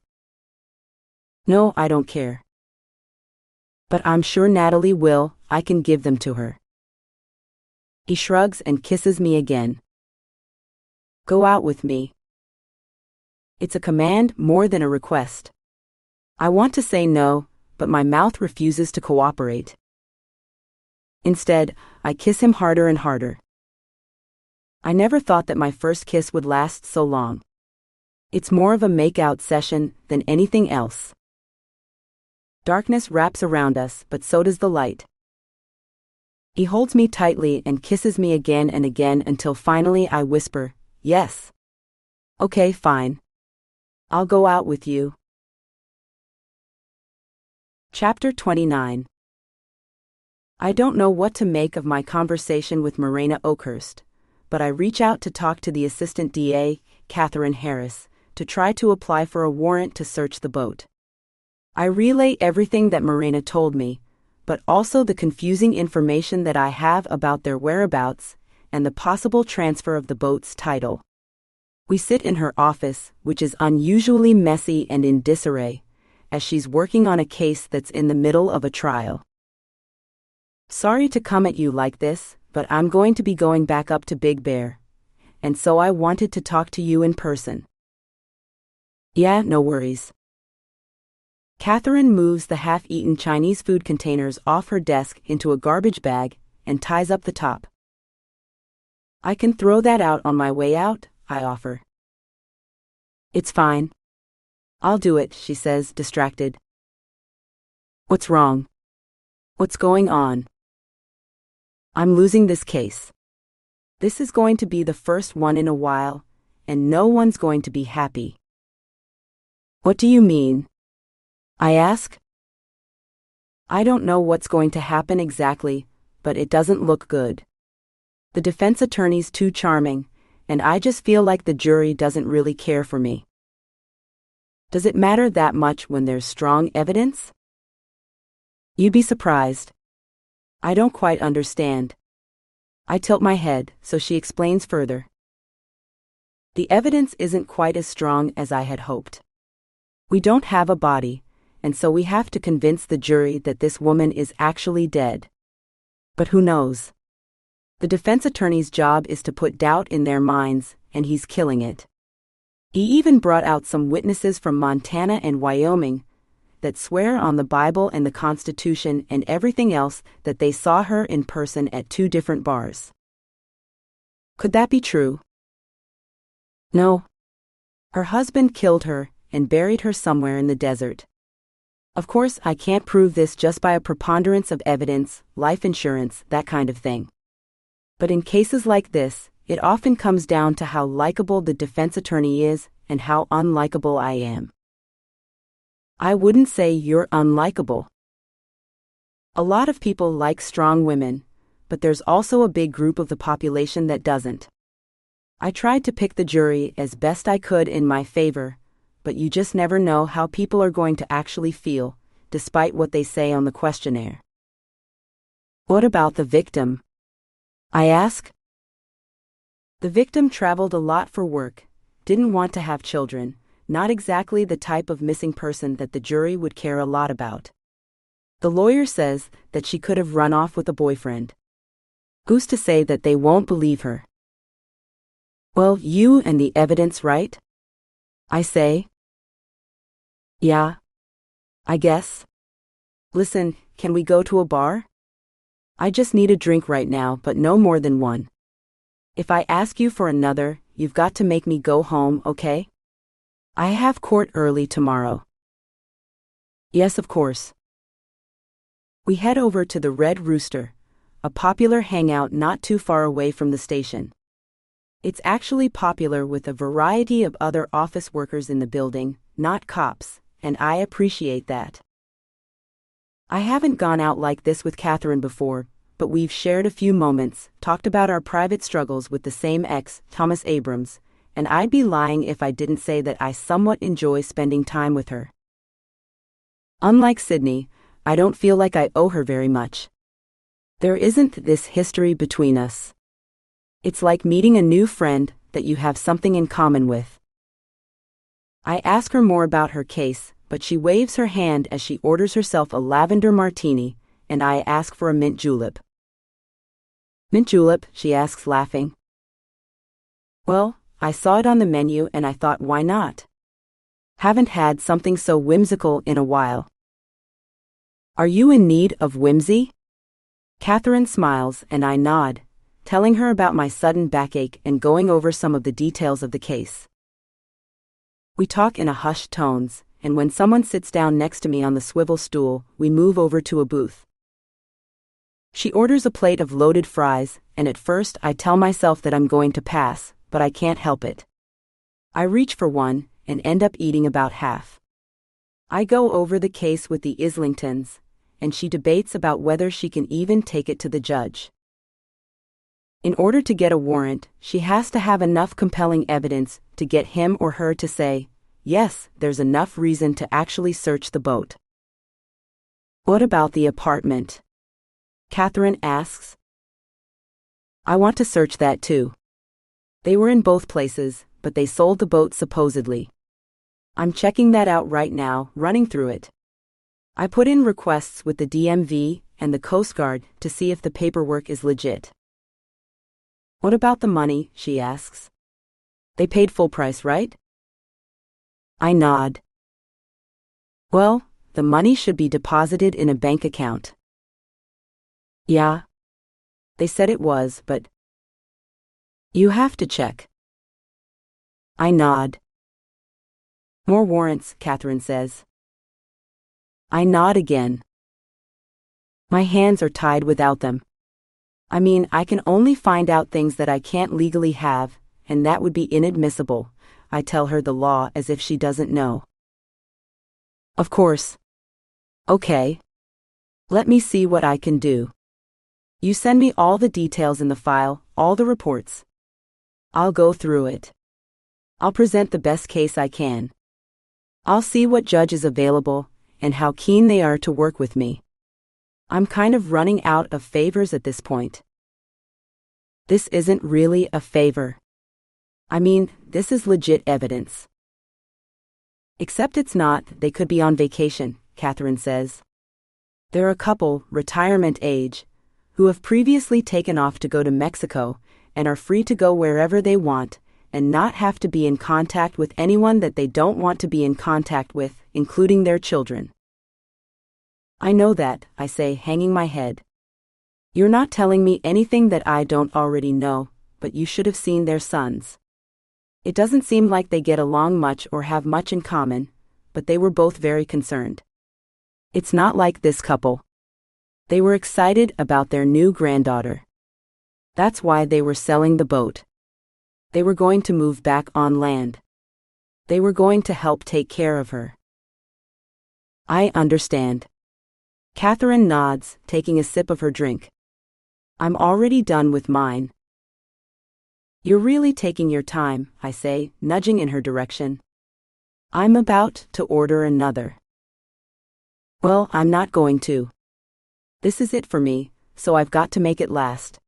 No, I don't care. But I'm sure Natalie will, I can give them to her. He shrugs and kisses me again. Go out with me. It's a command more than a request. I want to say no, but my mouth refuses to cooperate. Instead, I kiss him harder and harder. I never thought that my first kiss would last so long. It's more of a make-out session than anything else. Darkness wraps around us, but so does the light. He holds me tightly and kisses me again and again until finally I whisper, yes. Okay, fine. I'll go out with you. Chapter 29. I don't know what to make of my conversation with Marina Oakhurst, but I reach out to talk to the assistant DA, Catherine Harris, to try to apply for a warrant to search the boat. I relay everything that Marina told me, but also the confusing information that I have about their whereabouts and the possible transfer of the boat's title. We sit in her office, which is unusually messy and in disarray, as she's working on a case that's in the middle of a trial. Sorry to come at you like this, but I'm going to be going back up to Big Bear, and so I wanted to talk to you in person. Yeah, no worries. Catherine moves the half-eaten Chinese food containers off her desk into a garbage bag and ties up the top. I can throw that out on my way out, I offer. It's fine. I'll do it, she says, distracted. What's wrong? What's going on? I'm losing this case. This is going to be the first one in a while, and no one's going to be happy. What do you mean? I ask. I don't know what's going to happen exactly, but it doesn't look good. The defense attorney's too charming, and I just feel like the jury doesn't really care for me. Does it matter that much when there's strong evidence? You'd be surprised. I don't quite understand. I tilt my head, so she explains further. The evidence isn't quite as strong as I had hoped. We don't have a body, and so we have to convince the jury that this woman is actually dead. But who knows? The defense attorney's job is to put doubt in their minds, and he's killing it. He even brought out some witnesses from Montana and Wyoming that swear on the Bible and the Constitution and everything else that they saw her in person at 2 different bars. Could that be true? No. Her husband killed her and buried her somewhere in the desert. Of course, I can't prove this just by a preponderance of evidence, life insurance, that kind of thing. But in cases like this, it often comes down to how likable the defense attorney is and how unlikable I am. I wouldn't say you're unlikable. A lot of people like strong women, but there's also a big group of the population that doesn't. I tried to pick the jury as best I could in my favor, but you just never know how people are going to actually feel, despite what they say on the questionnaire. What about the victim? I ask. The victim traveled a lot for work, didn't want to have children, not exactly the type of missing person that the jury would care a lot about. The lawyer says that she could have run off with a boyfriend. Who's to say that they won't believe her? Well, you and the evidence, right? I say. Yeah. I guess. Listen, can we go to a bar? I just need a drink right now, but no more than one. If I ask you for another, you've got to make me go home, okay? I have court early tomorrow. Yes, of course. We head over to the Red Rooster, a popular hangout not too far away from the station. It's actually popular with a variety of other office workers in the building, not cops, and I appreciate that. I haven't gone out like this with Catherine before, but we've shared a few moments, talked about our private struggles with the same ex, Thomas Abrams, and I'd be lying if I didn't say that I somewhat enjoy spending time with her. Unlike Sydney, I don't feel like I owe her very much. There isn't this history between us. It's like meeting a new friend that you have something in common with. I ask her more about her case, but she waves her hand as she orders herself a lavender martini, and I ask for a mint julep. Mint julep, she asks, laughing. Well, I saw it on the menu and I thought, why not? Haven't had something so whimsical in a while. Are you in need of whimsy? Catherine smiles and I nod, telling her about my sudden backache and going over some of the details of the case. We talk in a hushed tones, and when someone sits down next to me on the swivel stool, we move over to a booth. She orders a plate of loaded fries, and at first I tell myself that I'm going to pass, but I can't help it. I reach for one, and end up eating about half. I go over the case with the Islingtons, and she debates about whether she can even take it to the judge. In order to get a warrant, she has to have enough compelling evidence to get him or her to say, yes, there's enough reason to actually search the boat. What about the apartment? Catherine asks. I want to search that too. They were in both places, but they sold the boat supposedly. I'm checking that out right now, running through it. I put in requests with the DMV and the Coast Guard to see if the paperwork is legit. What about the money, she asks. They paid full price, right? I nod. Well, the money should be deposited in a bank account. Yeah. They said it was, but you have to check. I nod. More warrants, Catherine says. I nod again. My hands are tied without them. I mean, I can only find out things that I can't legally have, and that would be inadmissible. I tell her the law as if she doesn't know. Of course. Okay. Let me see what I can do. You send me all the details in the file, all the reports. I'll go through it. I'll present the best case I can. I'll see what judge is available, and how keen they are to work with me. I'm kind of running out of favors at this point. This isn't really a favor. I mean, this is legit evidence. Except it's not, they could be on vacation, Catherine says. They're a couple, retirement age, who have previously taken off to go to Mexico, and are free to go wherever they want, and not have to be in contact with anyone that they don't want to be in contact with, including their children. I know that, I say, hanging my head. You're not telling me anything that I don't already know, but you should have seen their sons. It doesn't seem like they get along much or have much in common, but they were both very concerned. It's not like this couple. They were excited about their new granddaughter. That's why they were selling the boat. They were going to move back on land. They were going to help take care of her. I understand. Catherine nods, taking a sip of her drink. I'm already done with mine. You're really taking your time, I say, nudging in her direction. I'm about to order another. Well, I'm not going to. This is it for me, so I've got to make it last.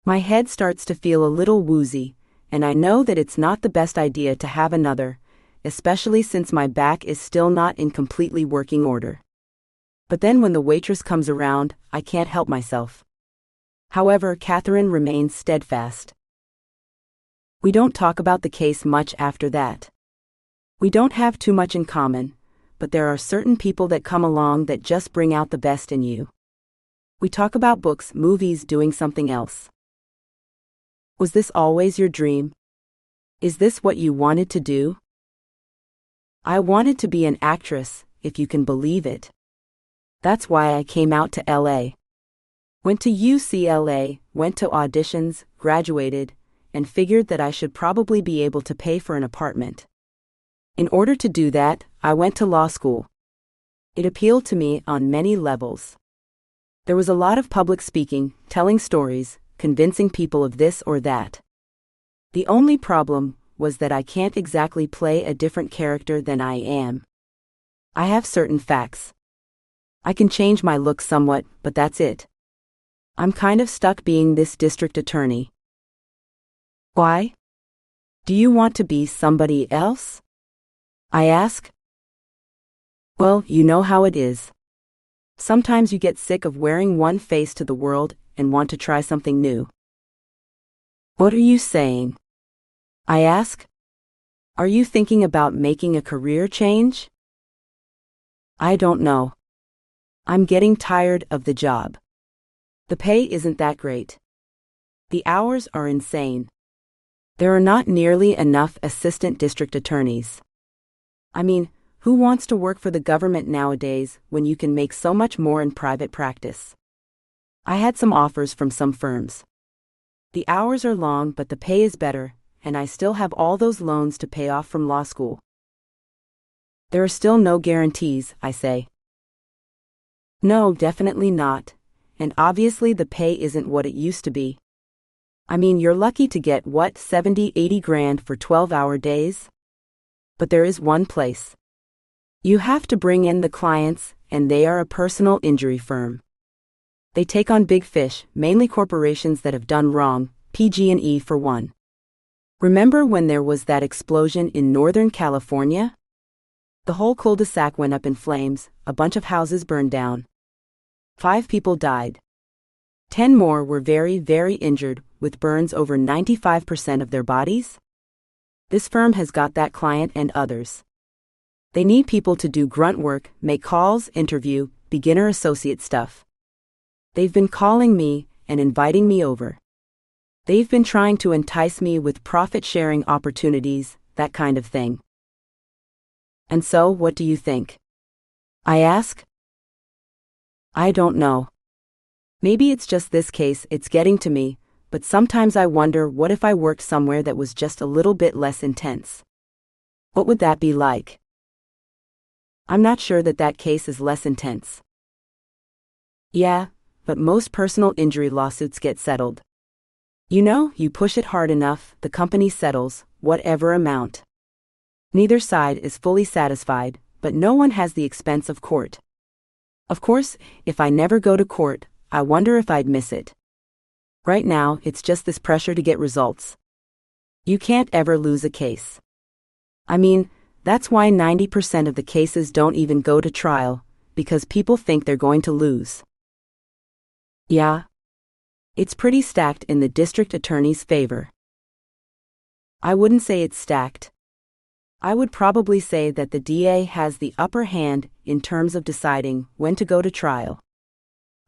My head starts to feel a little woozy, and I know that it's not the best idea to have another, especially since my back is still not in completely working order. But then when the waitress comes around, I can't help myself. However, Catherine remains steadfast. We don't talk about the case much after that. We don't have too much in common, but there are certain people that come along that just bring out the best in you. We talk about books, movies, doing something else. Was this always your dream? Is this what you wanted to do? I wanted to be an actress, if you can believe it. That's why I came out to LA. Went to UCLA, went to auditions, graduated, and figured that I should probably be able to pay for an apartment. In order to do that, I went to law school. It appealed to me on many levels. There was a lot of public speaking, telling stories, convincing people of this or that. The only problem was that I can't exactly play a different character than I am. I have certain facts. I can change my look somewhat, but that's it. I'm kind of stuck being this district attorney. Why? Do you want to be somebody else? I ask. Well, you know how it is. Sometimes you get sick of wearing one face to the world and want to try something new. What are you saying? I ask. Are you thinking about making a career change? I don't know. I'm getting tired of the job. The pay isn't that great. The hours are insane. There are not nearly enough assistant district attorneys. I mean, who wants to work for the government nowadays when you can make so much more in private practice? I had some offers from some firms. The hours are long, but the pay is better, and I still have all those loans to pay off from law school. There are still no guarantees, I say. No, definitely not, and obviously the pay isn't what it used to be. I mean, you're lucky to get, 70-80 grand for 12-hour days? But there is one place. You have to bring in the clients, and they are a personal injury firm. They take on big fish, mainly corporations that have done wrong, PG&E for one. Remember when there was that explosion in Northern California? The whole cul-de-sac went up in flames, a bunch of houses burned down. 5 people died. 10 more were very, very injured, with burns over 95% of their bodies. This firm has got that client and others. They need people to do grunt work, make calls, interview, beginner associate stuff. They've been calling me and inviting me over. They've been trying to entice me with profit-sharing opportunities, that kind of thing. And so, what do you think? I ask. I don't know. Maybe it's just this case, it's getting to me, but sometimes I wonder, what if I worked somewhere that was just a little bit less intense? What would that be like? I'm not sure that case is less intense. Yeah, but most personal injury lawsuits get settled. You know, you push it hard enough, the company settles, whatever amount. Neither side is fully satisfied, but no one has the expense of court. Of course, if I never go to court, I wonder if I'd miss it. Right now, it's just this pressure to get results. You can't ever lose a case. I mean, that's why 90% of the cases don't even go to trial, because people think they're going to lose. Yeah. It's pretty stacked in the district attorney's favor. I wouldn't say it's stacked. I would probably say that the DA has the upper hand in terms of deciding when to go to trial.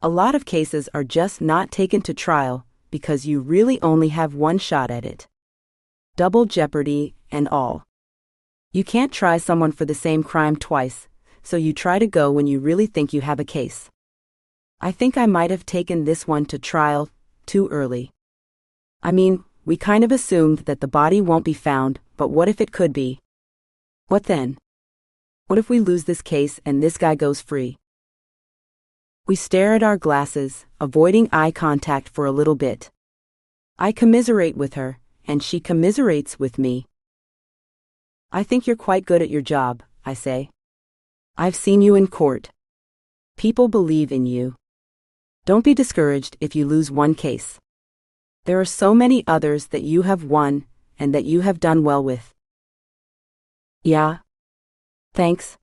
A lot of cases are just not taken to trial because you really only have one shot at it. Double jeopardy and all. You can't try someone for the same crime twice, so you try to go when you really think you have a case. I think I might have taken this one to trial too early. I mean, we kind of assumed that the body won't be found, but what if it could be? What then? What if we lose this case and this guy goes free? We stare at our glasses, avoiding eye contact for a little bit. I commiserate with her, and she commiserates with me. I think you're quite good at your job, I say. I've seen you in court. People believe in you. Don't be discouraged if you lose one case. There are so many others that you have won, and that you have done well with. Yeah. Thanks.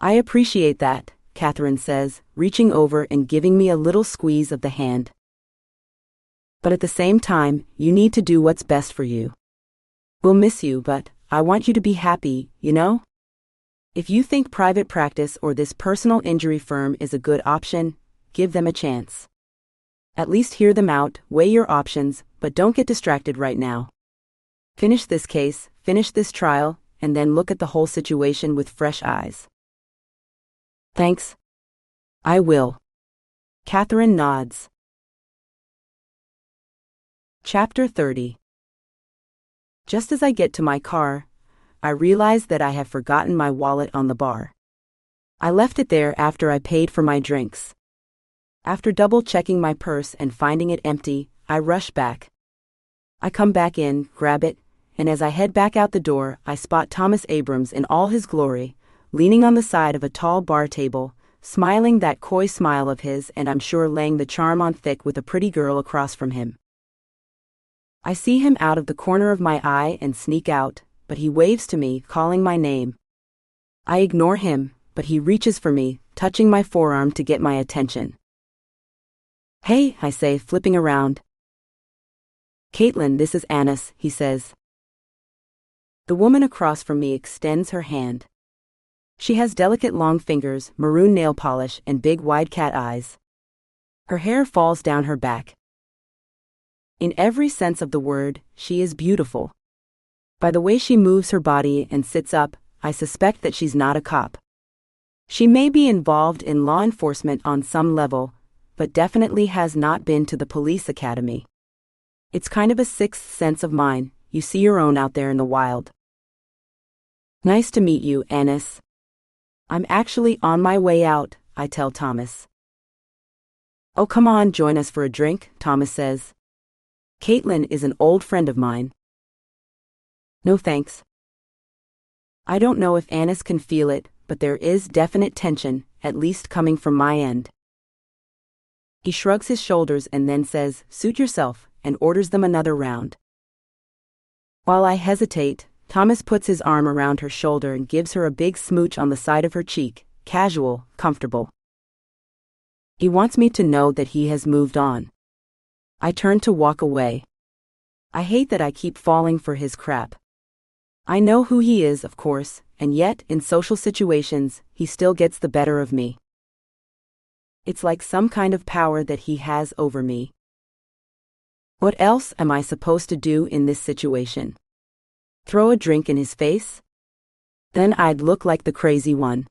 I appreciate that, Catherine says, reaching over and giving me a little squeeze of the hand. But at the same time, you need to do what's best for you. We'll miss you, but I want you to be happy, you know? If you think private practice or this personal injury firm is a good option, give them a chance. At least hear them out, weigh your options, but don't get distracted right now. Finish this case, finish this trial, and then look at the whole situation with fresh eyes. Thanks. I will. Catherine nods. Chapter 30. Just as I get to my car, I realize that I have forgotten my wallet on the bar. I left it there after I paid for my drinks. After double-checking my purse and finding it empty, I rush back. I come back in, grab it, and as I head back out the door, I spot Thomas Abrams in all his glory, leaning on the side of a tall bar table, smiling that coy smile of his, and I'm sure laying the charm on thick with a pretty girl across from him. I see him out of the corner of my eye and sneak out, but he waves to me, calling my name. I ignore him, but he reaches for me, touching my forearm to get my attention. "Hey," I say, flipping around. "Kaitlyn, this is Anis," he says. The woman across from me extends her hand. She has delicate long fingers, maroon nail polish, and big wide cat eyes. Her hair falls down her back. In every sense of the word, she is beautiful. By the way she moves her body and sits up, I suspect that she's not a cop. She may be involved in law enforcement on some level, but definitely has not been to the police academy. It's kind of a sixth sense of mine. You see your own out there in the wild. "Nice to meet you, Anis." "I'm actually on my way out," I tell Thomas. "Oh, come on, join us for a drink," Thomas says. "Kaitlyn is an old friend of mine." "No thanks." I don't know if Anis can feel it, but there is definite tension, at least coming from my end. He shrugs his shoulders and then says, "Suit yourself," and orders them another round. While I hesitate, Thomas puts his arm around her shoulder and gives her a big smooch on the side of her cheek, casual, comfortable. He wants me to know that he has moved on. I turn to walk away. I hate that I keep falling for his crap. I know who he is, of course, and yet, in social situations, he still gets the better of me. It's like some kind of power that he has over me. What else am I supposed to do in this situation? Throw a drink in his face? Then I'd look like the crazy one.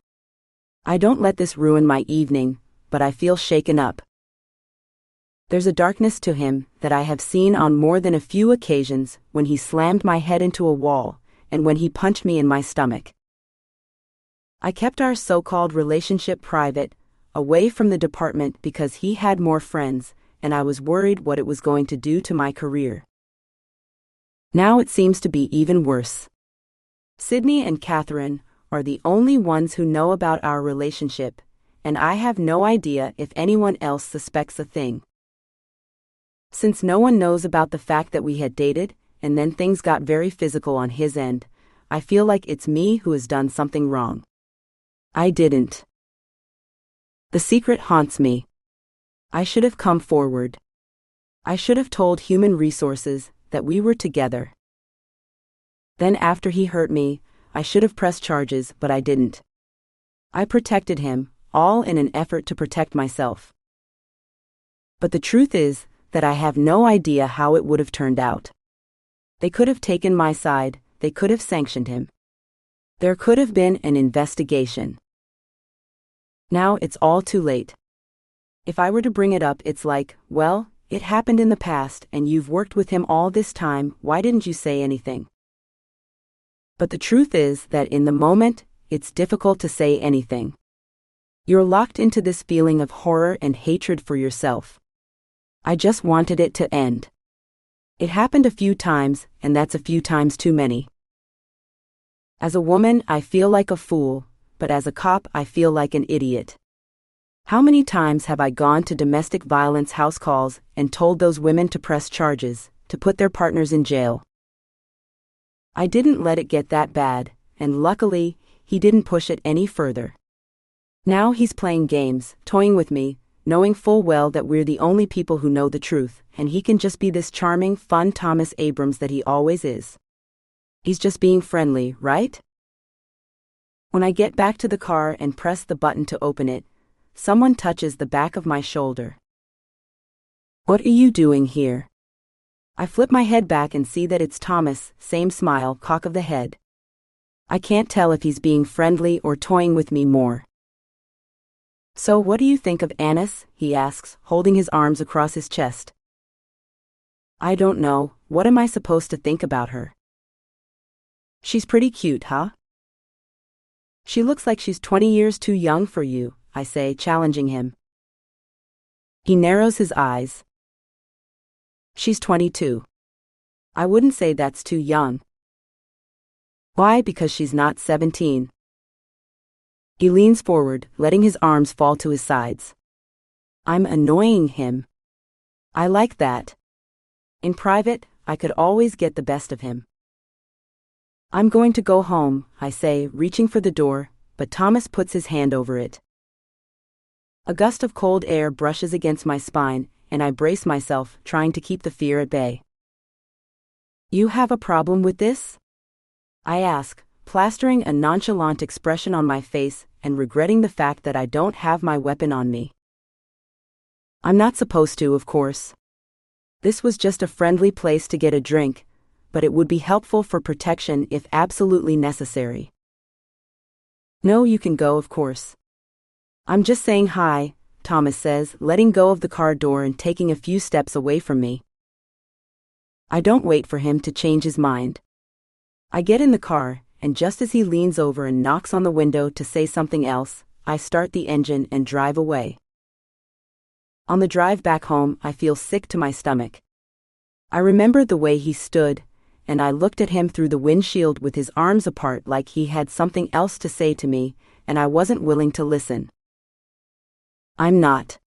I don't let this ruin my evening, but I feel shaken up. There's a darkness to him that I have seen on more than a few occasions, when he slammed my head into a wall, and when he punched me in my stomach. I kept our so-called relationship private, away from the department because he had more friends, and I was worried what it was going to do to my career. Now it seems to be even worse. Sydney and Catherine are the only ones who know about our relationship, and I have no idea if anyone else suspects a thing. Since no one knows about the fact that we had dated, and then things got very physical on his end, I feel like it's me who has done something wrong. I didn't. The secret haunts me. I should have come forward. I should have told Human Resources that we were together. Then after he hurt me, I should have pressed charges, but I didn't. I protected him, all in an effort to protect myself. But the truth is that I have no idea how it would have turned out. They could have taken my side, they could have sanctioned him. There could have been an investigation. Now it's all too late. If I were to bring it up, it's like, well, it happened in the past and you've worked with him all this time, why didn't you say anything? But the truth is that in the moment, it's difficult to say anything. You're locked into this feeling of horror and hatred for yourself. I just wanted it to end. It happened a few times, and that's a few times too many. As a woman, I feel like a fool, but as a cop, I feel like an idiot. How many times have I gone to domestic violence house calls and told those women to press charges, to put their partners in jail? I didn't let it get that bad, and luckily, he didn't push it any further. Now he's playing games, toying with me, knowing full well that we're the only people who know the truth, and he can just be this charming, fun Thomas Abrams that he always is. He's just being friendly, right? When I get back to the car and press the button to open it, someone touches the back of my shoulder. "What are you doing here?" I flip my head back and see that it's Thomas, same smile, cock of the head. I can't tell if he's being friendly or toying with me more. "So what do you think of Anis?" he asks, holding his arms across his chest. "I don't know, what am I supposed to think about her?" "She's pretty cute, huh?" "She looks like she's 20 years too young for you," I say, challenging him. He narrows his eyes. She's 22. I wouldn't say that's too young. Why? Because she's not 17. He leans forward, letting his arms fall to his sides. I'm annoying him. I like that. In private, I could always get the best of him. I'm going to go home, I say, reaching for the door, but Thomas puts his hand over it. A gust of cold air brushes against my spine, and I brace myself, trying to keep the fear at bay. You have a problem with this? I ask, plastering a nonchalant expression on my face and regretting the fact that I don't have my weapon on me. I'm not supposed to, of course. This was just a friendly place to get a drink, but it would be helpful for protection if absolutely necessary. No, you can go, of course. I'm just saying hi, Thomas says, letting go of the car door and taking a few steps away from me. I don't wait for him to change his mind. I get in the car, and just as he leans over and knocks on the window to say something else, I start the engine and drive away. On the drive back home, I feel sick to my stomach. I remembered the way he stood, and I looked at him through the windshield with his arms apart like he had something else to say to me, and I wasn't willing to listen. I'm not.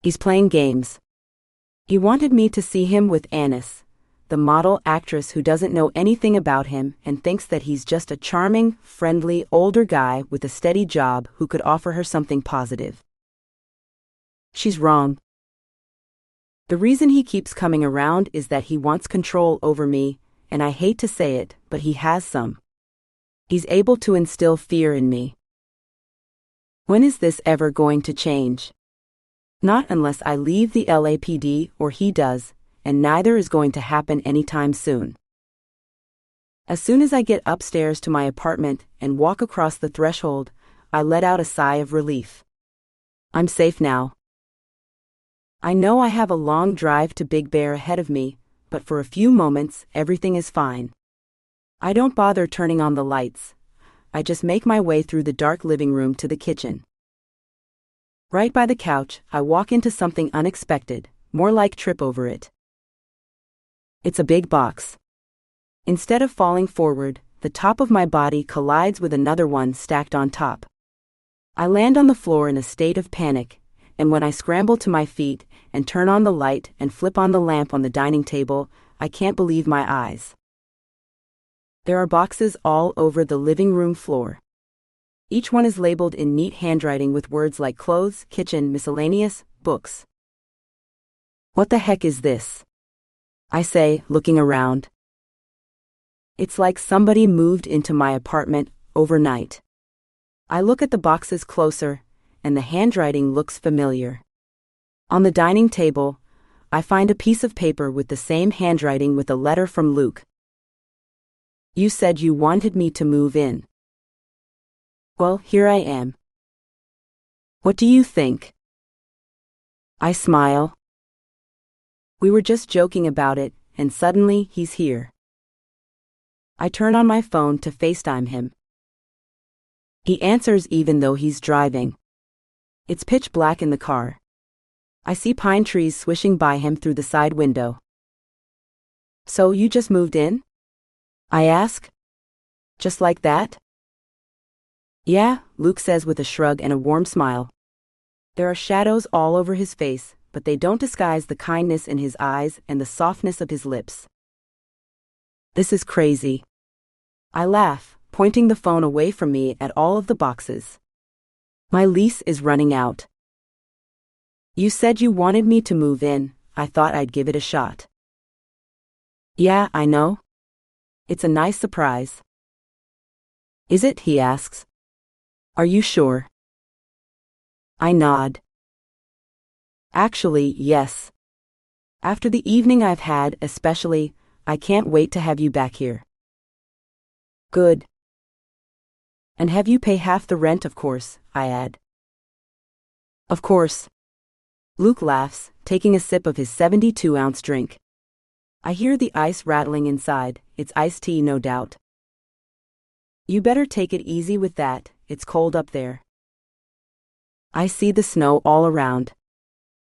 He's playing games. He wanted me to see him with Annis, the model actress who doesn't know anything about him and thinks that he's just a charming, friendly, older guy with a steady job who could offer her something positive. She's wrong. The reason he keeps coming around is that he wants control over me, and I hate to say it, but he has some. He's able to instill fear in me. When is this ever going to change? Not unless I leave the LAPD or he does, and neither is going to happen anytime soon. As soon as I get upstairs to my apartment and walk across the threshold, I let out a sigh of relief. I'm safe now. I know I have a long drive to Big Bear ahead of me, but for a few moments, everything is fine. I don't bother turning on the lights. I just make my way through the dark living room to the kitchen. Right by the couch, I walk into something unexpected, more like trip over it. It's a big box. Instead of falling forward, the top of my body collides with another one stacked on top. I land on the floor in a state of panic, and when I scramble to my feet and turn on the light and flip on the lamp on the dining table, I can't believe my eyes. There are boxes all over the living room floor. Each one is labeled in neat handwriting with words like clothes, kitchen, miscellaneous, books. What the heck is this? I say, looking around. It's like somebody moved into my apartment overnight. I look at the boxes closer, and the handwriting looks familiar. On the dining table, I find a piece of paper with the same handwriting with a letter from Luke. You said you wanted me to move in. Well, here I am. What do you think? I smile. We were just joking about it, and suddenly he's here. I turn on my phone to FaceTime him. He answers even though he's driving. It's pitch black in the car. I see pine trees swishing by him through the side window. So you just moved in? I ask. Just like that? Yeah, Luke says with a shrug and a warm smile. There are shadows all over his face, but they don't disguise the kindness in his eyes and the softness of his lips. This is crazy. I laugh, pointing the phone away from me at all of the boxes. My lease is running out. You said you wanted me to move in. I thought I'd give it a shot. Yeah, I know. It's a nice surprise. Is it? He asks. Are you sure? I nod. Actually, yes. After the evening I've had, especially, I can't wait to have you back here. Good. And have you pay half the rent, of course, I add. Of course. Luke laughs, taking a sip of his 72-ounce drink. I hear the ice rattling inside. It's iced tea, no doubt. You better take it easy with that, it's cold up there. I see the snow all around.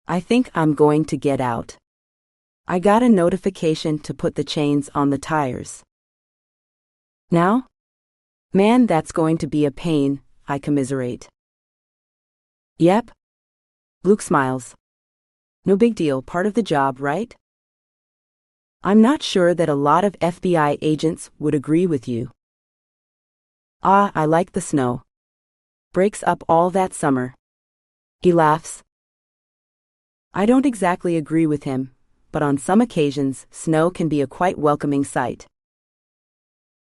I think I'm going to get out. I got a notification to put the chains on the tires. Now? Man, that's going to be a pain, I commiserate. Yep. Luke smiles. No big deal, part of the job, right? I'm not sure that a lot of FBI agents would agree with you. Ah, I like the snow. Breaks up all that summer. He laughs. I don't exactly agree with him, but on some occasions, snow can be a quite welcoming sight.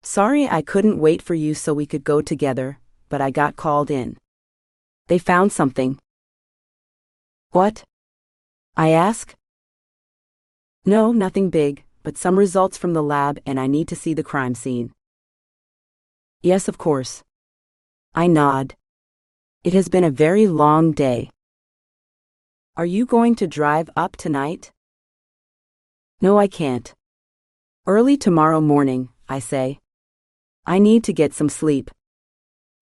Sorry I couldn't wait for you so we could go together, but I got called in. They found something. What? I ask. No, nothing big, but some results from the lab and I need to see the crime scene. Yes, of course. I nod. It has been a very long day. Are you going to drive up tonight? No, I can't. Early tomorrow morning, I say. I need to get some sleep.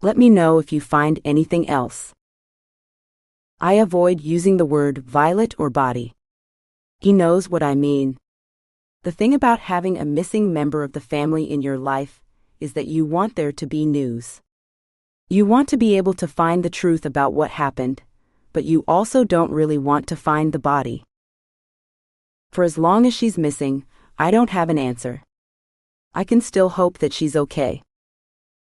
Let me know if you find anything else. I avoid using the word Violet or body. He knows what I mean. The thing about having a missing member of the family in your life is that you want there to be news. You want to be able to find the truth about what happened, but you also don't really want to find the body. For as long as she's missing, I don't have an answer. I can still hope that she's okay.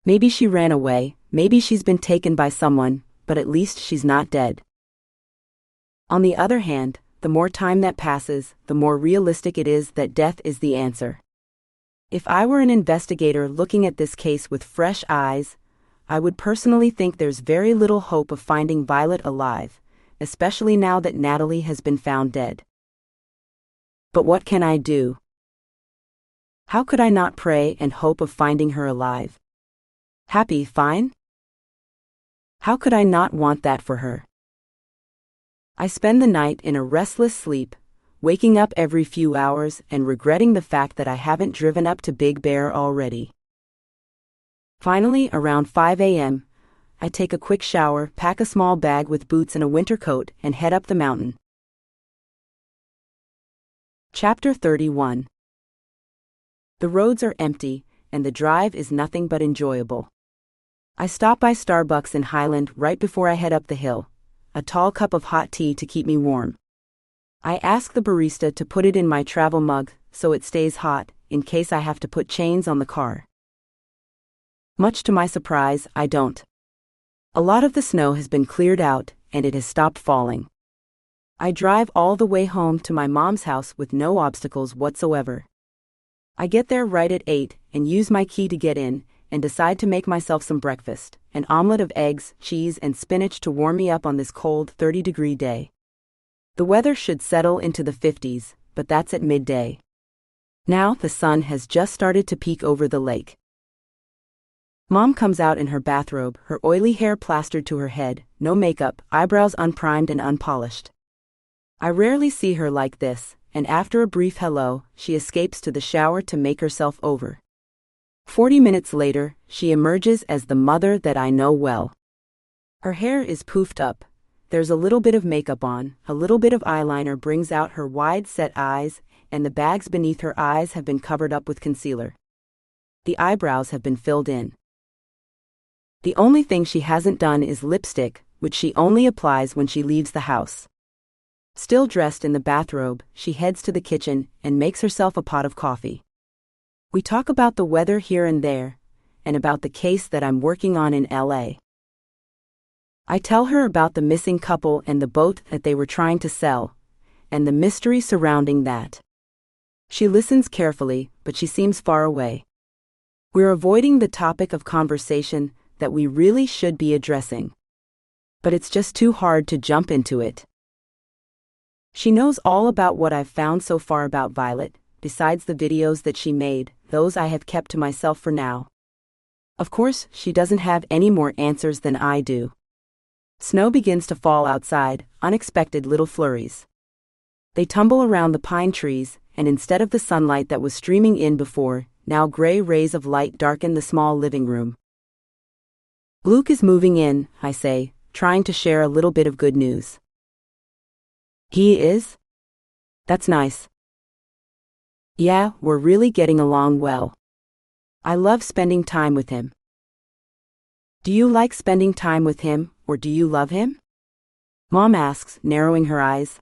Maybe she ran away, maybe she's been taken by someone, but at least she's not dead. On the other hand, the more time that passes, the more realistic it is that death is the answer. If I were an investigator looking at this case with fresh eyes, I would personally think there's very little hope of finding Violet alive, especially now that Natalie has been found dead. But what can I do? How could I not pray and hope of finding her alive? Happy, fine? How could I not want that for her? I spend the night in a restless sleep, waking up every few hours and regretting the fact that I haven't driven up to Big Bear already. Finally, around 5 a.m., I take a quick shower, pack a small bag with boots and a winter coat, and head up the mountain. Chapter 31. The roads are empty, and the drive is nothing but enjoyable. I stop by Starbucks in Highland right before I head up the hill, a tall cup of hot tea to keep me warm. I ask the barista to put it in my travel mug so it stays hot, in case I have to put chains on the car. Much to my surprise, I don't. A lot of the snow has been cleared out, and it has stopped falling. I drive all the way home to my mom's house with no obstacles whatsoever. I get there right at 8 and use my key to get in, and decide to make myself some breakfast, an omelet of eggs, cheese, and spinach to warm me up on this cold 30-degree day. The weather should settle into the 50s, but that's at midday. Now the sun has just started to peek over the lake. Mom comes out in her bathrobe, her oily hair plastered to her head, no makeup, eyebrows unprimed and unpolished. I rarely see her like this, and after a brief hello, she escapes to the shower to make herself over. 40 minutes later, she emerges as the mother that I know well. Her hair is poofed up. There's a little bit of makeup on, a little bit of eyeliner brings out her wide-set eyes, and the bags beneath her eyes have been covered up with concealer. The eyebrows have been filled in. The only thing she hasn't done is lipstick, which she only applies when she leaves the house. Still dressed in the bathrobe, she heads to the kitchen and makes herself a pot of coffee. We talk about the weather here and there, and about the case that I'm working on in LA. I tell her about the missing couple and the boat that they were trying to sell, and the mystery surrounding that. She listens carefully, but she seems far away. We're avoiding the topic of conversation that we really should be addressing. But it's just too hard to jump into it. She knows all about what I've found so far about Violet, besides the videos that she made, those I have kept to myself for now. Of course, she doesn't have any more answers than I do. Snow begins to fall outside, unexpected little flurries. They tumble around the pine trees, and instead of the sunlight that was streaming in before, now gray rays of light darken the small living room. Luke is moving in, I say, trying to share a little bit of good news. He is? That's nice. Yeah, we're really getting along well. I love spending time with him. Do you like spending time with him, or do you love him? Mom asks, narrowing her eyes.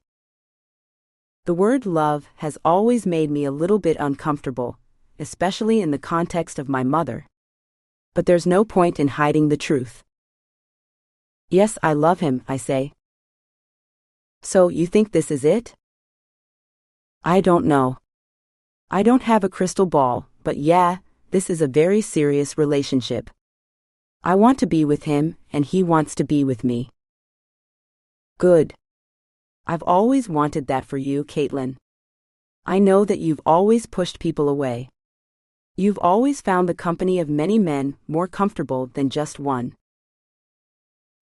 The word love has always made me a little bit uncomfortable, especially in the context of my mother. But there's no point in hiding the truth. Yes, I love him, I say. So, you think this is it? I don't know. I don't have a crystal ball, but yeah, this is a very serious relationship. I want to be with him, and he wants to be with me. Good. I've always wanted that for you, Kaitlyn. I know that you've always pushed people away. You've always found the company of many men more comfortable than just one.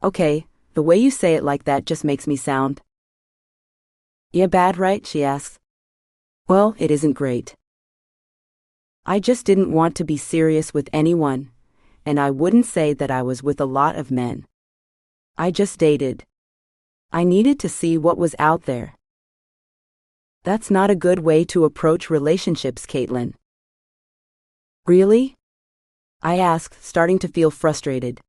Okay, the way you say it like that just makes me sound. Yeah, bad, right? She asks. Well, it isn't great. I just didn't want to be serious with anyone, and I wouldn't say that I was with a lot of men. I just dated. I needed to see what was out there. That's not a good way to approach relationships, Kaitlyn. Really? I asked, starting to feel frustrated.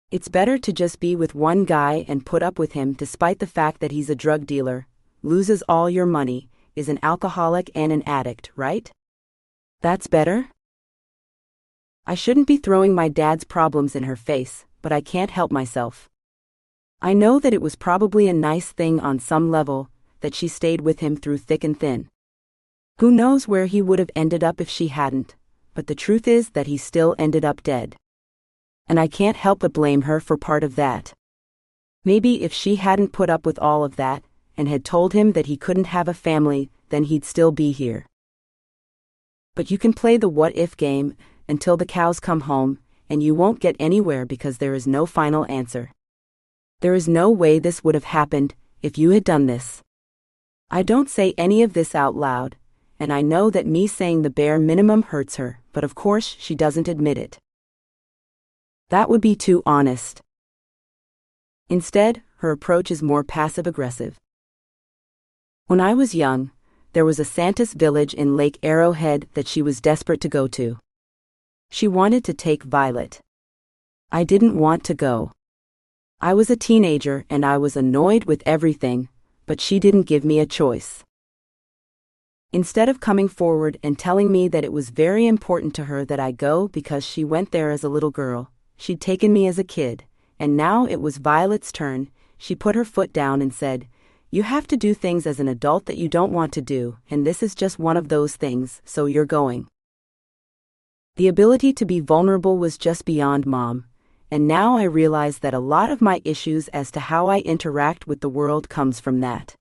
It's better to just be with one guy and put up with him despite the fact that he's a drug dealer, loses all your money, is an alcoholic and an addict, right? That's better? I shouldn't be throwing my dad's problems in her face, but I can't help myself. I know that it was probably a nice thing on some level that she stayed with him through thick and thin. Who knows where he would have ended up if she hadn't, but the truth is that he still ended up dead. And I can't help but blame her for part of that. Maybe if she hadn't put up with all of that, and had told him that he couldn't have a family, then he'd still be here. But you can play the what-if game until the cows come home, and you won't get anywhere because there is no final answer. There is no way this would have happened if you had done this. I don't say any of this out loud, and I know that me saying the bare minimum hurts her, but of course she doesn't admit it. That would be too honest. Instead, her approach is more passive-aggressive. When I was young, there was a Santis village in Lake Arrowhead that she was desperate to go to. She wanted to take Violet. I didn't want to go. I was a teenager and I was annoyed with everything, but she didn't give me a choice. Instead of coming forward and telling me that it was very important to her that I go because she went there as a little girl, she'd taken me as a kid, and now it was Violet's turn. She put her foot down and said, "You have to do things as an adult that you don't want to do, and this is just one of those things, so you're going." The ability to be vulnerable was just beyond Mom, and now I realize that a lot of my issues as to how I interact with the world comes from that.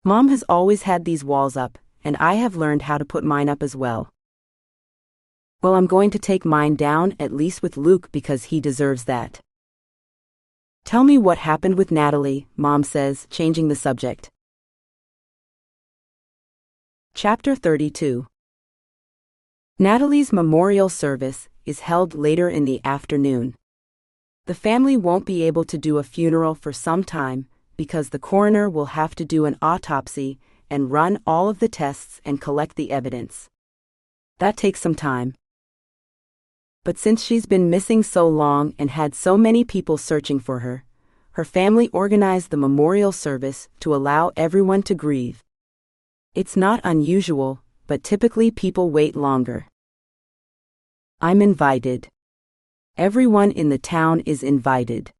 Mom has always had these walls up, and I have learned how to put mine up as well. Well, I'm going to take mine down, at least with Luke, because he deserves that. Tell me what happened with Natalie, Mom says, changing the subject. Chapter 32. Natalie's memorial service is held later in the afternoon. The family won't be able to do a funeral for some time because the coroner will have to do an autopsy and run all of the tests and collect the evidence. That takes some time. But since she's been missing so long and had so many people searching for her, her family organized the memorial service to allow everyone to grieve. It's not unusual, but typically people wait longer. I'm invited. Everyone in the town is invited.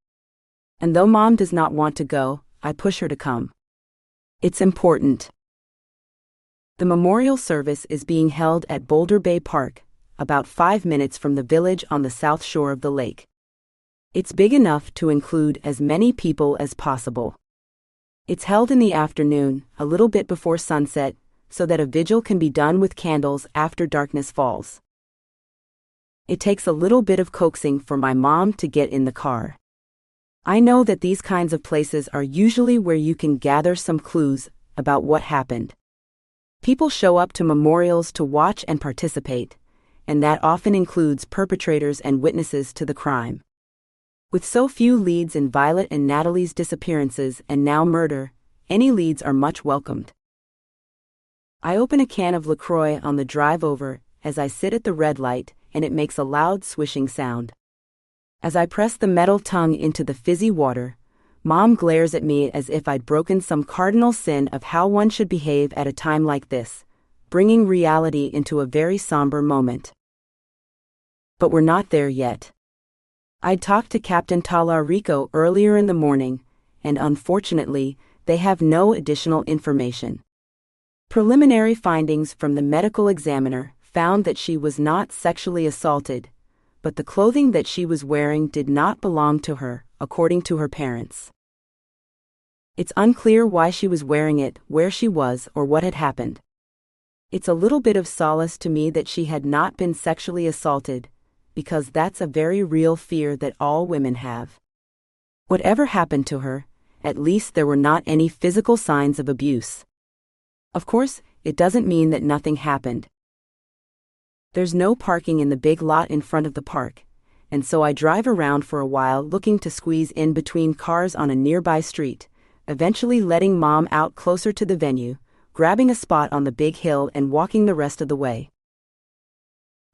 And though Mom does not want to go, I push her to come. It's important. The memorial service is being held at Boulder Bay Park, about 5 minutes from the village on the south shore of the lake. It's big enough to include as many people as possible. It's held in the afternoon, a little bit before sunset, so that a vigil can be done with candles after darkness falls. It takes a little bit of coaxing for my mom to get in the car. I know that these kinds of places are usually where you can gather some clues about what happened. People show up to memorials to watch and participate, and that often includes perpetrators and witnesses to the crime. With so few leads in Violet and Natalie's disappearances and now murder, any leads are much welcomed. I open a can of LaCroix on the drive over as I sit at the red light, and it makes a loud swishing sound. As I press the metal tongue into the fizzy water, Mom glares at me as if I'd broken some cardinal sin of how one should behave at a time like this, bringing reality into a very somber moment. But we're not there yet. I'd talked to Captain Talarico earlier in the morning, and unfortunately, they have no additional information. Preliminary findings from the medical examiner found that she was not sexually assaulted, but the clothing that she was wearing did not belong to her, according to her parents. It's unclear why she was wearing it, where she was, or what had happened. It's a little bit of solace to me that she had not been sexually assaulted, because that's a very real fear that all women have. Whatever happened to her, at least there were not any physical signs of abuse. Of course, it doesn't mean that nothing happened. There's no parking in the big lot in front of the park, and so I drive around for a while looking to squeeze in between cars on a nearby street, eventually letting Mom out closer to the venue, grabbing a spot on the big hill and walking the rest of the way.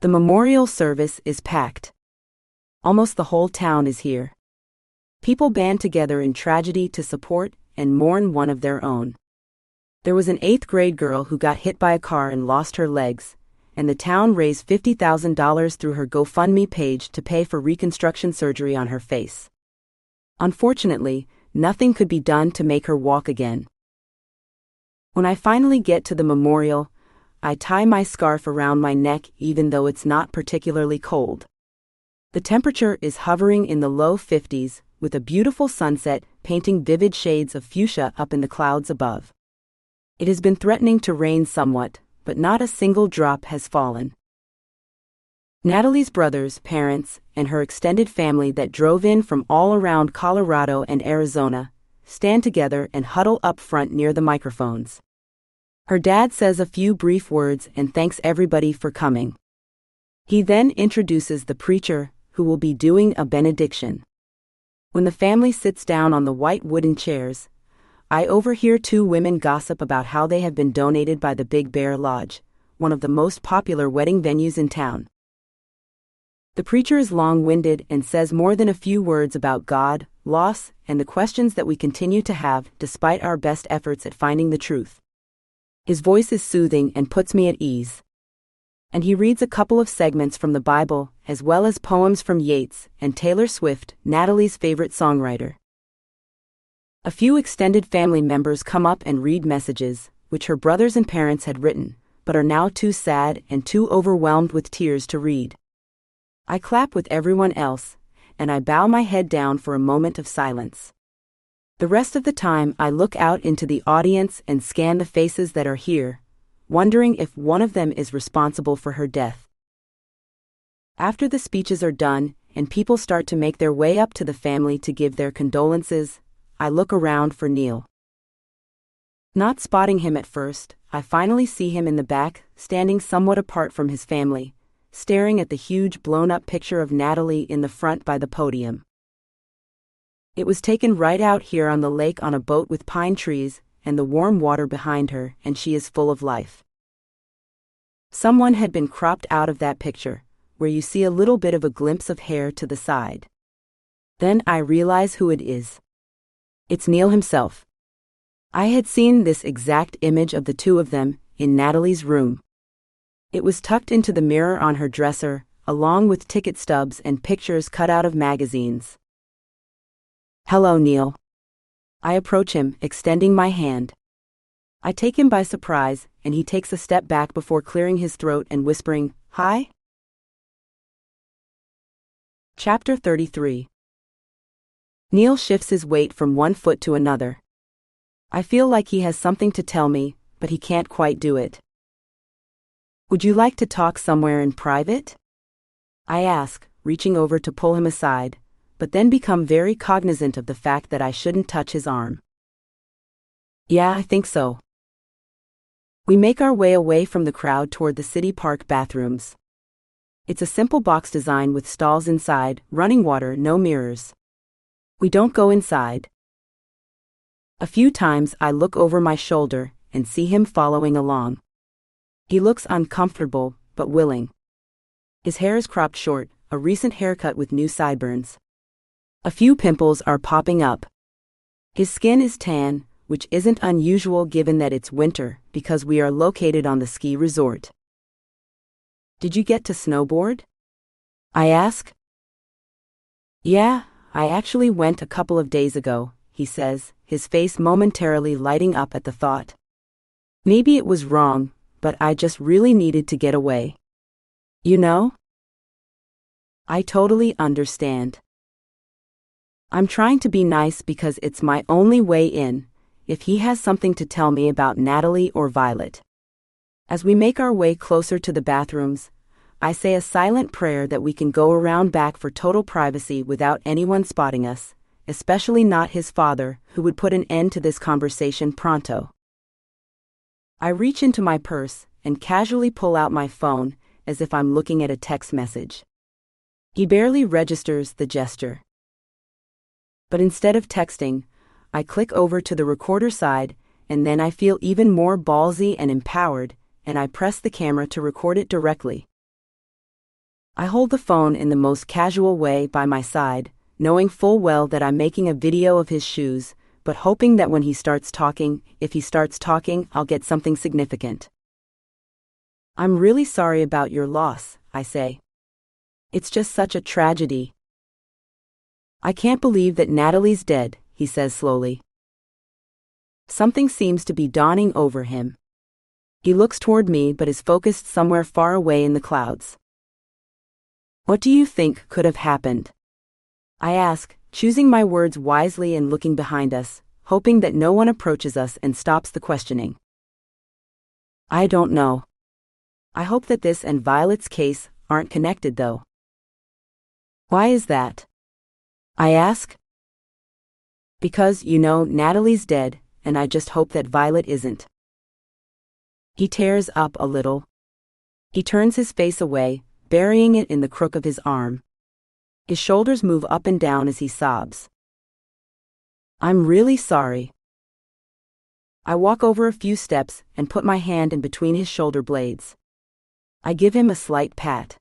The memorial service is packed. Almost the whole town is here. People band together in tragedy to support and mourn one of their own. There was an 8th grade girl who got hit by a car and lost her legs, and the town raised $50,000 through her GoFundMe page to pay for reconstruction surgery on her face. Unfortunately, nothing could be done to make her walk again. When I finally get to the memorial, I tie my scarf around my neck even though it's not particularly cold. The temperature is hovering in the low 50s, with a beautiful sunset painting vivid shades of fuchsia up in the clouds above. It has been threatening to rain somewhat, but not a single drop has fallen. Natalie's brothers, parents, and her extended family that drove in from all around Colorado and Arizona stand together and huddle up front near the microphones. Her dad says a few brief words and thanks everybody for coming. He then introduces the preacher, who will be doing a benediction. When the family sits down on the white wooden chairs, I overhear 2 women gossip about how they have been donated by the Big Bear Lodge, one of the most popular wedding venues in town. The preacher is long-winded and says more than a few words about God, loss, and the questions that we continue to have despite our best efforts at finding the truth. His voice is soothing and puts me at ease. And he reads a couple of segments from the Bible, as well as poems from Yeats and Taylor Swift, Natalie's favorite songwriter. A few extended family members come up and read messages, which her brothers and parents had written, but are now too sad and too overwhelmed with tears to read. I clap with everyone else, and I bow my head down for a moment of silence. The rest of the time I look out into the audience and scan the faces that are here, wondering if one of them is responsible for her death. After the speeches are done, and people start to make their way up to the family to give their condolences, I look around for Neil. Not spotting him at first, I finally see him in the back, standing somewhat apart from his family, staring at the huge blown-up picture of Natalie in the front by the podium. It was taken right out here on the lake on a boat with pine trees and the warm water behind her, and she is full of life. Someone had been cropped out of that picture, where you see a little bit of a glimpse of hair to the side. Then I realize who it is. It's Neil himself. I had seen this exact image of the 2 of them in Natalie's room. It was tucked into the mirror on her dresser, along with ticket stubs and pictures cut out of magazines. "Hello, Neil." I approach him, extending my hand. I take him by surprise, and he takes a step back before clearing his throat and whispering, "Hi?" Chapter 33. Neil shifts his weight from one foot to another. I feel like he has something to tell me, but he can't quite do it. "Would you like to talk somewhere in private?" I ask, reaching over to pull him aside, but then become very cognizant of the fact that I shouldn't touch his arm. "Yeah, I think so." We make our way away from the crowd toward the city park bathrooms. It's a simple box design with stalls inside, running water, no mirrors. We don't go inside. A few times I look over my shoulder and see him following along. He looks uncomfortable, but willing. His hair is cropped short, a recent haircut with new sideburns. A few pimples are popping up. His skin is tan, which isn't unusual given that it's winter because we are located on the ski resort. Did you get to snowboard? I ask. Yeah, I actually went a couple of days ago, he says, his face momentarily lighting up at the thought. Maybe it was wrong, but I just really needed to get away. You know? I totally understand. I'm trying to be nice because it's my only way in, if he has something to tell me about Natalie or Violet. As we make our way closer to the bathrooms, I say a silent prayer that we can go around back for total privacy without anyone spotting us, especially not his father, who would put an end to this conversation pronto. I reach into my purse and casually pull out my phone as if I'm looking at a text message. He barely registers the gesture. But instead of texting, I click over to the recorder side, and then I feel even more ballsy and empowered, and I press the camera to record it directly. I hold the phone in the most casual way by my side, knowing full well that I'm making a video of his shoes, but hoping that when he starts talking, if he starts talking, I'll get something significant. I'm really sorry about your loss, I say. It's just such a tragedy. I can't believe that Natalie's dead, he says slowly. Something seems to be dawning over him. He looks toward me but is focused somewhere far away in the clouds. What do you think could have happened? I ask, choosing my words wisely and looking behind us, hoping that no one approaches us and stops the questioning. I don't know. I hope that this and Violet's case aren't connected though. Why is that? I ask. Because, Natalie's dead, and I just hope that Violet isn't. He tears up a little. He turns his face away, burying it in the crook of his arm. His shoulders move up and down as he sobs. I'm really sorry. I walk over a few steps and put my hand in between his shoulder blades. I give him a slight pat.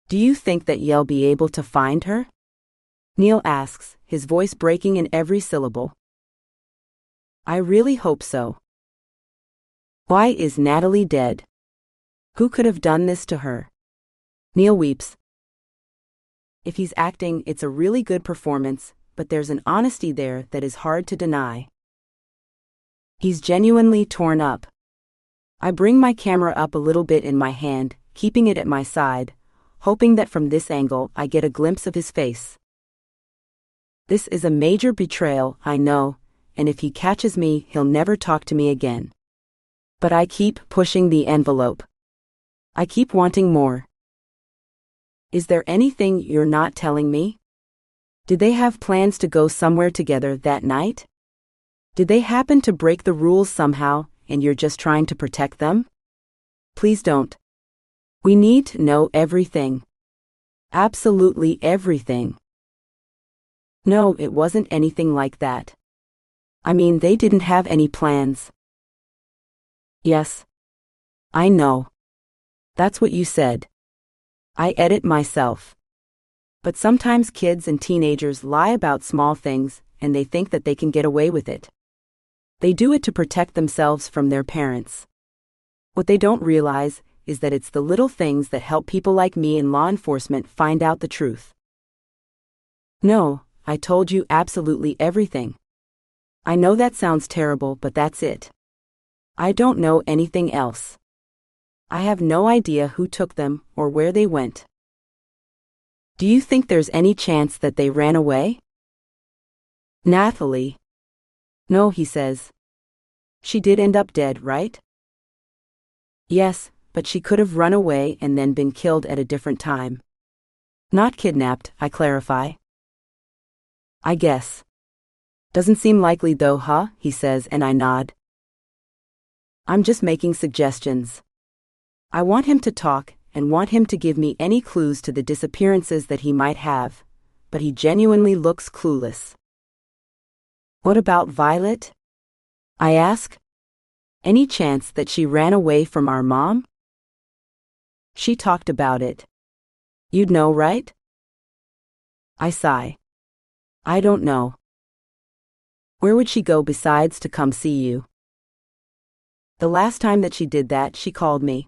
Do you think that you'll be able to find her? Neil asks, his voice breaking in every syllable. I really hope so. Why is Natalie dead? Who could have done this to her? Neil weeps. If he's acting, it's a really good performance, but there's an honesty there that is hard to deny. He's genuinely torn up. I bring my camera up a little bit in my hand, keeping it at my side, hoping that from this angle I get a glimpse of his face. This is a major betrayal, I know, and if he catches me, he'll never talk to me again. But I keep pushing the envelope. I keep wanting more. Is there anything you're not telling me? Did they have plans to go somewhere together that night? Did they happen to break the rules somehow, and you're just trying to protect them? Please don't. We need to know everything. Absolutely everything. No, it wasn't anything like that. I mean, they didn't have any plans. Yes. I know. That's what you said. I edit myself. But sometimes kids and teenagers lie about small things, and they think that they can get away with it. They do it to protect themselves from their parents. What they don't realize is that it's the little things that help people like me in law enforcement find out the truth. No, I told you absolutely everything. I know that sounds terrible, but that's it. I don't know anything else. I have no idea who took them or where they went. Do you think there's any chance that they ran away? Natalie. No, he says. She did end up dead, right? Yes, but she could have run away and then been killed at a different time. Not kidnapped, I clarify. I guess. Doesn't seem likely though, huh? He says, and I nod. I'm just making suggestions. I want him to talk and want him to give me any clues to the disappearances that he might have, but he genuinely looks clueless. What about Violet? I ask. Any chance that she ran away from our mom? She talked about it. You'd know, right? I sigh. I don't know. Where would she go besides to come see you? The last time that she did that, she called me.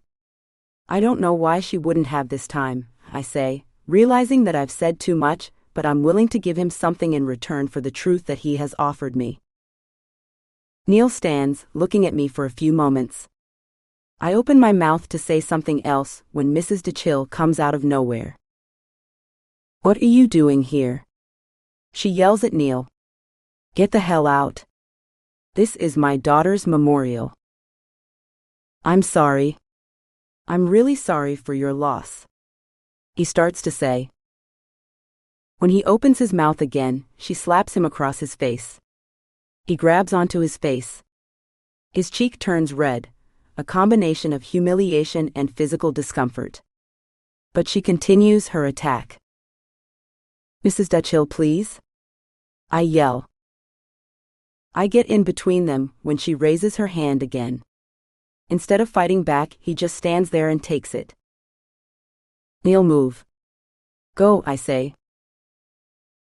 I don't know why she wouldn't have this time, I say, realizing that I've said too much, but I'm willing to give him something in return for the truth that he has offered me. Neil stands, looking at me for a few moments. I open my mouth to say something else when Mrs. DeChill comes out of nowhere. What are you doing here? She yells at Neil. Get the hell out. This is my daughter's memorial. I'm sorry. I'm really sorry for your loss. He starts to say. When he opens his mouth again, she slaps him across his face. He grabs onto his face. His cheek turns red, a combination of humiliation and physical discomfort. But she continues her attack. Mrs. DeChill, please? I yell. I get in between them when she raises her hand again. Instead of fighting back, he just stands there and takes it. Neil, move. Go, I say.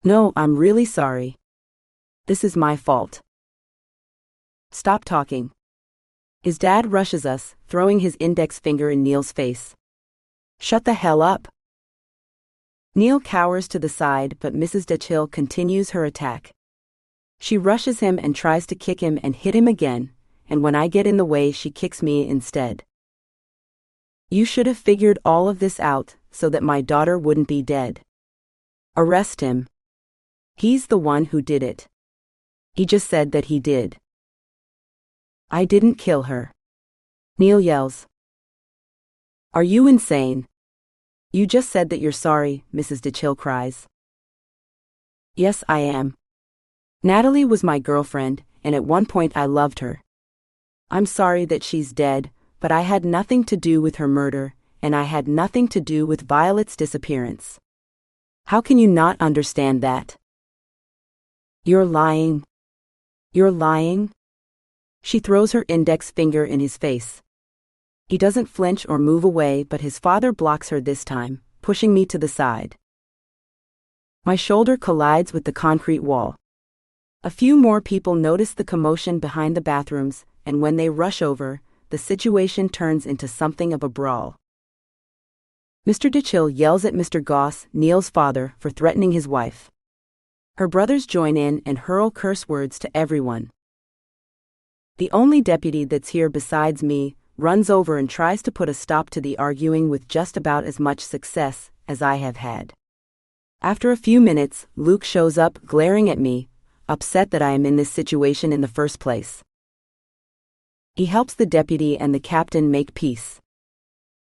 No, I'm really sorry. This is my fault. Stop talking. His dad rushes us, throwing his index finger in Neil's face. Shut the hell up. Neil cowers to the side, but Mrs. DeChill continues her attack. She rushes him and tries to kick him and hit him again, and when I get in the way, she kicks me instead. You should have figured all of this out so that my daughter wouldn't be dead. Arrest him. He's the one who did it. He just said that he did. I didn't kill her. Neil yells. Are you insane? You just said that you're sorry, Mrs. DeChill cries. Yes, I am. Natalie was my girlfriend, and at one point I loved her. I'm sorry that she's dead, but I had nothing to do with her murder, and I had nothing to do with Violet's disappearance. How can you not understand that? You're lying. You're lying? She throws her index finger in his face. He doesn't flinch or move away, but his father blocks her this time, pushing me to the side. My shoulder collides with the concrete wall. A few more people notice the commotion behind the bathrooms, and when they rush over, the situation turns into something of a brawl. Mr. DeChill yells at Mr. Goss, Neil's father, for threatening his wife. Her brothers join in and hurl curse words to everyone. The only deputy that's here besides me runs over and tries to put a stop to the arguing with just about as much success as I have had. After a few minutes, Luke shows up, glaring at me, upset that I am in this situation in the first place. He helps the deputy and the captain make peace.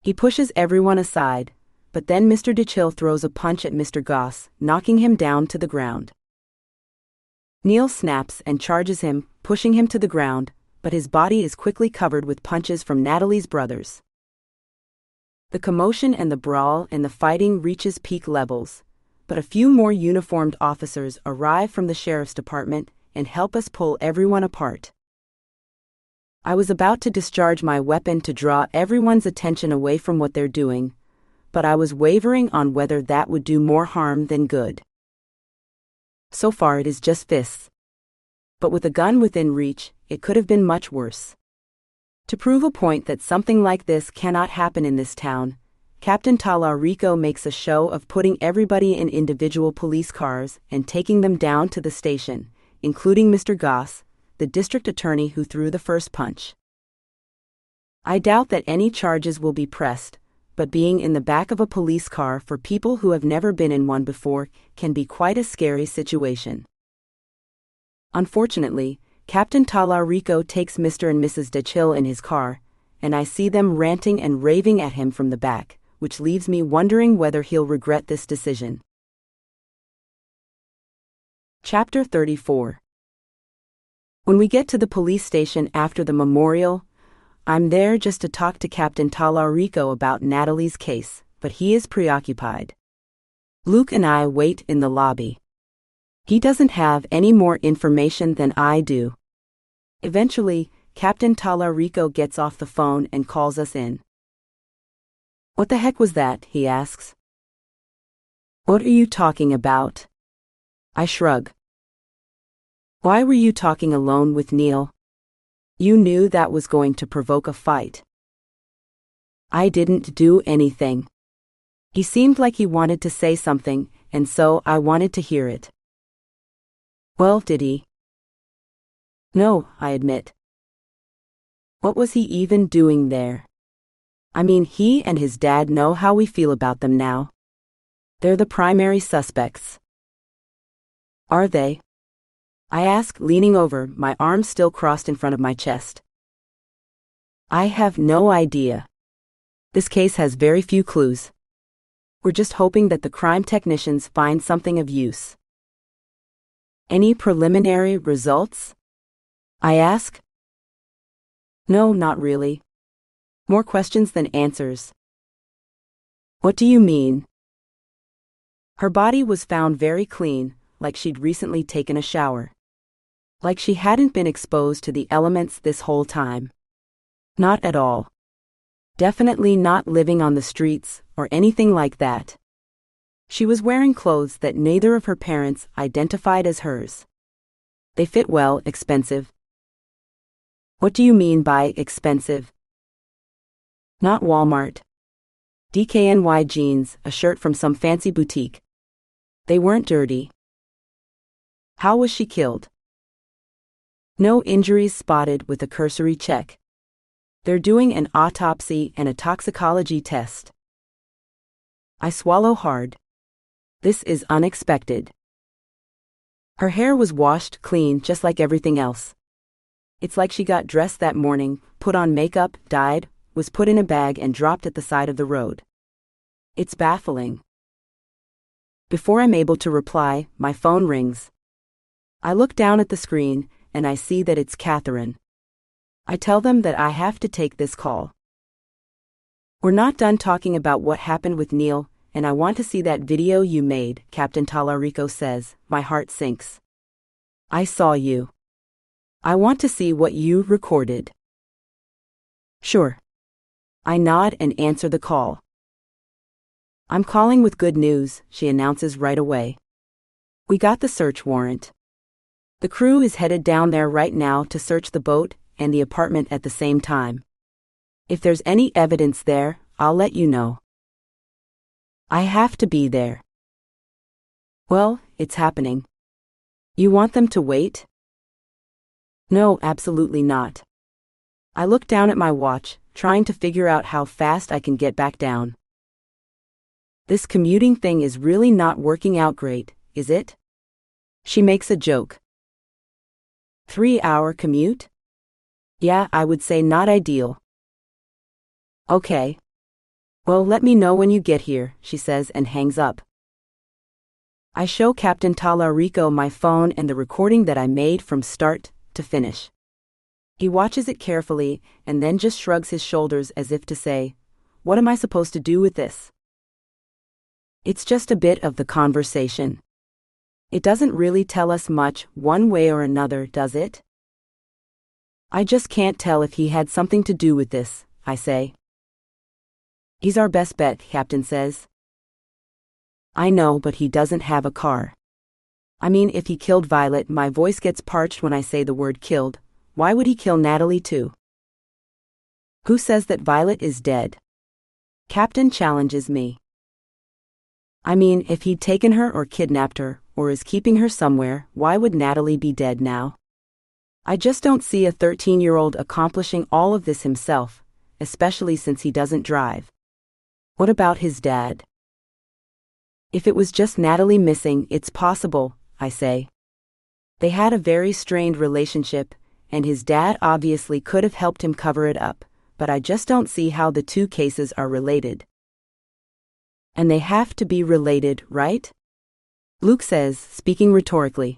He pushes everyone aside, but then Mr. DeChill throws a punch at Mr. Goss, knocking him down to the ground. Neil snaps and charges him, pushing him to the ground, but his body is quickly covered with punches from Natalie's brothers. The commotion and the brawl and the fighting reaches peak levels, but a few more uniformed officers arrive from the sheriff's department and help us pull everyone apart. I was about to discharge my weapon to draw everyone's attention away from what they're doing, but I was wavering on whether that would do more harm than good. So far it is just fists. But with a gun within reach, it could have been much worse. To prove a point that something like this cannot happen in this town, Captain Talarico makes a show of putting everybody in individual police cars and taking them down to the station, including Mr. Goss, the district attorney who threw the first punch. I doubt that any charges will be pressed, but being in the back of a police car for people who have never been in one before can be quite a scary situation. Unfortunately, Captain Talarico takes Mr. and Mrs. DeChill in his car, and I see them ranting and raving at him from the back, which leaves me wondering whether he'll regret this decision. Chapter 34. When we get to the police station after the memorial, I'm there just to talk to Captain Talarico about Natalie's case, but he is preoccupied. Luke and I wait in the lobby. He doesn't have any more information than I do. Eventually, Captain Talarico gets off the phone and calls us in. What the heck was that? He asks. What are you talking about? I shrug. Why were you talking alone with Neil? You knew that was going to provoke a fight. I didn't do anything. He seemed like he wanted to say something, and so I wanted to hear it. Well, did he? No, I admit. What was he even doing there? I mean, he and his dad know how we feel about them now. They're the primary suspects. Are they? I ask, leaning over, my arms still crossed in front of my chest. I have no idea. This case has very few clues. We're just hoping that the crime technicians find something of use. Any preliminary results? I ask. No, not really. More questions than answers. What do you mean? Her body was found very clean, like she'd recently taken a shower. Like she hadn't been exposed to the elements this whole time. Not at all. Definitely not living on the streets or anything like that. She was wearing clothes that neither of her parents identified as hers. They fit well, expensive. What do you mean by expensive? Not Walmart. DKNY jeans, a shirt from some fancy boutique. They weren't dirty. How was she killed? No injuries spotted with a cursory check. They're doing an autopsy and a toxicology test. I swallow hard. This is unexpected. Her hair was washed clean just like everything else. It's like she got dressed that morning, put on makeup, dyed, was put in a bag and dropped at the side of the road. It's baffling. Before I'm able to reply, my phone rings. I look down at the screen, and I see that it's Catherine. I tell them that I have to take this call. We're not done talking about what happened with Neil, and I want to see that video you made, Captain Talarico says. My heart sinks. I saw you. I want to see what you recorded. Sure. I nod and answer the call. I'm calling with good news, she announces right away. We got the search warrant. The crew is headed down there right now to search the boat and the apartment at the same time. If there's any evidence there, I'll let you know. I have to be there. Well, it's happening. You want them to wait? No, absolutely not. I look down at my watch, trying to figure out how fast I can get back down. This commuting thing is really not working out great, is it? She makes a joke. 3-hour commute? Yeah, I would say not ideal. Okay. Well, let me know when you get here, she says and hangs up. I show Captain Talarico my phone and the recording that I made from start to finish. He watches it carefully and then just shrugs his shoulders as if to say, "What am I supposed to do with this?" It's just a bit of the conversation. It doesn't really tell us much one way or another, does it? I just can't tell if he had something to do with this, I say. He's our best bet, Captain says. I know, but he doesn't have a car. I mean, if he killed Violet, my voice gets parched when I say the word killed. Why would he kill Natalie too? Who says that Violet is dead? Captain challenges me. I mean, if he'd taken her or kidnapped her, or is keeping her somewhere, why would Natalie be dead now? I just don't see a 13-year-old accomplishing all of this himself, especially since he doesn't drive. What about his dad? If it was just Natalie missing, it's possible, I say. They had a very strained relationship, and his dad obviously could have helped him cover it up, but I just don't see how the two cases are related. And they have to be related, right? Luke says, speaking rhetorically.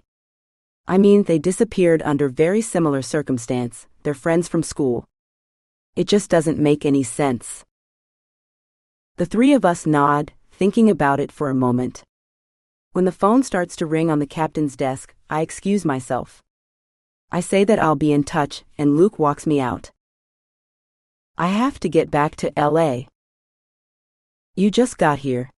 I mean, they disappeared under very similar circumstance. They're friends from school. It just doesn't make any sense. The three of us nod, thinking about it for a moment. When the phone starts to ring on the captain's desk, I excuse myself. I say that I'll be in touch, and Luke walks me out. I have to get back to LA. You just got here.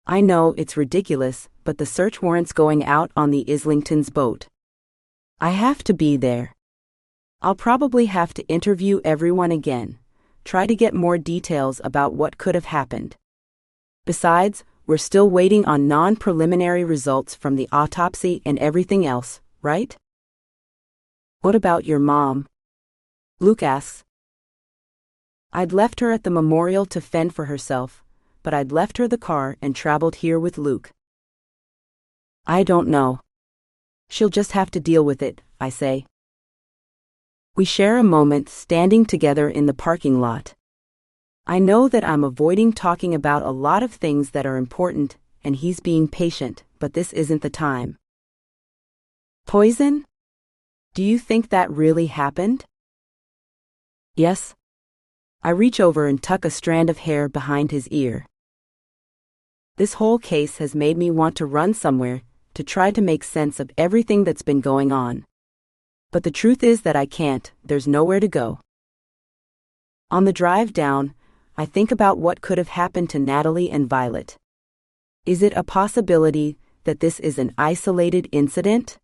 I know it's ridiculous, but the search warrant's going out on the Islington's boat. I have to be there. I'll probably have to interview everyone again, try to get more details about what could have happened. Besides, we're still waiting on non-preliminary results from the autopsy and everything else, right? What about your mom? Luke asks. I'd left her at the memorial to fend for herself, but I'd left her the car and traveled here with Luke. I don't know. She'll just have to deal with it, I say. We share a moment standing together in the parking lot. I know that I'm avoiding talking about a lot of things that are important, and he's being patient, but this isn't the time. Poison? Do you think that really happened? Yes. I reach over and tuck a strand of hair behind his ear. This whole case has made me want to run somewhere to try to make sense of everything that's been going on. But the truth is that I can't, there's nowhere to go. On the drive down, I think about what could have happened to Natalie and Violet. Is it a possibility that this is an isolated incident?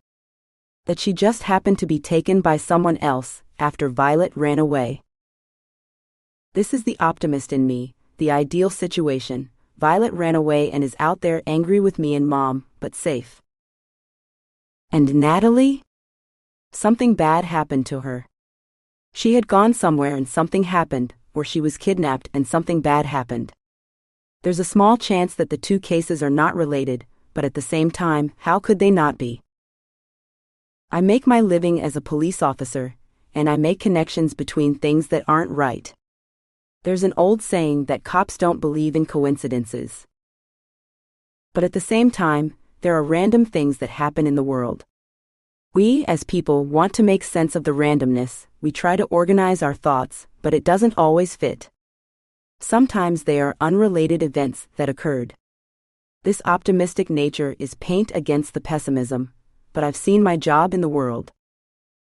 That she just happened to be taken by someone else after Violet ran away? This is the optimist in me, the ideal situation. Violet ran away and is out there angry with me and Mom, but safe. And Natalie? Something bad happened to her. She had gone somewhere and something happened, or she was kidnapped and something bad happened. There's a small chance that the two cases are not related, but at the same time, how could they not be? I make my living as a police officer, and I make connections between things that aren't right. There's an old saying that cops don't believe in coincidences. But at the same time, there are random things that happen in the world. We, as people, want to make sense of the randomness. We try to organize our thoughts, but it doesn't always fit. Sometimes they are unrelated events that occurred. This optimistic nature is paint against the pessimism, but I've seen my job in the world.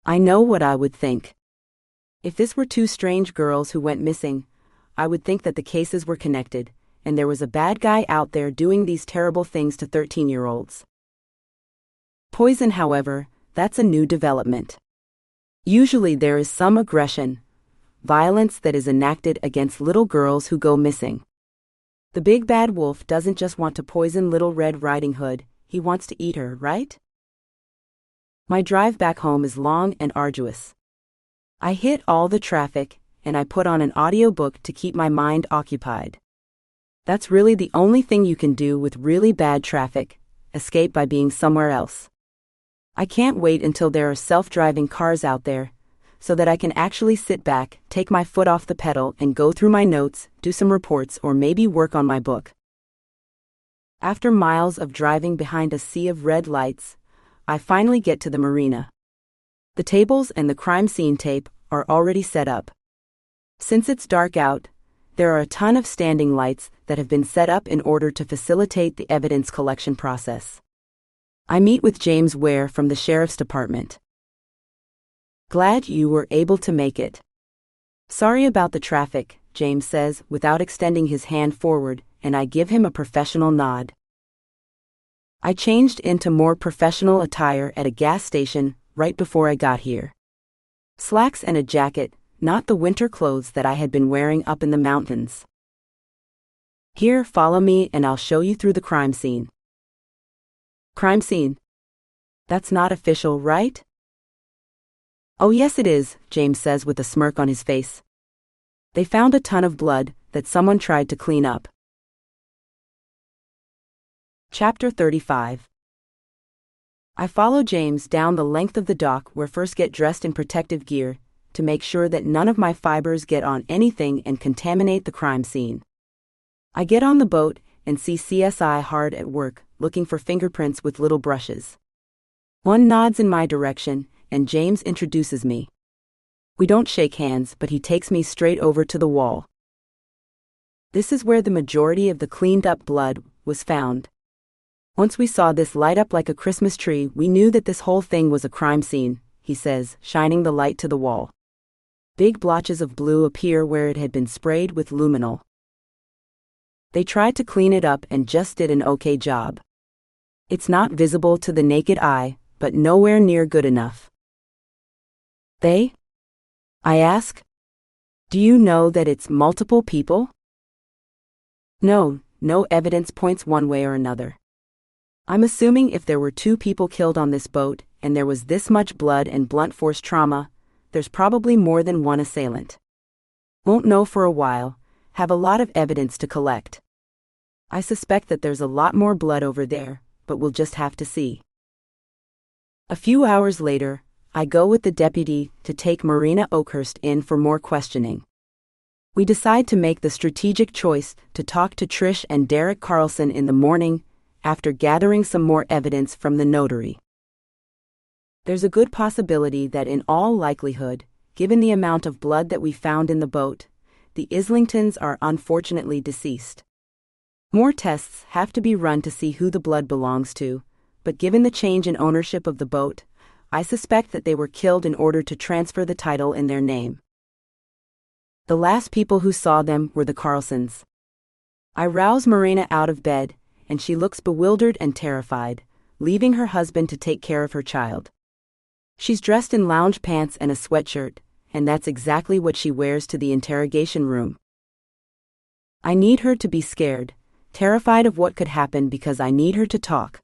I know what I would think. If this were two strange girls who went missing, I would think that the cases were connected, and there was a bad guy out there doing these terrible things to 13-year-olds. Poison, however, that's a new development. Usually there is some aggression, violence that is enacted against little girls who go missing. The big bad wolf doesn't just want to poison Little Red Riding Hood, he wants to eat her, right? My drive back home is long and arduous. I hit all the traffic, and I put on an audiobook to keep my mind occupied. That's really the only thing you can do with really bad traffic, escape by being somewhere else. I can't wait until there are self-driving cars out there, so that I can actually sit back, take my foot off the pedal and go through my notes, do some reports or maybe work on my book. After miles of driving behind a sea of red lights, I finally get to the marina. The tables and the crime scene tape are already set up. Since it's dark out, there are a ton of standing lights that have been set up in order to facilitate the evidence collection process. I meet with James Ware from the Sheriff's Department. Glad you were able to make it. Sorry about the traffic, James says without extending his hand forward, and I give him a professional nod. I changed into more professional attire at a gas station right before I got here. Slacks and a jacket, not the winter clothes that I had been wearing up in the mountains. Here, follow me and I'll show you through the crime scene. Crime scene? That's not official, right? Oh yes it is, James says with a smirk on his face. They found a ton of blood that someone tried to clean up. Chapter 35. I follow James down the length of the dock where first get dressed in protective gear, to make sure that none of my fibers get on anything and contaminate the crime scene. I get on the boat and see CSI hard at work, looking for fingerprints with little brushes. One nods in my direction, and James introduces me. We don't shake hands, but he takes me straight over to the wall. This is where the majority of the cleaned-up blood was found. Once we saw this light up like a Christmas tree, we knew that this whole thing was a crime scene, he says, shining the light to the wall. Big blotches of blue appear where it had been sprayed with luminol. They tried to clean it up and just did an okay job. It's not visible to the naked eye, but nowhere near good enough. They? I ask. Do you know that it's multiple people? No evidence points one way or another. I'm assuming if there were 2 people killed on this boat, and there was this much blood and blunt force trauma, there's probably more than one assailant. Won't know for a while, have a lot of evidence to collect. I suspect that there's a lot more blood over there, but we'll just have to see. A few hours later, I go with the deputy to take Marina Oakhurst in for more questioning. We decide to make the strategic choice to talk to Trish and Derek Carlson in the morning, after gathering some more evidence from the notary. There's a good possibility that in all likelihood, given the amount of blood that we found in the boat, the Islingtons are unfortunately deceased. More tests have to be run to see who the blood belongs to, but given the change in ownership of the boat, I suspect that they were killed in order to transfer the title in their name. The last people who saw them were the Carlsons. I rouse Marina out of bed, and she looks bewildered and terrified, leaving her husband to take care of her child. She's dressed in lounge pants and a sweatshirt, and that's exactly what she wears to the interrogation room. I need her to be scared, terrified of what could happen because I need her to talk.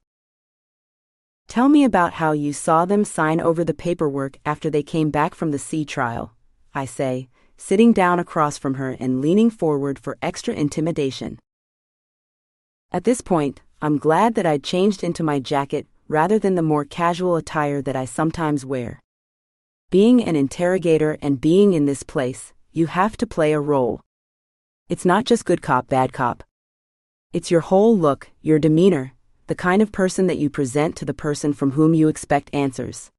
Tell me about how you saw them sign over the paperwork after they came back from the sea trial, I say, sitting down across from her and leaning forward for extra intimidation. At this point, I'm glad that I'd changed into my jacket rather than the more casual attire that I sometimes wear. Being an interrogator and being in this place, you have to play a role. It's not just good cop, bad cop. It's your whole look, your demeanor, the kind of person that you present to the person from whom you expect answers.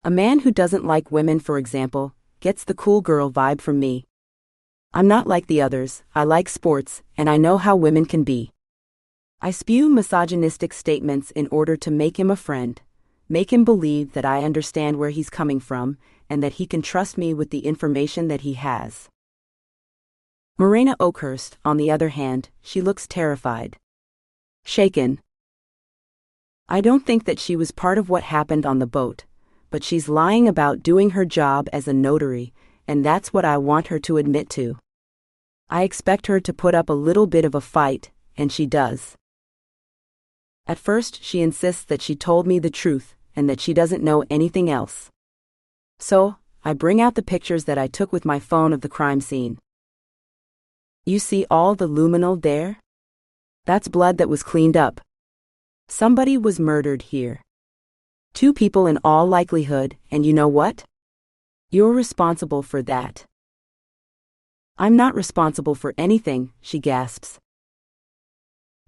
A man who doesn't like women, for example, gets the cool girl vibe from me. I'm not like the others, I like sports, and I know how women can be. I spew misogynistic statements in order to make him a friend, make him believe that I understand where he's coming from, and that he can trust me with the information that he has. Marina Oakhurst, on the other hand, she looks terrified. Shaken. I don't think that she was part of what happened on the boat, but she's lying about doing her job as a notary, and that's what I want her to admit to. I expect her to put up a little bit of a fight, and she does. At first, she insists that she told me the truth, and that she doesn't know anything else. So, I bring out the pictures that I took with my phone of the crime scene. You see all the luminol there? That's blood that was cleaned up. Somebody was murdered here. 2 people in all likelihood, and you know what? You're responsible for that. I'm not responsible for anything, she gasps.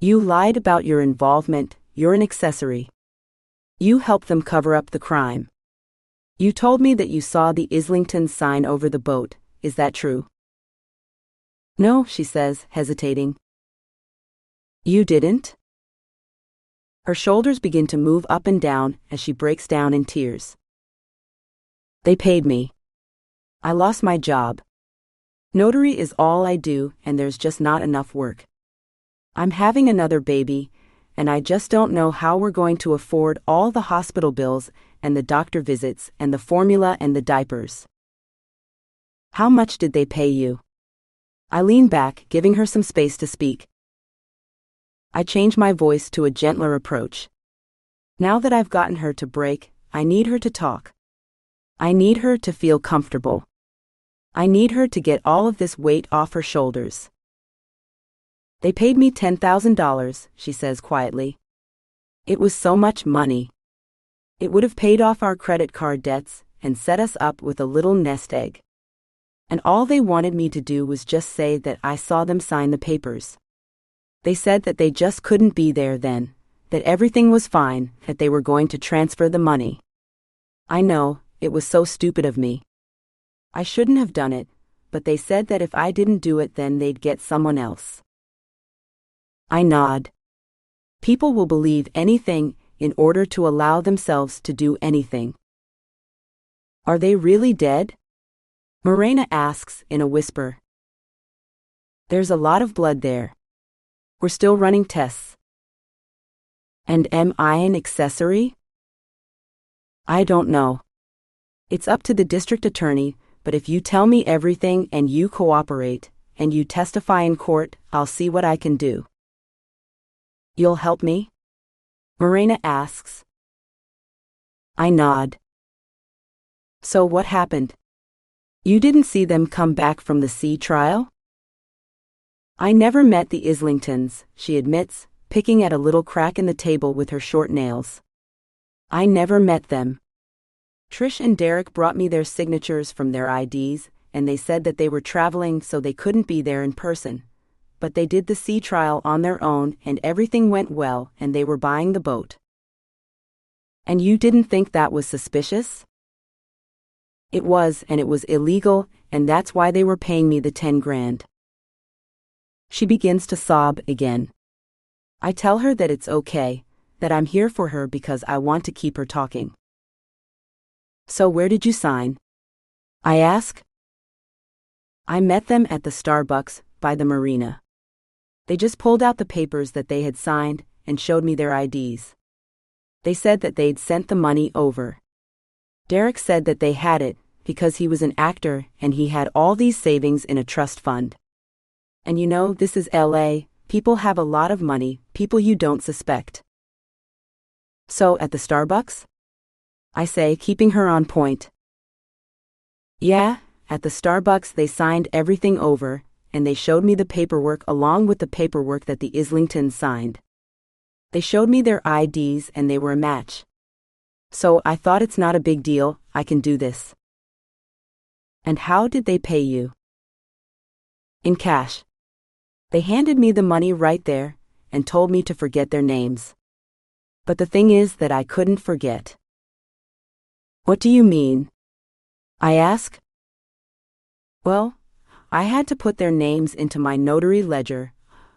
You lied about your involvement, you're an accessory. You helped them cover up the crime. You told me that you saw the Islingtons sign over the boat, is that true? No, she says, hesitating. You didn't? Her shoulders begin to move up and down as she breaks down in tears. They paid me. I lost my job. Notary is all I do, and there's just not enough work. I'm having another baby, and I just don't know how we're going to afford all the hospital bills and the doctor visits and the formula and the diapers. How much did they pay you? I lean back, giving her some space to speak. I change my voice to a gentler approach. Now that I've gotten her to break, I need her to talk. I need her to feel comfortable. I need her to get all of this weight off her shoulders. They paid me $10,000, she says quietly. It was so much money. It would have paid off our credit card debts and set us up with a little nest egg. And all they wanted me to do was just say that I saw them sign the papers. They said that they just couldn't be there then, that everything was fine, that they were going to transfer the money. I know, it was so stupid of me. I shouldn't have done it, but they said that if I didn't do it then they'd get someone else. I nod. People will believe anything in order to allow themselves to do anything. Are they really dead? Morena asks in a whisper. There's a lot of blood there. We're still running tests. And am I an accessory? I don't know. It's up to the district attorney, but if you tell me everything and you cooperate, and you testify in court, I'll see what I can do. You'll help me? Morena asks. I nod. So what happened? You didn't see them come back from the sea trial? I never met the Islingtons, she admits, picking at a little crack in the table with her short nails. I never met them. Trish and Derek brought me their signatures from their IDs, and they said that they were traveling so they couldn't be there in person. But they did the sea trial on their own and everything went well and they were buying the boat. And you didn't think that was suspicious? It was, and it was illegal, and that's why they were paying me the 10 grand. She begins to sob again. I tell her that it's okay, that I'm here for her because I want to keep her talking. So where did you sign? I ask. I met them at the Starbucks by the marina. They just pulled out the papers that they had signed and showed me their IDs. They said that they'd sent the money over. Derek said that they had it because he was an actor and he had all these savings in a trust fund. And you know, this is LA, people have a lot of money, people you don't suspect. So at the Starbucks? I say, keeping her on point. Yeah, at the Starbucks they signed everything over, and they showed me the paperwork along with the paperwork that the Islingtons signed. They showed me their IDs and they were a match. So I thought it's not a big deal, I can do this. And how did they pay you? In cash. They handed me the money right there and told me to forget their names. But the thing is that I couldn't forget. What do you mean? I ask. Well, I had to put their names into my notary ledger,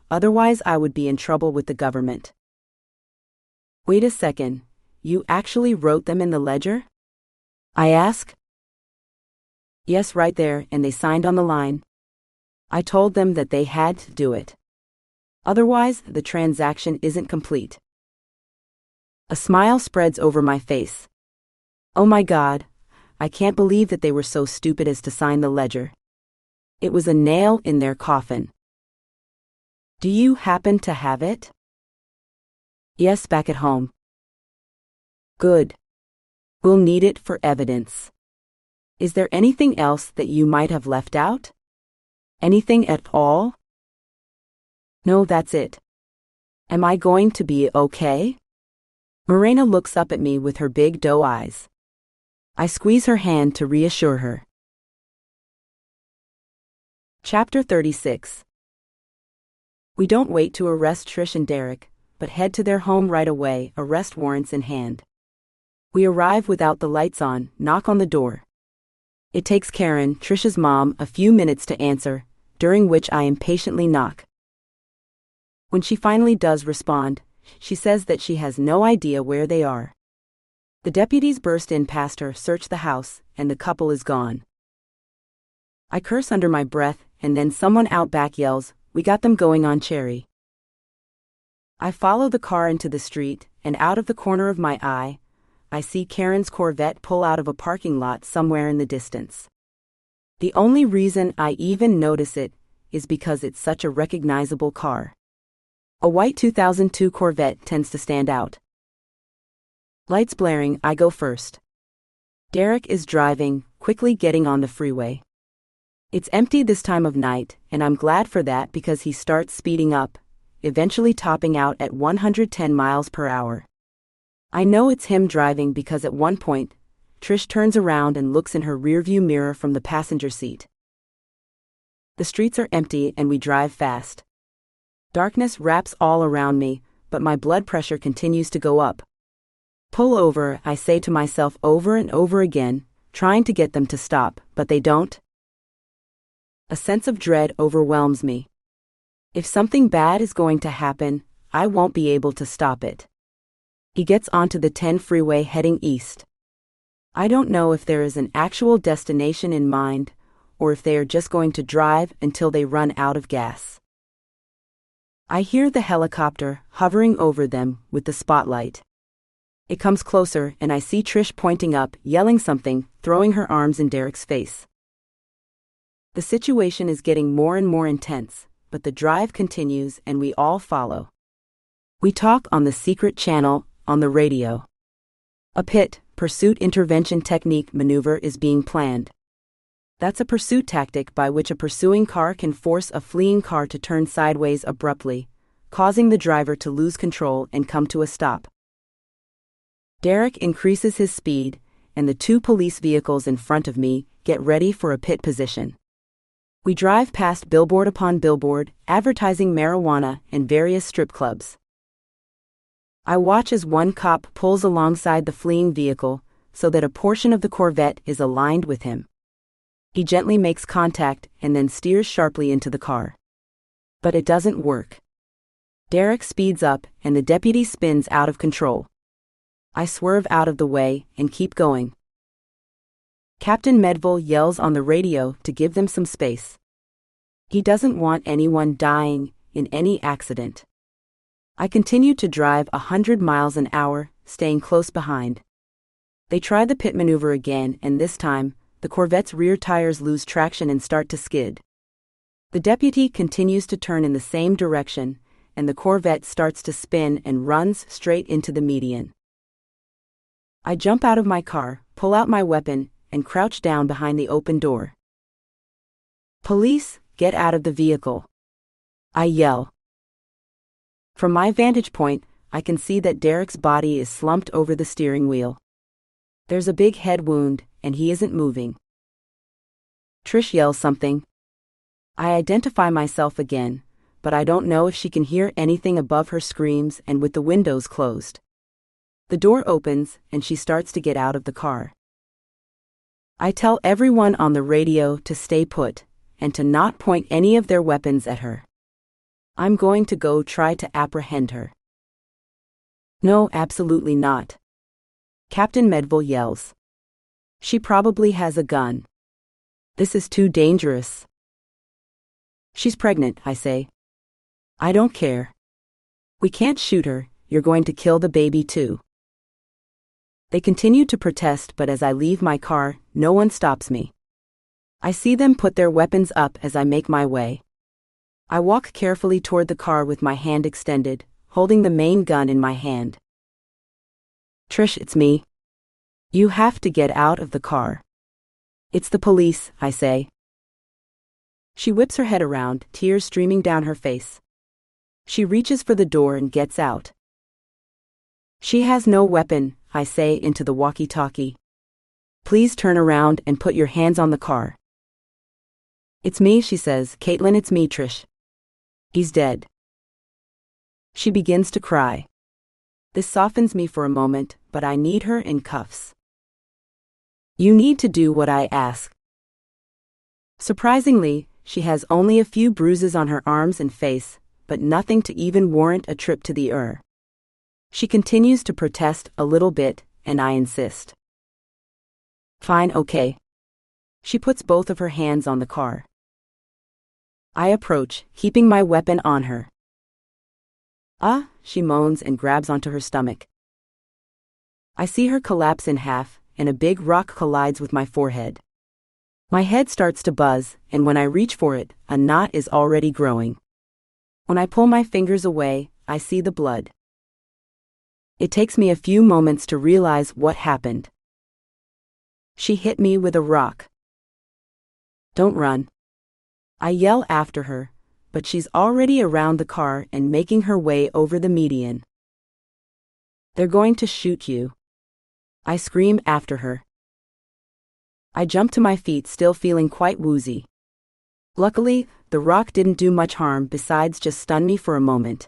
otherwise I would be in trouble with the government. Wait a second, you actually wrote them in the ledger? I ask. Yes, right there, and they signed on the line. I told them that they had to do it. Otherwise, the transaction isn't complete. A smile spreads over my face. Oh my God, I can't believe that they were so stupid as to sign the ledger. It was a nail in their coffin. Do you happen to have it? Yes, back at home. Good. We'll need it for evidence. Is there anything else that you might have left out? Anything at all? No, that's it. Am I going to be okay? Morena looks up at me with her big doe eyes. I squeeze her hand to reassure her. Chapter 36. We don't wait to arrest Trish and Derek, but head to their home right away, arrest warrants in hand. We arrive without the lights on, knock on the door. It takes Karen, Trish's mom, a few minutes to answer, during which I impatiently knock. When she finally does respond, she says that she has no idea where they are. The deputies burst in past her, search the house, and the couple is gone. I curse under my breath, and then someone out back yells, "We got them going on Cherry." I follow the car into the street, and out of the corner of my eye, I see Karen's Corvette pull out of a parking lot somewhere in the distance. The only reason I even notice it is because it's such a recognizable car. A white 2002 Corvette tends to stand out. Lights blaring, I go first. Derek is driving, quickly getting on the freeway. It's empty this time of night, and I'm glad for that because he starts speeding up, eventually topping out at 110 miles per hour. I know it's him driving because at one point, Trish turns around and looks in her rearview mirror from the passenger seat. The streets are empty and we drive fast. Darkness wraps all around me, but my blood pressure continues to go up. Pull over, I say to myself over and over again, trying to get them to stop, but they don't. A sense of dread overwhelms me. If something bad is going to happen, I won't be able to stop it. He gets onto the 10 freeway heading east. I don't know if there is an actual destination in mind, or if they are just going to drive until they run out of gas. I hear the helicopter hovering over them with the spotlight. It comes closer and I see Trish pointing up, yelling something, throwing her arms in Derek's face. The situation is getting more and more intense, but the drive continues and we all follow. We talk on the secret channel on the radio. A PIT, pursuit intervention technique maneuver, is being planned. That's a pursuit tactic by which a pursuing car can force a fleeing car to turn sideways abruptly, causing the driver to lose control and come to a stop. Derek increases his speed, and the 2 police vehicles in front of me get ready for a pit position. We drive past billboard upon billboard, advertising marijuana and various strip clubs. I watch as one cop pulls alongside the fleeing vehicle so that a portion of the Corvette is aligned with him. He gently makes contact and then steers sharply into the car. But it doesn't work. Derek speeds up and the deputy spins out of control. I swerve out of the way and keep going. Captain Medville yells on the radio to give them some space. He doesn't want anyone dying in any accident. I continue to drive 100 miles an hour, staying close behind. They try the pit maneuver again, and this time, the Corvette's rear tires lose traction and start to skid. The deputy continues to turn in the same direction, and the Corvette starts to spin and runs straight into the median. I jump out of my car, pull out my weapon, and crouch down behind the open door. "Police, get out of the vehicle!" I yell. From my vantage point, I can see that Derek's body is slumped over the steering wheel. There's a big head wound, and he isn't moving. Trish yells something. I identify myself again, but I don't know if she can hear anything above her screams and with the windows closed. The door opens, and she starts to get out of the car. I tell everyone on the radio to stay put, and to not point any of their weapons at her. I'm going to go try to apprehend her. No, absolutely not. Captain Medville yells. She probably has a gun. This is too dangerous. She's pregnant, I say. I don't care. We can't shoot her, you're going to kill the baby too. They continue to protest, but as I leave my car, no one stops me. I see them put their weapons up as I make my way. I walk carefully toward the car with my hand extended, holding the main gun in my hand. Trish, it's me. You have to get out of the car. It's the police, I say. She whips her head around, tears streaming down her face. She reaches for the door and gets out. She has no weapon, I say into the walkie-talkie. Please turn around and put your hands on the car. It's me, she says. Kaitlyn, it's me, Trish. He's dead. She begins to cry. This softens me for a moment, but I need her in cuffs. You need to do what I ask. Surprisingly, she has only a few bruises on her arms and face, but nothing to even warrant a trip to the ER. She continues to protest a little bit, and I insist. Fine, okay. She puts both of her hands on the car. I approach, keeping my weapon on her. Ah, she moans and grabs onto her stomach. I see her collapse in half, and a big rock collides with my forehead. My head starts to buzz, and when I reach for it, a knot is already growing. When I pull my fingers away, I see the blood. It takes me a few moments to realize what happened. She hit me with a rock. Don't run. I yell after her, but she's already around the car and making her way over the median. They're going to shoot you. I scream after her. I jump to my feet, still feeling quite woozy. Luckily, the rock didn't do much harm besides just stun me for a moment.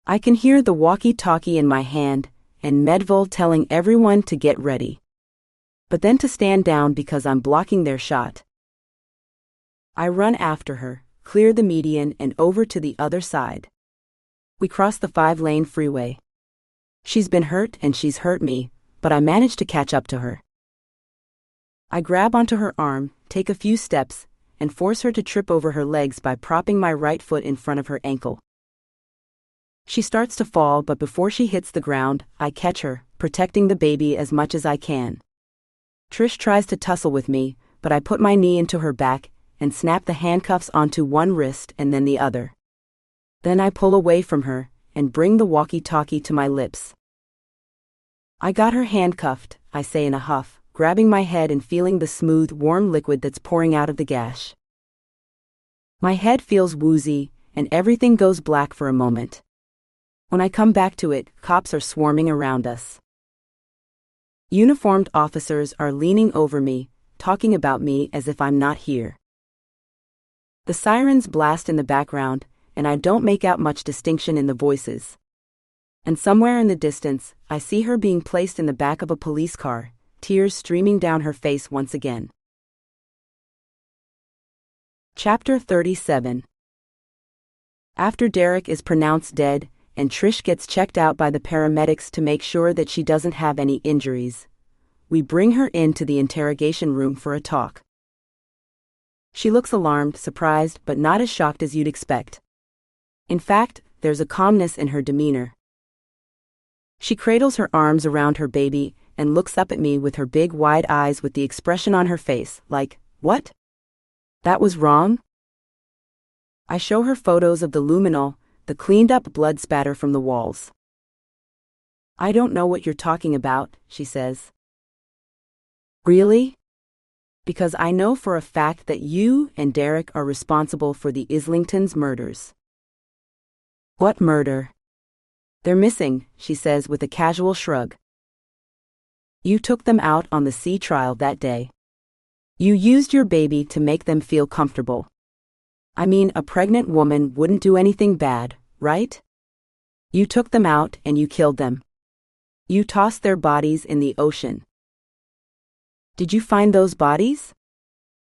I can hear the walkie-talkie in my hand, and Medville telling everyone to get ready. But then to stand down because I'm blocking their shot. I run after her, clear the median and over to the other side. We cross the 5-lane freeway. She's been hurt and she's hurt me, but I managed to catch up to her. I grab onto her arm, take a few steps, and force her to trip over her legs by propping my right foot in front of her ankle. She starts to fall, but before she hits the ground, I catch her, protecting the baby as much as I can. Trish tries to tussle with me, but I put my knee into her back and snap the handcuffs onto one wrist and then the other. Then I pull away from her and bring the walkie-talkie to my lips. "I got her handcuffed," I say in a huff, grabbing my head and feeling the smooth, warm liquid that's pouring out of the gash. My head feels woozy, and everything goes black for a moment. When I come back to it, cops are swarming around us. Uniformed officers are leaning over me, talking about me as if I'm not here. The sirens blast in the background, and I don't make out much distinction in the voices. And somewhere in the distance, I see her being placed in the back of a police car, tears streaming down her face once again. Chapter 37. After Derek is pronounced dead, and Trish gets checked out by the paramedics to make sure that she doesn't have any injuries, we bring her into the interrogation room for a talk. She looks alarmed, surprised, but not as shocked as you'd expect. In fact, there's a calmness in her demeanor. She cradles her arms around her baby and looks up at me with her big wide eyes with the expression on her face, like, "What? That was wrong?" I show her photos of the luminol, the cleaned-up blood spatter from the walls. "I don't know what you're talking about," she says. "Really? Because I know for a fact that you and Derek are responsible for the Islingtons' murders." "What murder?" "They're missing," she says with a casual shrug. "You took them out on the sea trial that day. You used your baby to make them feel comfortable. I mean, a pregnant woman wouldn't do anything bad, right? You took them out and you killed them. You tossed their bodies in the ocean." "Did you find those bodies?"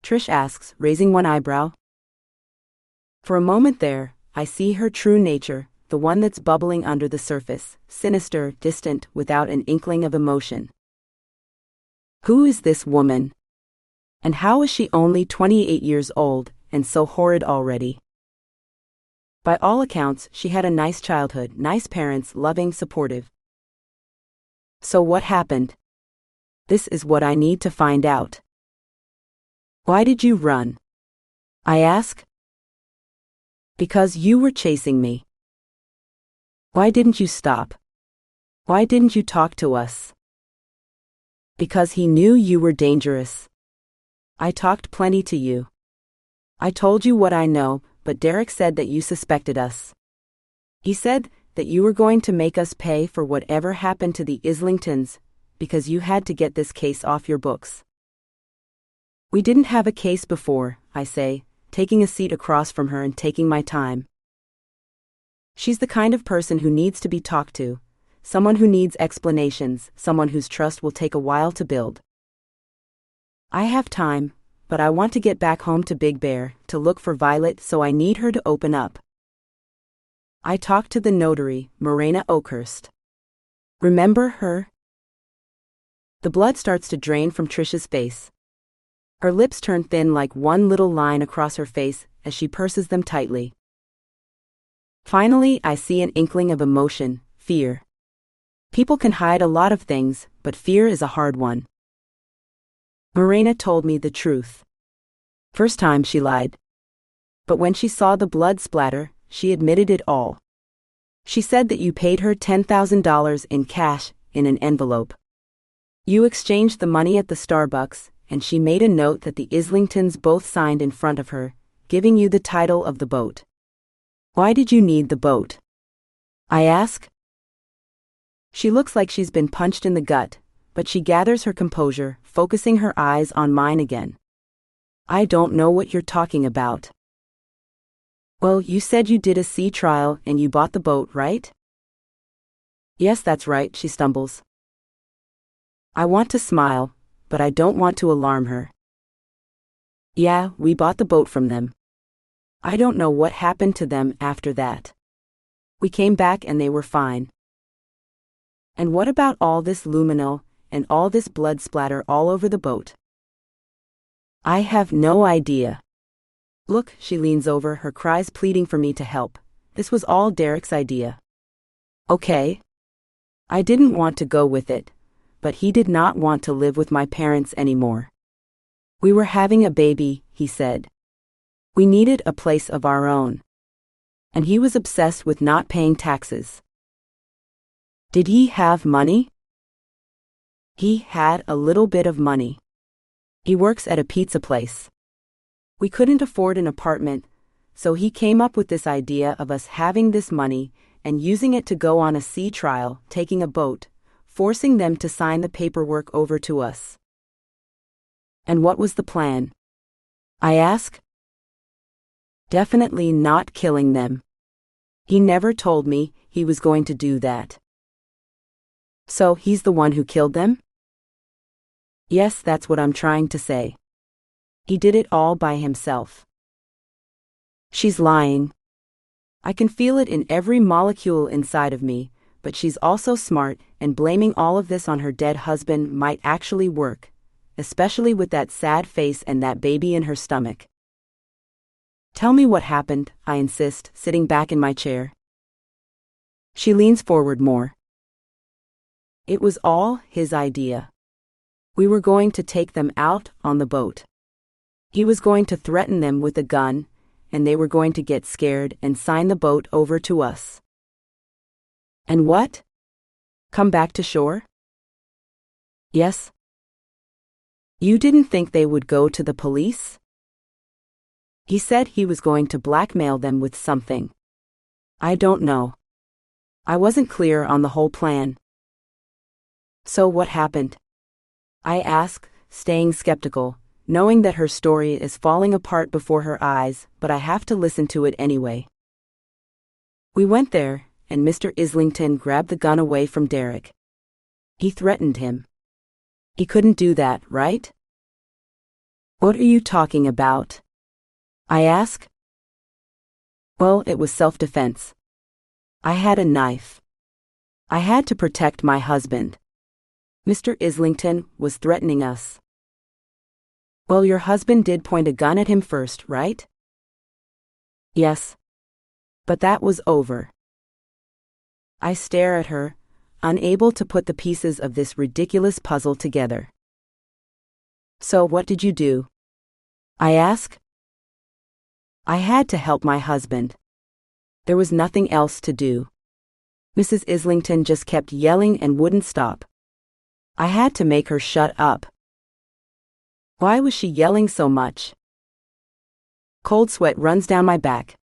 Trish asks, raising one eyebrow. For a moment there, I see her true nature, the one that's bubbling under the surface, sinister, distant, without an inkling of emotion. Who is this woman? And how is she only 28 years old, and so horrid already? By all accounts, she had a nice childhood, nice parents, loving, supportive. So what happened? This is what I need to find out. "Why did you run?" I ask. "Because you were chasing me." "Why didn't you stop? Why didn't you talk to us?" "Because he knew you were dangerous. I talked plenty to you. I told you what I know, but Derek said that you suspected us. He said that you were going to make us pay for whatever happened to the Islingtons, because you had to get this case off your books." "We didn't have a case before," I say, taking a seat across from her and taking my time. She's the kind of person who needs to be talked to, someone who needs explanations, someone whose trust will take a while to build. I have time, but I want to get back home to Big Bear, to look for Violet, so I need her to open up. I talk to the notary, Morena Oakhurst. Remember her? The blood starts to drain from Trish's face. Her lips turn thin like one little line across her face as she purses them tightly. Finally, I see an inkling of emotion, fear. People can hide a lot of things, but fear is a hard one. Morena told me the truth. First time she lied. But when she saw the blood splatter, she admitted it all. She said that you paid her $10,000 in cash, in an envelope. You exchanged the money at the Starbucks, and she made a note that the Islingtons both signed in front of her, giving you the title of the boat. Why did you need the boat? I ask. She looks like she's been punched in the gut, but she gathers her composure, focusing her eyes on mine again. I don't know what you're talking about. Well, you said you did a sea trial and you bought the boat, right? Yes, that's right, she stumbles. I want to smile, but I don't want to alarm her. Yeah, we bought the boat from them. I don't know what happened to them after that. We came back and they were fine. And what about all this luminol and all this blood splatter all over the boat? I have no idea. Look, she leans over, her cries pleading for me to help. This was all Derek's idea. Okay. I didn't want to go with it, but he did not want to live with my parents anymore. We were having a baby, he said. We needed a place of our own. And he was obsessed with not paying taxes. Did he have money? He had a little bit of money. He works at a pizza place. We couldn't afford an apartment, so he came up with this idea of us having this money and using it to go on a sea trial, taking a boat, forcing them to sign the paperwork over to us. And what was the plan? I ask. Definitely not killing them. He never told me he was going to do that. So he's the one who killed them? Yes, that's what I'm trying to say. He did it all by himself. She's lying. I can feel it in every molecule inside of me, but she's also smart, and blaming all of this on her dead husband might actually work, especially with that sad face and that baby in her stomach. Tell me what happened, I insist, sitting back in my chair. She leans forward more. It was all his idea. We were going to take them out on the boat. He was going to threaten them with a gun, and they were going to get scared and sign the boat over to us. And what? Come back to shore? Yes. You didn't think they would go to the police? He said he was going to blackmail them with something. I don't know. I wasn't clear on the whole plan. So what happened? I ask, staying skeptical, knowing that her story is falling apart before her eyes, but I have to listen to it anyway. We went there, and Mr. Islington grabbed the gun away from Derek. He threatened him. He couldn't do that, right? What are you talking about? I ask. Well, it was self-defense. I had a knife. I had to protect my husband. Mr. Islington was threatening us. Well, your husband did point a gun at him first, right? Yes. But that was over. I stare at her, unable to put the pieces of this ridiculous puzzle together. So what did you do? I ask. I had to help my husband. There was nothing else to do. Mrs. Islington just kept yelling and wouldn't stop. I had to make her shut up. Why was she yelling so much? Cold sweat runs down my back.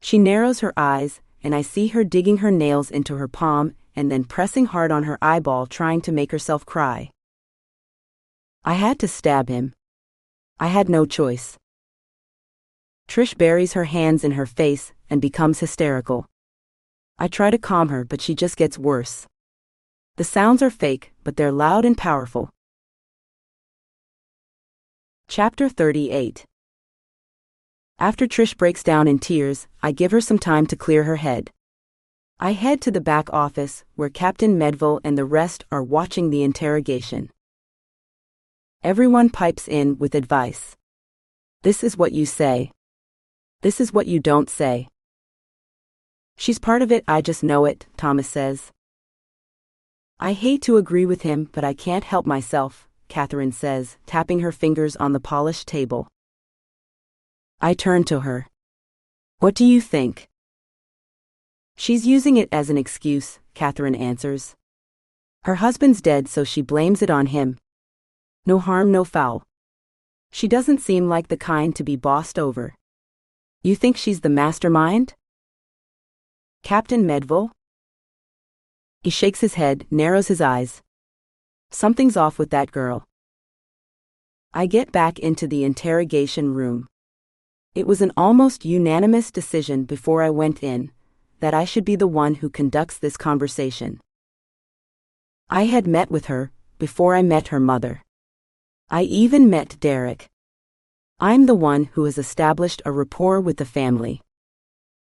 She narrows her eyes, and I see her digging her nails into her palm and then pressing hard on her eyeball, trying to make herself cry. I had to stab him. I had no choice. Trish buries her hands in her face and becomes hysterical. I try to calm her, but she just gets worse. The sounds are fake, but they're loud and powerful. Chapter 38. After Trish breaks down in tears, I give her some time to clear her head. I head to the back office, where Captain Medville and the rest are watching the interrogation. Everyone pipes in with advice. This is what you say. This is what you don't say. She's part of it, I just know it, Thomas says. I hate to agree with him, but I can't help myself, Catherine says, tapping her fingers on the polished table. I turn to her. What do you think? She's using it as an excuse, Catherine answers. Her husband's dead, so she blames it on him. No harm, no foul. She doesn't seem like the kind to be bossed over. You think she's the mastermind? Captain Medville? He shakes his head, narrows his eyes. Something's off with that girl. I get back into the interrogation room. It was an almost unanimous decision before I went in that I should be the one who conducts this conversation. I had met with her before I met her mother. I even met Derek. I'm the one who has established a rapport with the family.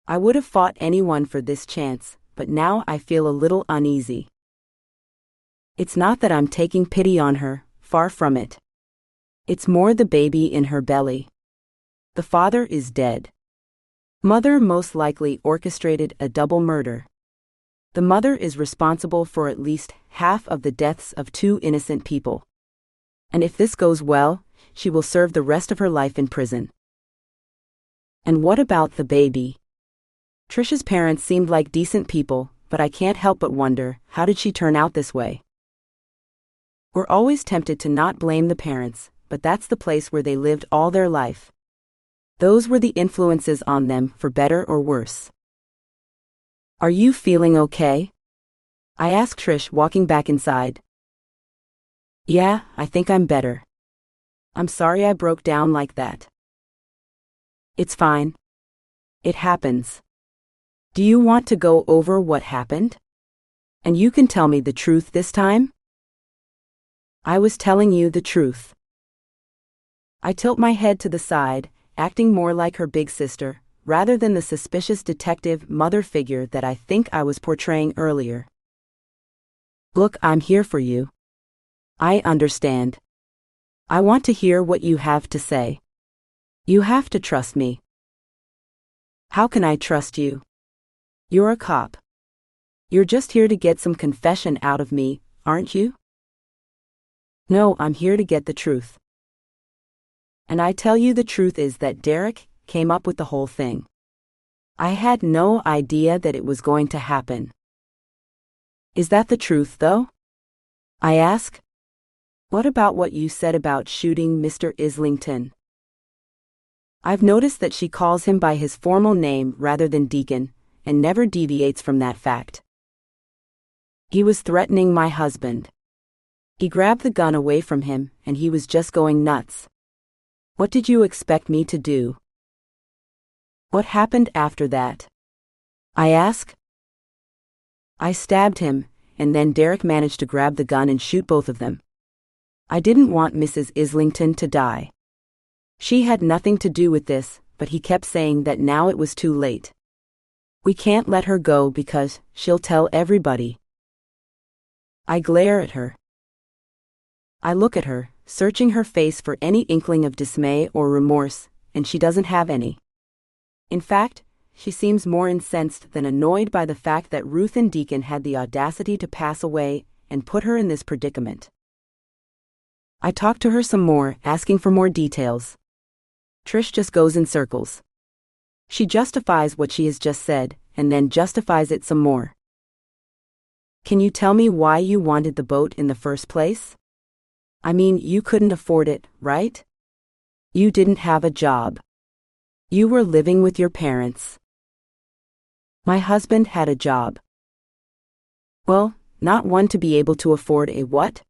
I would have fought anyone for this chance, but now I feel a little uneasy. It's not that I'm taking pity on her, far from it. It's more the baby in her belly. The father is dead. Mother most likely orchestrated a double murder. The mother is responsible for at least half of the deaths of 2 innocent people. And if this goes well, she will serve the rest of her life in prison. And what about the baby? Trish's parents seemed like decent people, but I can't help but wonder, how did she turn out this way? We're always tempted to not blame the parents, but that's the place where they lived all their life. Those were the influences on them, for better or worse. Are you feeling okay? I asked Trish, walking back inside. Yeah, I think I'm better. I'm sorry I broke down like that. It's fine. It happens. Do you want to go over what happened? And you can tell me the truth this time? I was telling you the truth. I tilt my head to the side, acting more like her big sister, rather than the suspicious detective mother figure that I think I was portraying earlier. Look, I'm here for you. I understand. I want to hear what you have to say. You have to trust me. How can I trust you? You're a cop. You're just here to get some confession out of me, aren't you? No, I'm here to get the truth. And I tell you the truth is that Derek came up with the whole thing. I had no idea that it was going to happen. Is that the truth, though? I ask. What about what you said about shooting Mr. Islington? I've noticed that she calls him by his formal name rather than Deacon, and never deviates from that fact. He was threatening my husband. He grabbed the gun away from him, and he was just going nuts. What did you expect me to do? What happened after that? I ask. I stabbed him, and then Derek managed to grab the gun and shoot both of them. I didn't want Mrs. Islington to die. She had nothing to do with this, but he kept saying that now it was too late. We can't let her go because she'll tell everybody. I glare at her. I look at her, searching her face for any inkling of dismay or remorse, and she doesn't have any. In fact, she seems more incensed than annoyed by the fact that Ruth and Deacon had the audacity to pass away and put her in this predicament. I talk to her some more, asking for more details. Trish just goes in circles. She justifies what she has just said, and then justifies it some more. Can you tell me why you wanted the boat in the first place? I mean, you couldn't afford it, right? You didn't have a job. You were living with your parents. My husband had a job. Well, not one to be able to afford a what?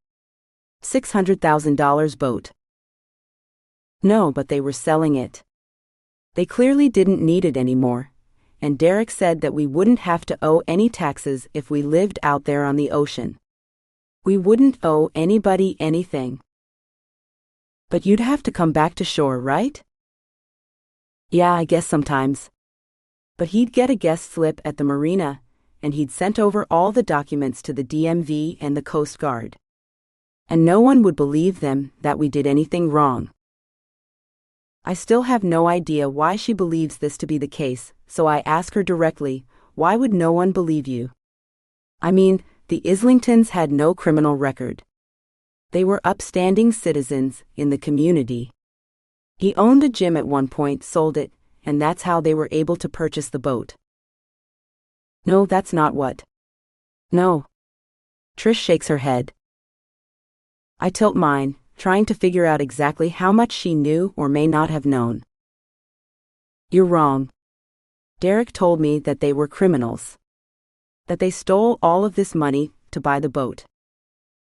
$600,000 boat. No, but they were selling it. They clearly didn't need it anymore, and Derek said that we wouldn't have to owe any taxes if we lived out there on the ocean. We wouldn't owe anybody anything. But you'd have to come back to shore, right? Yeah, I guess sometimes. But he'd get a guest slip at the marina, and he'd sent over all the documents to the DMV and the Coast Guard. And no one would believe them that we did anything wrong. I still have no idea why she believes this to be the case, so I ask her directly, why would no one believe you? I mean, the Islingtons had no criminal record. They were upstanding citizens in the community. He owned a gym at one point, sold it, and that's how they were able to purchase the boat. No, that's not what. No. Trish shakes her head. I tilt mine, trying to figure out exactly how much she knew or may not have known. You're wrong. Derek told me that they were criminals. That they stole all of this money to buy the boat.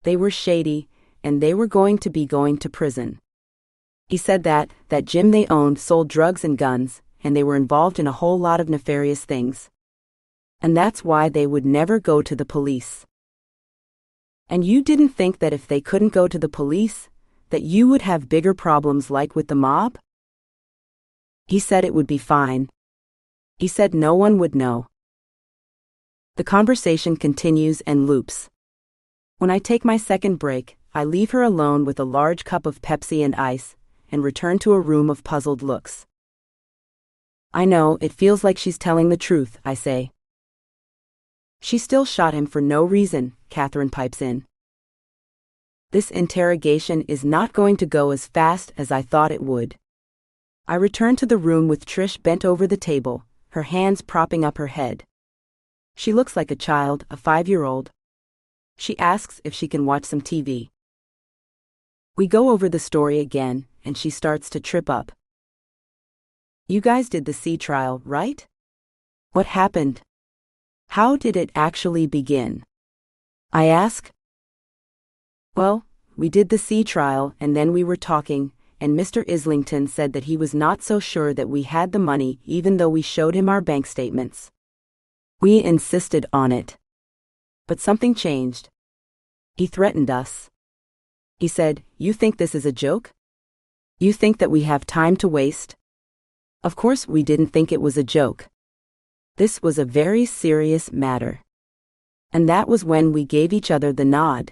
They were shady, and they were going to prison. He said that gym they owned sold drugs and guns, and they were involved in a whole lot of nefarious things. And that's why they would never go to the police. And you didn't think that if they couldn't go to the police, that you would have bigger problems like with the mob? He said it would be fine. He said no one would know. The conversation continues and loops. When I take my second break, I leave her alone with a large cup of Pepsi and ice, and return to a room of puzzled looks. I know, it feels like she's telling the truth, I say. She still shot him for no reason, Catherine pipes in. This interrogation is not going to go as fast as I thought it would. I return to the room with Trish bent over the table, her hands propping up her head. She looks like a child, a 5-year-old. She asks if she can watch some TV. We go over the story again, and she starts to trip up. You guys did the sea trial, right? What happened? How did it actually begin? I ask. Well, we did the sea trial and then we were talking, and Mr. Islington said that he was not so sure that we had the money even though we showed him our bank statements. We insisted on it. But something changed. He threatened us. He said, "You think this is a joke? You think that we have time to waste?" Of course we didn't think it was a joke. This was a very serious matter. And that was when we gave each other the nod.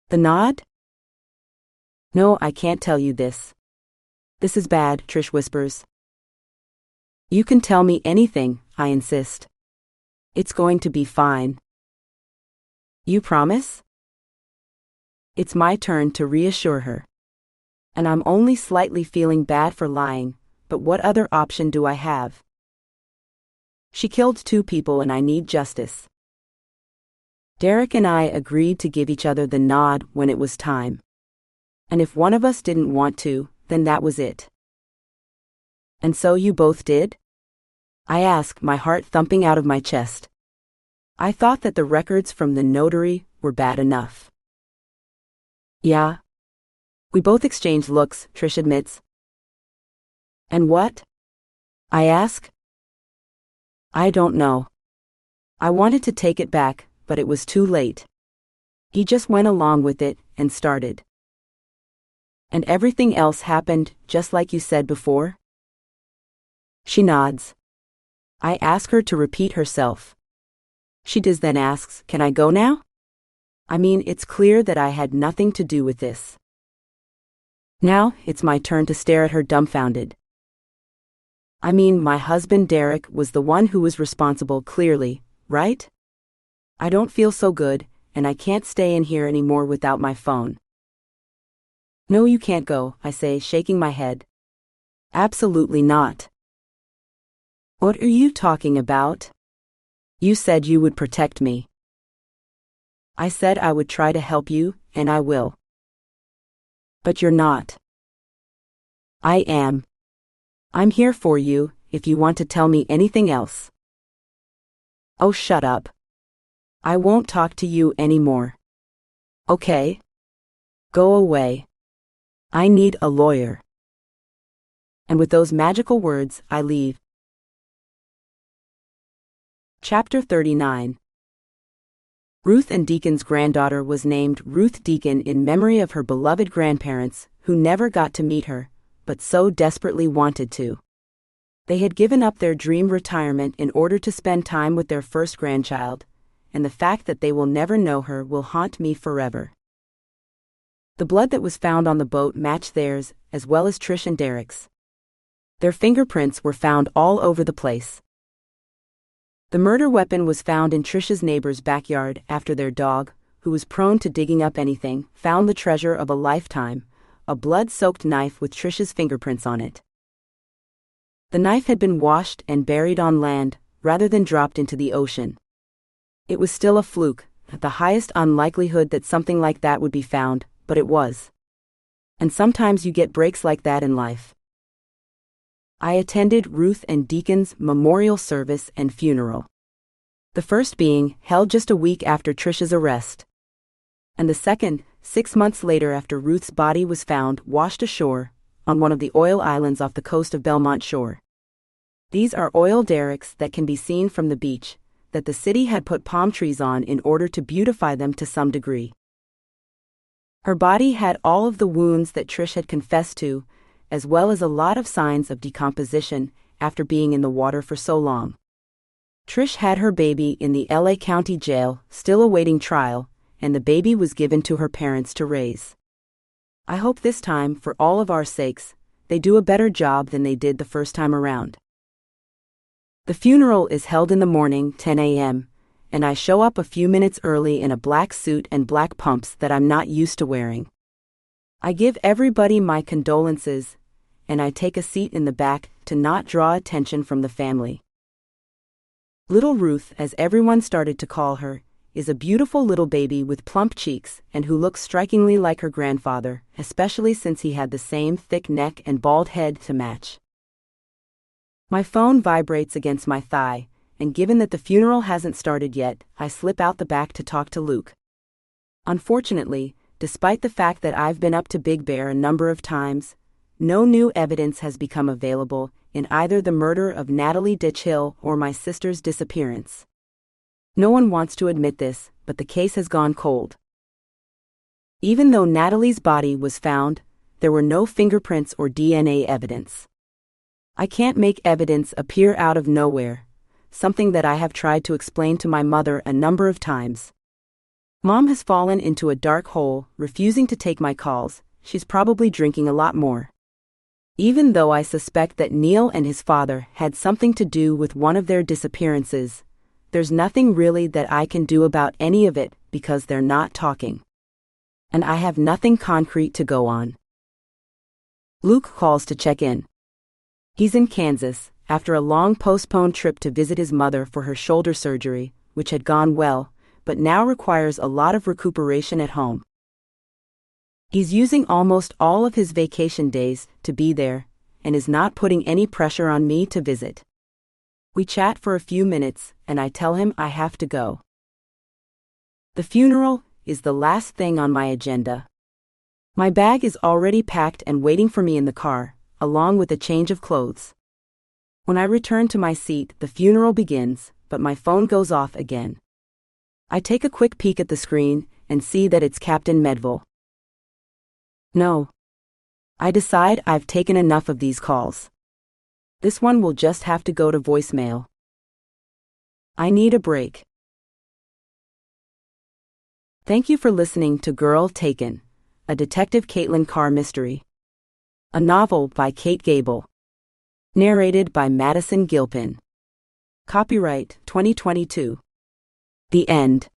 The nod? No, I can't tell you this. This is bad, Trish whispers. You can tell me anything, I insist. It's going to be fine. You promise? It's my turn to reassure her. And I'm only slightly feeling bad for lying, but what other option do I have? She killed 2 people and I need justice. Derek and I agreed to give each other the nod when it was time. And if one of us didn't want to, then that was it. And so you both did? I ask, my heart thumping out of my chest. I thought that the records from the notary were bad enough. Yeah. We both exchange looks, Trish admits. And what? I ask. I don't know. I wanted to take it back, but it was too late. He just went along with it and started. And everything else happened just like you said before? She nods. I ask her to repeat herself. She does, then asks, "Can I go now? I mean, it's clear that I had nothing to do with this." Now, it's my turn to stare at her dumbfounded. I mean, my husband Derek was the one who was responsible, clearly, right? I don't feel so good, and I can't stay in here anymore without my phone. No, you can't go, I say, shaking my head. Absolutely not. What are you talking about? You said you would protect me. I said I would try to help you, and I will. But you're not. I am. I'm here for you, if you want to tell me anything else. Oh, shut up. I won't talk to you anymore. Okay? Go away. I need a lawyer. And with those magical words, I leave. Chapter 39. Ruth and Deacon's granddaughter was named Ruth Deacon in memory of her beloved grandparents, who never got to meet her, but so desperately wanted to. They had given up their dream retirement in order to spend time with their first grandchild, and the fact that they will never know her will haunt me forever. The blood that was found on the boat matched theirs, as well as Trish and Derek's. Their fingerprints were found all over the place. The murder weapon was found in Trish's neighbor's backyard after their dog, who was prone to digging up anything, found the treasure of a lifetime, a blood-soaked knife with Trish's fingerprints on it. The knife had been washed and buried on land, rather than dropped into the ocean. It was still a fluke, the highest unlikelihood that something like that would be found, but it was. And sometimes you get breaks like that in life. I attended Ruth and Deacon's memorial service and funeral. The first being held just a week after Trish's arrest. And the second, 6 months later after Ruth's body was found washed ashore, on one of the oil islands off the coast of Belmont Shore. These are oil derricks that can be seen from the beach, that the city had put palm trees on in order to beautify them to some degree. Her body had all of the wounds that Trish had confessed to, as well as a lot of signs of decomposition, after being in the water for so long. Trish had her baby in the LA County Jail, still awaiting trial, and the baby was given to her parents to raise. I hope this time, for all of our sakes, they do a better job than they did the first time around. The funeral is held in the morning, 10 a.m., and I show up a few minutes early in a black suit and black pumps that I'm not used to wearing. I give everybody my condolences, and I take a seat in the back to not draw attention from the family. Little Ruth, as everyone started to call her, is a beautiful little baby with plump cheeks and who looks strikingly like her grandfather, especially since he had the same thick neck and bald head to match. My phone vibrates against my thigh, and given that the funeral hasn't started yet, I slip out the back to talk to Luke. Unfortunately, despite the fact that I've been up to Big Bear a number of times, no new evidence has become available in either the murder of Natalie Ditchhill or my sister's disappearance. No one wants to admit this, but the case has gone cold. Even though Natalie's body was found, there were no fingerprints or DNA evidence. I can't make evidence appear out of nowhere, something that I have tried to explain to my mother a number of times. Mom has fallen into a dark hole, refusing to take my calls. She's probably drinking a lot more. Even though I suspect that Neil and his father had something to do with one of their disappearances, there's nothing really that I can do about any of it because they're not talking. And I have nothing concrete to go on. Luke calls to check in. He's in Kansas, after a long postponed trip to visit his mother for her shoulder surgery, which had gone well, but now requires a lot of recuperation at home. He's using almost all of his vacation days to be there, and is not putting any pressure on me to visit. We chat for a few minutes, and I tell him I have to go. The funeral is the last thing on my agenda. My bag is already packed and waiting for me in the car, along with a change of clothes. When I return to my seat, the funeral begins, but my phone goes off again. I take a quick peek at the screen and see that it's Captain Medville. No. I decide I've taken enough of these calls. This one will just have to go to voicemail. I need a break. Thank you for listening to Girl Taken, a Detective Kaitlyn Carr mystery. A novel by Kate Gable. Narrated by Madison Gilpin. Copyright 2022. The end.